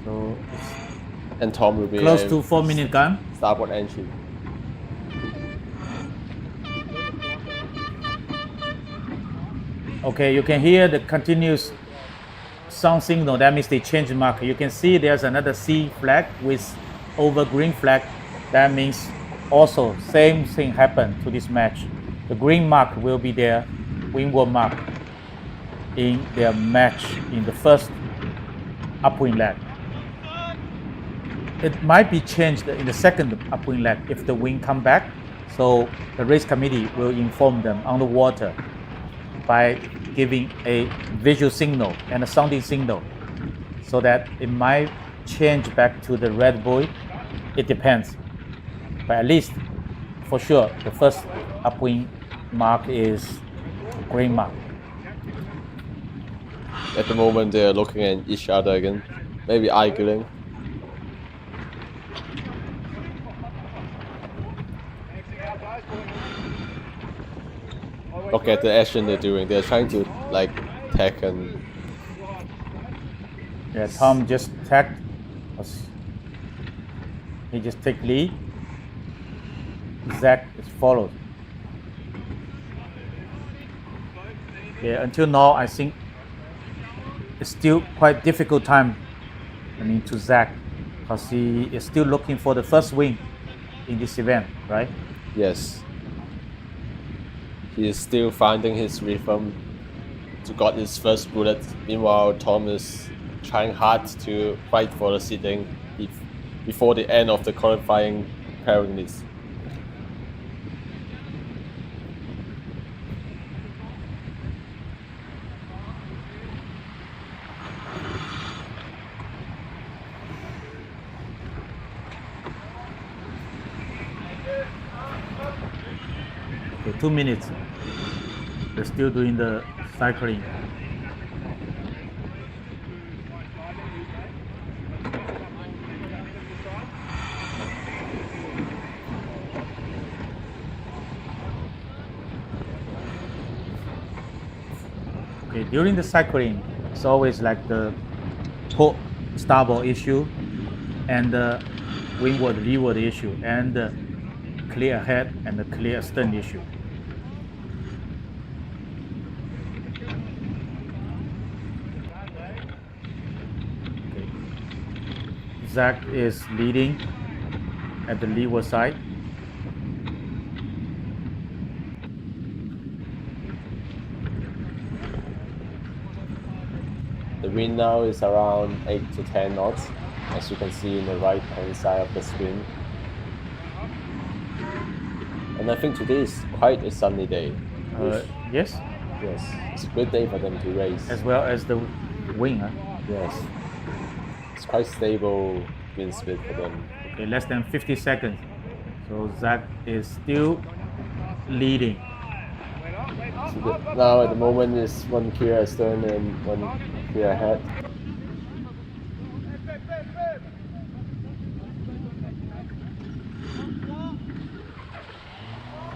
So it's
and Tom will be
close
a
to 4-minute gun.
starboard entry.
Okay, you can hear the continuous sound signal. That means they change the mark. You can see there's another C flag with over green flag. That means also same thing happened to this match. The green mark will be their windward mark in their match in the first upwind leg. It might be changed in the second upwind leg if the wind come back. So the race committee will inform them on the water by giving a visual signal and a sounding signal, so that it might change back to the red buoy. It depends, but at least for sure the first upwind mark is green mark.
At the moment, they're looking at each other again, maybe arguing. Look at the action they're doing. They're trying to like attack and
Yeah, Tom just tagged. He just take lead. Zach is followed. Yeah, until now I think it's still quite difficult time. To Zach, because he is still looking for the first win in this event, right?
yes, he is still finding his rhythm to got his first bullet. Meanwhile, Tom is trying hard to fight for the seeding before the end of the qualifying pairing list.
Okay, 2 minutes. They're still doing the cycling. Okay, during the cycling, it's always like the port starboard issue and the windward leeward issue and the clear ahead and the clear astern issue. Okay. Zach is leading at the leeward side.
The wind now is around 8 to 10 knots, as you can see in the right hand side of the screen. And I think today is quite a sunny day.
Yes,
Yes, it's a good day for them to race.
as well as the wind. Huh?
Yes, it's quite stable wind speed for them.
Okay, less than 50 seconds. So Zach is still leading.
So now at the moment is one clear astern and one clear ahead.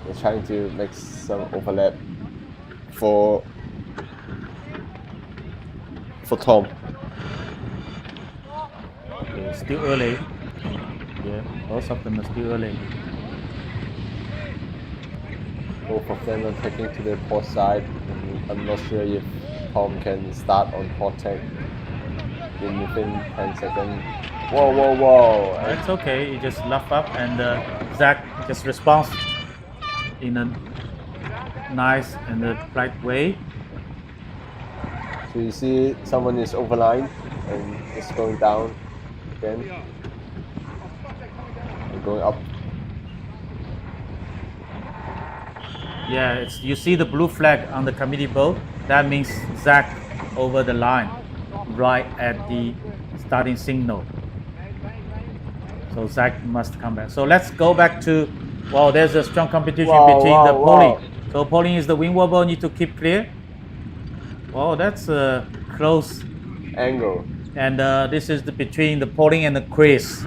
They're trying to make some overlap for Tom.
Okay, still early. Yeah, both of them are still early.
Both of them are taking to the port side. And I'm not sure if Tom can start on port tech within 10 seconds. Whoa, whoa, whoa!
It's okay. You just laugh up and Zach just responds in a nice and a polite way.
So you see someone is overline and it's going down again. And going up.
Yeah, it's, you see the blue flag on the committee boat. That means Zach over the line, right at the starting signal. So Zach must come back. So let's go back to, well, there's a strong competition between the Pauling. So Pauling is the wind wobble, need to keep clear. Well, that's a close
Angle.
and this is between the Pauling and the Chris.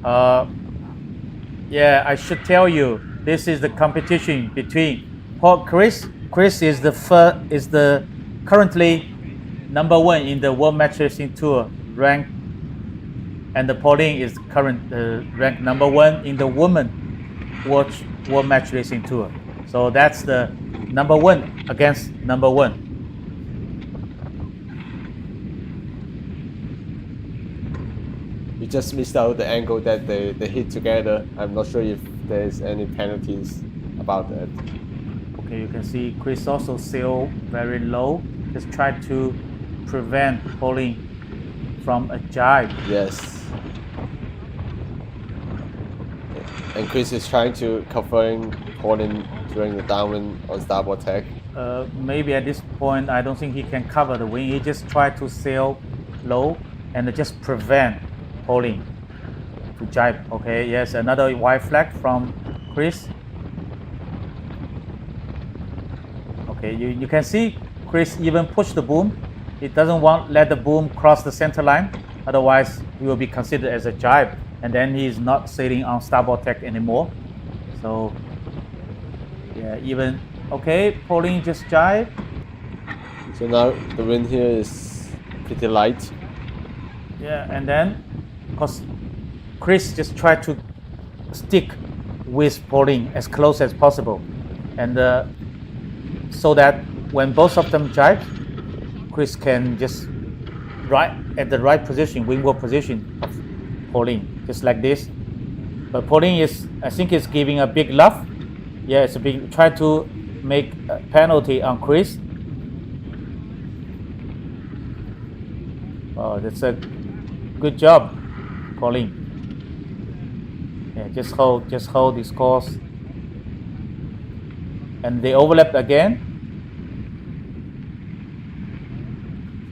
Yeah, I should tell you, this is the competition between Chris. Chris is the currently number 1 in the World Match Racing Tour rank, and the Pauling is current ranked number 1 in the Women World Match Racing Tour. So that's the number 1 against number 1.
You just missed out the angle that they hit together. I'm not sure if there's any penalties about that.
Okay, you can see Chris also sail very low. Just try to prevent Pauling from a jibe.
Yes. And Chris is trying to covering Pauling during the downwind on starboard tack.
Maybe at this point, I don't think he can cover the wing. He just tried to sail low and just prevent Pauling to jibe. Okay, yes, another white flag from Chris. Okay, you can see Chris even push the boom. He doesn't let the boom cross the center line. Otherwise, he will be considered as a jibe. And then he is not sailing on starboard tack anymore. So, yeah, even, okay, Pauling just jibe.
So now the wind here is pretty light.
Yeah, and then, because Chris just tried to stick with Pauling as close as possible. And so that when both of them jibe, Chris can just right at the right position, windward position of Pauling, just like this. But Pauling is, I think, is giving a big luff. Yeah, it's a big, try to make a penalty on Chris. Oh, that's a good job, Pauling. Yeah, just hold this course. And they overlap again.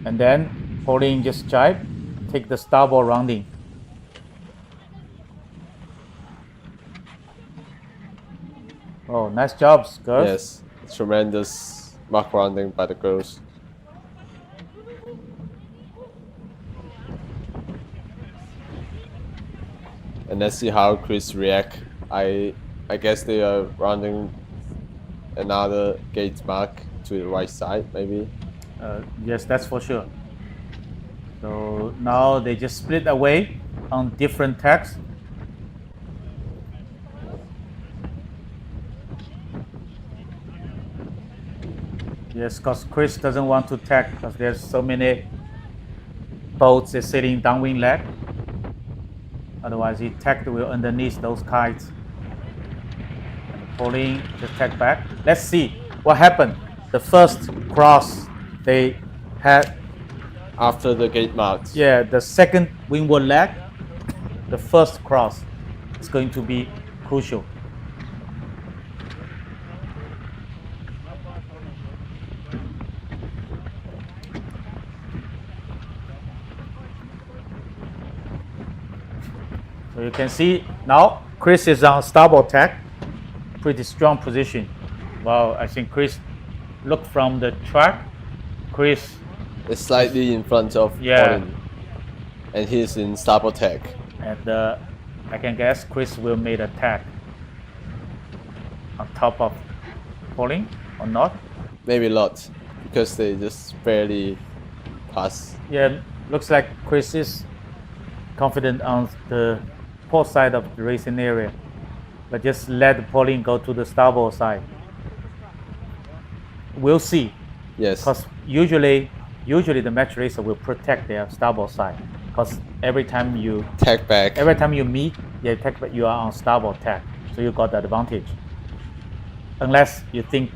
And then Pauling just jibe, take the starboard rounding. Oh, nice jobs, girls.
Yes, tremendous mark rounding by the girls. And let's see how Chris react. I guess they are rounding another gate mark to the right side, maybe.
Yes, that's for sure. So now they just split away on different tacks. Yes, because Chris doesn't want to tack because there's so many boats that's sitting downwind leg. Otherwise, he tacked will underneath those kites. And Pauline just tack back. Let's see what happened. The first cross they had.
After the gate marks.
Yeah, the second windward leg, the first cross is going to be crucial. So you can see now Chris is on starboard tack, pretty strong position. Wow, I think Chris, look from the track, Chris
It's slightly in front of
Yeah.
Pauline. And he's in starboard tack.
and I can guess Chris will make a tack on top of Pauline or not.
Maybe not, because they just barely pass.
Yeah, looks like Chris is confident on the port side of the racing area, but just let Pauline go to the starboard side. We'll see,
Yes.
because usually the match racer will protect their starboard side, because every time you
Tack back.
meet, you are on starboard tack, so you got the advantage. Unless you think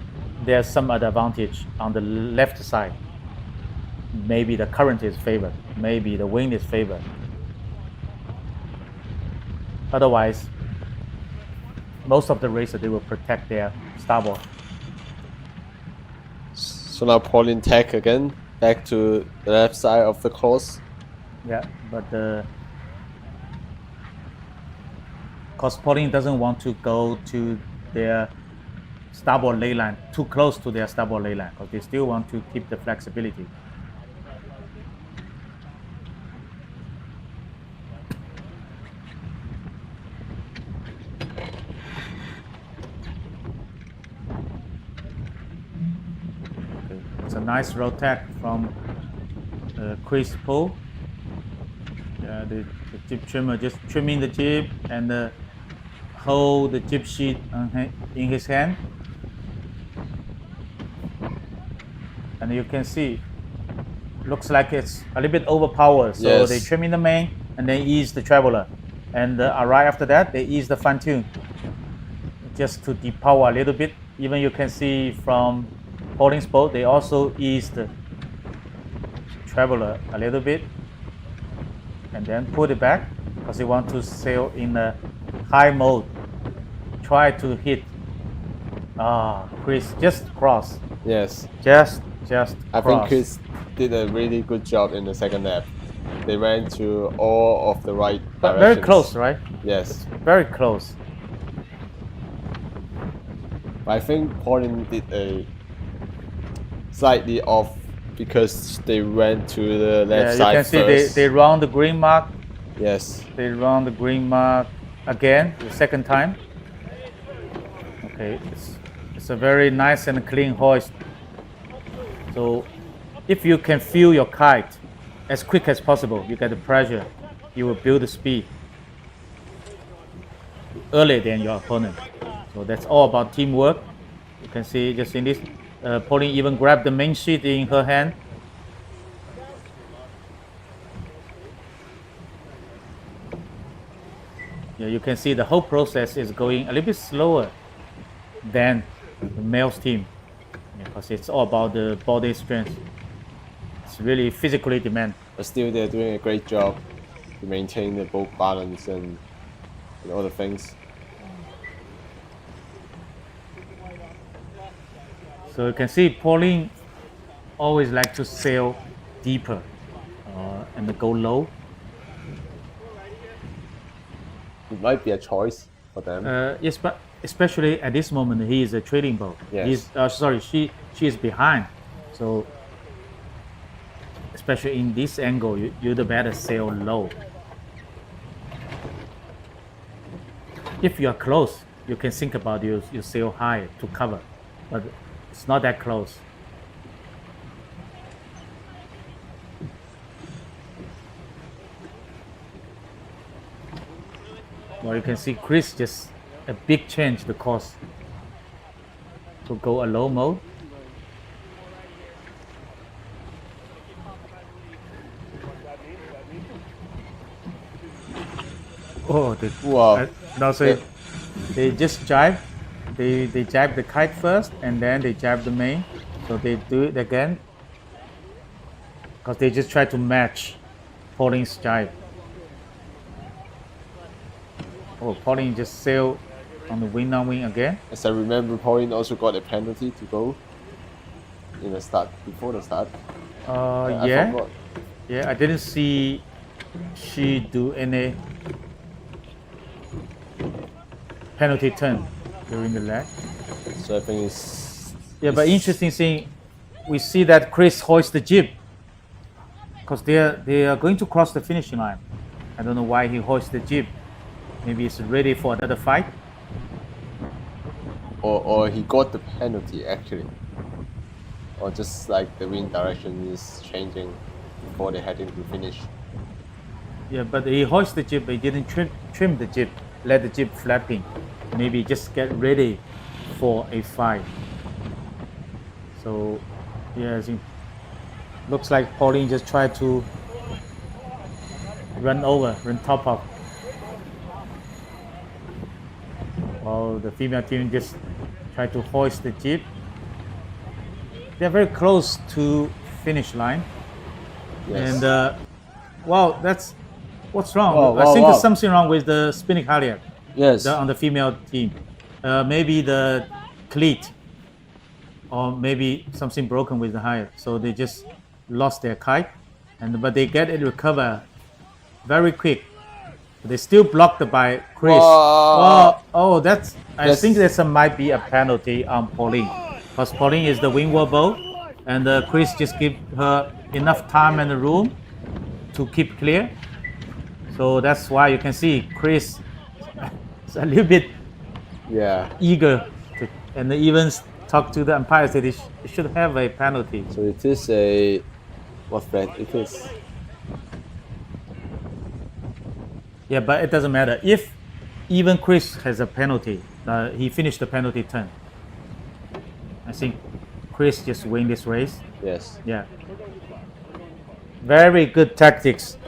there's some other advantage on the left side. Maybe the current is favored, maybe the wind is favored. Otherwise, most of the racers, they will protect their starboard.
So now Pauline tack again, back to the left side of the course.
Yeah, but because Pauline doesn't want to go to their starboard ley line, too close to their starboard ley line, because they still want to keep the flexibility. Okay, it's a nice road tack from Chris Poole. Yeah, the jib trimmer just trimming the jib and hold the jib sheet in his hand. And you can see, looks like it's a little bit overpowered. So
Yes.
they trim in the main and then ease the traveler. And right after that, they ease the fine tune. Just to depower a little bit. Even you can see from Pauline's boat, they also ease the traveler a little bit. And then put it back because they want to sail in a high mode. Try to hit. Chris just cross.
Yes.
Just
I
cross.
think Chris did a really good job in the second lap. They ran to all of the right
But
directions.
very close, right?
Yes.
Very close.
But I think Pauline did a slightly off because they went to the left
Yeah, you
side
can see
first.
they round the green mark.
Yes.
They round the green mark again, the second time. Okay, it's a very nice and clean hoist. So if you can feel your kite as quick as possible, you get the pressure, you will build the speed earlier than your opponent. So that's all about teamwork. You can see just in this, Pauline even grabbed the main sheet in her hand. Yeah, you can see the whole process is going a little bit slower than the male's team, because it's all about the body strength. It's really physically demand.
But still, they're doing a great job to maintain the boat balance and other things.
So you can see Pauline always like to sail deeper and go low.
It might be a choice for them.
Yes, but especially at this moment, he is a trading boat.
Yes.
She is behind. So especially in this angle, you the better sail low. If you are close, you can think about you sail high to cover, but it's not that close. Well, you can see Chris just a big change the course to go a low mode. Oh,
Wow.
no, so they just jibe. They jibe the kite first, and then they jibe the main. So they do it again because they just try to match Pauline's jibe. Oh, Pauline just sailed on the wing on wing again.
As I remember, Pauline also got a penalty to go in the start, before the start. I
Yeah,
forgot.
yeah. I didn't see she do any penalty turn during the leg.
So I think it's...
Yeah, but interesting thing, we see that Chris hoists the jib because they are going to cross the finishing line. I don't know why he hoists the jib. Maybe it's ready for another fight.
Or he got the penalty actually. Or just like the wind direction is changing before they're heading to finish.
Yeah, but he hoists the jib, but he didn't trim the jib, let the jib flapping. Maybe just get ready for a fight. So, yeah, I think looks like Pauline just tried to run top of. While the female team just tried to hoist the jib. They're very close to finish line.
Yes.
And wow, that's what's wrong.
Wow,
I think
wow.
there's something wrong with the spinning halyard
Yes.
on the female team. Maybe the cleat, or maybe something broken with the halyard. So they just lost their kite, but they get it recover very quick. They still blocked by Chris.
Wow.
Oh, that's. I
Yes.
think there might be a penalty on Pauline, because Pauline is the windward boat, and Chris just give her enough time and room to keep clear. So that's why you can see Chris is a little bit
Yeah.
eager to, and even talk to the umpire, said they should have a penalty.
So it is a... What flag it is?
Yeah, but it doesn't matter. If even Chris has a penalty, he finished the penalty turn. I think Chris just win this race.
Yes.
Yeah. Very good tactics.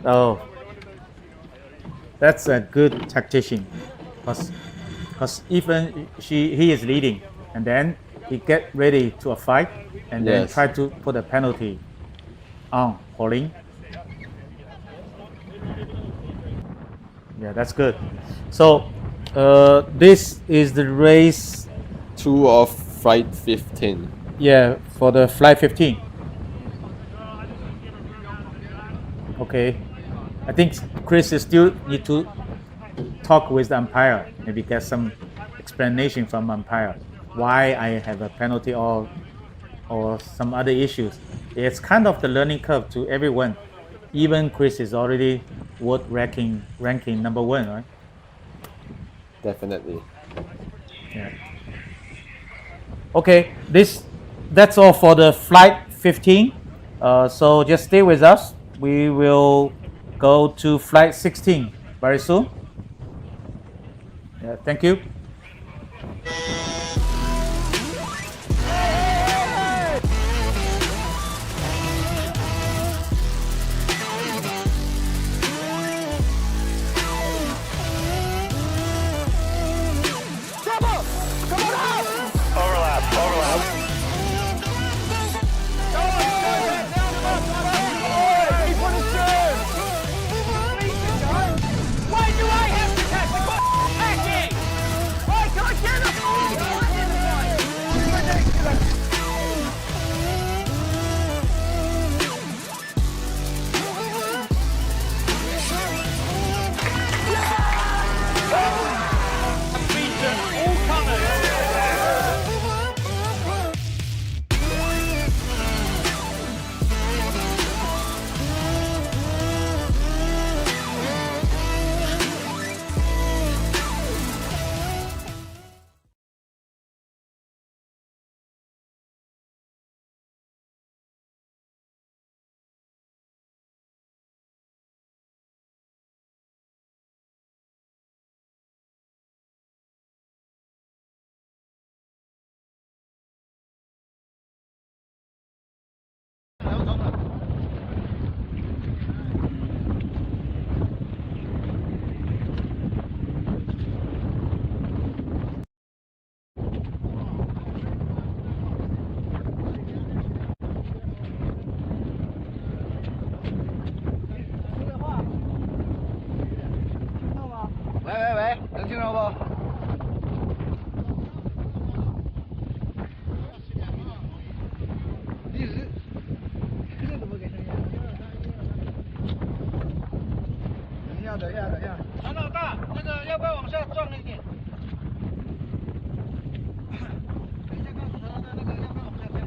Oh, that's a good tactician. Because even he is leading, and then he get ready to a fight, and then
Yes.
try to put a penalty on Pauline. Yeah, that's good. So this is the race.
2 of flight 15.
Yeah, for the flight 15. Okay, I think Chris is still need to talk with the umpire. Maybe get some explanation from umpire why I have a penalty or some other issues. It's kind of the learning curve to everyone. Even Chris is already world ranking number 1, right?
Definitely.
Yeah. Okay, that's all for the flight 15. So just stay with us. We will go to flight 16 very soon. Yeah, thank you.
Why do I have to catch the packing?
秒吧。一直，这怎么给声音？等一下，等一下，等一下。韩老大，那个要不要往下撞一点？等一下，告诉他的那个要不要往下降？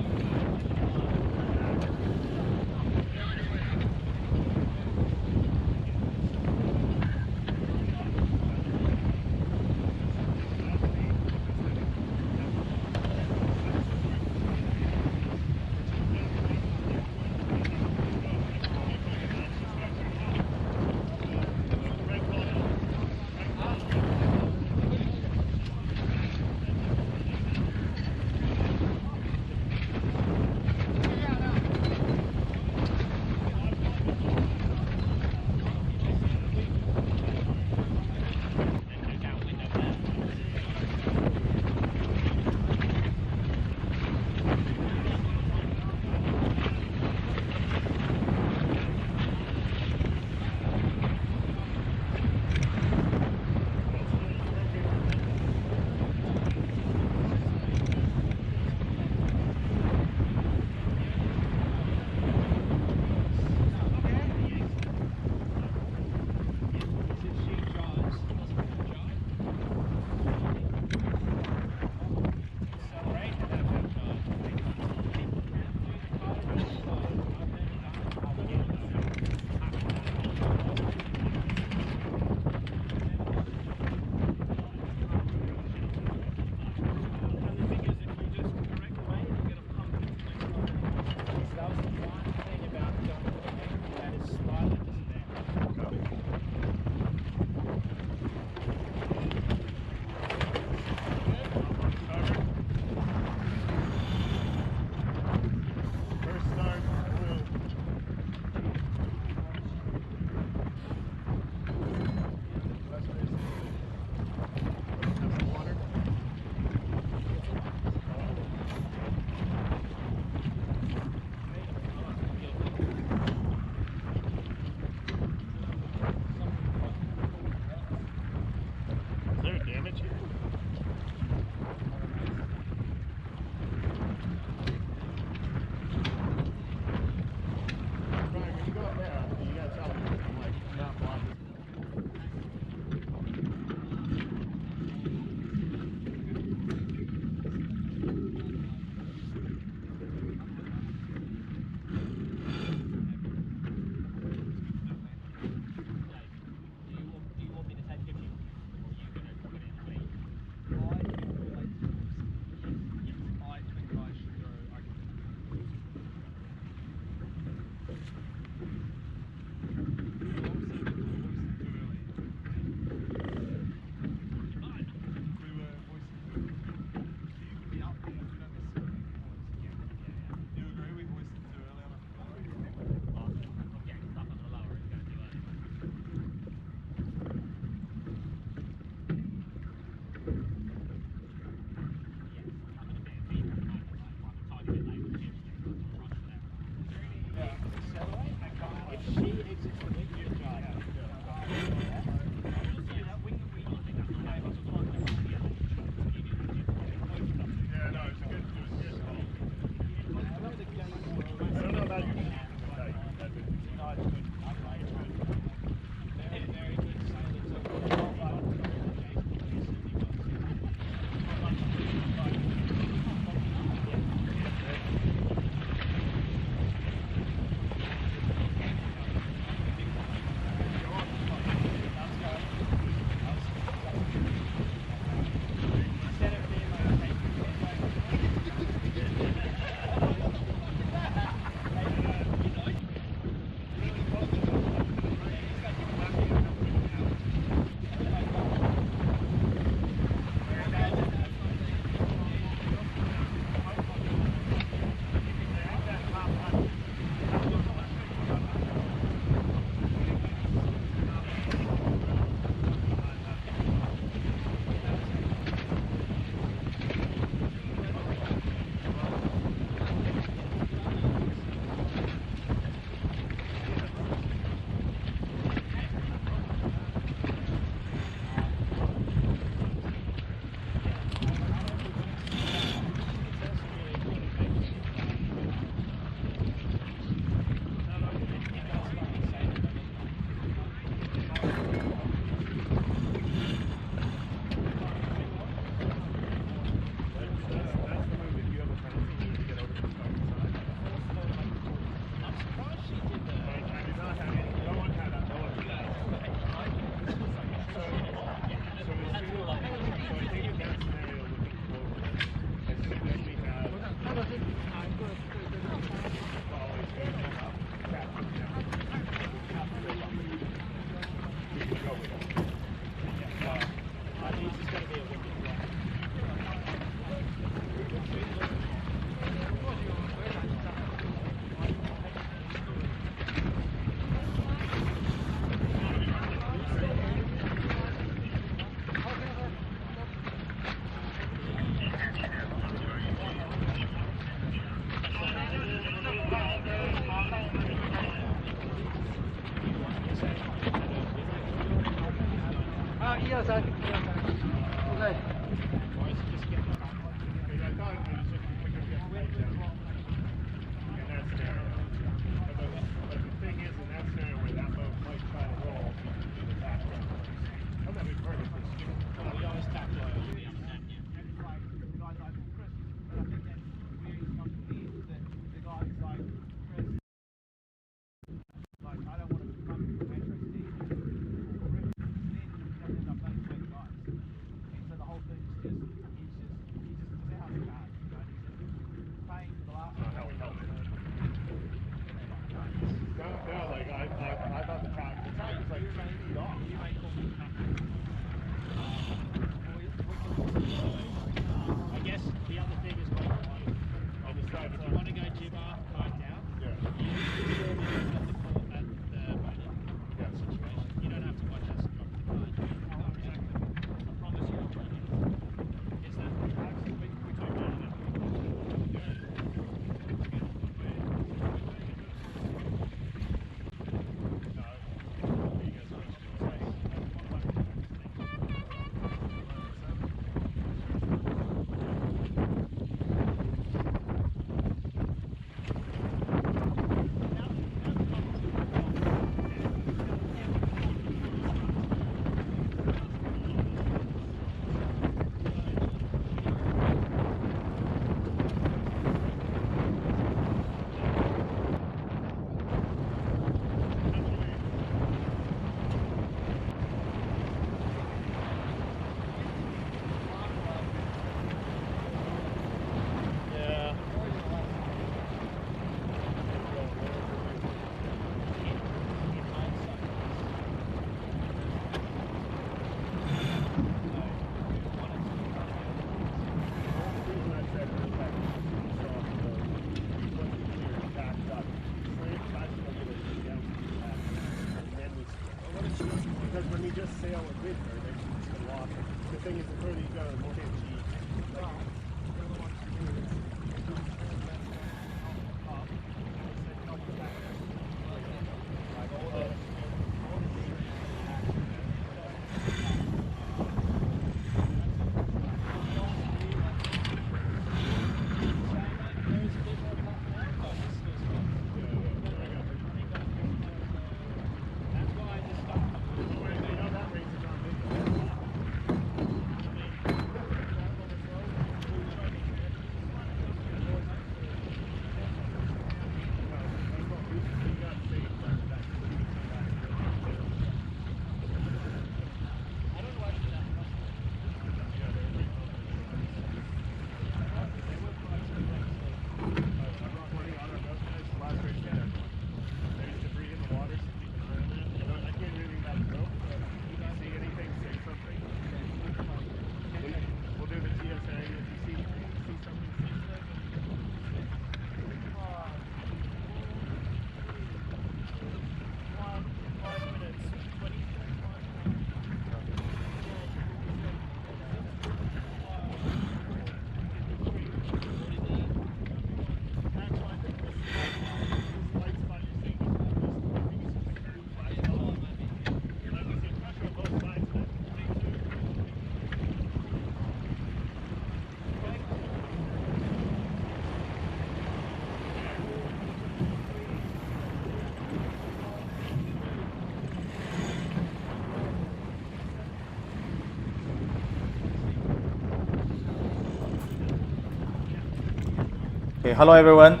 Okay, hello everyone.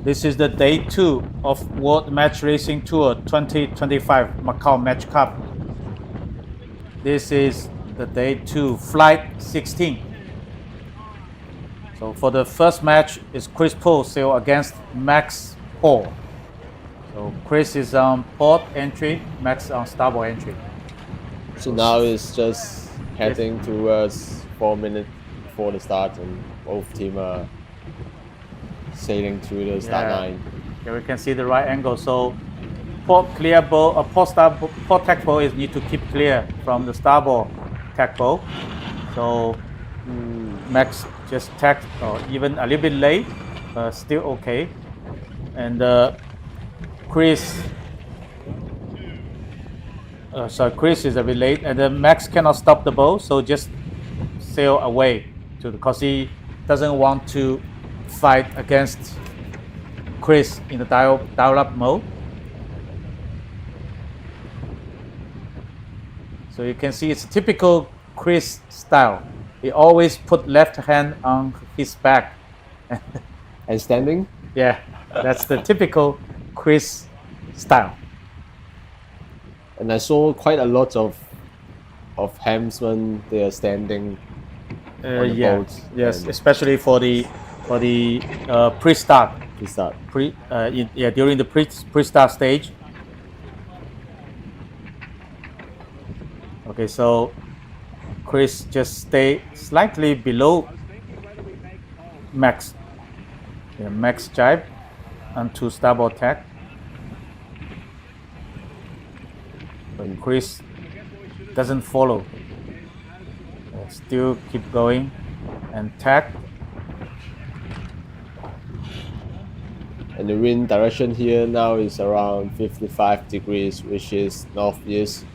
This is the day 2 of World Match Racing Tour 2025 Macao Match Cup. This is the day 2, flight 16. So for the first match is Chris Paul sail against Max Paul. So Chris is on port entry, Max on starboard entry.
So now it's just heading towards 4 minutes before the start, and both teams are sailing through the start line.
Here we can see the right angle. So port clear bow, port tack bow is need to keep clear from the starboard tack bow. So Max just tacked even a little bit late, still okay. And Chris is a bit late, and then Max cannot stop the bow, so just sail away because he doesn't want to fight against Chris in the dial up mode. So you can see it's typical Chris style. He always put left hand on his back.
And standing?
Yeah, that's the typical Chris style.
And I saw quite a lot of helmsmen. They are standing on the boats.
Yes,
and
especially for the pre-start. During the pre-start stage. Okay, so Chris just stay slightly below Max. Yeah, Max jibe onto starboard tack. But Chris doesn't follow. Still keep going and tack.
And the wind direction here now is around 55 degrees, which is northeast.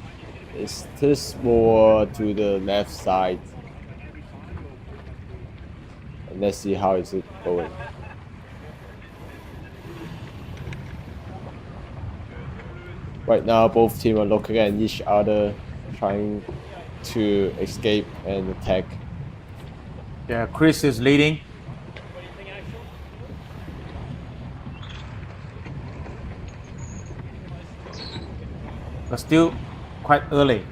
It's just more to the left side. And let's see how is it going. Right now, both teams are looking at each other, trying to escape and attack.
Yeah, Chris is leading. But still quite early.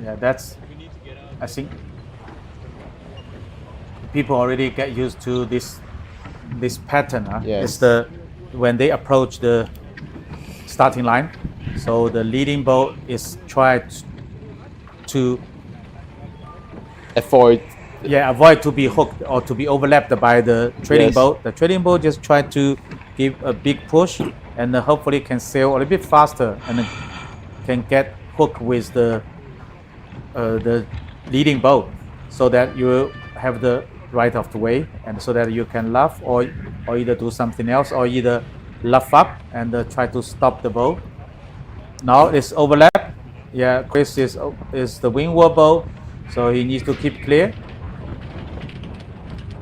Yeah, that's, I think people already get used to this pattern.
Yes.
It's when they approach the starting line. So the leading boat is tried to
Avoid.
avoid to be hooked or to be overlapped by the trailing
Yes.
boat. The trailing boat just try to give a big push, and hopefully can sail a little bit faster and can get hooked with the leading boat, so that you have the right of the way, and so that you can luff or either do something else, or either luff up and try to stop the boat. Now it's overlap. Yeah, Chris is the windward boat, so he needs to keep clear.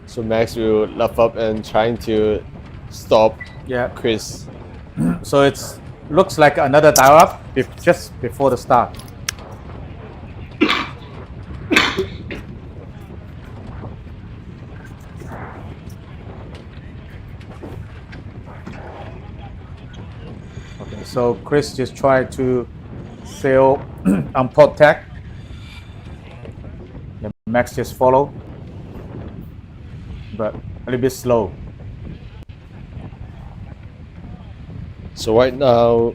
So Max will luff up and trying to stop
Yeah.
Chris.
So it's looks like another dial up just before the start. Okay, so Chris just tried to sail on port tack. Yeah, Max just follow, but a little bit slow.
So right now,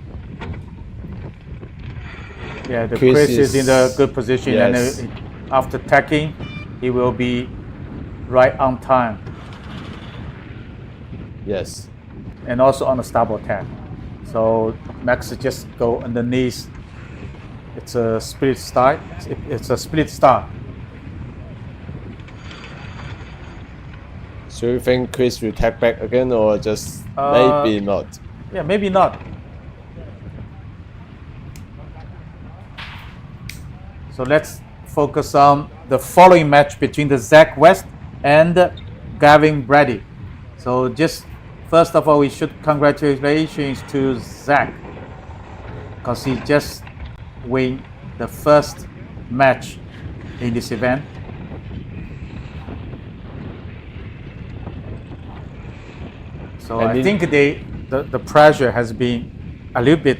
Yeah, the
Chris
Chris is in a good position,
yes.
and after tacking, he will be right on time,
yes.
and also on the starboard tack. So Max just go underneath. It's a split start. It's a split start.
So you think Chris will tack back again, or just maybe not?
Yeah, maybe not. So let's focus on the following match between the Zach West and Gavin Brady. So just first of all, we should congratulations to Zach, because he just win the first match in this event. So
And
I
in-
think the pressure has been a little bit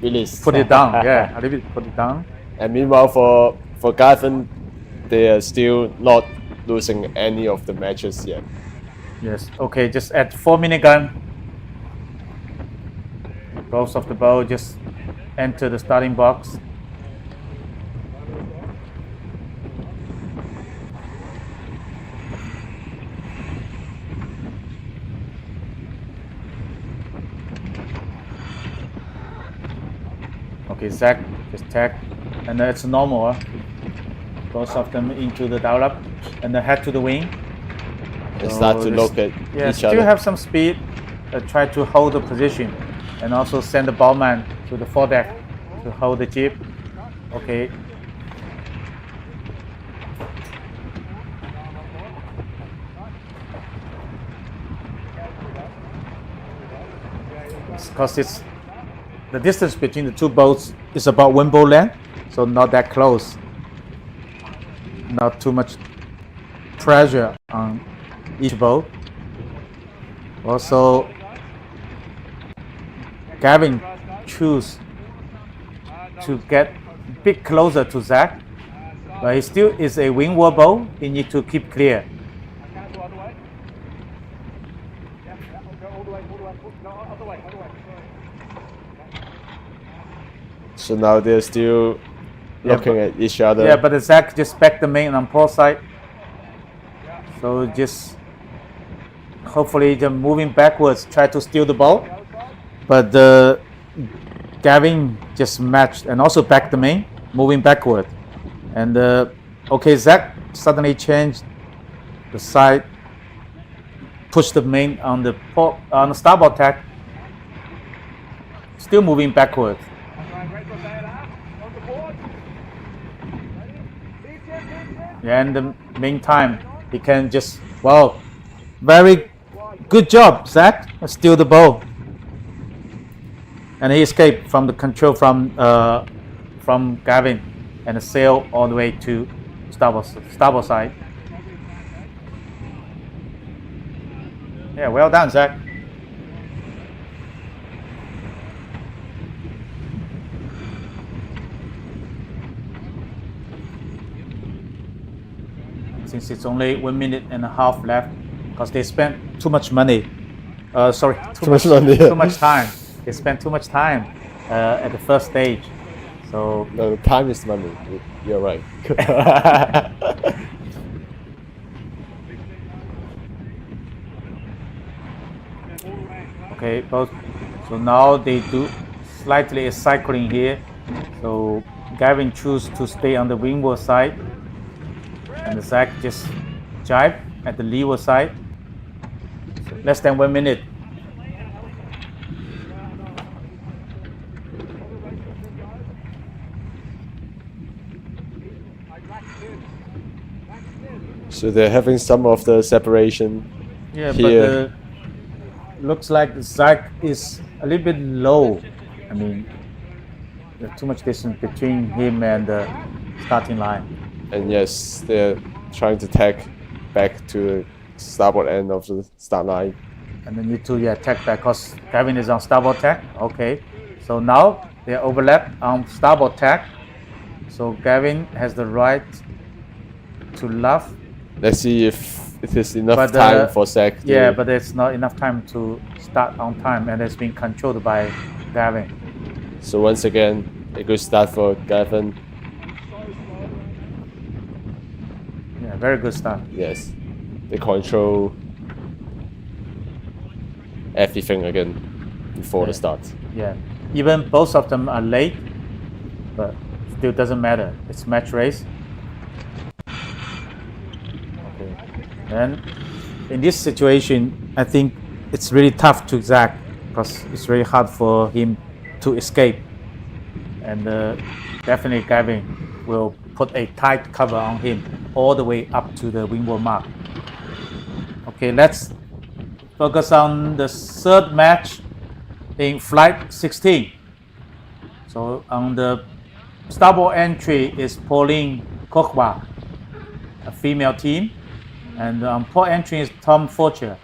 Release.
put it down. Yeah, a little bit put it down.
And meanwhile, for Gavin, they are still not losing any of the matches yet.
Yes. Okay. Just at 4-minute gun, both of the boat just enter the starting box. Okay, Zach just tack, and it's normal. Both of them into the dial up, and then head to the wing.
And start to
So
look at
Yeah,
each
still
other.
have some speed. Try to hold the position, and also send the bowman to the foredeck to hold the jeep. Okay. Because it's the distance between the two boats is about windbow length, so not that close. Not too much pressure on each boat. Also, Gavin choose to get a bit closer to Zach, but he still is a windward boat. He need to keep clear.
Cancel other way. Yeah, go all the way. No, other way.
So now they're still looking at each other.
Yeah, but Zach just back the main on port side. So just hopefully just moving backwards, try to steal the ball. But Gavin just matched and also back the main, moving backward. And okay, Zach suddenly changed the side, pushed the main on the starboard tack, still moving backward. Yeah, and the meantime, he can just, wow, very good job, Zach. Steal the ball. And he escaped from the control from Gavin and sail all the way to starboard side. Yeah, well done, Zach. Since it's only 1.5 minutes left, because they spent too much money. Sorry,
Too much money.
too much time. They spent too much time at the first stage. So
No, time is money. You're right.
Okay, both. So now they do slightly cycling here. So Gavin choose to stay on the windward side, and Zach just jibe at the leeward side. So less than 1 minute.
So they're having some of the separation
Yeah,
here.
but looks like Zach is a little bit low. I mean, there's too much distance between him and the starting line.
And yes, they're trying to tack back to the starboard end of the start line.
And then you two, tack back because Gavin is on starboard tack. Okay, so now they overlap on starboard tack. So Gavin has the right to left.
Let's see if it is enough
But,
time for Zach.
Yeah, but it's not enough time to start on time, and it's being controlled by Gavin.
So once again, a good start for Gavin.
Yeah, very good start.
Yes, they control everything again before the start.
Yeah, even both of them are late, but still doesn't matter. It's match race. Okay, and in this situation, I think it's really tough to Zach because it's very hard for him to escape, and definitely Gavin will put a tight cover on him all the way up to the windward mark. Okay, let's focus on the third match in flight 16. So on the starboard entry is Pauline Kochwa, a female team, and on port entry is Tom Forcher.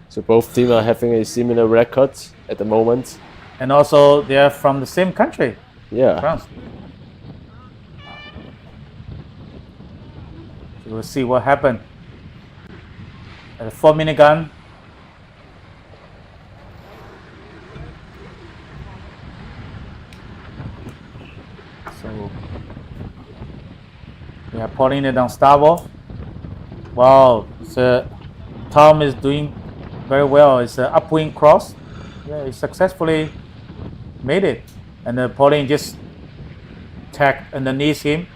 So both teams are having a similar record at the moment.
And also they are from the same country,
Yeah.
France. So we'll see what happened. At the 4-minute gun. So we are pulling it on starboard. Wow, so Tom is doing very well. It's an upwind cross. Yeah, he successfully made it. And the Pauline just tacked underneath him.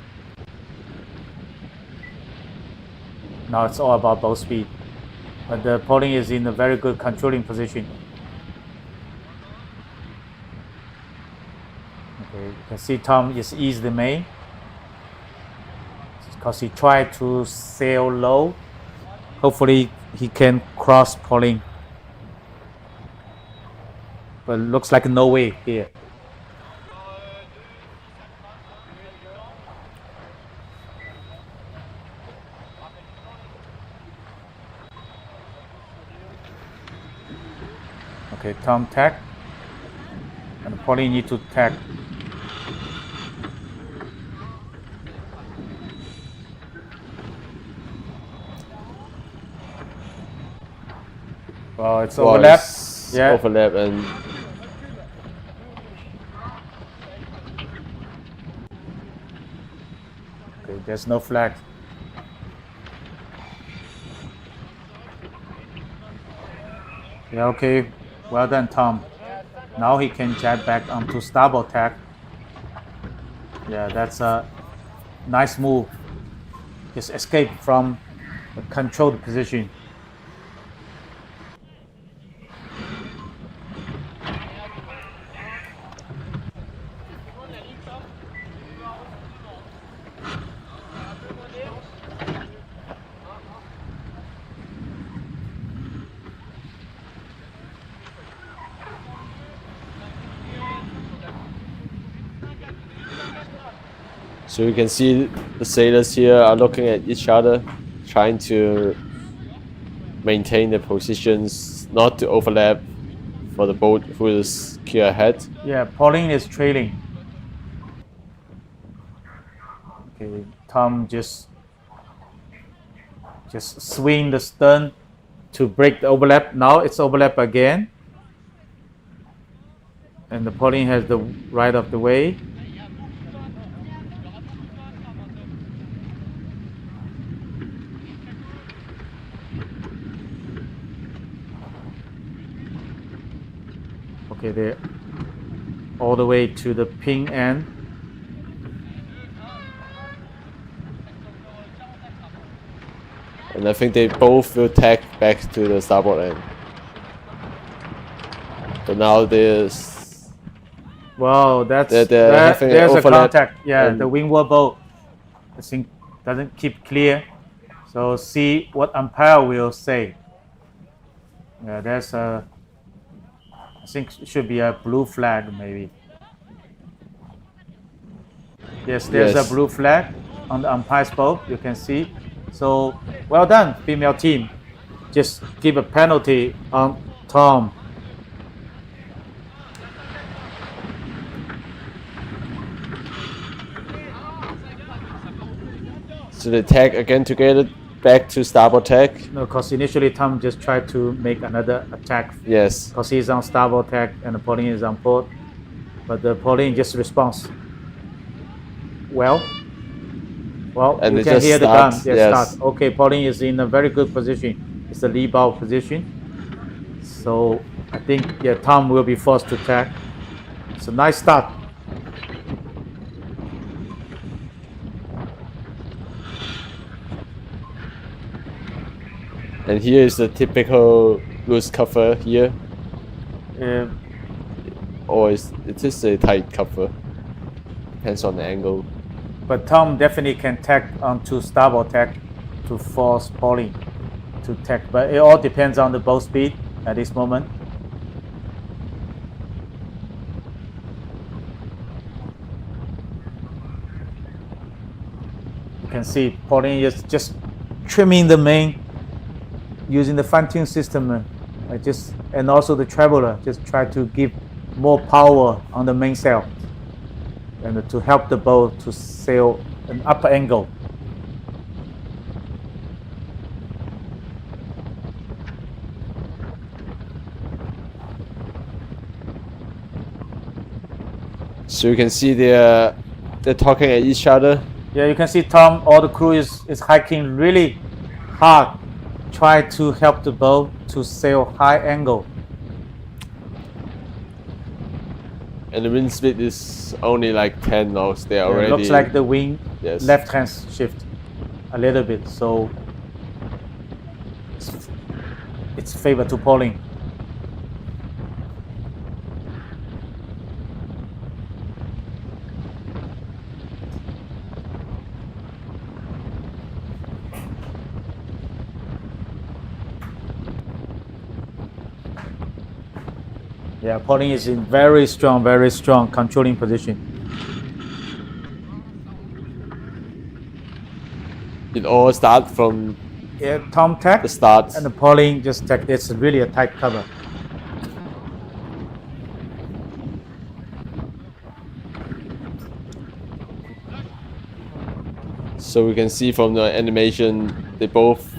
Now it's all about bow speed. But the Pauline is in a very good controlling position. Okay, you can see Tom is eased the main because he tried to sail low. Hopefully he can cross Pauline. But it looks like no way here. Okay, Tom tack. And Pauline need to tack. Well, it's overlap. Yeah.
Overlap and
Okay, there's no flag. Yeah, okay. Well done, Tom. Now he can jet back onto starboard tack. Yeah, that's a nice move. Just escape from the controlled position.
so you can see the sailors here are looking at each other, trying to maintain their positions, not to overlap for the boat who is clear ahead.
Yeah, Pauline is trailing. Okay, Tom just swing the stern to break the overlap. Now it's overlap again. And the Pauline has the right of the way. Okay, they're all the way to the ping end.
And I think they both will tack back to the starboard end. But now there's...
Wow, that's
they're having an
there's a
overlap,
contact. Yeah,
and
the windward boat, I think, doesn't keep clear. So see what umpire will say. Yeah, there's a, I think it should be a blue flag maybe. Yes, there's
Yes.
a blue flag on the umpire's boat, you can see. So well done, female team. Just give a penalty on Tom.
So they tag again together back to starboard tack.
No, because initially Tom just tried to make another attack
Yes.
because he's on starboard tack and Pauline is on port. But the Pauline just responds. Well,
And
you
it
can
just
hear the
starts,
gun.
yes.
Start. Okay, Pauline is in a very good position. It's a lee bow position. So I think Tom will be forced to tack. It's a nice start.
And here is the typical loose cover here. Or it is a tight cover. Depends on the angle.
But Tom definitely can tack onto starboard tack to force Pauline to tack. But it all depends on the boat speed at this moment. You can see Pauline is just trimming the main using the fine-tune system. And also the traveler just try to give more power on the mainsail and to help the boat to sail an upper angle.
So you can see they're talking at each other.
Yeah, you can see Tom, all the crew is hiking really hard, try to help the boat to sail high angle.
And the wind speed is only like 10 knots. They're already...
It looks like the wing
Yes.
left hand shift a little bit, so it's favor to Pauline. Yeah, Pauline is in very strong controlling position.
It all starts from
Yeah, Tom tack
the start.
and the Pauline just tack. It's really a tight cover.
So we can see from the animation, they both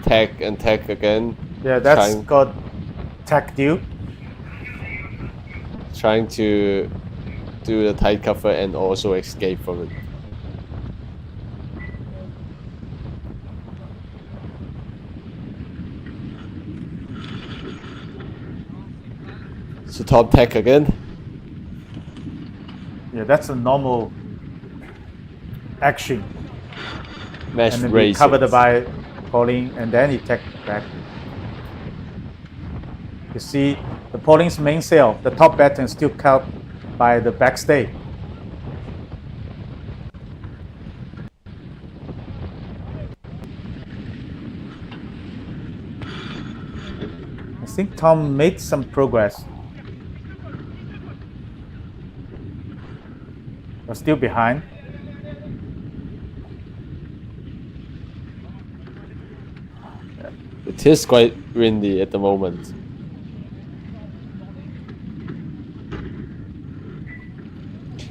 tack and tack again.
Yeah, that's
Trying-
called tack due.
Trying to do the tight cover and also escape from it. So top tack again.
Yeah, that's a normal action.
Match
And then
race.
he covered by Pauline and then he tacked back. You see the Pauline's mainsail, the top batten still caught by the backstay. I think Tom made some progress. But still behind.
It is quite windy at the moment.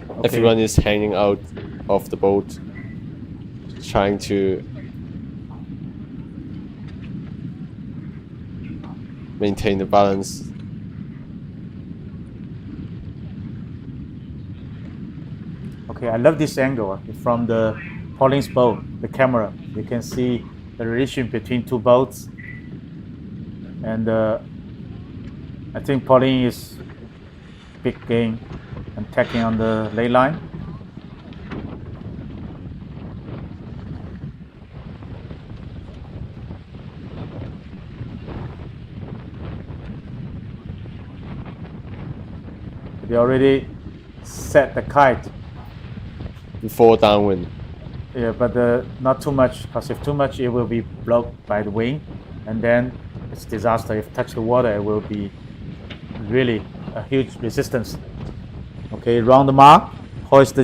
Okay.
Everyone is hanging out of the boat, trying to maintain the balance.
Okay, I love this angle from the Pauline's boat, the camera. You can see the relation between two boats. And I think Pauline is big game and tacking on the lay line. They already set the kite.
Before downwind.
Yeah, but not too much, because if too much, it will be blocked by the wind, and then it's disaster. If touch the water, it will be really a huge resistance. Okay, round the mark, hoist the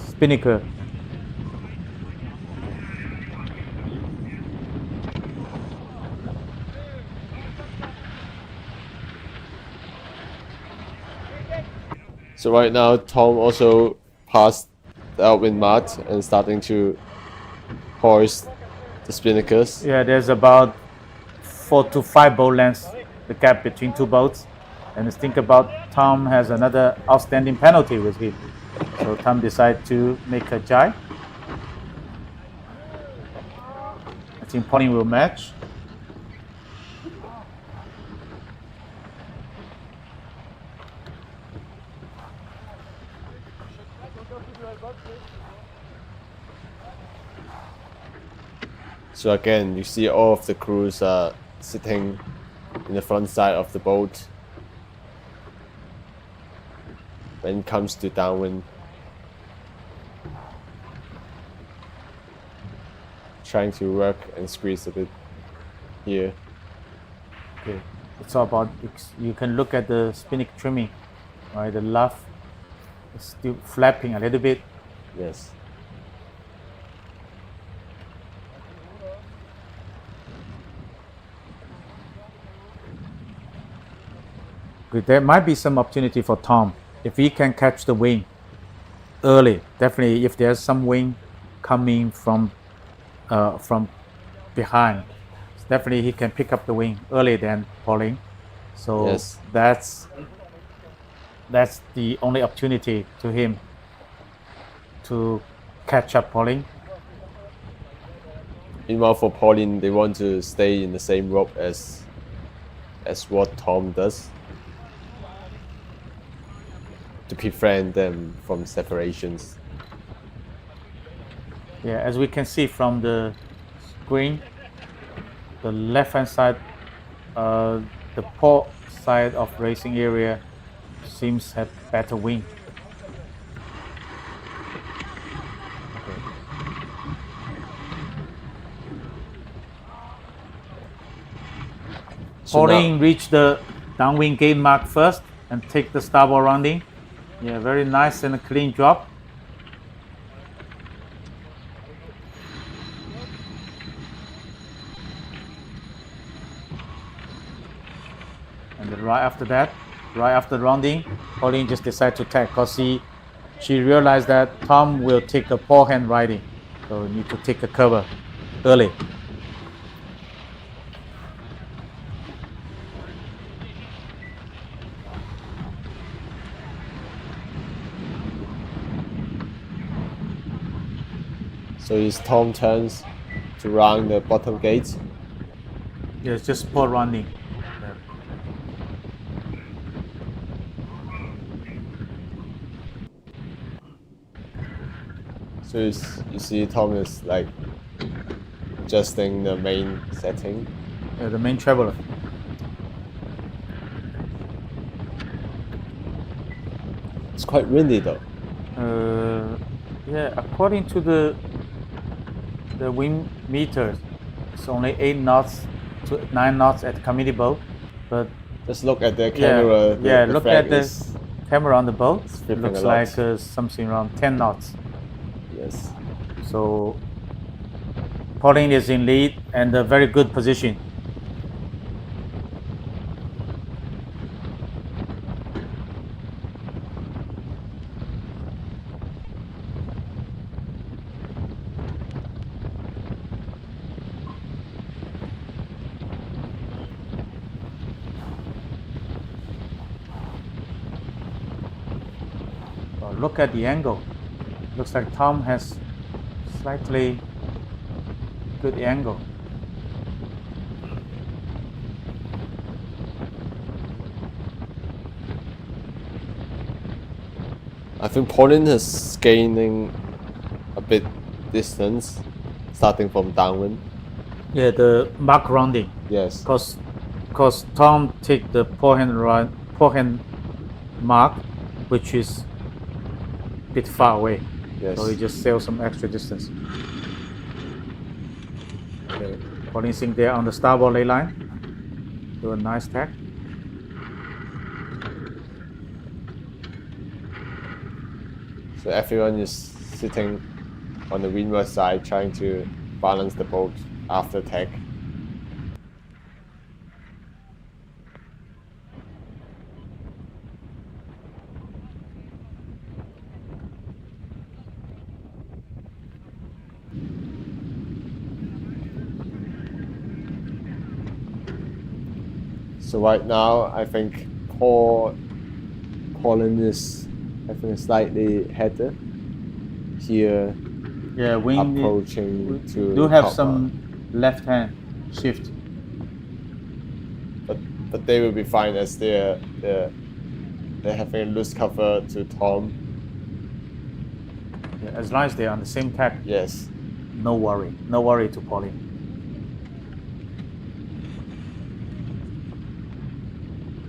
spinnaker.
So right now, Tom also passed the outwind mat and starting to hoist the spinnakers.
Yeah, there's about 4 to 5 boat lengths, the gap between two boats. And think about Tom has another outstanding penalty with him. So Tom decided to make a jibe. I think Pauline will match.
So again, you see all of the crews are sitting in the front side of the boat. When it comes to downwind, trying to work and squeeze a bit here.
Okay, it's all about, you can look at the spinnaker trimming, right? The luff is still flapping a little bit.
Yes.
Good. There might be some opportunity for Tom if he can catch the wind early. Definitely, if there's some wind coming from behind, definitely he can pick up the wind earlier than Pauline. So
Yes.
that's the only opportunity to him to catch up Pauline.
Meanwhile, for Pauline, they want to stay in the same rope as what Tom does, to prevent them from separations.
Yeah, as we can see from the screen, the left hand side, the port side of racing area seems to have better wind.
So now-
Pauline reached the downwind gate mark first and take the starboard rounding. Yeah, very nice and a clean drop. And then right after that, right after rounding, Pauline just decided to tack because she realized that Tom will take a forehand riding, so we need to take a cover early.
So it's Tom turns to round the bottom gate.
Yeah, it's just port rounding.
So you see Tom is like adjusting the main setting.
Yeah, the main traveler.
It's quite windy though.
Yeah, according to the wind meters, it's only 8 knots to 9 knots at the committee boat, but
Just look at the camera. the
look
flag
at the
is-
camera on the boat. It
flipping
looks
a lot.
like something around 10 knots.
Yes.
So Pauline is in lead and a very good position. Look at the angle. Looks like Tom has slightly good angle.
I think Pauline is gaining a bit distance, starting from downwind.
Yeah, the mark rounding.
Yes.
Cause Tom take the forehand mark, which is a bit far away.
Yes.
So he just sailed some extra distance. Okay, Pauline Singh there on the starboard lay line. Do a nice tack.
So everyone is sitting on the windward side, trying to balance the boat after tack. So right now, I think Pauline is having a slightly header here,
Yeah, wing.
approaching to
Do have
top
some left hand shift.
mark. But they will be fine as they're having a loose cover to Tom.
Yeah, as long as they're on the same tack,
Yes.
no worry to Pauline.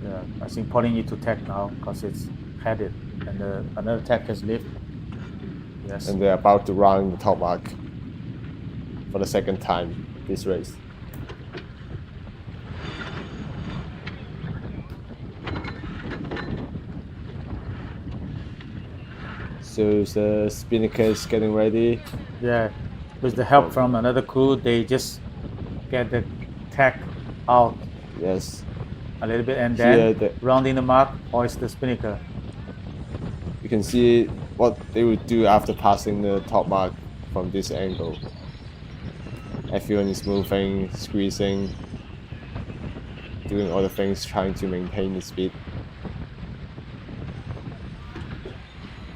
Yeah, I think Pauline need to tack now because it's headed and another tack has left. Yes.
And they're about to round the top mark for the second time this race. So the spinnaker is getting ready.
Yeah, with the help from another crew, they just get the tack out
Yes.
a little bit and
Here
then rounding the mark, hoist the spinnaker.
You can see what they would do after passing the top mark from this angle. Everyone is moving, squeezing, doing all the things, trying to maintain the speed.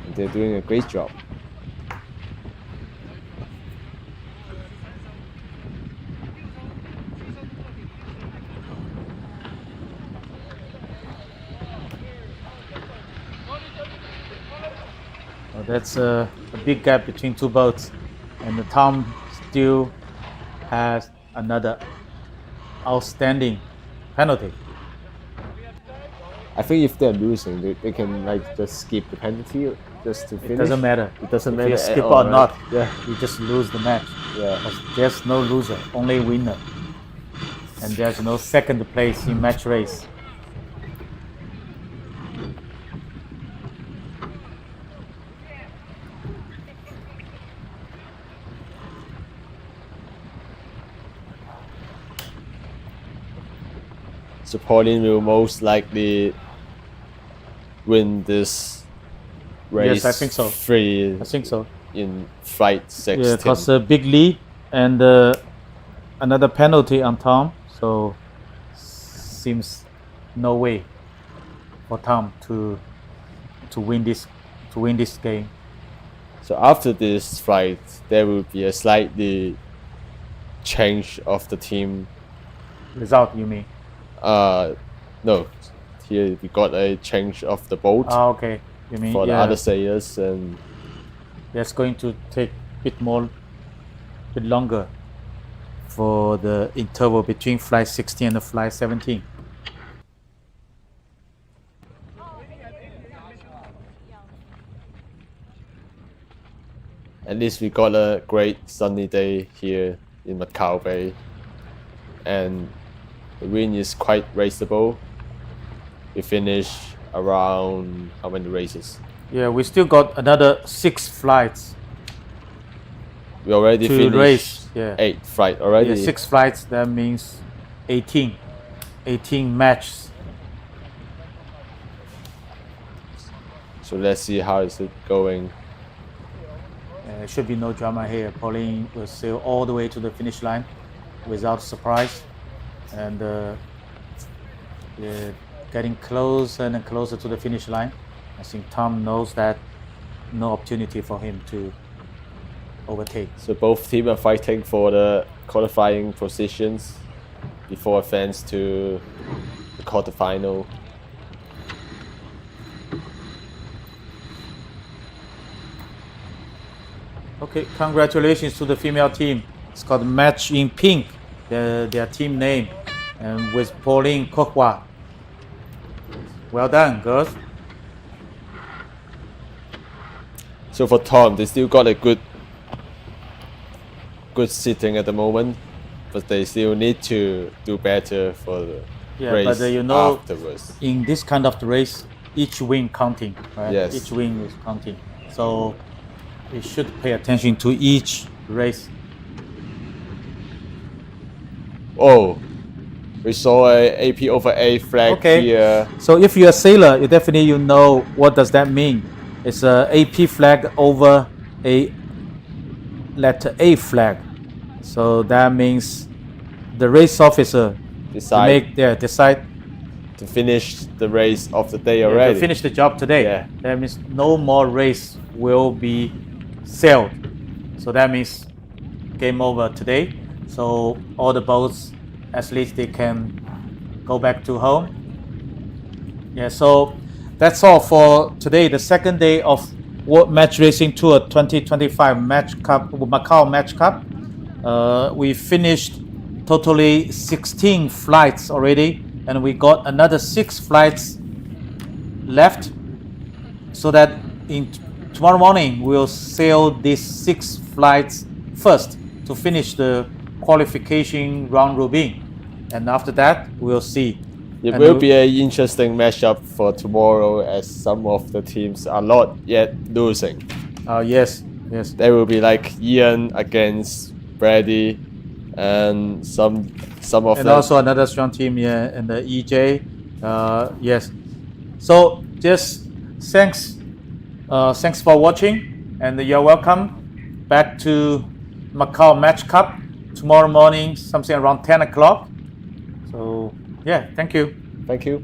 And they're doing a great job.
That's a big gap between two boats, and the Tom still has another outstanding penalty.
I think if they're losing, they can like just skip the penalty just to finish.
It doesn't matter.
It doesn't
if
matter
you
at
skip
all,
or
right?
not.
Yeah.
You just lose the match.
Yeah.
'Cause there's no loser, only winner, and there's no second place in match race.
So Pauline will most likely win this race.
Yes, I think so.
Free
I think so.
in flight 16.
Yeah, because a big lead and another penalty on Tom, so seems no way for Tom to win this game.
So after this flight, there will be a slightly change of the team.
Result, you mean?
No, here we got a change of the boat
Ah, okay. You mean
for the
yeah,
other sailors, and
that's going to take bit longer for the interval between flight 16 and flight 17.
at least we got a great sunny day here in Macao Bay, and the wind is quite raceable. We finished around how many races?
Yeah, we still got another 6 flights
We already
to
finished
race. Yeah.
8 flight already.
Yeah, 6 flights, that means 18 matches.
So let's see how is it going.
There should be no drama here. Pauline will sail all the way to the finish line without surprise, and yeah, getting closer and closer to the finish line. I think Tom knows that no opportunity for him to overtake.
So both teams are fighting for the qualifying positions before advance to the quarterfinal.
Okay, congratulations to the female team. It's called Match in Pink, their team name, and with Pauline Kokwa. Well done, girls.
So for Tom, they still got a good sitting at the moment, but they still need to do better for the race
but you know,
afterwards.
in this kind of race, each win counting, right?
Yes.
Each win is counting. So we should pay attention to each race.
Oh, we saw a AP over A flag here.
So if you're a sailor, you know what does that mean. It's a AP flag over a letter A flag. So that means the race officer decide
to finish the race of the day
to
already.
finish the job today.
Yeah.
That means no more race will be sailed. So that means game over today. So all the boats, at least they can go back to home. Yeah, so that's all for today, the second day of World Match Racing Tour 2025 Match Cup, Macao Match Cup. We finished totally 16 flights already, and we got another 6 flights left, so that in tomorrow morning we'll sail these 6 flights first to finish the qualification round robin, and after that we'll see.
It will be an interesting matchup for tomorrow, as some of the teams are not yet losing.
Yes.
There will be like Ian against Brady, and some of
and
them.
also another strong team, and the EJ. Yes. So just thanks for watching, and you're welcome back to Macao Match Cup tomorrow morning, something around 10 o'clock. So yeah, thank you.
Thank you.